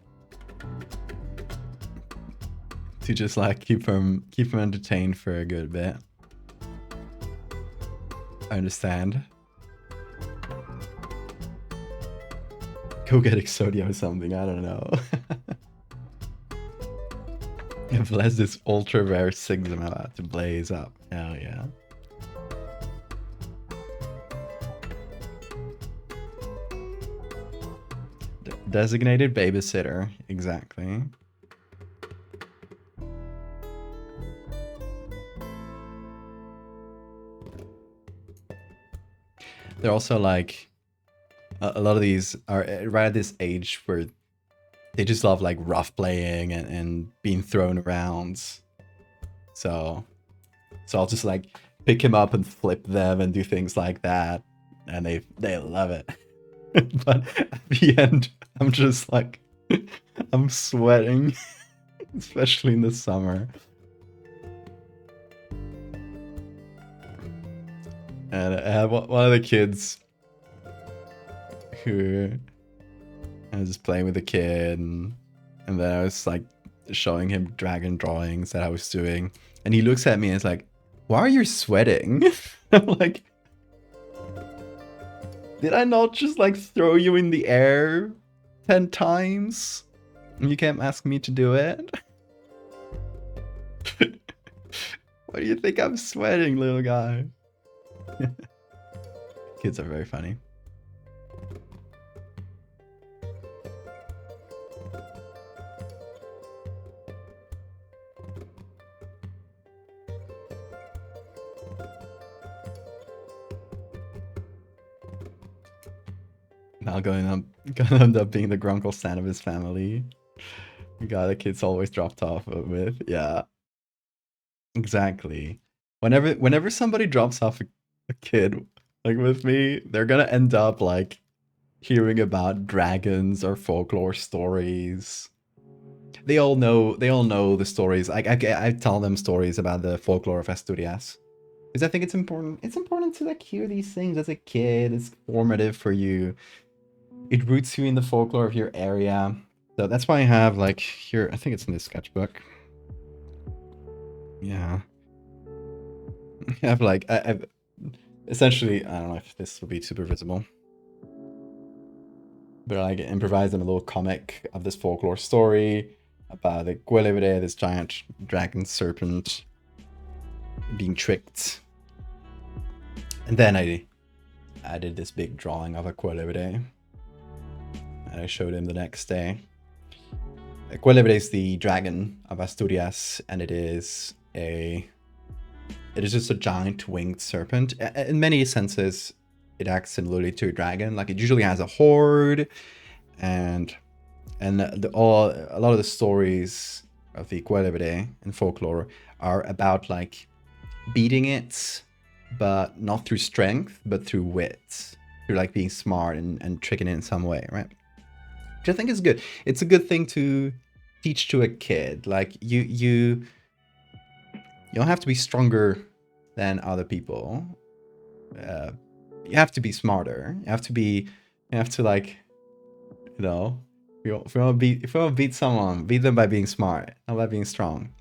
just like keep them entertained for a good bit, I understand. Go get Exodia or something, I don't know. Bless this ultra rare Sigs I'm about to blaze up. Hell yeah. Designated babysitter, exactly. They're also like, a lot of these are right at this age where they just love like rough playing and being thrown around. So I'll just like pick him up and flip them and do things like that, and they love it. But at the end, I'm just like, I'm sweating, especially in the summer. And I had one of the kids who I was just playing with the kid, and then I was like showing him dragon drawings that I was doing, and he looks at me and is like, "Why are you sweating?" I'm like, did I not just like throw you in the air 10 times? You can't ask me to do it? Why do you think I'm sweating, little guy? Kids are very funny. Now gonna end up being the Grunkle Stan of his family. The guy the kids always dropped off with. Yeah. Exactly. Whenever somebody drops off a kid like with me, they're gonna end up like hearing about dragons or folklore stories. They all know the stories. I tell them stories about the folklore of Asturias, because I think it's important. It's important to like hear these things as a kid. It's formative for you. It roots you in the folklore of your area. So that's why I have like here, I think it's in this sketchbook. Yeah. I have like, I've essentially, I don't know if this will be super visible, but I improvised in a little comic of this folklore story about the Guelevere, this giant dragon serpent being tricked. And then I did this big drawing of a Guelevere, and I showed him the next day. Guelevere is the dragon of Asturias, and it is just a giant winged serpent. In many senses, it acts similarly to a dragon. Like, it usually has a horde, and a lot of the stories of the Guelevere in folklore are about like beating it, but not through strength, but through wit, through like being smart and tricking it in some way, right? Which I think is good. It's a good thing to teach to a kid. Like, you don't have to be stronger than other people. You have to be smarter. You have to like, you know, if you want to beat someone, beat them by being smart, not by being strong.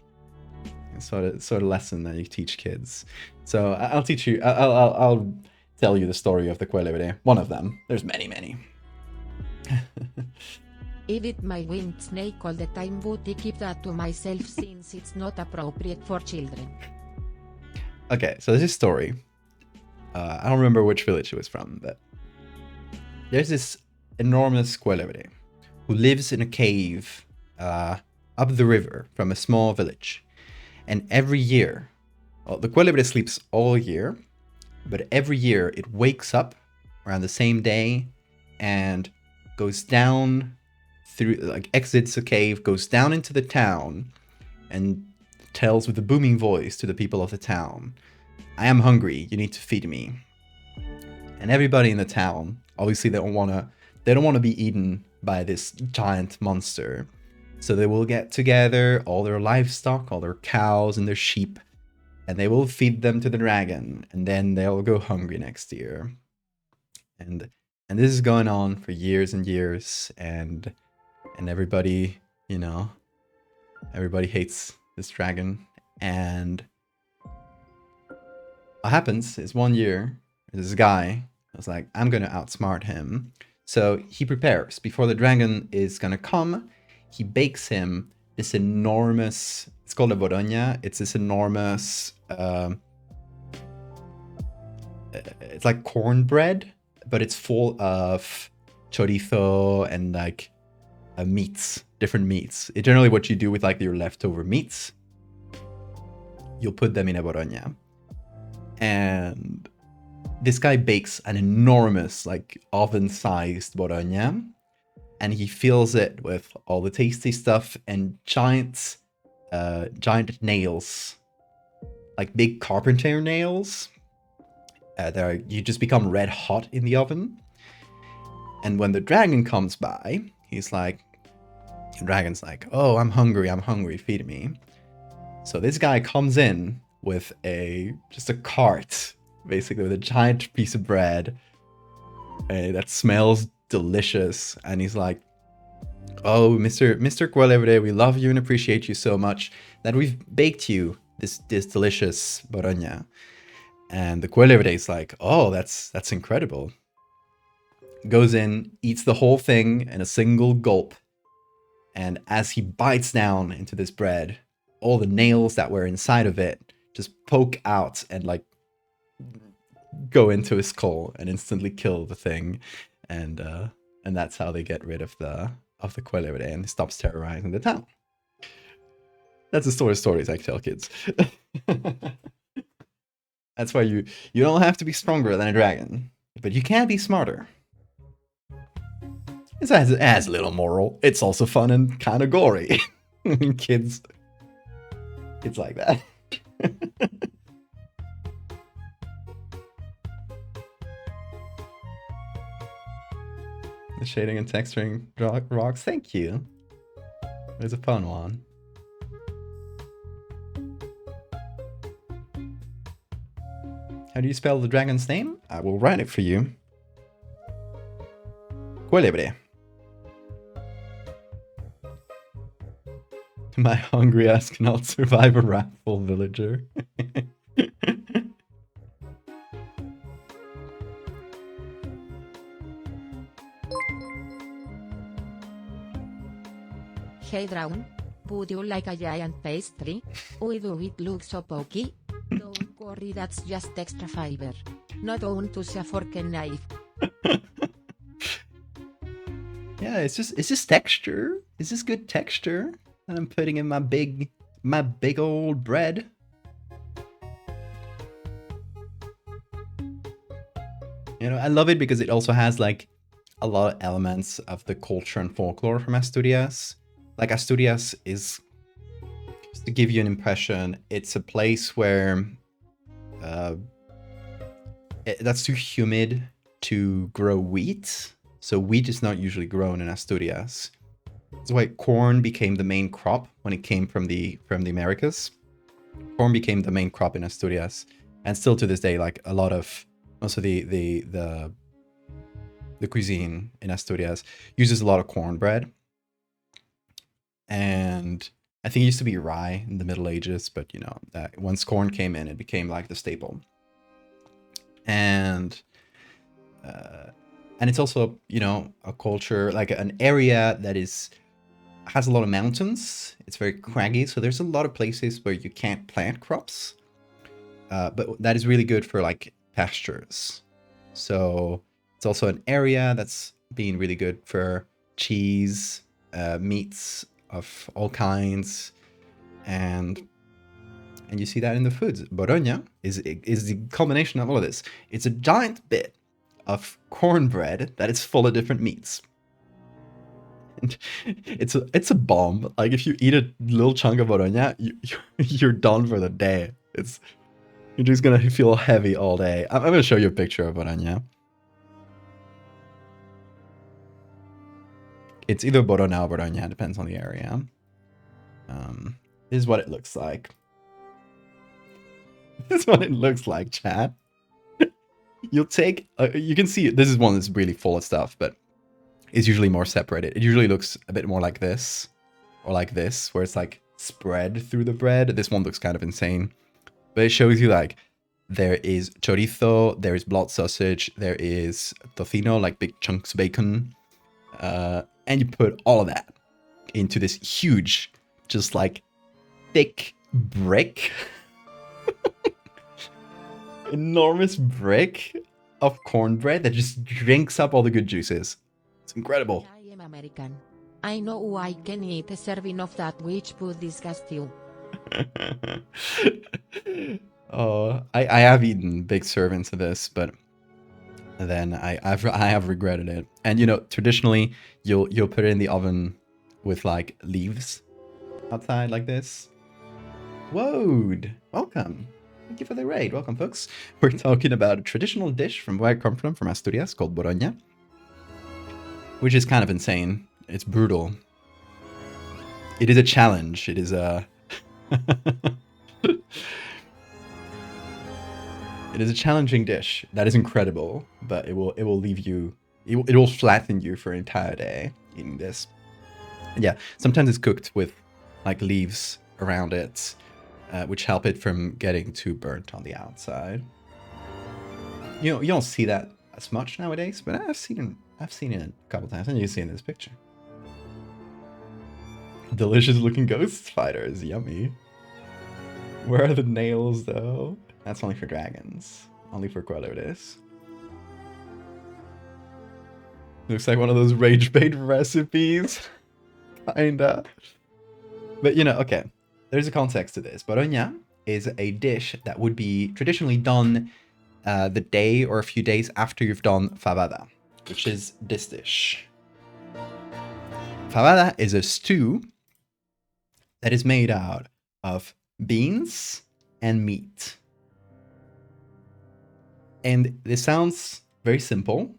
It's sort of lesson that you teach kids. So I'll teach you. I'll tell you the story of the Guelevere. One of them. There's many. Eat my winged snake all the time, but I keep that to myself since it's not appropriate for children. Okay, so there's this story. I don't remember which village it was from, but there's this enormous Cuelebre who lives in a cave up the river from a small village. And every year, well, the Cuelebre sleeps all year, but every year it wakes up around the same day and goes down through, like exits the cave, goes down into the town, and tells with a booming voice to the people of the town, I am hungry, you need to feed me. And everybody in the town, obviously they don't want to be eaten by this giant monster. So they will get together all their livestock, all their cows and their sheep, and they will feed them to the dragon, and then they'll go hungry next year. And this is going on for years and years, and everybody, you know, everybody hates this dragon. And what happens is one year, this guy was like, I'm gonna outsmart him. So he prepares. Before the dragon is gonna come, he bakes him this enormous, it's called a Borogna. It's this enormous, it's like cornbread, but it's full of chorizo and like meats, different meats. It's generally what you do with like your leftover meats. You'll put them in a Borogna. And this guy bakes an enormous, like oven-sized Borogna, and he fills it with all the tasty stuff and giant nails, like big carpenter nails. You just become red hot in the oven. And when the dragon comes by, the dragon's like, oh, I'm hungry, feed me. So this guy comes in with just a cart, basically, with a giant piece of bread that smells delicious. And he's like, oh, Mr. Cuelebre, we love you and appreciate you so much that we've baked you this delicious Borogna. And the Cuelebre is like, oh, that's incredible. Goes in, eats the whole thing in a single gulp. And as he bites down into this bread, all the nails that were inside of it just poke out and like go into his skull and instantly kill the thing. And that's how they get rid of the Cuelebre, and he stops terrorizing the town. That's the sort of stories I tell kids. That's why you don't have to be stronger than a dragon, but you can be smarter. It has a little moral. It's also fun and kind of gory. Kids, it's like that. The shading and texturing rocks. Thank you. It was a fun one. How do you spell the dragon's name? I will write it for you. Cuelebre. My hungry ass cannot survive a wrathful villager. Hey Drawn, would you like a giant pastry? Why do it look so pokey? Don't worry, that's just extra fiber. No, don't use a fork and knife. Yeah, it's just texture. It's just good texture that I'm putting in my big old bread. You know, I love it because it also has like a lot of elements of the culture and folklore from Asturias. Like Asturias is, just to give you an impression, it's a place where that's too humid to grow wheat. So wheat is not usually grown in Asturias. That's why corn became the main crop when it came from the Americas. Corn became the main crop in Asturias, and still to this day, like a lot of also the cuisine in Asturias uses a lot of cornbread. And I think it used to be rye in the Middle Ages, but you know, that once corn came in, it became like the staple. And And it's also, you know, a culture, like an area that has a lot of mountains. It's very craggy, so there's a lot of places where you can't plant crops. But that is really good for like pastures. So it's also an area that's been really good for cheese, meats of all kinds, and you see that in the foods. Borogna is the culmination of all of this. It's a giant bit of cornbread that is full of different meats. And it's a bomb. Like if you eat a little chunk of Borogna, you're done for the day. You're just gonna feel heavy all day. I'm gonna show you a picture of Borogna. It's either Borona or Borogna, depends on the area. This is what it looks like. This is what it looks like, chat. You'll take, you can see, this is one that's really full of stuff, but it's usually more separated. It usually looks a bit more like this, or like this, where it's like spread through the bread. This one looks kind of insane. But it shows you like, there is chorizo, there is blood sausage, there is tocino, like big chunks of bacon. And you put all of that into this huge, just like thick brick. Enormous brick of cornbread that just drinks up all the good juices. It's incredible. I am American. I know I can eat a serving of that which would disgust you. Oh, I have eaten big servings of this, but then I have regretted it. And you know, traditionally you'll put it in the oven with like leaves outside like this. Whoa, welcome. Thank you for the raid. Welcome, folks. We're talking about a traditional dish from where I come from Asturias, called Borogna, which is kind of insane. It's brutal. It is a challenge. It is a it is a challenging dish. That is incredible, but it will leave you. It will flatten you for an entire day eating this. And yeah, sometimes it's cooked with like leaves around it, which help it from getting too burnt on the outside. You know, you don't see that as much nowadays, but I've seen it a couple times, and you see in this picture. Delicious looking ghost spiders, yummy. Where are the nails though? That's only for dragons. Only for Qualerdes. Looks like one of those rage bait recipes. Kinda. But you know, okay. There's a context to this. Borogna is a dish that would be traditionally done the day or a few days after you've done fabada, which is this dish. Fabada is a stew that is made out of beans and meat. And this sounds very simple.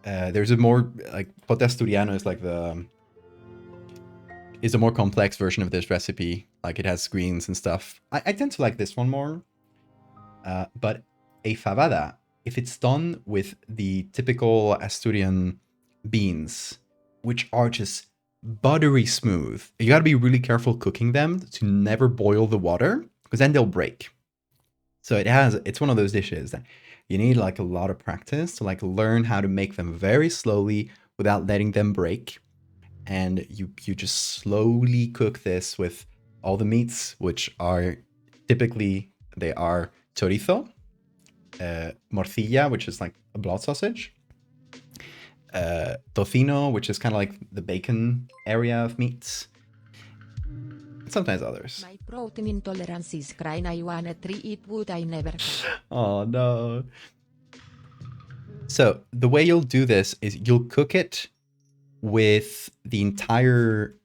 There's a more, like, pote asturiano is a more complex version of this recipe. Like, it has greens and stuff. I tend to like this one more. But a fabada, if it's done with the typical Asturian beans, which are just buttery smooth, you gotta be really careful cooking them to never boil the water, because then they'll break. So it's one of those dishes that you need like a lot of practice to like learn how to make them very slowly without letting them break. And you just slowly cook this with all the meats, which are typically, they are chorizo, morcilla, which is like a blood sausage, tocino, which is kind of like the bacon area of meats, sometimes others. My protein intolerance is crying. I wanna try it, but I never can. Oh no. So the way you'll do this is you'll cook it with the entire,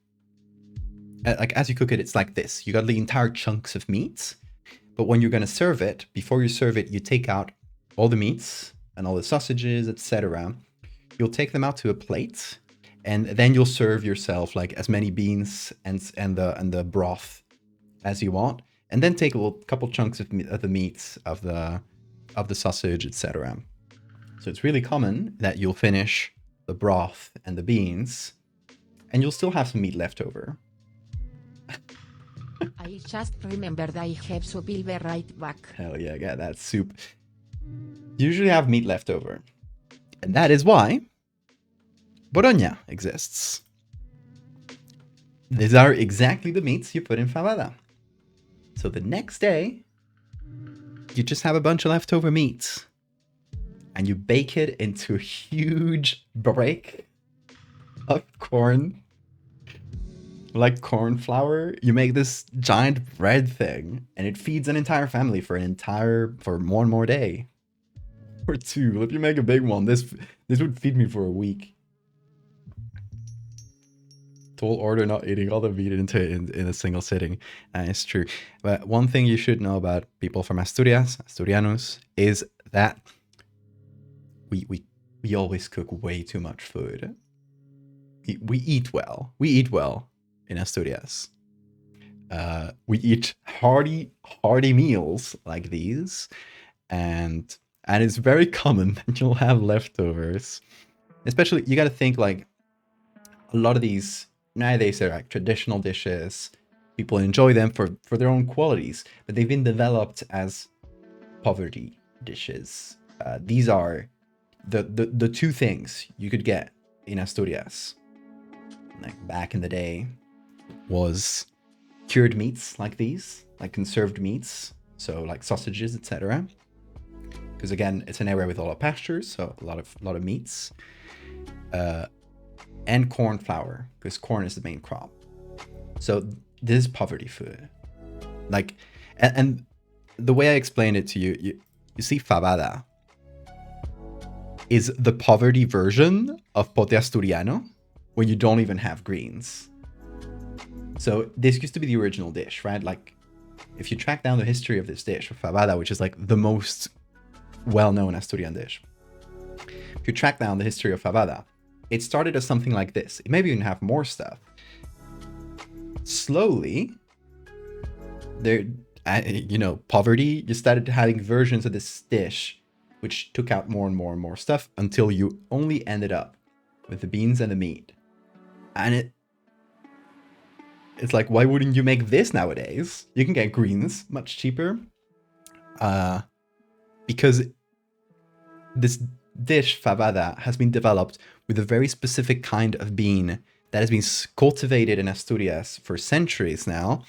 like as you cook it, it's like this. You got the entire chunks of meat, but when you're gonna serve it, before you serve it, you take out all the meats and all the sausages, etc. You'll take them out to a plate, and then you'll serve yourself like as many beans and the broth as you want, and then take a couple chunks of the meat, of the sausage, etc. So it's really common that you'll finish the broth and the beans, and you'll still have some meat left over. I just remembered I have soup. I'll be right back. Hell yeah, get that soup. You usually have meat left over. And that is why Boroña exists. These are exactly the meats you put in fabada. So the next day, you just have a bunch of leftover meats and you bake it into a huge brick of corn, like corn flour. You make this giant bread thing and it feeds an entire family for one more day or two. If you make a big one, this would feed me for a week. Tall order not eating all the meat in a single sitting. It's true. But one thing you should know about people from Asturias, Asturianos, is that we always cook way too much food. We eat well. We eat well in Asturias. We eat hearty meals like these, and it's very common that you'll have leftovers. Especially, you got to think like a lot of these nowadays are like traditional dishes. People enjoy them for their own qualities, but they've been developed as poverty dishes. These are the two things you could get in Asturias, like back in the day, was cured meats like these, like conserved meats, so like sausages, etc. Because again, it's an area with a lot of pastures, so a lot of meats. And corn flour, because corn is the main crop. So this is poverty food. Like, and the way I explain it to you, you see, fabada is the poverty version of pote asturiano, when you don't even have greens. So this used to be the original dish, right? Like, if you track down the history of this dish, fabada, which is like the most well-known Asturian dish, if you track down the history of fabada, it started as something like this. It maybe even have more stuff. Slowly, poverty, you started having versions of this dish, which took out more and more and more stuff until you only ended up with the beans and the meat. And it's like, why wouldn't you make this nowadays? You can get greens much cheaper. Because this dish, fabada, has been developed with a very specific kind of bean that has been cultivated in Asturias for centuries now,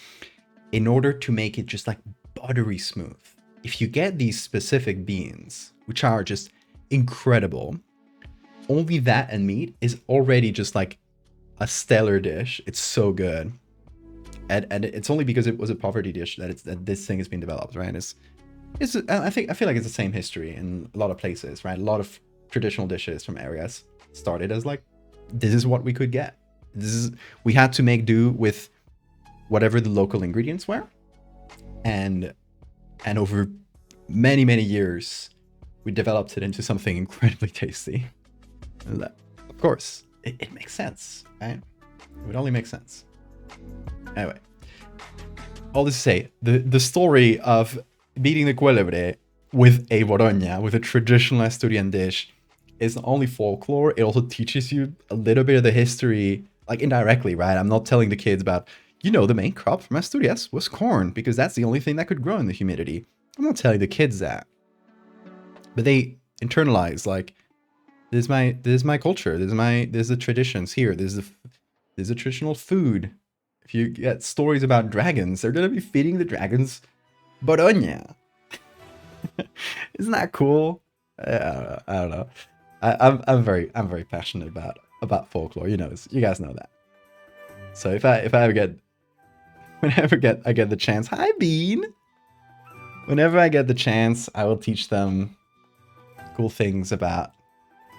in order to make it just like buttery smooth. If you get these specific beans, which are just incredible, only that and meat is already just like a stellar dish. It's so good. And it's only because it was a poverty dish that this thing has been developed, right? I feel like it's the same history in a lot of places, right? A lot of traditional dishes from areas started as like, this is what we could get. We had to make do with whatever the local ingredients were. And over many, many years, we developed it into something incredibly tasty. And that, of course, it makes sense, right? It would only make sense. Anyway, all this to say, the story of beating the cuelebre with a boroña, with a traditional Asturian dish, is not only folklore, it also teaches you a little bit of the history, like indirectly, right? I'm not telling the kids about, the main crop from Asturias was corn, because that's the only thing that could grow in the humidity. I'm not telling the kids that. But they internalize, like, this is my culture, this is the traditions here, this is the traditional food. If you get stories about dragons, they're gonna be feeding the dragons boroña. Isn't that cool? I don't know. I'm very passionate about folklore. You guys know that. So if I ever get the chance, hi Bean. Whenever I get the chance, I will teach them cool things about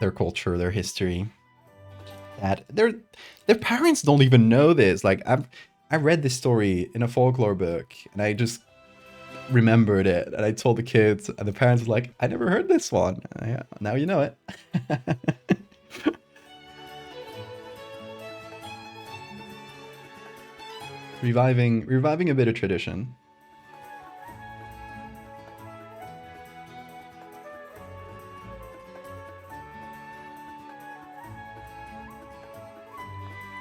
their culture, their history. That their parents don't even know this. Like I read this story in a folklore book, and I just remembered it, and I told the kids, and the parents were like, I never heard this one. Yeah, now you know it. Reviving a bit of tradition.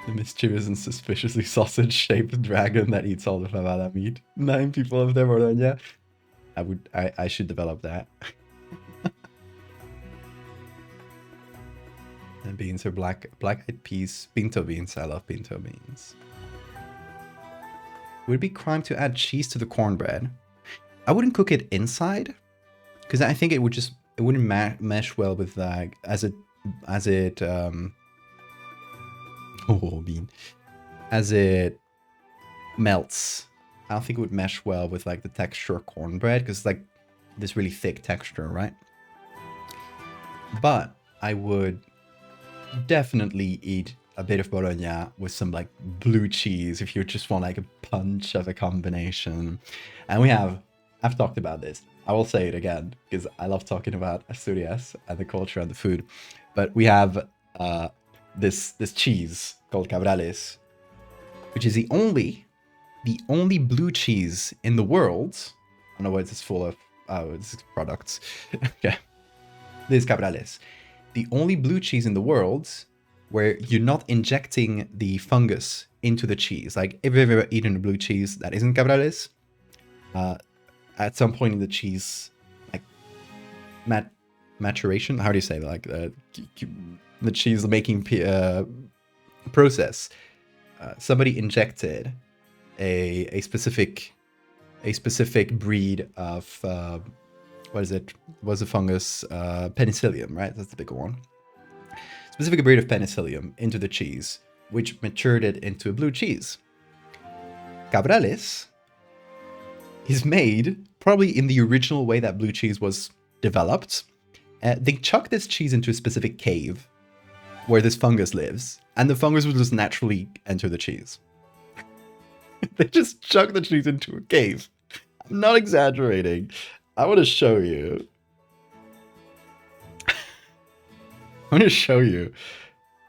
The mischievous and suspiciously sausage-shaped dragon that eats all the fabada meat. 9 people have their boroña. I should develop that. And beans are black-eyed peas, pinto beans. I love pinto beans. Would it be crime to add cheese to the cornbread? I wouldn't cook it inside, because I think it wouldn't mesh well with like as it melts. I don't think it would mesh well with like the texture of cornbread, because like this really thick texture, right? But I would definitely eat a bit of bologna with some like blue cheese if you just want like a punch of a combination. And I've talked about this. I will say it again because I love talking about Asturias and the culture and the food. But we have this cheese called Cabrales, which is the only blue cheese in the world. I don't know what it's full of. Oh, it's products. Okay. This is Cabrales. The only blue cheese in the world where you're not injecting the fungus into the cheese. Like, if you've ever eaten a blue cheese that isn't Cabrales, at some point in the cheese, like, maturation, how do you say that? Like, the cheese making process, somebody injected a specific breed of, what is it? Was the fungus Penicillium, right? That's the bigger one. Specific breed of Penicillium into the cheese, which matured it into a blue cheese. Cabrales is made probably in the original way that blue cheese was developed. They chuck this cheese into a specific cave where this fungus lives, and the fungus will just naturally enter the cheese. They just chuck the cheese into a cave. I'm not exaggerating. I want to show you. I'm going to show you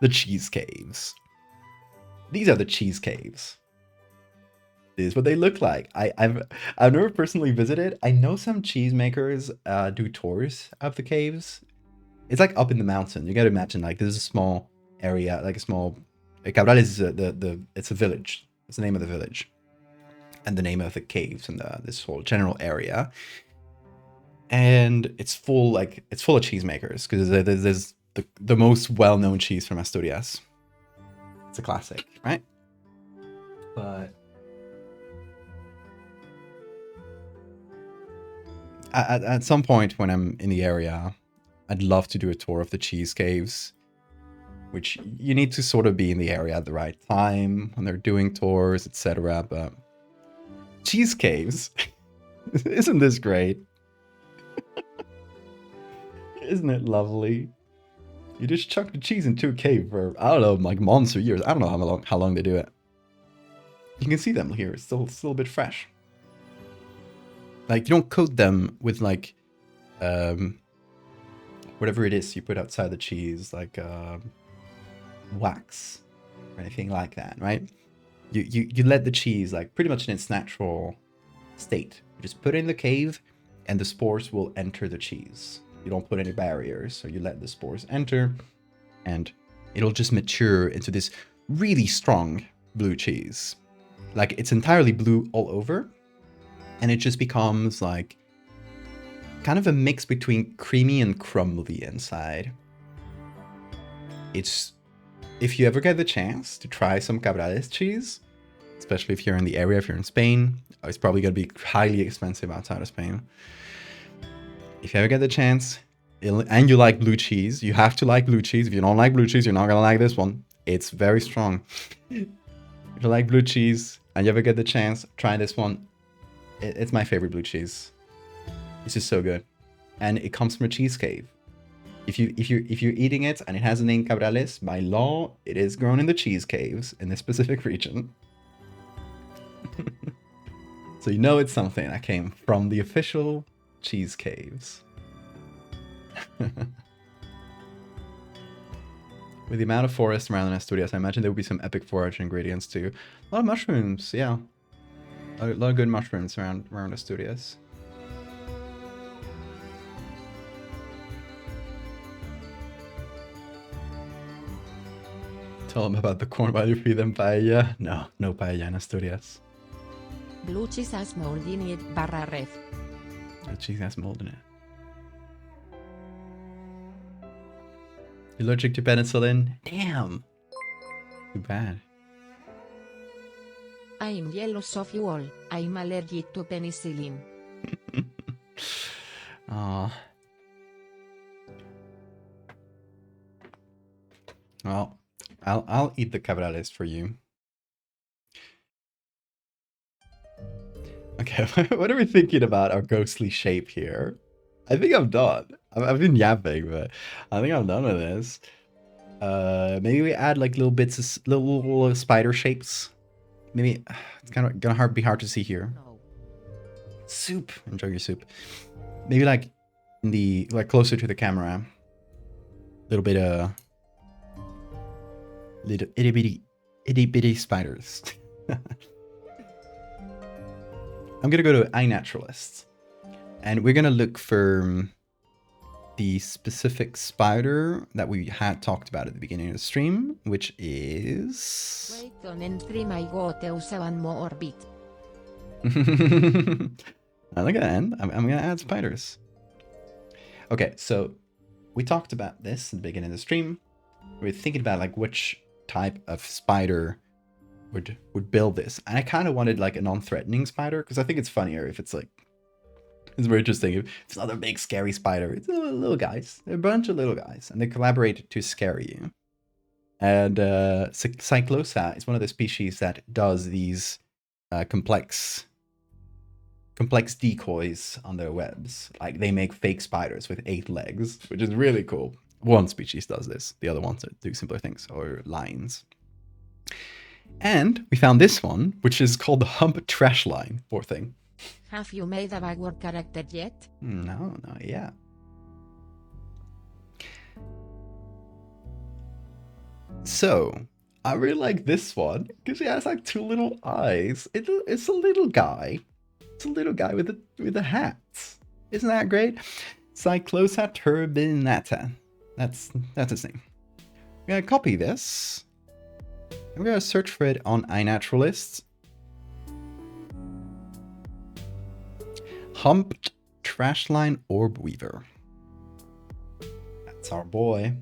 the cheese caves. These are the cheese caves. This is what they look like. I've never personally visited. I know some cheesemakers do tours of the caves. It's like up in the mountain. You got to imagine like this is a small area, like a small. Cabrales is it's a village. It's the name of the village, and the name of the caves and this whole general area. And it's full of cheesemakers because there's the most well-known cheese from Asturias. It's a classic, right? But at some point when I'm in the area, I'd love to do a tour of the cheese caves, which you need to sort of be in the area at the right time when they're doing tours, etc. But cheese caves, isn't this great? Isn't it lovely? You just chuck the cheese into a cave for, I don't know, like months or years. I don't know how long they do it. You can see them here. It's still a bit fresh. Like, you don't coat them with like whatever it is you put outside the cheese, like wax or anything like that, right? You let the cheese like pretty much in its natural state. You just put it in the cave and the spores will enter the cheese. You don't put any barriers, so you let the spores enter and it'll just mature into this really strong blue cheese. Like, it's entirely blue all over, and it just becomes like kind of a mix between creamy and crumbly inside. It's, if you ever get the chance to try some Cabrales cheese, especially if you're in the area, if you're in Spain, it's probably going to be highly expensive outside of Spain. If you ever get the chance, and you like blue cheese, you have to like blue cheese. If you don't like blue cheese, you're not going to like this one. It's very strong. If you like blue cheese and you ever get the chance, try this one. It's my favorite blue cheese. It's just so good. And it comes from a cheese cave. If you're eating it and it has a name Cabrales, by law, it is grown in the cheese caves in this specific region. So you know it's something that came from the official cheese caves. With the amount of forest around Asturias, I imagine there would be some epic forage ingredients too. A lot of mushrooms, yeah. A lot of good mushrooms around Asturias. Tell them about the corn while you feed them paella. No paella in Asturias. Blue cheese has mold in it /ref. The cheese has mold in it. You're allergic to penicillin? Damn. Too bad. I'm jealous of you all. I'm allergic to penicillin. Aw. Well, I'll eat the cabrales for you. Okay, what are we thinking about our ghostly shape here? I think I'm done. I've been yapping, but I think I'm done with this. Maybe we add like little bits of little spider shapes. Maybe it's kind of gonna be hard to see here. No. Soup. Enjoy your soup. Maybe like in the closer to the camera. Little bit of little itty bitty spiders. I'm gonna go to iNaturalist, and we're gonna look for the specific spider that we had talked about at the beginning of the stream, which is. Wait on entry my goteus one more bit. Now look at that. I'm gonna add spiders. Okay, so we talked about this at the beginning of the stream. We're thinking about like which type of spider would build this, and I kind of wanted like a non-threatening spider because I think it's funnier if it's like it's more interesting if it's not a big scary spider. It's little guys, a bunch of little guys, and they collaborate to scare you. And Cyclosa is one of the species that does these complex decoys on their webs. Like they make fake spiders with 8 legs, which is really cool. One species does this. The other ones do simpler things, or lines. And we found this one, which is called the hump trash line. Poor thing. Have you made a backward character yet? No, not yet. So, I really like this one because he has like 2 little eyes. It's a little guy. It's a little guy with a hat. Isn't that great? Cyclosa turbinata. That's his name. I'm gonna copy this. I'm gonna search for it on iNaturalist. Humped Trashline Orb Weaver. That's our boy.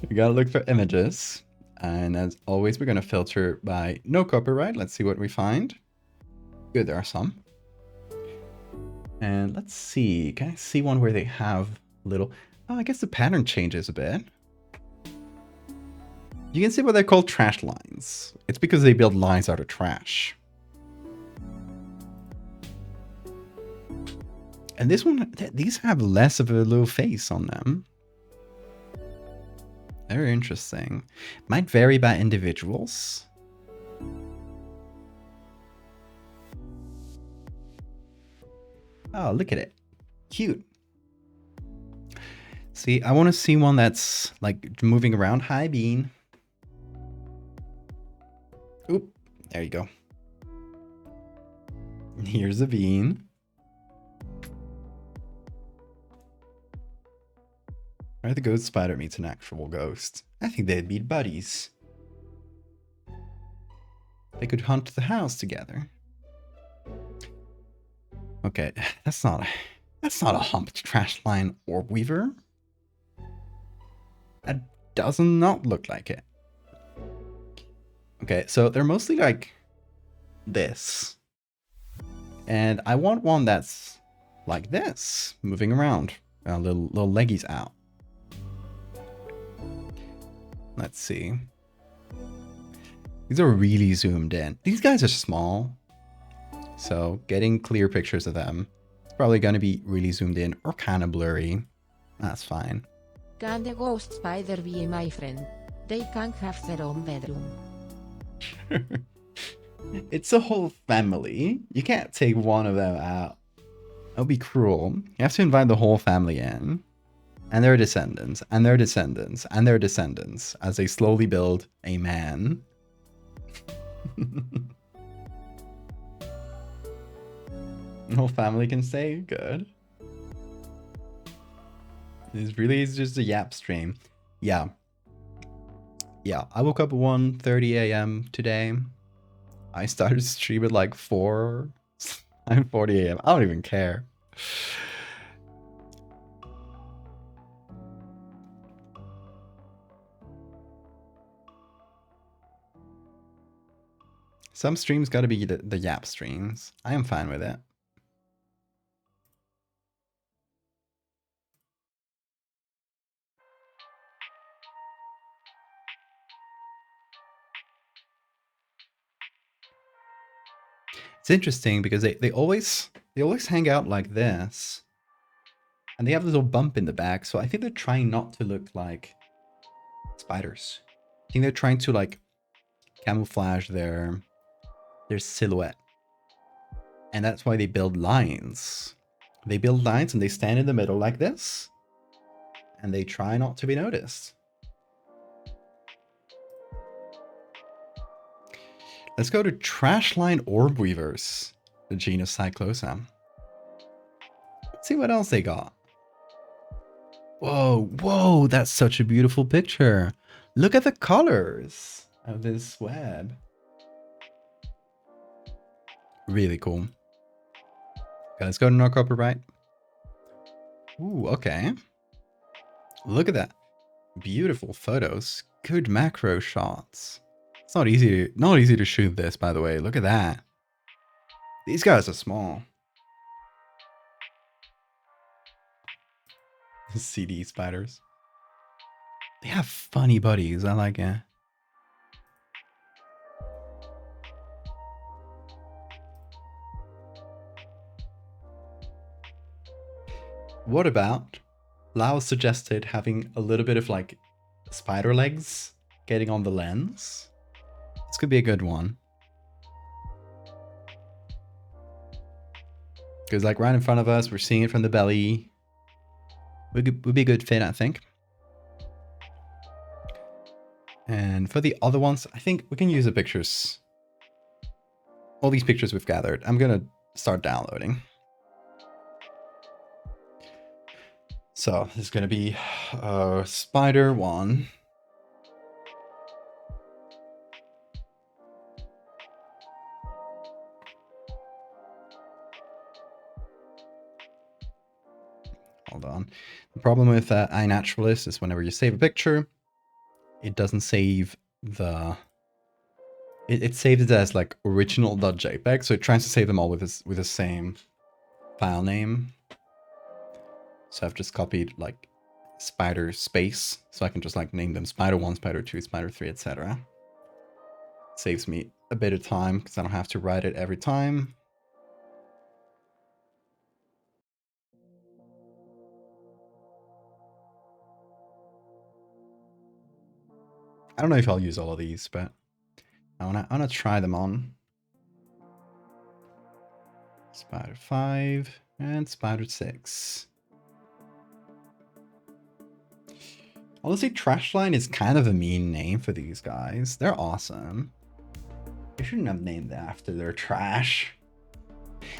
We gotta look for images. And as always, we're gonna filter by no copyright. Let's see what we find. Good, there are some. And let's see. Can I see one where they have little... Oh, I guess the pattern changes a bit. You can see why they're called trash lines. It's because they build lines out of trash. And this one, these have less of a little face on them. Very interesting. Might vary by individuals. Oh, look at it. Cute. See, I want to see one that's like moving around. Hi, Bean. Oop, there you go. Here's a Bean. Why the ghost spider meets an actual ghost? I think they'd be buddies. They could hunt the house together. Okay, that's not a humped trash line orb weaver. That does not look like it. Okay, so they're mostly like this. And I want one that's like this, moving around. Little leggies out. Let's see. These are really zoomed in. These guys are small. So getting clear pictures of them is probably going to be really zoomed in or kind of blurry. That's fine. Can the ghost spider be my friend? They can have their own bedroom. It's a whole family. You can't take one of them out. That would be cruel. You have to invite the whole family in. And their descendants, and their descendants, and their descendants, as they slowly build a man. The whole family can stay good. This really is just a yap stream. Yeah. Yeah, I woke up at 1:30 a.m. today. I started to stream at like 4:40 a.m. I don't even care. Some streams gotta be the Yap streams. I am fine with it. It's interesting because they always hang out like this. And they have this little bump in the back, so I think they're trying not to look like spiders. I think they're trying to like camouflage their silhouette. And that's why they build lines. They build lines and they stand in the middle like this. And they try not to be noticed. Let's go to Trashline Orb Weavers, the genus Cyclosa. Let's see what else they got. Whoa, whoa, that's such a beautiful picture. Look at the colors of this web. Really cool. Okay, let's go to no copyright. Ooh, okay. Look at that. Beautiful photos. Good macro shots. It's not easy to shoot this, by the way. Look at that. These guys are small. CD spiders. They have funny buddies. I like it. What about Lau suggested having a little bit of like spider legs getting on the lens? This could be a good one. Because like right in front of us, we're seeing it from the belly. Would be a good fit, I think. And for the other ones, I think we can use the pictures. All these pictures we've gathered. I'm going to start downloading. So this is going to be spider one. Hold on. The problem with iNaturalist is whenever you save a picture, it doesn't save the... It saves it as like original.jpg, so it tries to save them all with the same file name. So I've just copied like spider space, so I can just like name them spider 1, spider 2, spider 3, etc. Saves me a bit of time because I don't have to write it every time. I don't know if I'll use all of these, but I wanna try them on. Spider 5 and spider 6. Honestly, Trashline is kind of a mean name for these guys. They're awesome. They shouldn't have named it after their trash.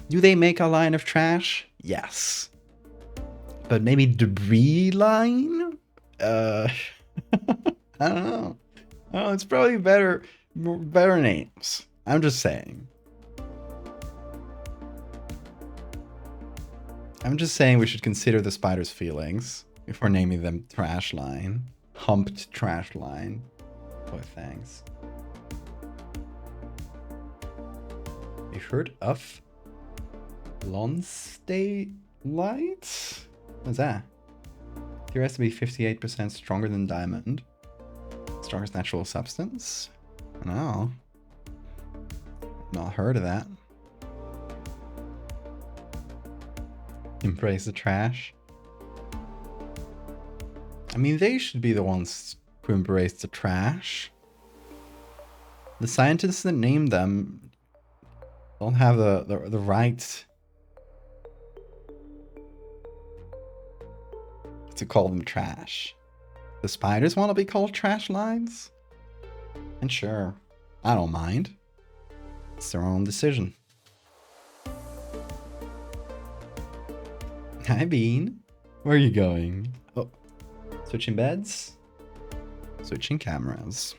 Do they make a line of trash? Yes. But maybe debris line? I don't know. Oh, it's probably better names. I'm just saying. I'm just saying we should consider the spider's feelings if we're naming them Trashline. Humped Trashline. Oh, thanks. You heard of Lonsdale Light? What's that? Appears to be 58% stronger than diamond. Strongest natural substance? No. Not heard of that. Embrace the trash. I mean, they should be the ones who embrace the trash. The scientists that named them don't have the right to call them trash. The spiders want to be called trash lines? And sure, I don't mind. It's their own decision. Hi, Bean. Where are you going? Oh, switching beds? Switching cameras.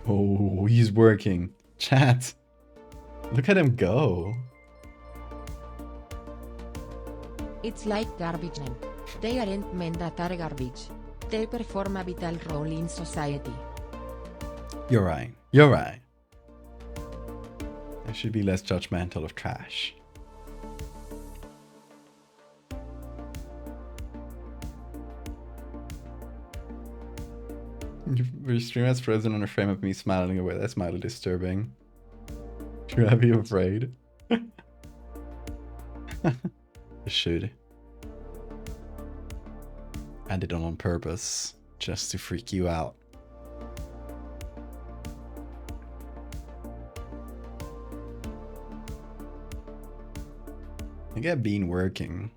Oh, he's working. Chat. Look at him go. It's like garbage man. They aren't men that are garbage. They perform a vital role in society. You're right. You're right. I should be less judgmental of trash. Your stream has frozen on a frame of me smiling away. That's mildly disturbing. Should I be afraid? I should. I did it on purpose, just to freak you out. I get Bean working.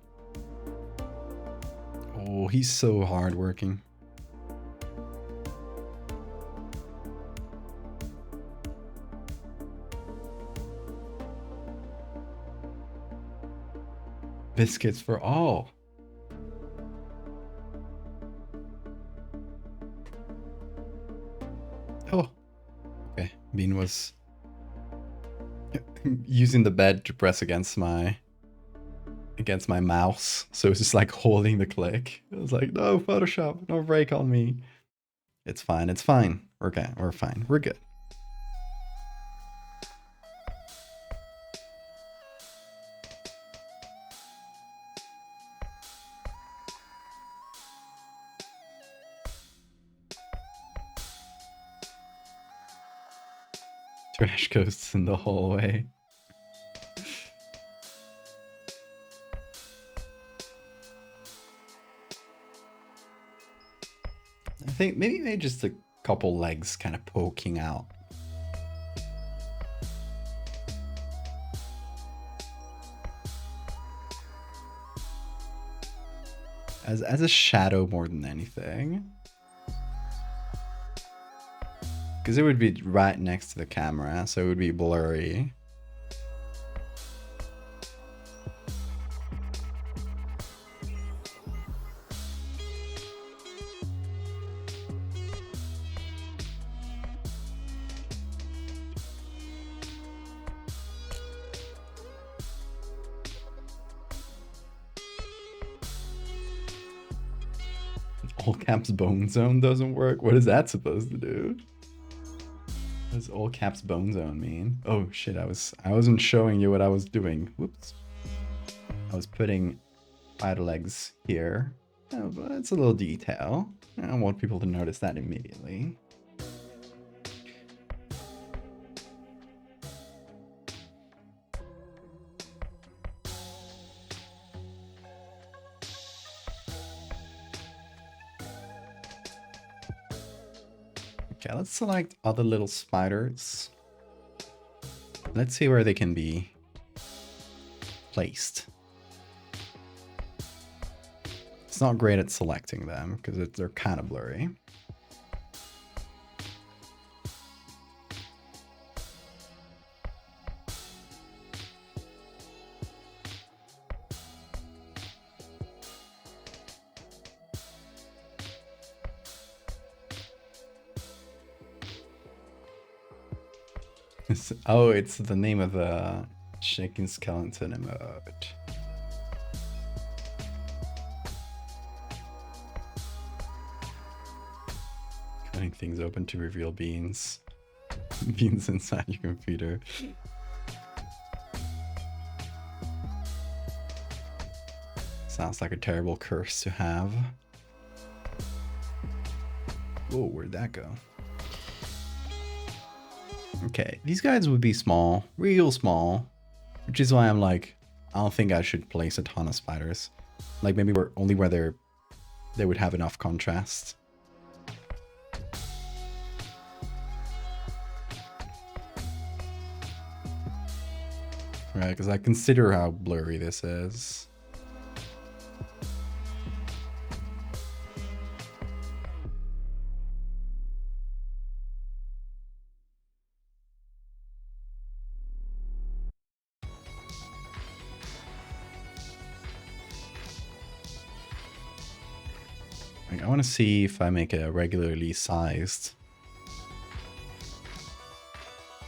Oh, he's so hardworking. Biscuits for all. Oh, okay. Bean was using the bed to press against my mouse, so it's just like holding the click. I was like, no, Photoshop, no break on me. It's fine. It's fine. Okay, we're fine. We're good. Trash ghosts in the hallway. I think maybe just a couple legs kind of poking out. As a shadow more than anything. Because it would be right next to the camera, so it would be blurry. All caps bone zone doesn't work? What is that supposed to do? What does all caps bone zone mean? Oh shit, I wasn't showing you what I was doing. Whoops. I was putting spider legs here. Oh, but it's a little detail. I don't want people to notice that immediately. Okay, let's select other little spiders. Let's see where they can be placed. It's not great at selecting them because they're kind of blurry. Oh, it's the name of the shaking skeleton emote. Cutting things open to reveal beans. Beans inside your computer. Sounds like a terrible curse to have. Whoa, where'd that go? Okay, these guys would be small, real small, which is why I'm like, I don't think I should place a ton of spiders. Like maybe only where they would have enough contrast. Right, because I consider how blurry this is. I want to see if I make a regularly sized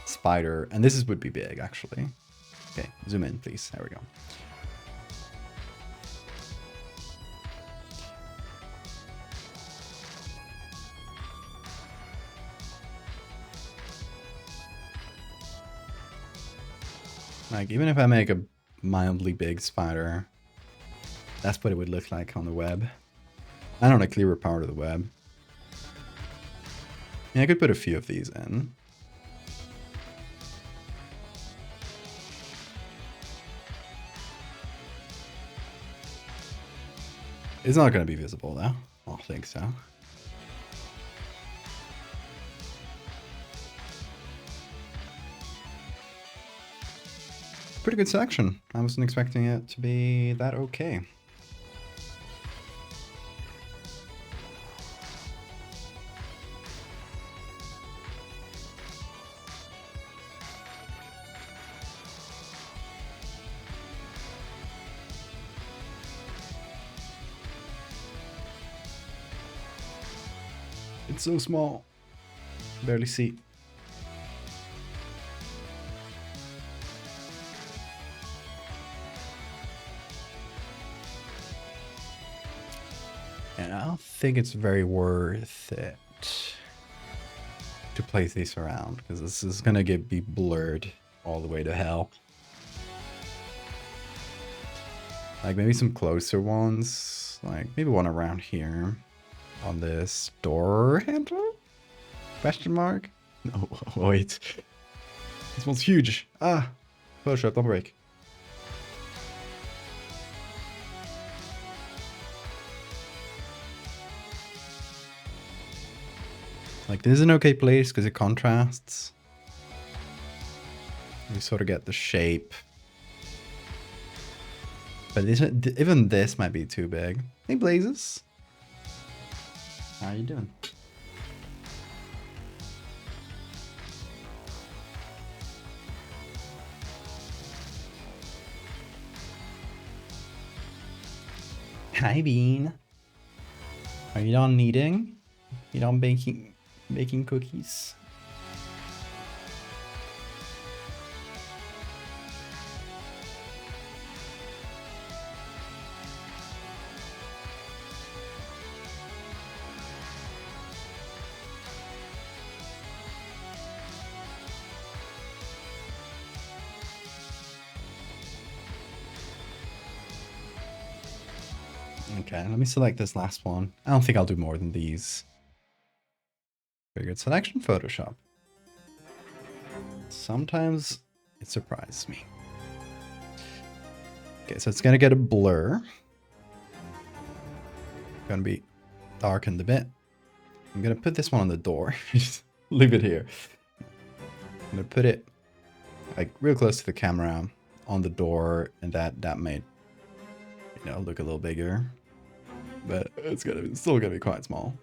spider, and this would be big actually. Okay, zoom in please, there we go. Like, even if I make a mildly big spider, that's what it would look like on the web. And on a clearer part of the web. Yeah, I could put a few of these in. It's not going to be visible, though. I don't think so. Pretty good selection. I wasn't expecting it to be that okay. It's so small. Barely see. And I don't think it's very worth it to place these around, because this is gonna be blurred all the way to hell. Like maybe some closer ones, like maybe one around here on this door handle? Question mark? No, wait. This one's huge. Ah, Photoshop, don't break. Like, this is an okay place because it contrasts. You sort of get the shape. But this, even this might be too big. Hey, Blazes. How are you doing? Hi, Bean. Are you done kneading? You done baking cookies? Okay, let me select this last one. I don't think I'll do more than these. Very good selection, Photoshop. Sometimes it surprises me. Okay, so it's gonna get a blur. Gonna be darkened a bit. I'm gonna put this one on the door. Just leave it here. I'm gonna put it like real close to the camera on the door, and that made, you know, look a little bigger. But it's still gonna be quite small.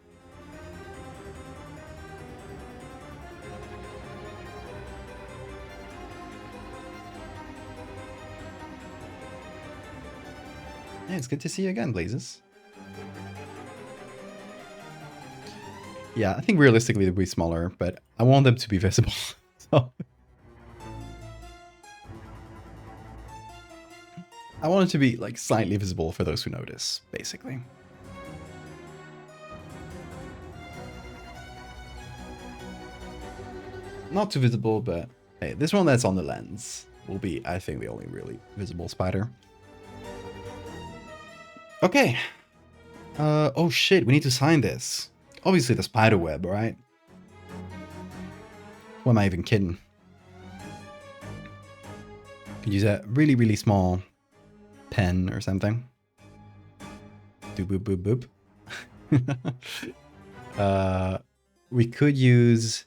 Yeah, it's good to see you again, Blazes. Yeah, I think realistically they'll be smaller, but I want them to be visible. So I want it to be like slightly visible for those who notice, basically. Not too visible, but hey, this one that's on the lens will be, I think, the only really visible spider. Okay. Oh shit, we need to sign this. Obviously the spider web, right? What am I even kidding? Could use a really, really small pen or something. Do boop boop boop. We could use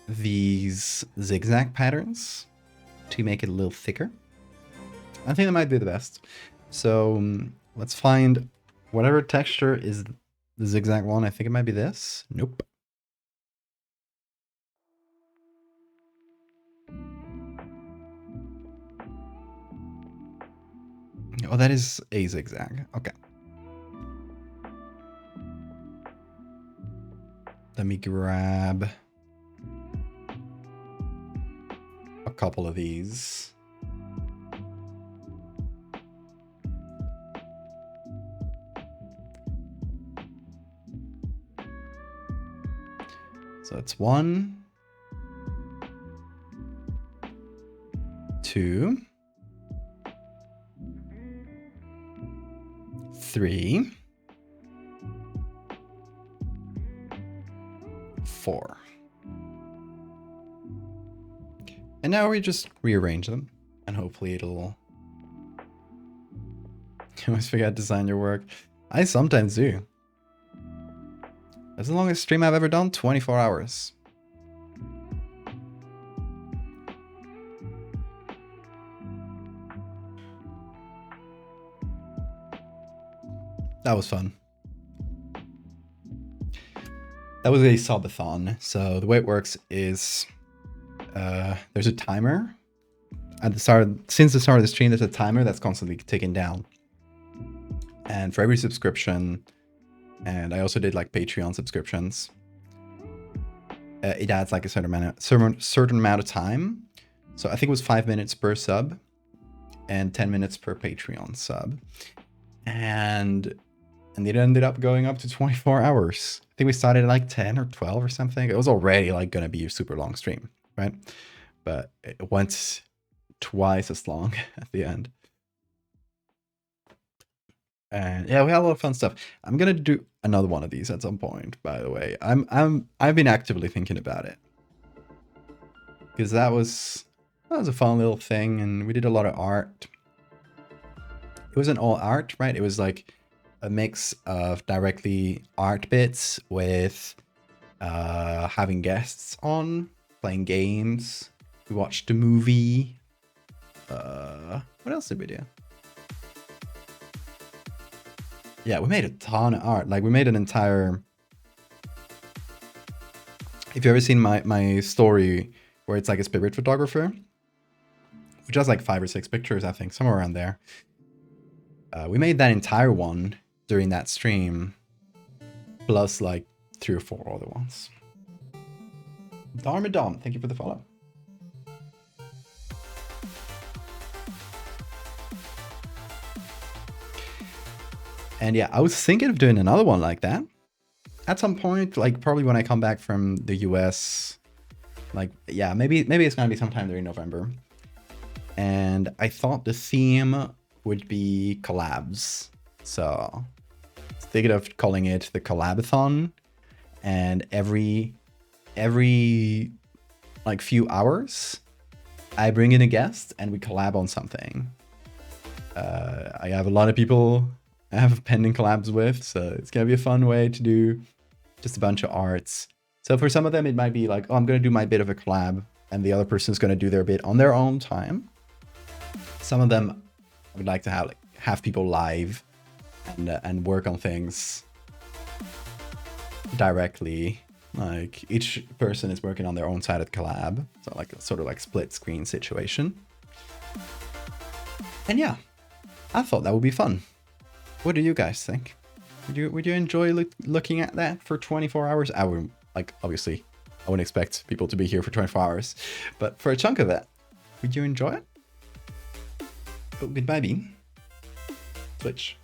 these zigzag patterns to make it a little thicker. I think that might be the best. So let's find whatever texture is the zigzag one. I think it might be this. Nope. Oh, that is a zigzag. Okay. Let me grab a couple of these. So it's 1, 2, 3, 4. And now we just rearrange them, and hopefully it'll... You always forget to design your work. I sometimes do. That's the longest stream I've ever done, 24 hours. That was fun. That was a subathon. So the way it works is there's a timer at the start. Since the start of the stream, there's a timer that's constantly ticking down. And for every subscription, and I also did like Patreon subscriptions, it adds like a certain amount of time. So I think it was 5 minutes per sub and 10 minutes per Patreon sub. And it ended up going up to 24 hours. I think we started at like 10 or 12 or something. It was already like going to be a super long stream, right? But it went twice as long at the end. And yeah, we had a lot of fun stuff. I'm gonna do another one of these at some point, by the way. I've been actively thinking about it. Because that was a fun little thing, and we did a lot of art. It wasn't all art, right? It was like a mix of directly art bits with having guests on, playing games. We watched a movie. What else did we do? Yeah, we made a ton of art. Like, we made an entire... If you've ever seen my story where it's like a spirit photographer, which has like 5 or 6 pictures, I think, somewhere around there. We made that entire one during that stream, plus like 3 or 4 other ones. Dharmadom, thank you for the follow. And yeah, I was thinking of doing another one like that at some point, like probably when I come back from the US. Like, yeah, maybe it's gonna be sometime during November. And I thought the theme would be collabs. So thinking of calling it the Collabathon. And every like few hours, I bring in a guest and we collab on something. I have a lot of people I have pending collabs with, so it's gonna be a fun way to do just a bunch of arts. So for some of them, it might be like, oh, I'm gonna do my bit of a collab, and the other person's gonna do their bit on their own time. Some of them, I would like to have people live and work on things directly. Like each person is working on their own side of the collab, so like a sort of like split screen situation. And yeah, I thought that would be fun. What do you guys think? Would you enjoy looking at that for 24 hours? I would, like, obviously, I wouldn't expect people to be here for 24 hours, but for a chunk of that, would you enjoy it? Oh, goodbye, Bean. Switch.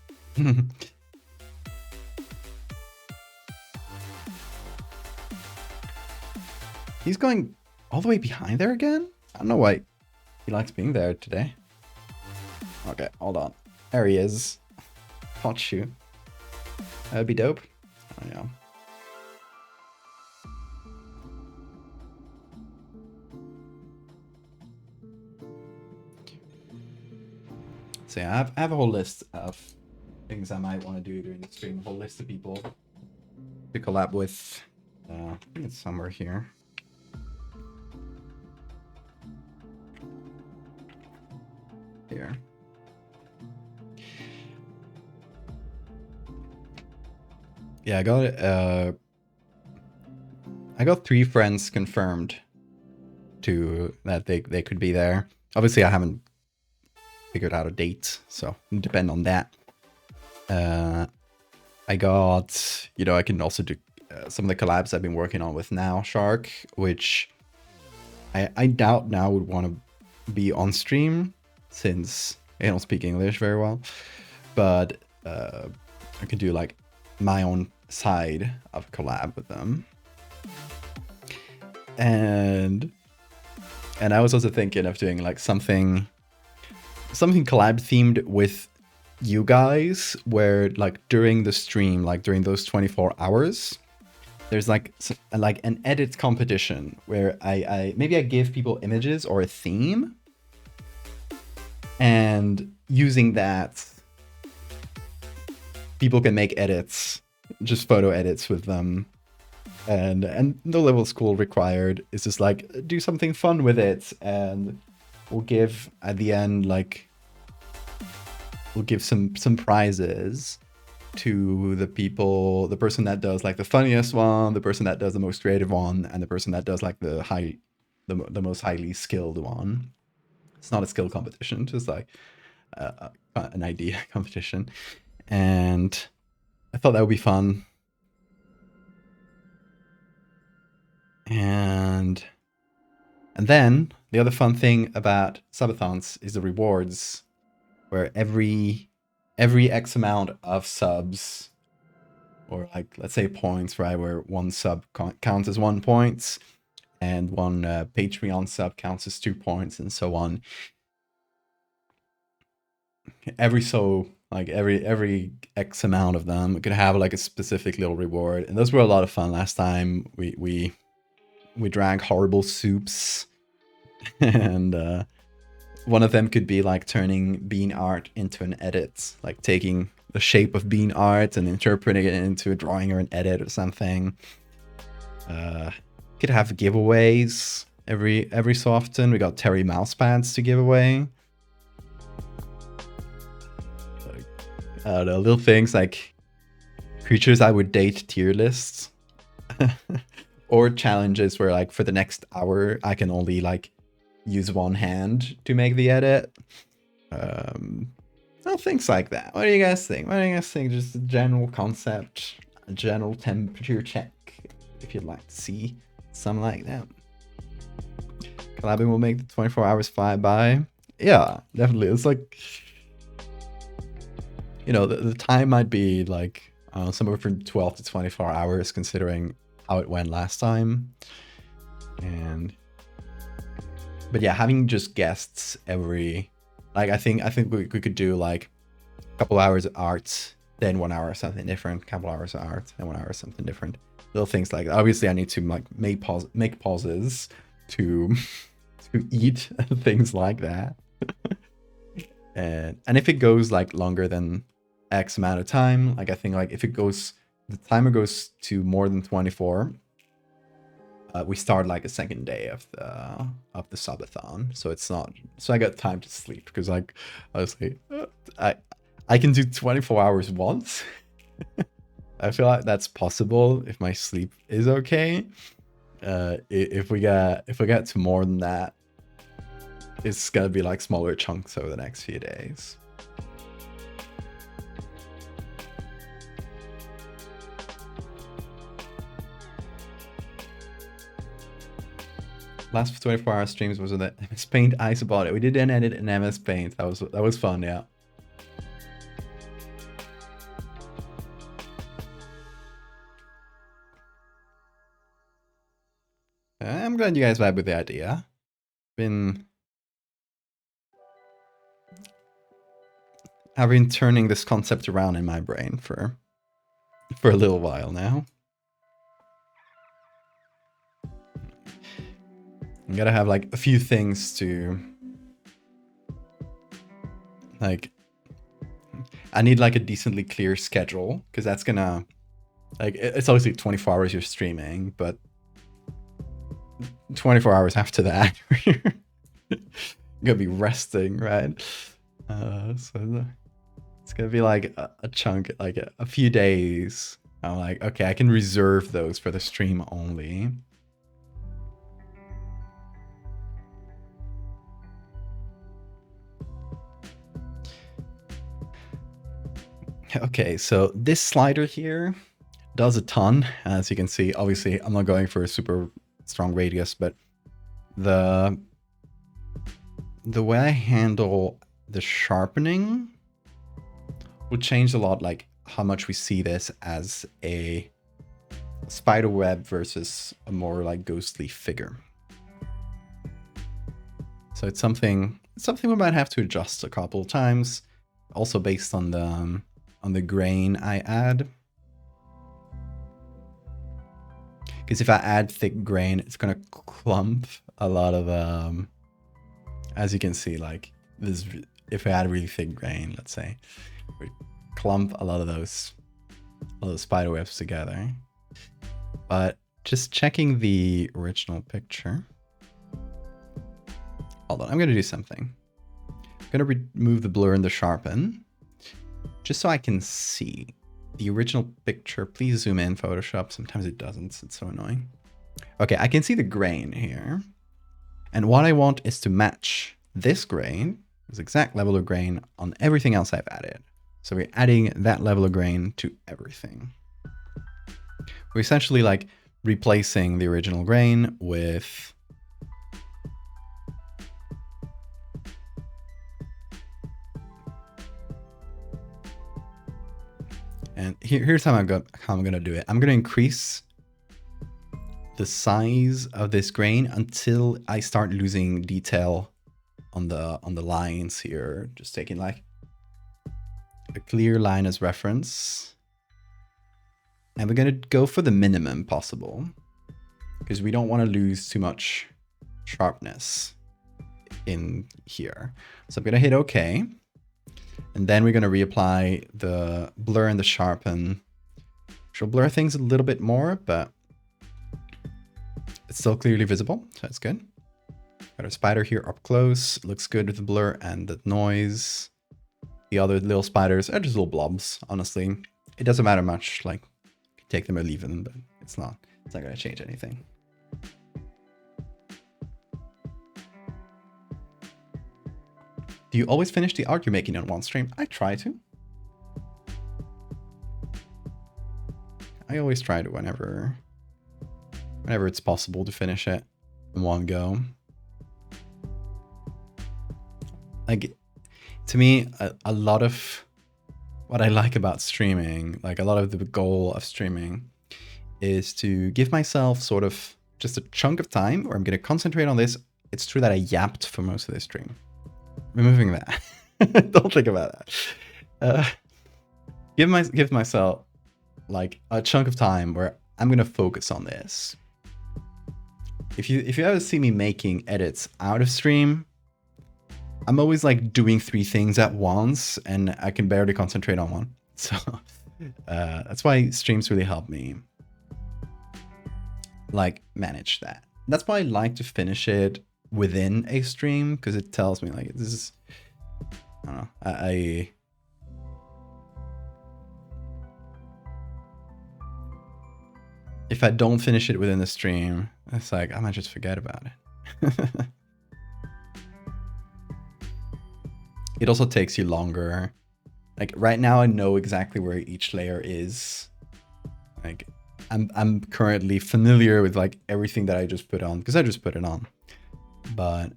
He's going all the way behind there again? I don't know why he likes being there today. Okay, hold on. There he is. Hot shoe. That'd be dope. Oh, yeah. So yeah, I have a whole list of things I might want to do during the stream. A whole list of people to collab with. I think it's somewhere here. Here. Yeah, I got 3 friends confirmed to that they could be there. Obviously, I haven't figured out a date, so it depend on that. I got, I can also do some of the collabs I've been working on with Now Shark, which I doubt Now would want to be on stream since they don't speak English very well. But I could do like my own side of collab with them. And And I was also thinking of doing like something collab themed with you guys, where like during the stream, like during those 24 hours, there's like an edit competition where I maybe I give people images or a theme, and using that, people can make edits, just photo edits with them, and no level school required. It's just like, do something fun with it, and we'll give at the end, like, we'll give some prizes to the people, the person that does like the funniest one, the person that does the most creative one, and the person that does like the most highly skilled one. It's not a skill competition, just like an idea competition. And I thought that would be fun. And then the other fun thing about subathons is the rewards, where every X amount of subs, or like, let's say points, right, where one sub counts as 1 point, and one Patreon sub counts as 2 points, and so on. Every X amount of them could have like a specific little reward, and those were a lot of fun last time. We drank horrible soups, and one of them could be like turning bean art into an edit, like taking the shape of bean art and interpreting it into a drawing or an edit or something. Could have giveaways every so often. We got Terry mouse pads to give away. I don't know, little things like creatures I would date tier lists. Or challenges where like for the next hour I can only like use one hand to make the edit. Well, things like that. What do you guys think? Just a general concept, a general temperature check, if you'd like to see something like that. Collabing will make the 24 hours fly by. Yeah, definitely. It's like, you know, the time might be like somewhere from 12 to 24 hours, considering how it went last time. But yeah, having just guests every, like, I think we could do like a couple hours of art, then 1 hour something different, couple hours of art, then 1 hour something different. Little things like that. Obviously I need to like make pauses to eat and things like that. and if it goes like longer than X amount of time, like I think like if it goes, the timer goes to more than 24, we start like a second day of the subathon, so it's not, so I got time to sleep, because like honestly I can do 24 hours once. I feel like that's possible if my sleep is okay. If we get to more than that, it's gonna be like smaller chunks over the next few days. Last 24-hour streams was with MS Paint Ice about it. We did an edit in MS Paint. That was fun, yeah. I'm glad you guys vibe with the idea. I've been turning this concept around in my brain for a little while now. I'm gonna have like a few things to, like, I need like a decently clear schedule, because that's gonna, like, it's obviously 24 hours you're streaming, but 24 hours after that you're gonna be resting, right? So it's gonna be like a chunk, like a few days. I'm like, okay, I can reserve those for the stream only. Okay, so this slider here does a ton, as you can see. Obviously, I'm not going for a super strong radius, but the way I handle the sharpening will change a lot, like how much we see this as a spider web versus a more like ghostly figure. So it's something we might have to adjust a couple of times, also based on the grain I add. Because if I add thick grain, it's gonna clump a lot of as you can see, like this. If I add really thick grain, let's say, we clump a lot of those spider webs together. But just checking the original picture. Hold on, I'm gonna do something. I'm gonna remove the blur and the sharpen, just so I can see the original picture. Please zoom in, Photoshop. Sometimes it doesn't, it's so annoying. Okay, I can see the grain here. And what I want is to match this grain, this exact level of grain, on everything else I've added. So we're adding that level of grain to everything. We're essentially like replacing the original grain with and here's how I'm gonna do it. I'm gonna increase the size of this grain until I start losing detail on the lines here. Just taking like a clear line as reference. And we're gonna go for the minimum possible because we don't want to lose too much sharpness in here. So I'm gonna hit OK. And then we're gonna reapply the blur and the sharpen, which will blur things a little bit more, but it's still clearly visible, so that's good. Got our spider here up close. Looks good with the blur and the noise. The other little spiders are just little blobs, honestly. It doesn't matter much, like, you can take them or leave them, but it's not gonna change anything. Do you always finish the art you're making on one stream? I try to. I always try to whenever it's possible to finish it in one go. Like, to me, a lot of what I like about streaming, like a lot of the goal of streaming, is to give myself sort of just a chunk of time where I'm going to concentrate on this. It's true that I yapped for most of this stream. Removing that. Don't think about that. Give myself like a chunk of time where I'm going to focus on this. If you ever see me making edits out of stream, I'm always like doing 3 things at once and I can barely concentrate on one. So that's why streams really help me like manage that. That's why I like to finish it within a stream, because it tells me like this is, I don't know, if I don't finish it within the stream, it's like I might just forget about it. It also takes you longer. Like right now I know exactly where each layer is. Like I'm currently familiar with like everything that I just put on because I just put it on. But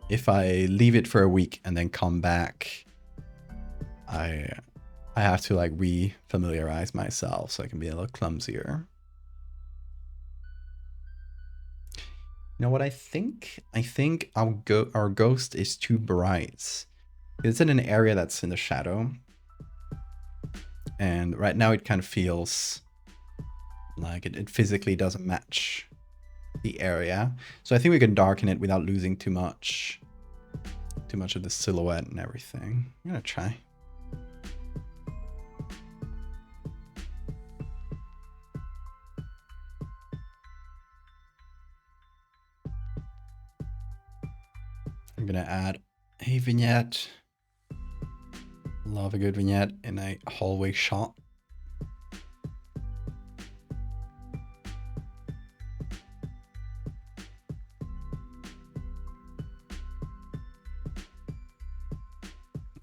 if I leave it for a week and then come back, I have to like re-familiarize myself so I can be a little clumsier. You know what I think? I think our ghost is too bright. It's in an area that's in the shadow. And right now it kind of feels like it physically doesn't match the area. So I think we can darken it without losing too much of the silhouette and everything. I'm gonna try. I'm gonna add a vignette. Love a good vignette in a hallway shot.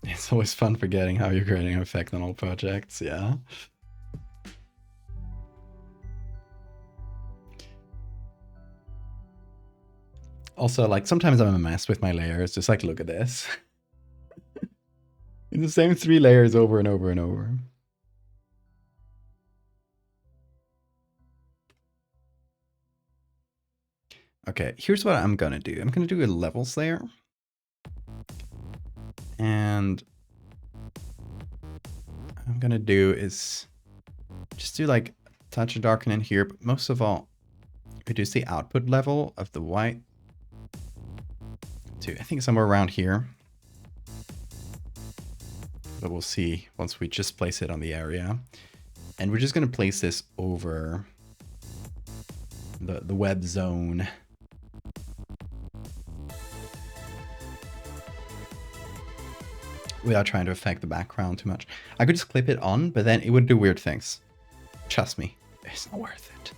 It's always fun forgetting how you're creating an effect on all projects, yeah. Also, like, sometimes I'm a mess with my layers. Just like, look at this. In the same 3 layers over and over and over. Okay, here's what I'm gonna do. I'm gonna do a levels layer. And what I'm gonna do is just do like a touch of darken in here, but most of all, reduce the output level of the white to, I think, somewhere around here. But we'll see once we just place it on the area. And we're just gonna place this over the web zone. Without trying to affect the background too much. I could just clip it on, but then it would do weird things. Trust me, it's not worth it.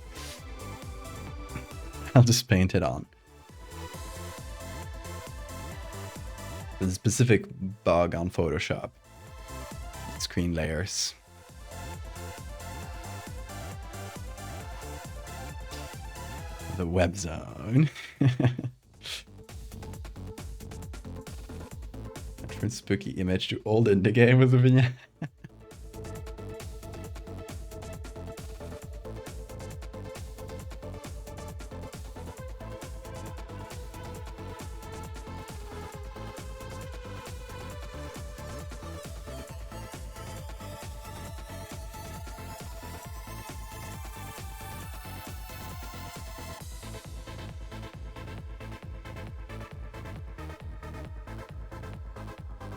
I'll just paint it on. There's a specific bug on Photoshop. Screen layers. The web zone. Different spooky image to old indie game with a vignette.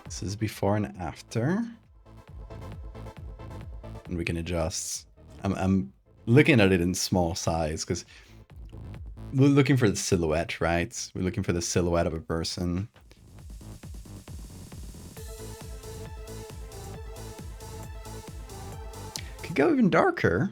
This is before and after. And we can adjust. I'm looking at it in small size because we're looking for the silhouette, right? We're looking for the silhouette of a person. Could go even darker.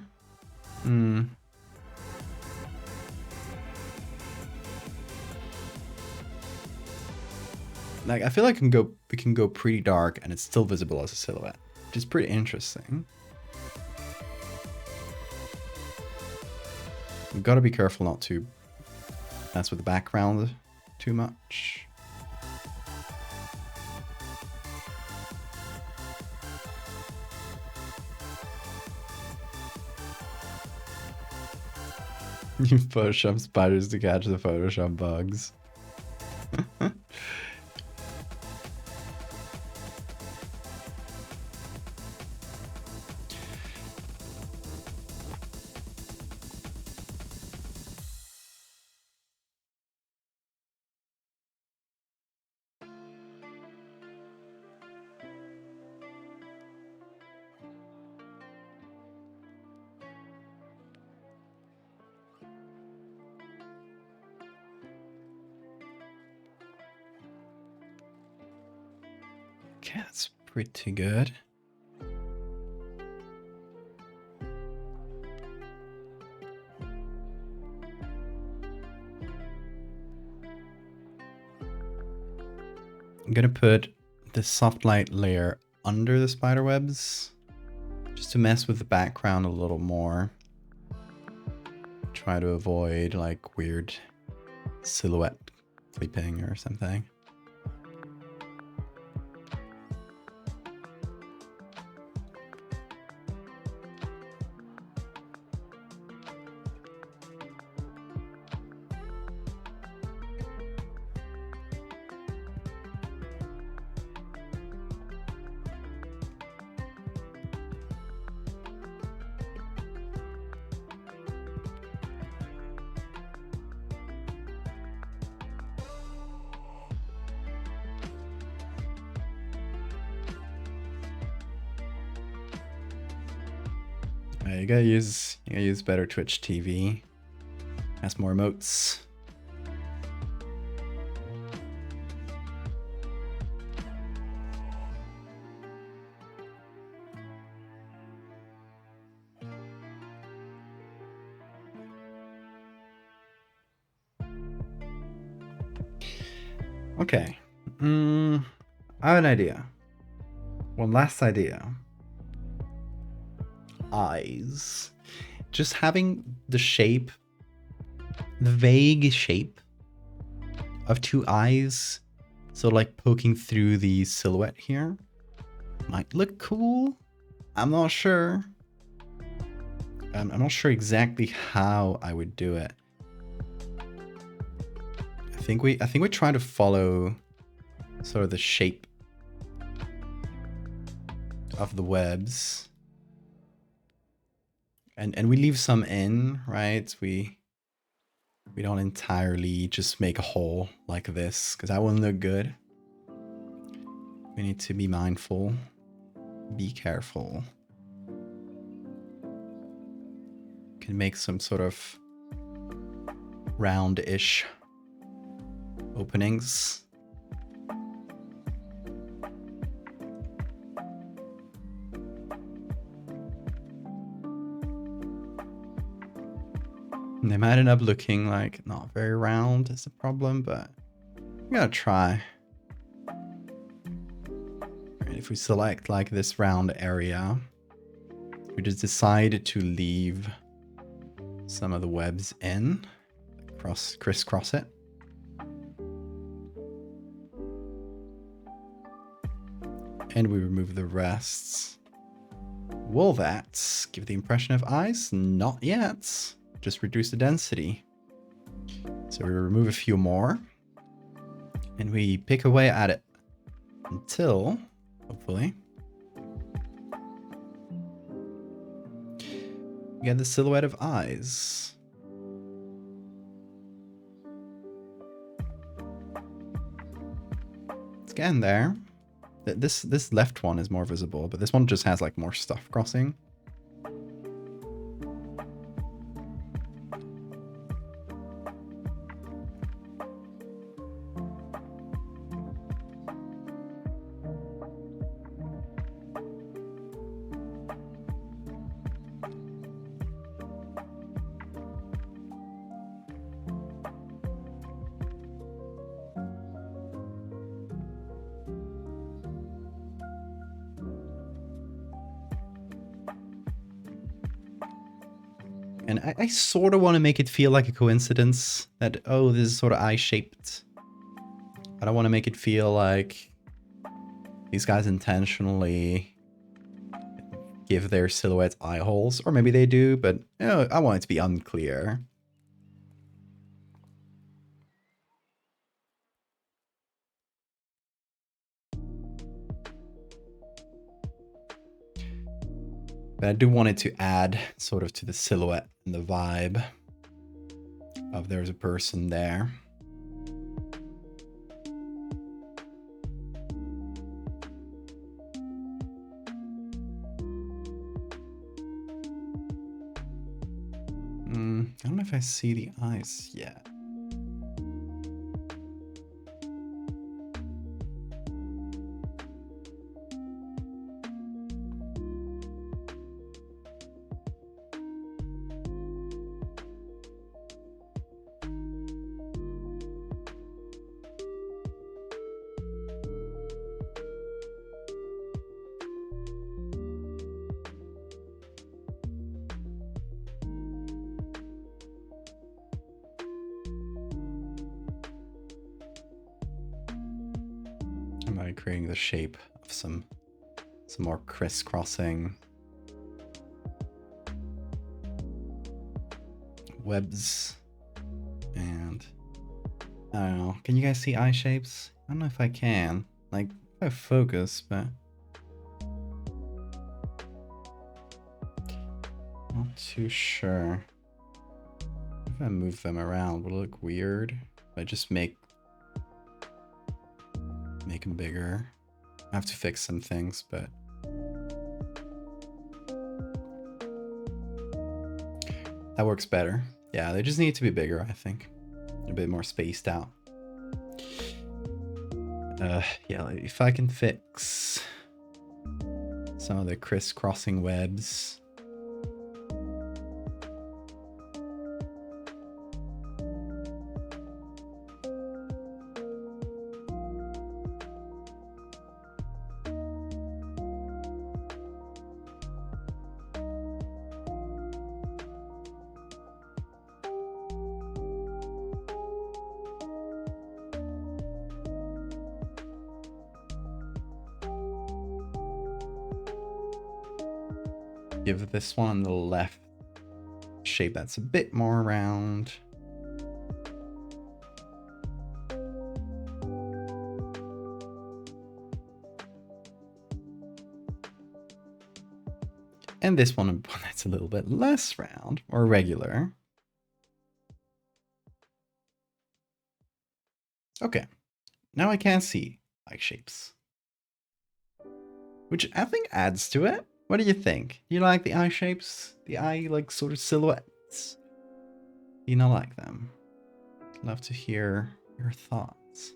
Like, I feel like we can go pretty dark and it's still visible as a silhouette, which is pretty interesting. We've got to be careful not to mess with the background too much. You Photoshop spiders to catch the Photoshop bugs. Okay, that's pretty good. I'm gonna put the soft light layer under the spider webs just to mess with the background a little more. Try to avoid like weird silhouette clipping or something. You gotta use better Twitch TV. Has more emotes. Okay. I have an idea. One last idea. Eyes. Just having the shape, the vague shape of two eyes, so like poking through the silhouette here, might look cool. I'm not sure. I'm not sure exactly how I would do it. think we try to follow sort of the shape of the webs. And we leave some in, right? We don't entirely just make a hole like this, because that wouldn't look good. We need to be mindful. Be careful. Can make some sort of round-ish openings. And they might end up looking like not very round is the problem, but we're gonna try. Right, if we select like this round area, we just decide to leave some of the webs in, crisscross it. And we remove the rests. Will that give the impression of eyes? Not yet. Just reduce the density. So we remove a few more. And we pick away at it until, hopefully, we get the silhouette of eyes. It's getting there. This left one is more visible, but this one just has like more stuff crossing. And I sort of want to make it feel like a coincidence that, oh, this is sort of eye-shaped. I don't want to make it feel like these guys intentionally give their silhouettes eye holes. Or maybe they do, but you know, I want it to be unclear. But I do want it to add sort of to the silhouette and the vibe of there's a person there. I don't know if I see the eyes yet. By creating the shape of some more crisscrossing webs. And I don't know, can you guys see eye shapes? I don't know if I can. Like, if I focus, but not too sure. If I move them around, will it look weird? If I just make them bigger. I have to fix some things, but that works better. Yeah, they just need to be bigger, I think. A bit more spaced out. Yeah, if I can fix some of the crisscrossing webs. Give this one on the left shape that's a bit more round. And this one that's a little bit less round, or regular. Okay, now I can see like shapes, which I think adds to it. What do you think? Do you like the eye shapes? The eye like sort of silhouettes? Do you not like them? Love to hear your thoughts.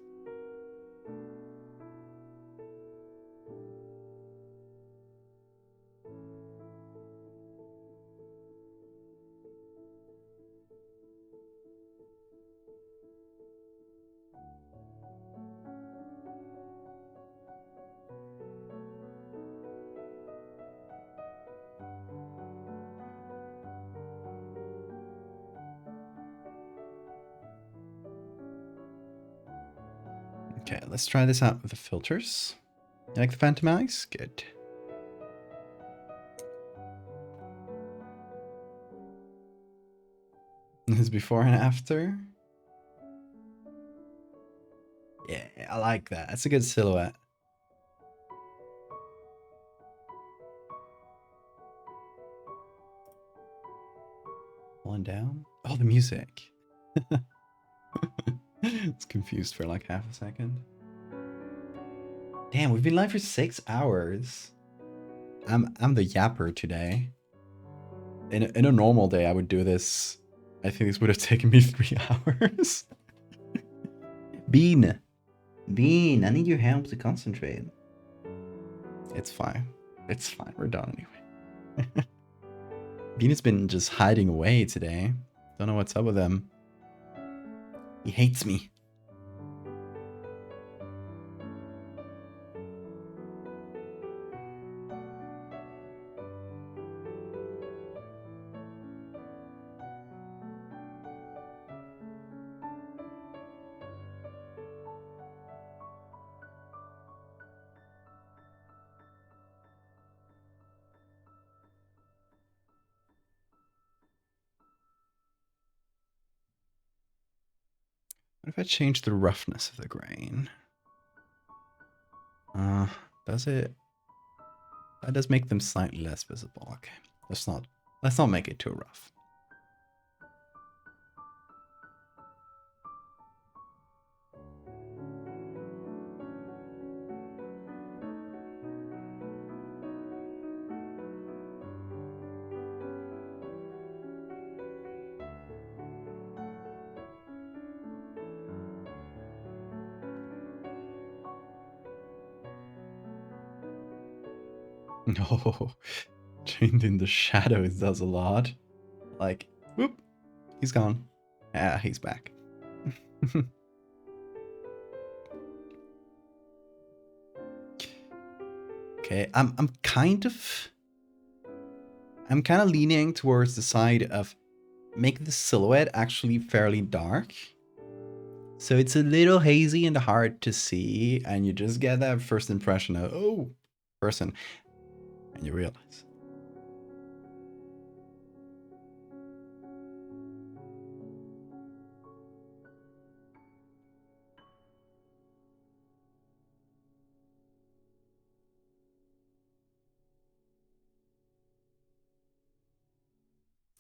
Okay, let's try this out with the filters. You like the phantom eyes? Good. This is before and after. Yeah, I like that. That's a good silhouette. One down. Oh, the music. It's confused for like half a second. Damn, we've been live for 6 hours. I'm the yapper today. In a normal day, I would do this. I think this would have taken me 3 hours. Bean, I need your help to concentrate. It's fine. It's fine. We're done anyway. Bean has been just hiding away today. Don't know what's up with him. He hates me. What if I change the roughness of the grain? Does it? That does make them slightly less visible. Okay, let's not make it too rough. No, chained in the shadows does a lot. Like, whoop, he's gone. Ah, he's back. Okay, I'm kind of leaning towards the side of make the silhouette actually fairly dark. So it's a little hazy and hard to see, and you just get that first impression of, oh, person. And you realize.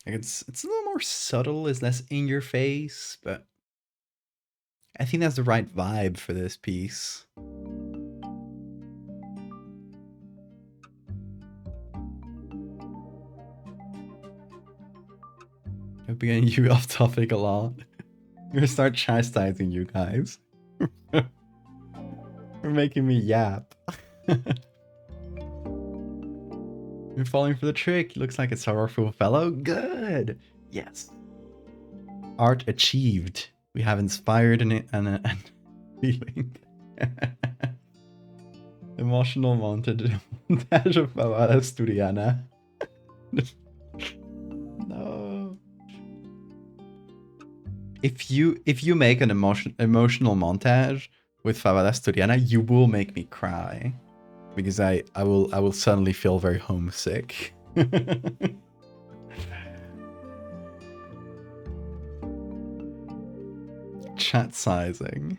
Like it's a little more subtle, it's less in your face, but I think that's the right vibe for this piece. I'm getting you off topic a lot. I'm gonna start chastising you guys. For making me yap. You're falling for the trick. He looks like a sorrowful fellow. Good. Yes. Art achieved. We have inspired and feeling. Emotional montage of Favara Asturiana. No. If you make an emotional montage with Favara Asturiana, you will make me cry. Because I will suddenly feel very homesick. Chat sizing.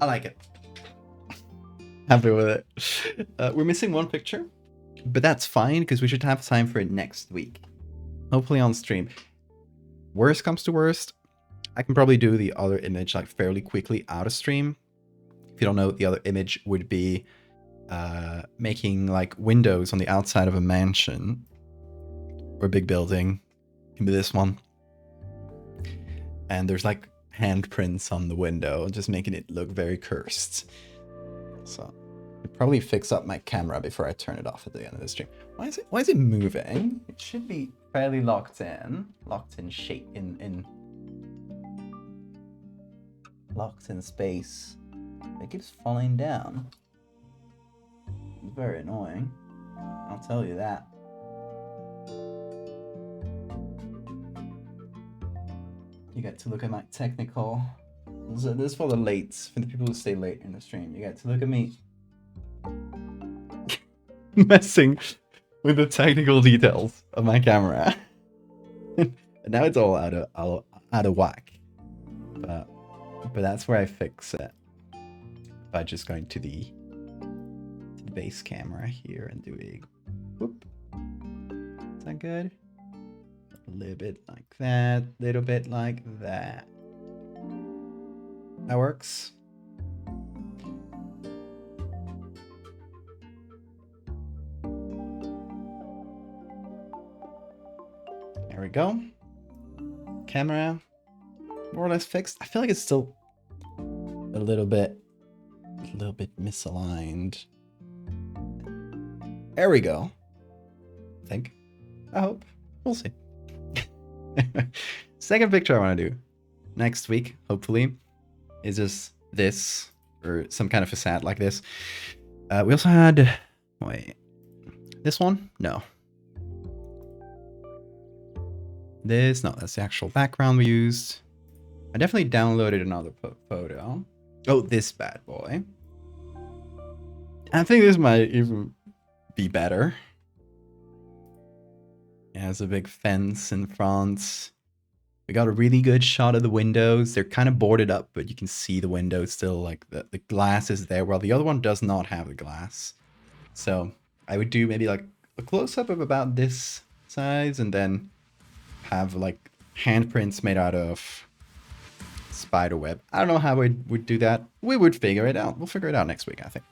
I like it. Happy with it. We're missing one picture, but that's fine because we should have time for it next week. Hopefully on stream. Worst comes to worst, I can probably do the other image like fairly quickly out of stream. If you don't know, the other image would be making like windows on the outside of a mansion or a big building. Can be this one. And there's like handprints on the window, just making it look very cursed. So I'll probably fix up my camera before I turn it off at the end of the stream. Why is it moving? It should be fairly locked in shape locked in space. It keeps falling down. It's very annoying. I'll tell you that. You get to look at my technical. So this is for the lates, for the people who stay late in the stream. You get to look at me messing with the technical details of my camera. And now it's all out of whack. But that's where I fix it by just going to the base camera here and doing whoop. Is that good? A little bit like that, little bit like that. That works. There we go. Camera more or less fixed. I feel like it's still a little bit misaligned. There we go. I think. I hope. We'll see. Second picture I want to do next week, hopefully, is just this or some kind of facade like this. We also had, wait, this one? No. This, no, that's the actual background we used. I definitely downloaded another photo. Oh, this bad boy. I think this might even be better. It has a big fence in front. We got a really good shot of the windows. They're kind of boarded up, but you can see the windows still, like the glass is there, while the other one does not have the glass. So I would do maybe like a close-up of about this size and then have like handprints made out of spider web. I don't know how we would do that. We would figure it out. We'll figure it out next week, I think.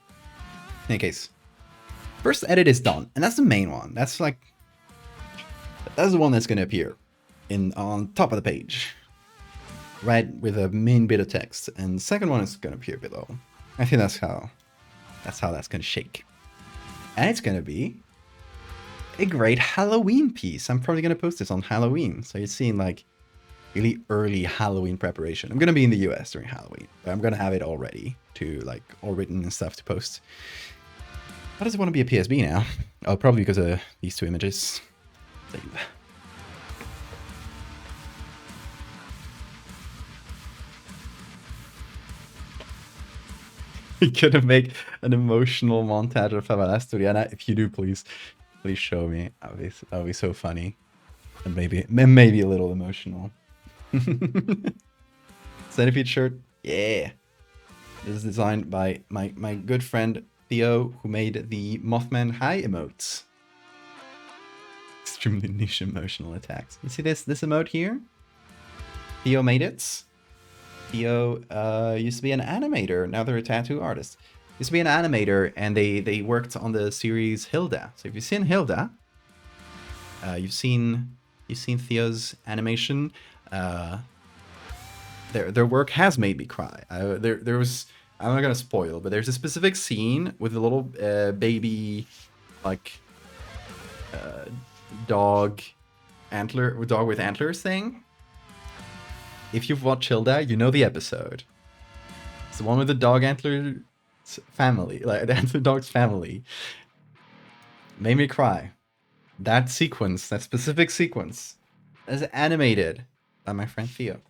In any case, first edit is done, and that's the main one. That's the one that's going to appear on top of the page, right, with a main bit of text, and the second one is going to appear below. I think that's how that's going to shake, and it's going to be a great Halloween piece. I'm probably going to post this on Halloween, so you're seeing like really early Halloween preparation. I'm going to be in the US during Halloween, but I'm going to have it all ready to like all written and stuff to post. Why does it want to be a PSB now? Oh, probably because of these two images. Save. You're gonna make an emotional montage of Favela Asturiana. If you do, please show me. That'll be so funny, and maybe a little emotional. Centipede shirt, yeah. This is designed by my good friend Theo, who made the Mothman High emotes. Extremely niche emotional attacks. You see this emote here? Theo made it. Theo used to be an animator. Now they're a tattoo artist. Used to be an animator, and they worked on the series Hilda. So if you've seen Hilda, you've seen Theo's animation. Their work has made me cry. There was, I'm not gonna spoil, but there's a specific scene with a little baby, like dog with antlers thing. If you've watched Hilda, you know the episode. It's the one with the dog antler family, like the antler dog's family. Made me cry. That sequence, that specific sequence, is animated by my friend Theo.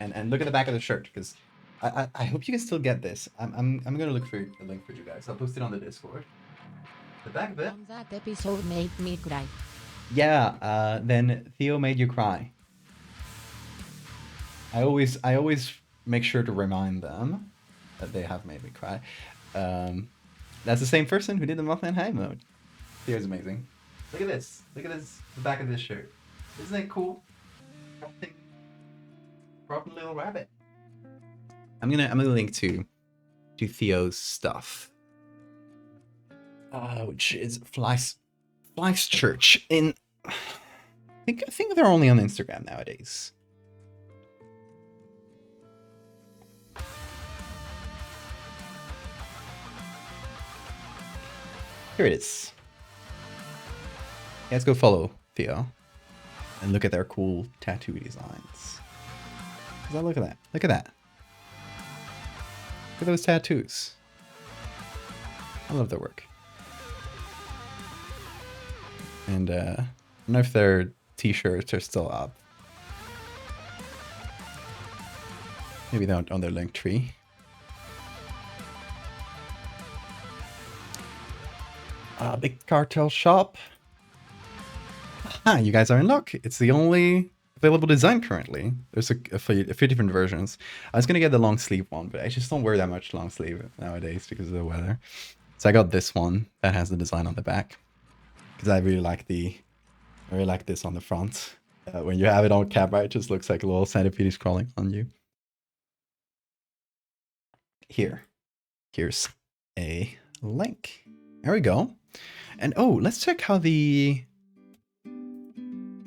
And look at the back of the shirt, because I hope you can still get this. I'm gonna look for a link for you guys. I'll post it on the Discord. The back of it. That episode made me cry. Yeah, then Theo made you cry. I always make sure to remind them They have made me cry. That's the same person who did the Mothman High mode. Theo's amazing. Look at this. Look at this. The back of this shirt. Isn't it cool? Proper little rabbit. I'm gonna link to Theo's stuff, which is Flies Church in. I think they're only on Instagram nowadays. Here it is. Let's go follow Theo and look at their cool tattoo designs. Look at that. Look at that. Look at those tattoos. I love their work. And I don't know if their t-shirts are still up. Maybe they're on their link tree. Big cartel shop. Ah, you guys are in luck. It's the only available design currently. There's a few different versions. I was gonna get the long sleeve one, but I just don't wear that much long sleeve nowadays because of the weather. So I got this one that has the design on the back because I really like this on the front. When you have it on camera, it just looks like a little centipede is crawling on you. Here's a link. There we go. And oh, let's check how the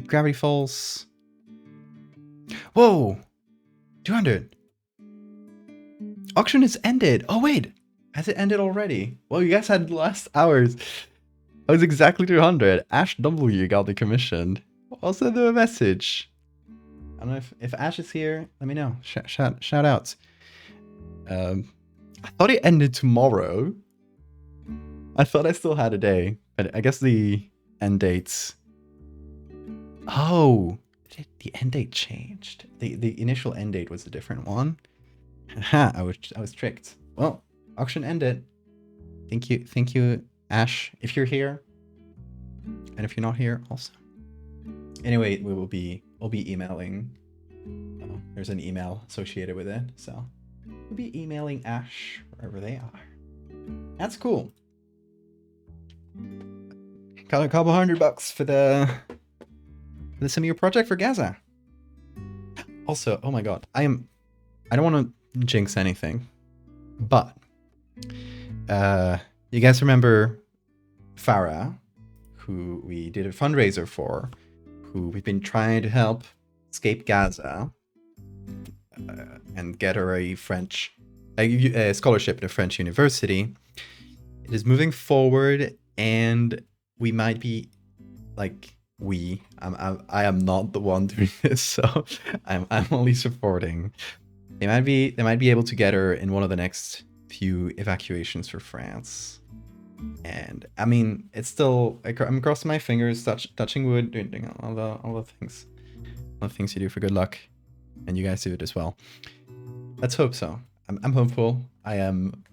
Gravity Falls. Whoa, 200. Auction is ended. Oh wait, has it ended already? Well, you guys had the last hours. I was exactly 200. Ash W got the commissioned. I'll send them a message. I don't know if Ash is here. Let me know. Shout out. I thought it ended tomorrow. I thought I still had a day, but I guess the end dates. Oh, the end date changed. The initial end date was a different one. Ha! I was tricked. Well, auction ended. Thank you, Ash, if you're here, and if you're not here, also. Anyway, we'll be emailing. Oh, there's an email associated with it, so we'll be emailing Ash wherever they are. That's cool. Got a couple $100 for the Simio project for Gaza. Also, oh my god, I don't want to jinx anything, but you guys remember Farah, who we did a fundraiser for, who we've been trying to help escape Gaza and get her a French scholarship at a French university. It is moving forward, and we might be like I am not the one doing this, so I'm only supporting. They might be able to get her in one of the next few evacuations for France. And I mean, it's still, I'm crossing my fingers, touching wood, doing all the things you do for good luck, and you guys do it as well. Let's hope so. I'm hopeful. I am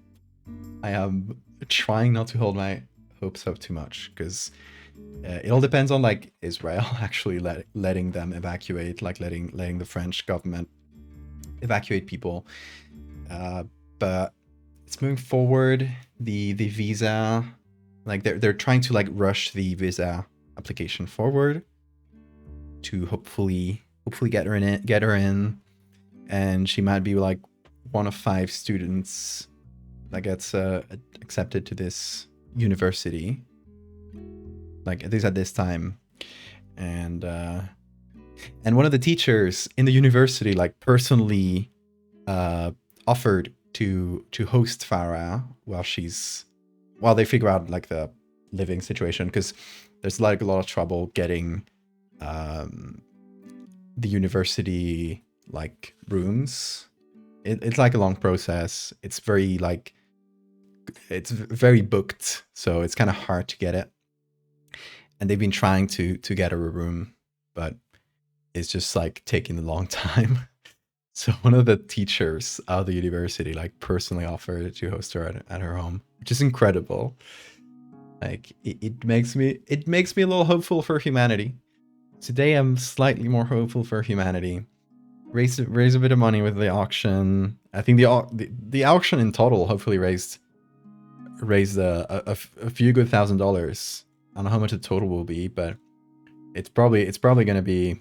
trying not to hold my hopes up too much, because it all depends on like Israel actually letting them evacuate, like letting the French government evacuate people. But it's moving forward. The visa, like they're trying to like rush the visa application forward to hopefully get her in, and she might be like one of 5 students that gets accepted to this university, like at least at this time. And one of the teachers in the university like personally offered to host Farah while they figure out like the living situation, because there's like a lot of trouble getting the university like rooms. It's like a long process. It's very booked, so it's kind of hard to get it. And they've been trying to get her a room, but it's just like taking a long time. So one of the teachers of the university like personally offered to host her at her home, which is incredible. Like it makes me a little hopeful for humanity. Today I'm slightly more hopeful for humanity. Raise a bit of money with the auction. I think the auction in total hopefully raised a few good $1,000. I don't know how much the total will be, but it's probably going to be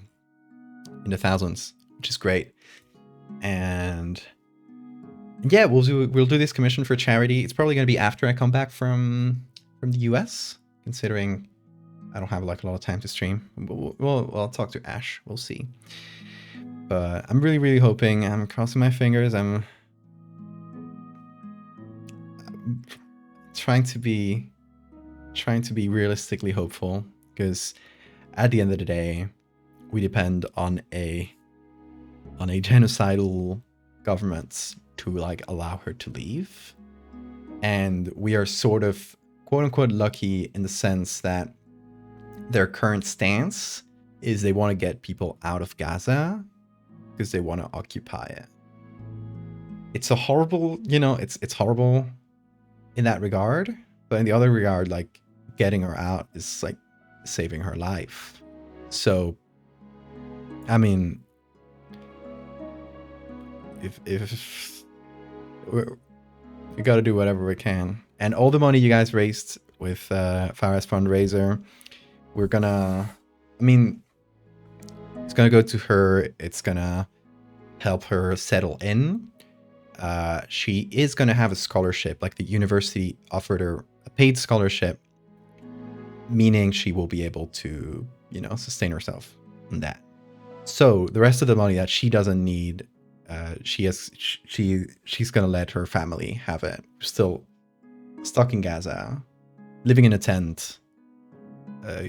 in the thousands, which is great. And yeah, we'll do this commission for charity. It's probably going to be after I come back from the US, considering I don't have like a lot of time to stream. Well, I'll talk to Ash. We'll see. But I'm really, really hoping. I'm crossing my fingers. I'm trying to be realistically hopeful, because at the end of the day, we depend on a genocidal government to like allow her to leave, and we are sort of quote unquote lucky in the sense that their current stance is they want to get people out of Gaza because they want to occupy it. It's a horrible, it's horrible in that regard, but in the other regard, like getting her out is like saving her life. So, I mean, if we got to do whatever we can, and all the money you guys raised with Farah's fundraiser, we're gonna, I mean, it's gonna go to her. It's gonna help her settle in. She is gonna have a scholarship, like the university offered her a paid scholarship, meaning she will be able to, sustain herself on that. So the rest of the money that she doesn't need, she's gonna let her family have it. Still stuck in Gaza, living in a tent,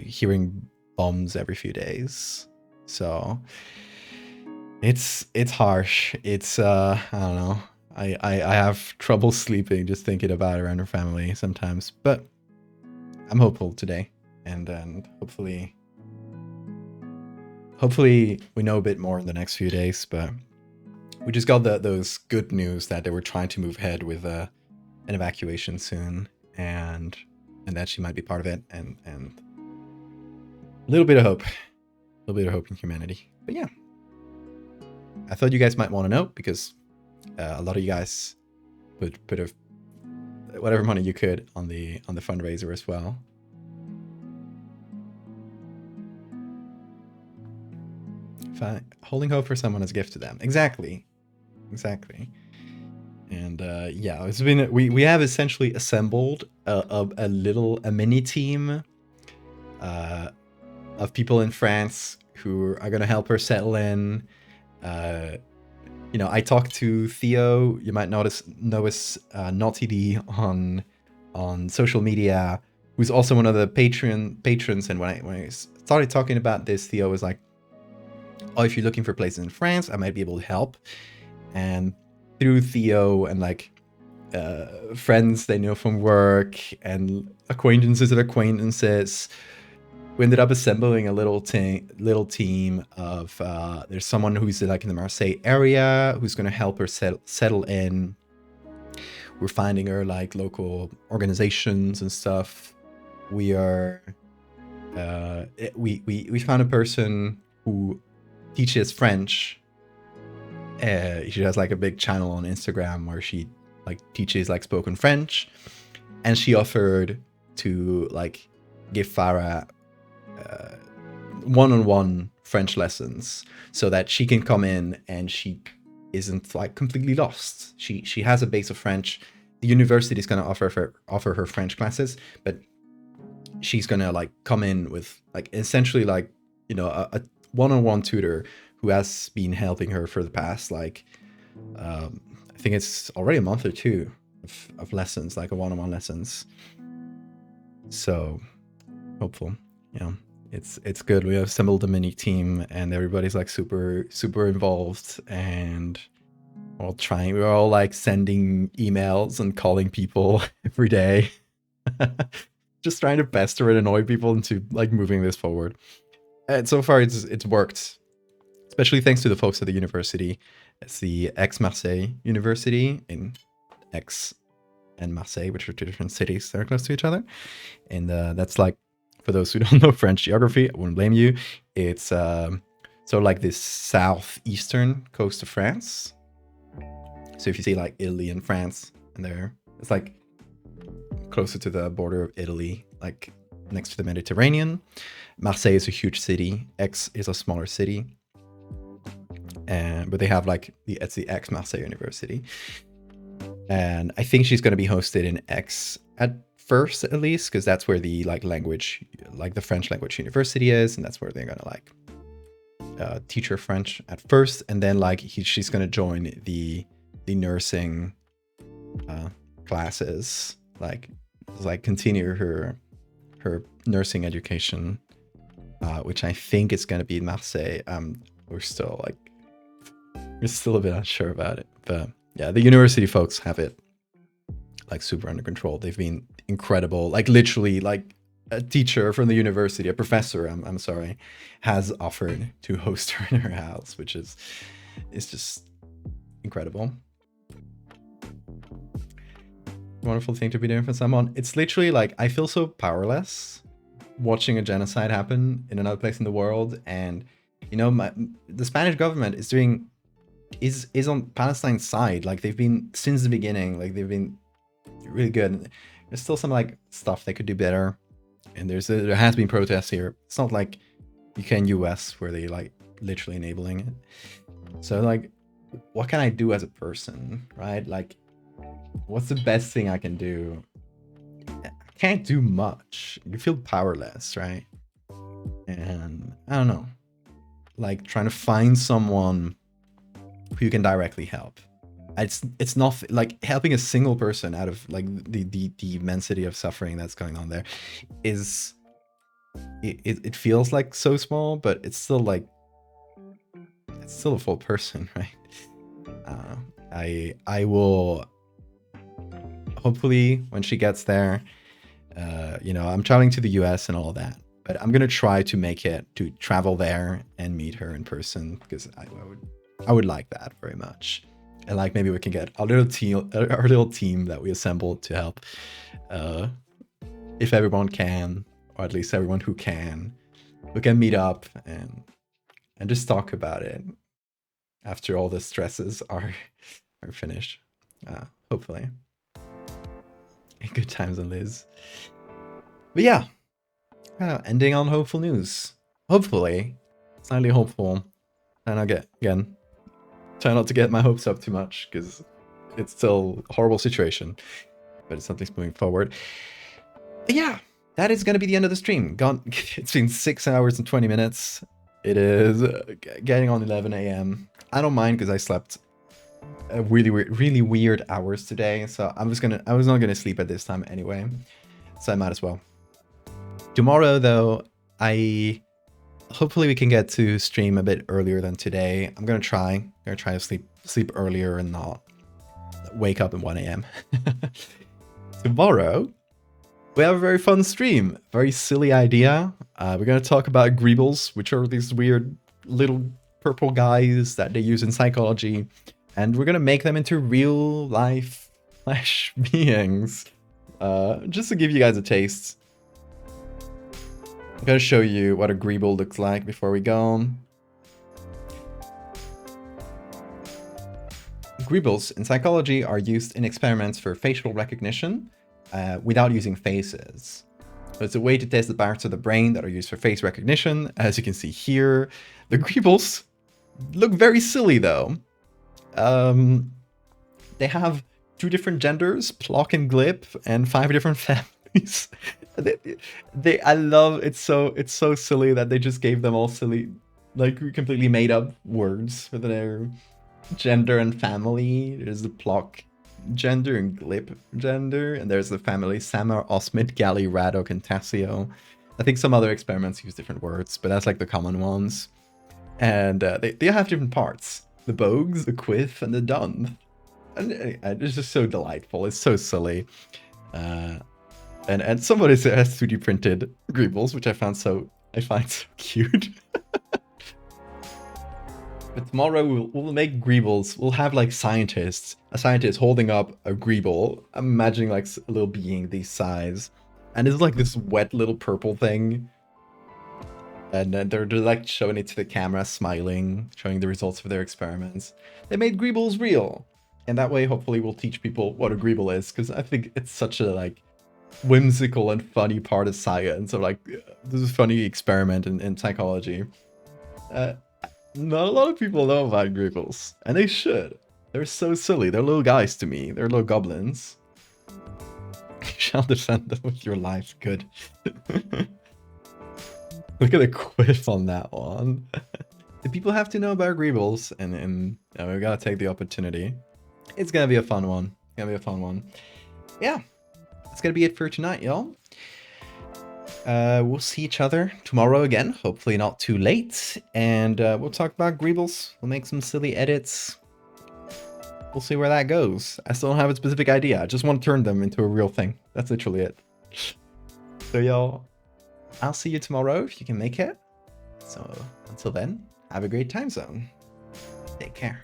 hearing bombs every few days. So it's harsh. It's I don't know. I have trouble sleeping just thinking about her and her family sometimes, but I'm hopeful today, and hopefully we know a bit more in the next few days. But we just got those good news that they were trying to move ahead with an evacuation soon, and that she might be part of it, and a little bit of hope in humanity. But yeah, I thought you guys might want to know, because a lot of you guys put whatever money you could on the fundraiser as well. Holding hope for someone as a gift to them. Exactly. And yeah, it's been, we have essentially assembled a mini team of people in France who are gonna help her settle in. I talked to Theo. You might know us Naughty D on social media, who's also one of the patrons. And when I started talking about this, Theo was like, "Oh, if you're looking for places in France, I might be able to help." And through Theo and like friends they know from work and acquaintances of acquaintances, we ended up assembling a little team of there's someone who's like in the Marseille area who's going to help her settle in. We're finding her like local organizations and stuff. We are we found a person who teaches French. She has like a big channel on Instagram where she like teaches like spoken French, and she offered to like give Farah one-on-one French lessons so that she can come in and she isn't like completely lost. She has a base of French. The university is going to offer her French classes, but she's going to like come in with like essentially like, a one-on-one tutor who has been helping her for the past like I think it's already a month or two of lessons, like a one-on-one lessons. So hopeful. It's good. We have assembled a mini team and everybody's like super involved, and we're all like sending emails and calling people every day. Just trying to pester and annoy people into like moving this forward. And so far it's worked, especially thanks to the folks at the university. It's the Aix-Marseille University in Aix and Marseille, which are two different cities that are close to each other. And that's like, for those who don't know French geography, I wouldn't blame you. It's sort of like this southeastern coast of France. So if you see like Italy and France, and it's like closer to the border of Italy, like next to the Mediterranean. Marseille is a huge city. Aix is a smaller city. But they have like it's the Aix-Marseille University. And I think she's going to be hosted in Aix at first, at least, because that's where the the French language university is, and that's where they're going to teach her French at first, and then she's going to join the nursing classes, continue her nursing education, which I think is going to be in Marseille. We're still a bit unsure about it, but yeah, the university folks have it super under control. They've been incredible. Literally, a teacher from the university, a professor, I'm sorry, has offered to host her in her house, which is just incredible. Wonderful thing to be doing for someone. It's literally I feel so powerless watching a genocide happen in another place in the world, and the Spanish government is on Palestine's side. They've been since the beginning. They've been really good. There's still some stuff they could do better, and there has been protests here. It's not like UK and US where they literally enabling it. So what can I do as a person, right? What's the best thing I can do? I can't do much. You feel powerless, right? And I don't know, trying to find someone who you can directly help. It's not helping a single person out of the immensity of suffering that's going on there is it feels so small, but it's still it's still a full person, right? I will hopefully when she gets there, I'm traveling to the US and all of that, but I'm gonna try to make it to travel there and meet her in person, because I would like that very much. And maybe we can get our little team that we assembled to help, if everyone can, or at least everyone who can, we can meet up and just talk about it after all the stresses are finished. Hopefully, good times on Liz. But yeah, ending on hopeful news. Hopefully, slightly hopeful, and try not to get my hopes up too much, because it's still a horrible situation, but it's something's moving forward. But yeah, that is going to be the end of the stream. It's been 6 hours and 20 minutes. It is getting on 11 a.m. I don't mind, because I slept really weird hours today, so I was not gonna sleep at this time anyway, so I might as well. Tomorrow though, hopefully we can get to stream a bit earlier than today. I'm gonna try to sleep earlier and not wake up at 1 a.m. Tomorrow, we have a very fun stream. Very silly idea. We're gonna talk about greebles, which are these weird little purple guys that they use in psychology, and we're gonna make them into real life flesh beings. Just to give you guys a taste. I'm gonna show you what a greeble looks like before we go. Greebles in psychology are used in experiments for facial recognition without using faces. So it's a way to test the parts of the brain that are used for face recognition. As you can see here, the greebles look very silly though. They have 2 different genders, Plock and Glip, and 5 different families. I love it's so silly that they just gave them all silly, completely made up words for their gender and family. There's the Plock gender and Glip gender, and there's the family Samar, Osmit, Gali, Radok, and Tassio. I think some other experiments use different words, but that's the common ones. And they have different parts: the Bogues, the Quith, and the Dun. And it's just so delightful. It's so silly. And somebody has 2D printed greebles, which I find so cute. But tomorrow we'll make greebles. We'll have a scientist holding up a greeble. I'm imagining a little being this size, and it's this wet little purple thing. And then they're showing it to the camera, smiling, showing the results of their experiments. They made greebles real. And that way, hopefully, we'll teach people what a Greeble is, because I think it's such a like whimsical and funny part of science. Or like, this is a funny experiment in psychology. Not a lot of people know about Greebles, and they should. They're so silly. They're little guys to me. They're little goblins. You shall defend them with your life. Good. Look at the quiff on that one. The people have to know about Greebles, and we gotta take the opportunity. It's gonna be a fun one. It's gonna be a fun one. Yeah, that's gonna be it for tonight, y'all. We'll see each other tomorrow again, hopefully not too late, and we'll talk about Greebles. We'll make some silly edits. We'll see where that goes. I still don't have a specific idea. I just want to turn them into a real thing. That's literally it. So y'all, I'll see you tomorrow if you can make it. So until then, have a great time zone. Take care.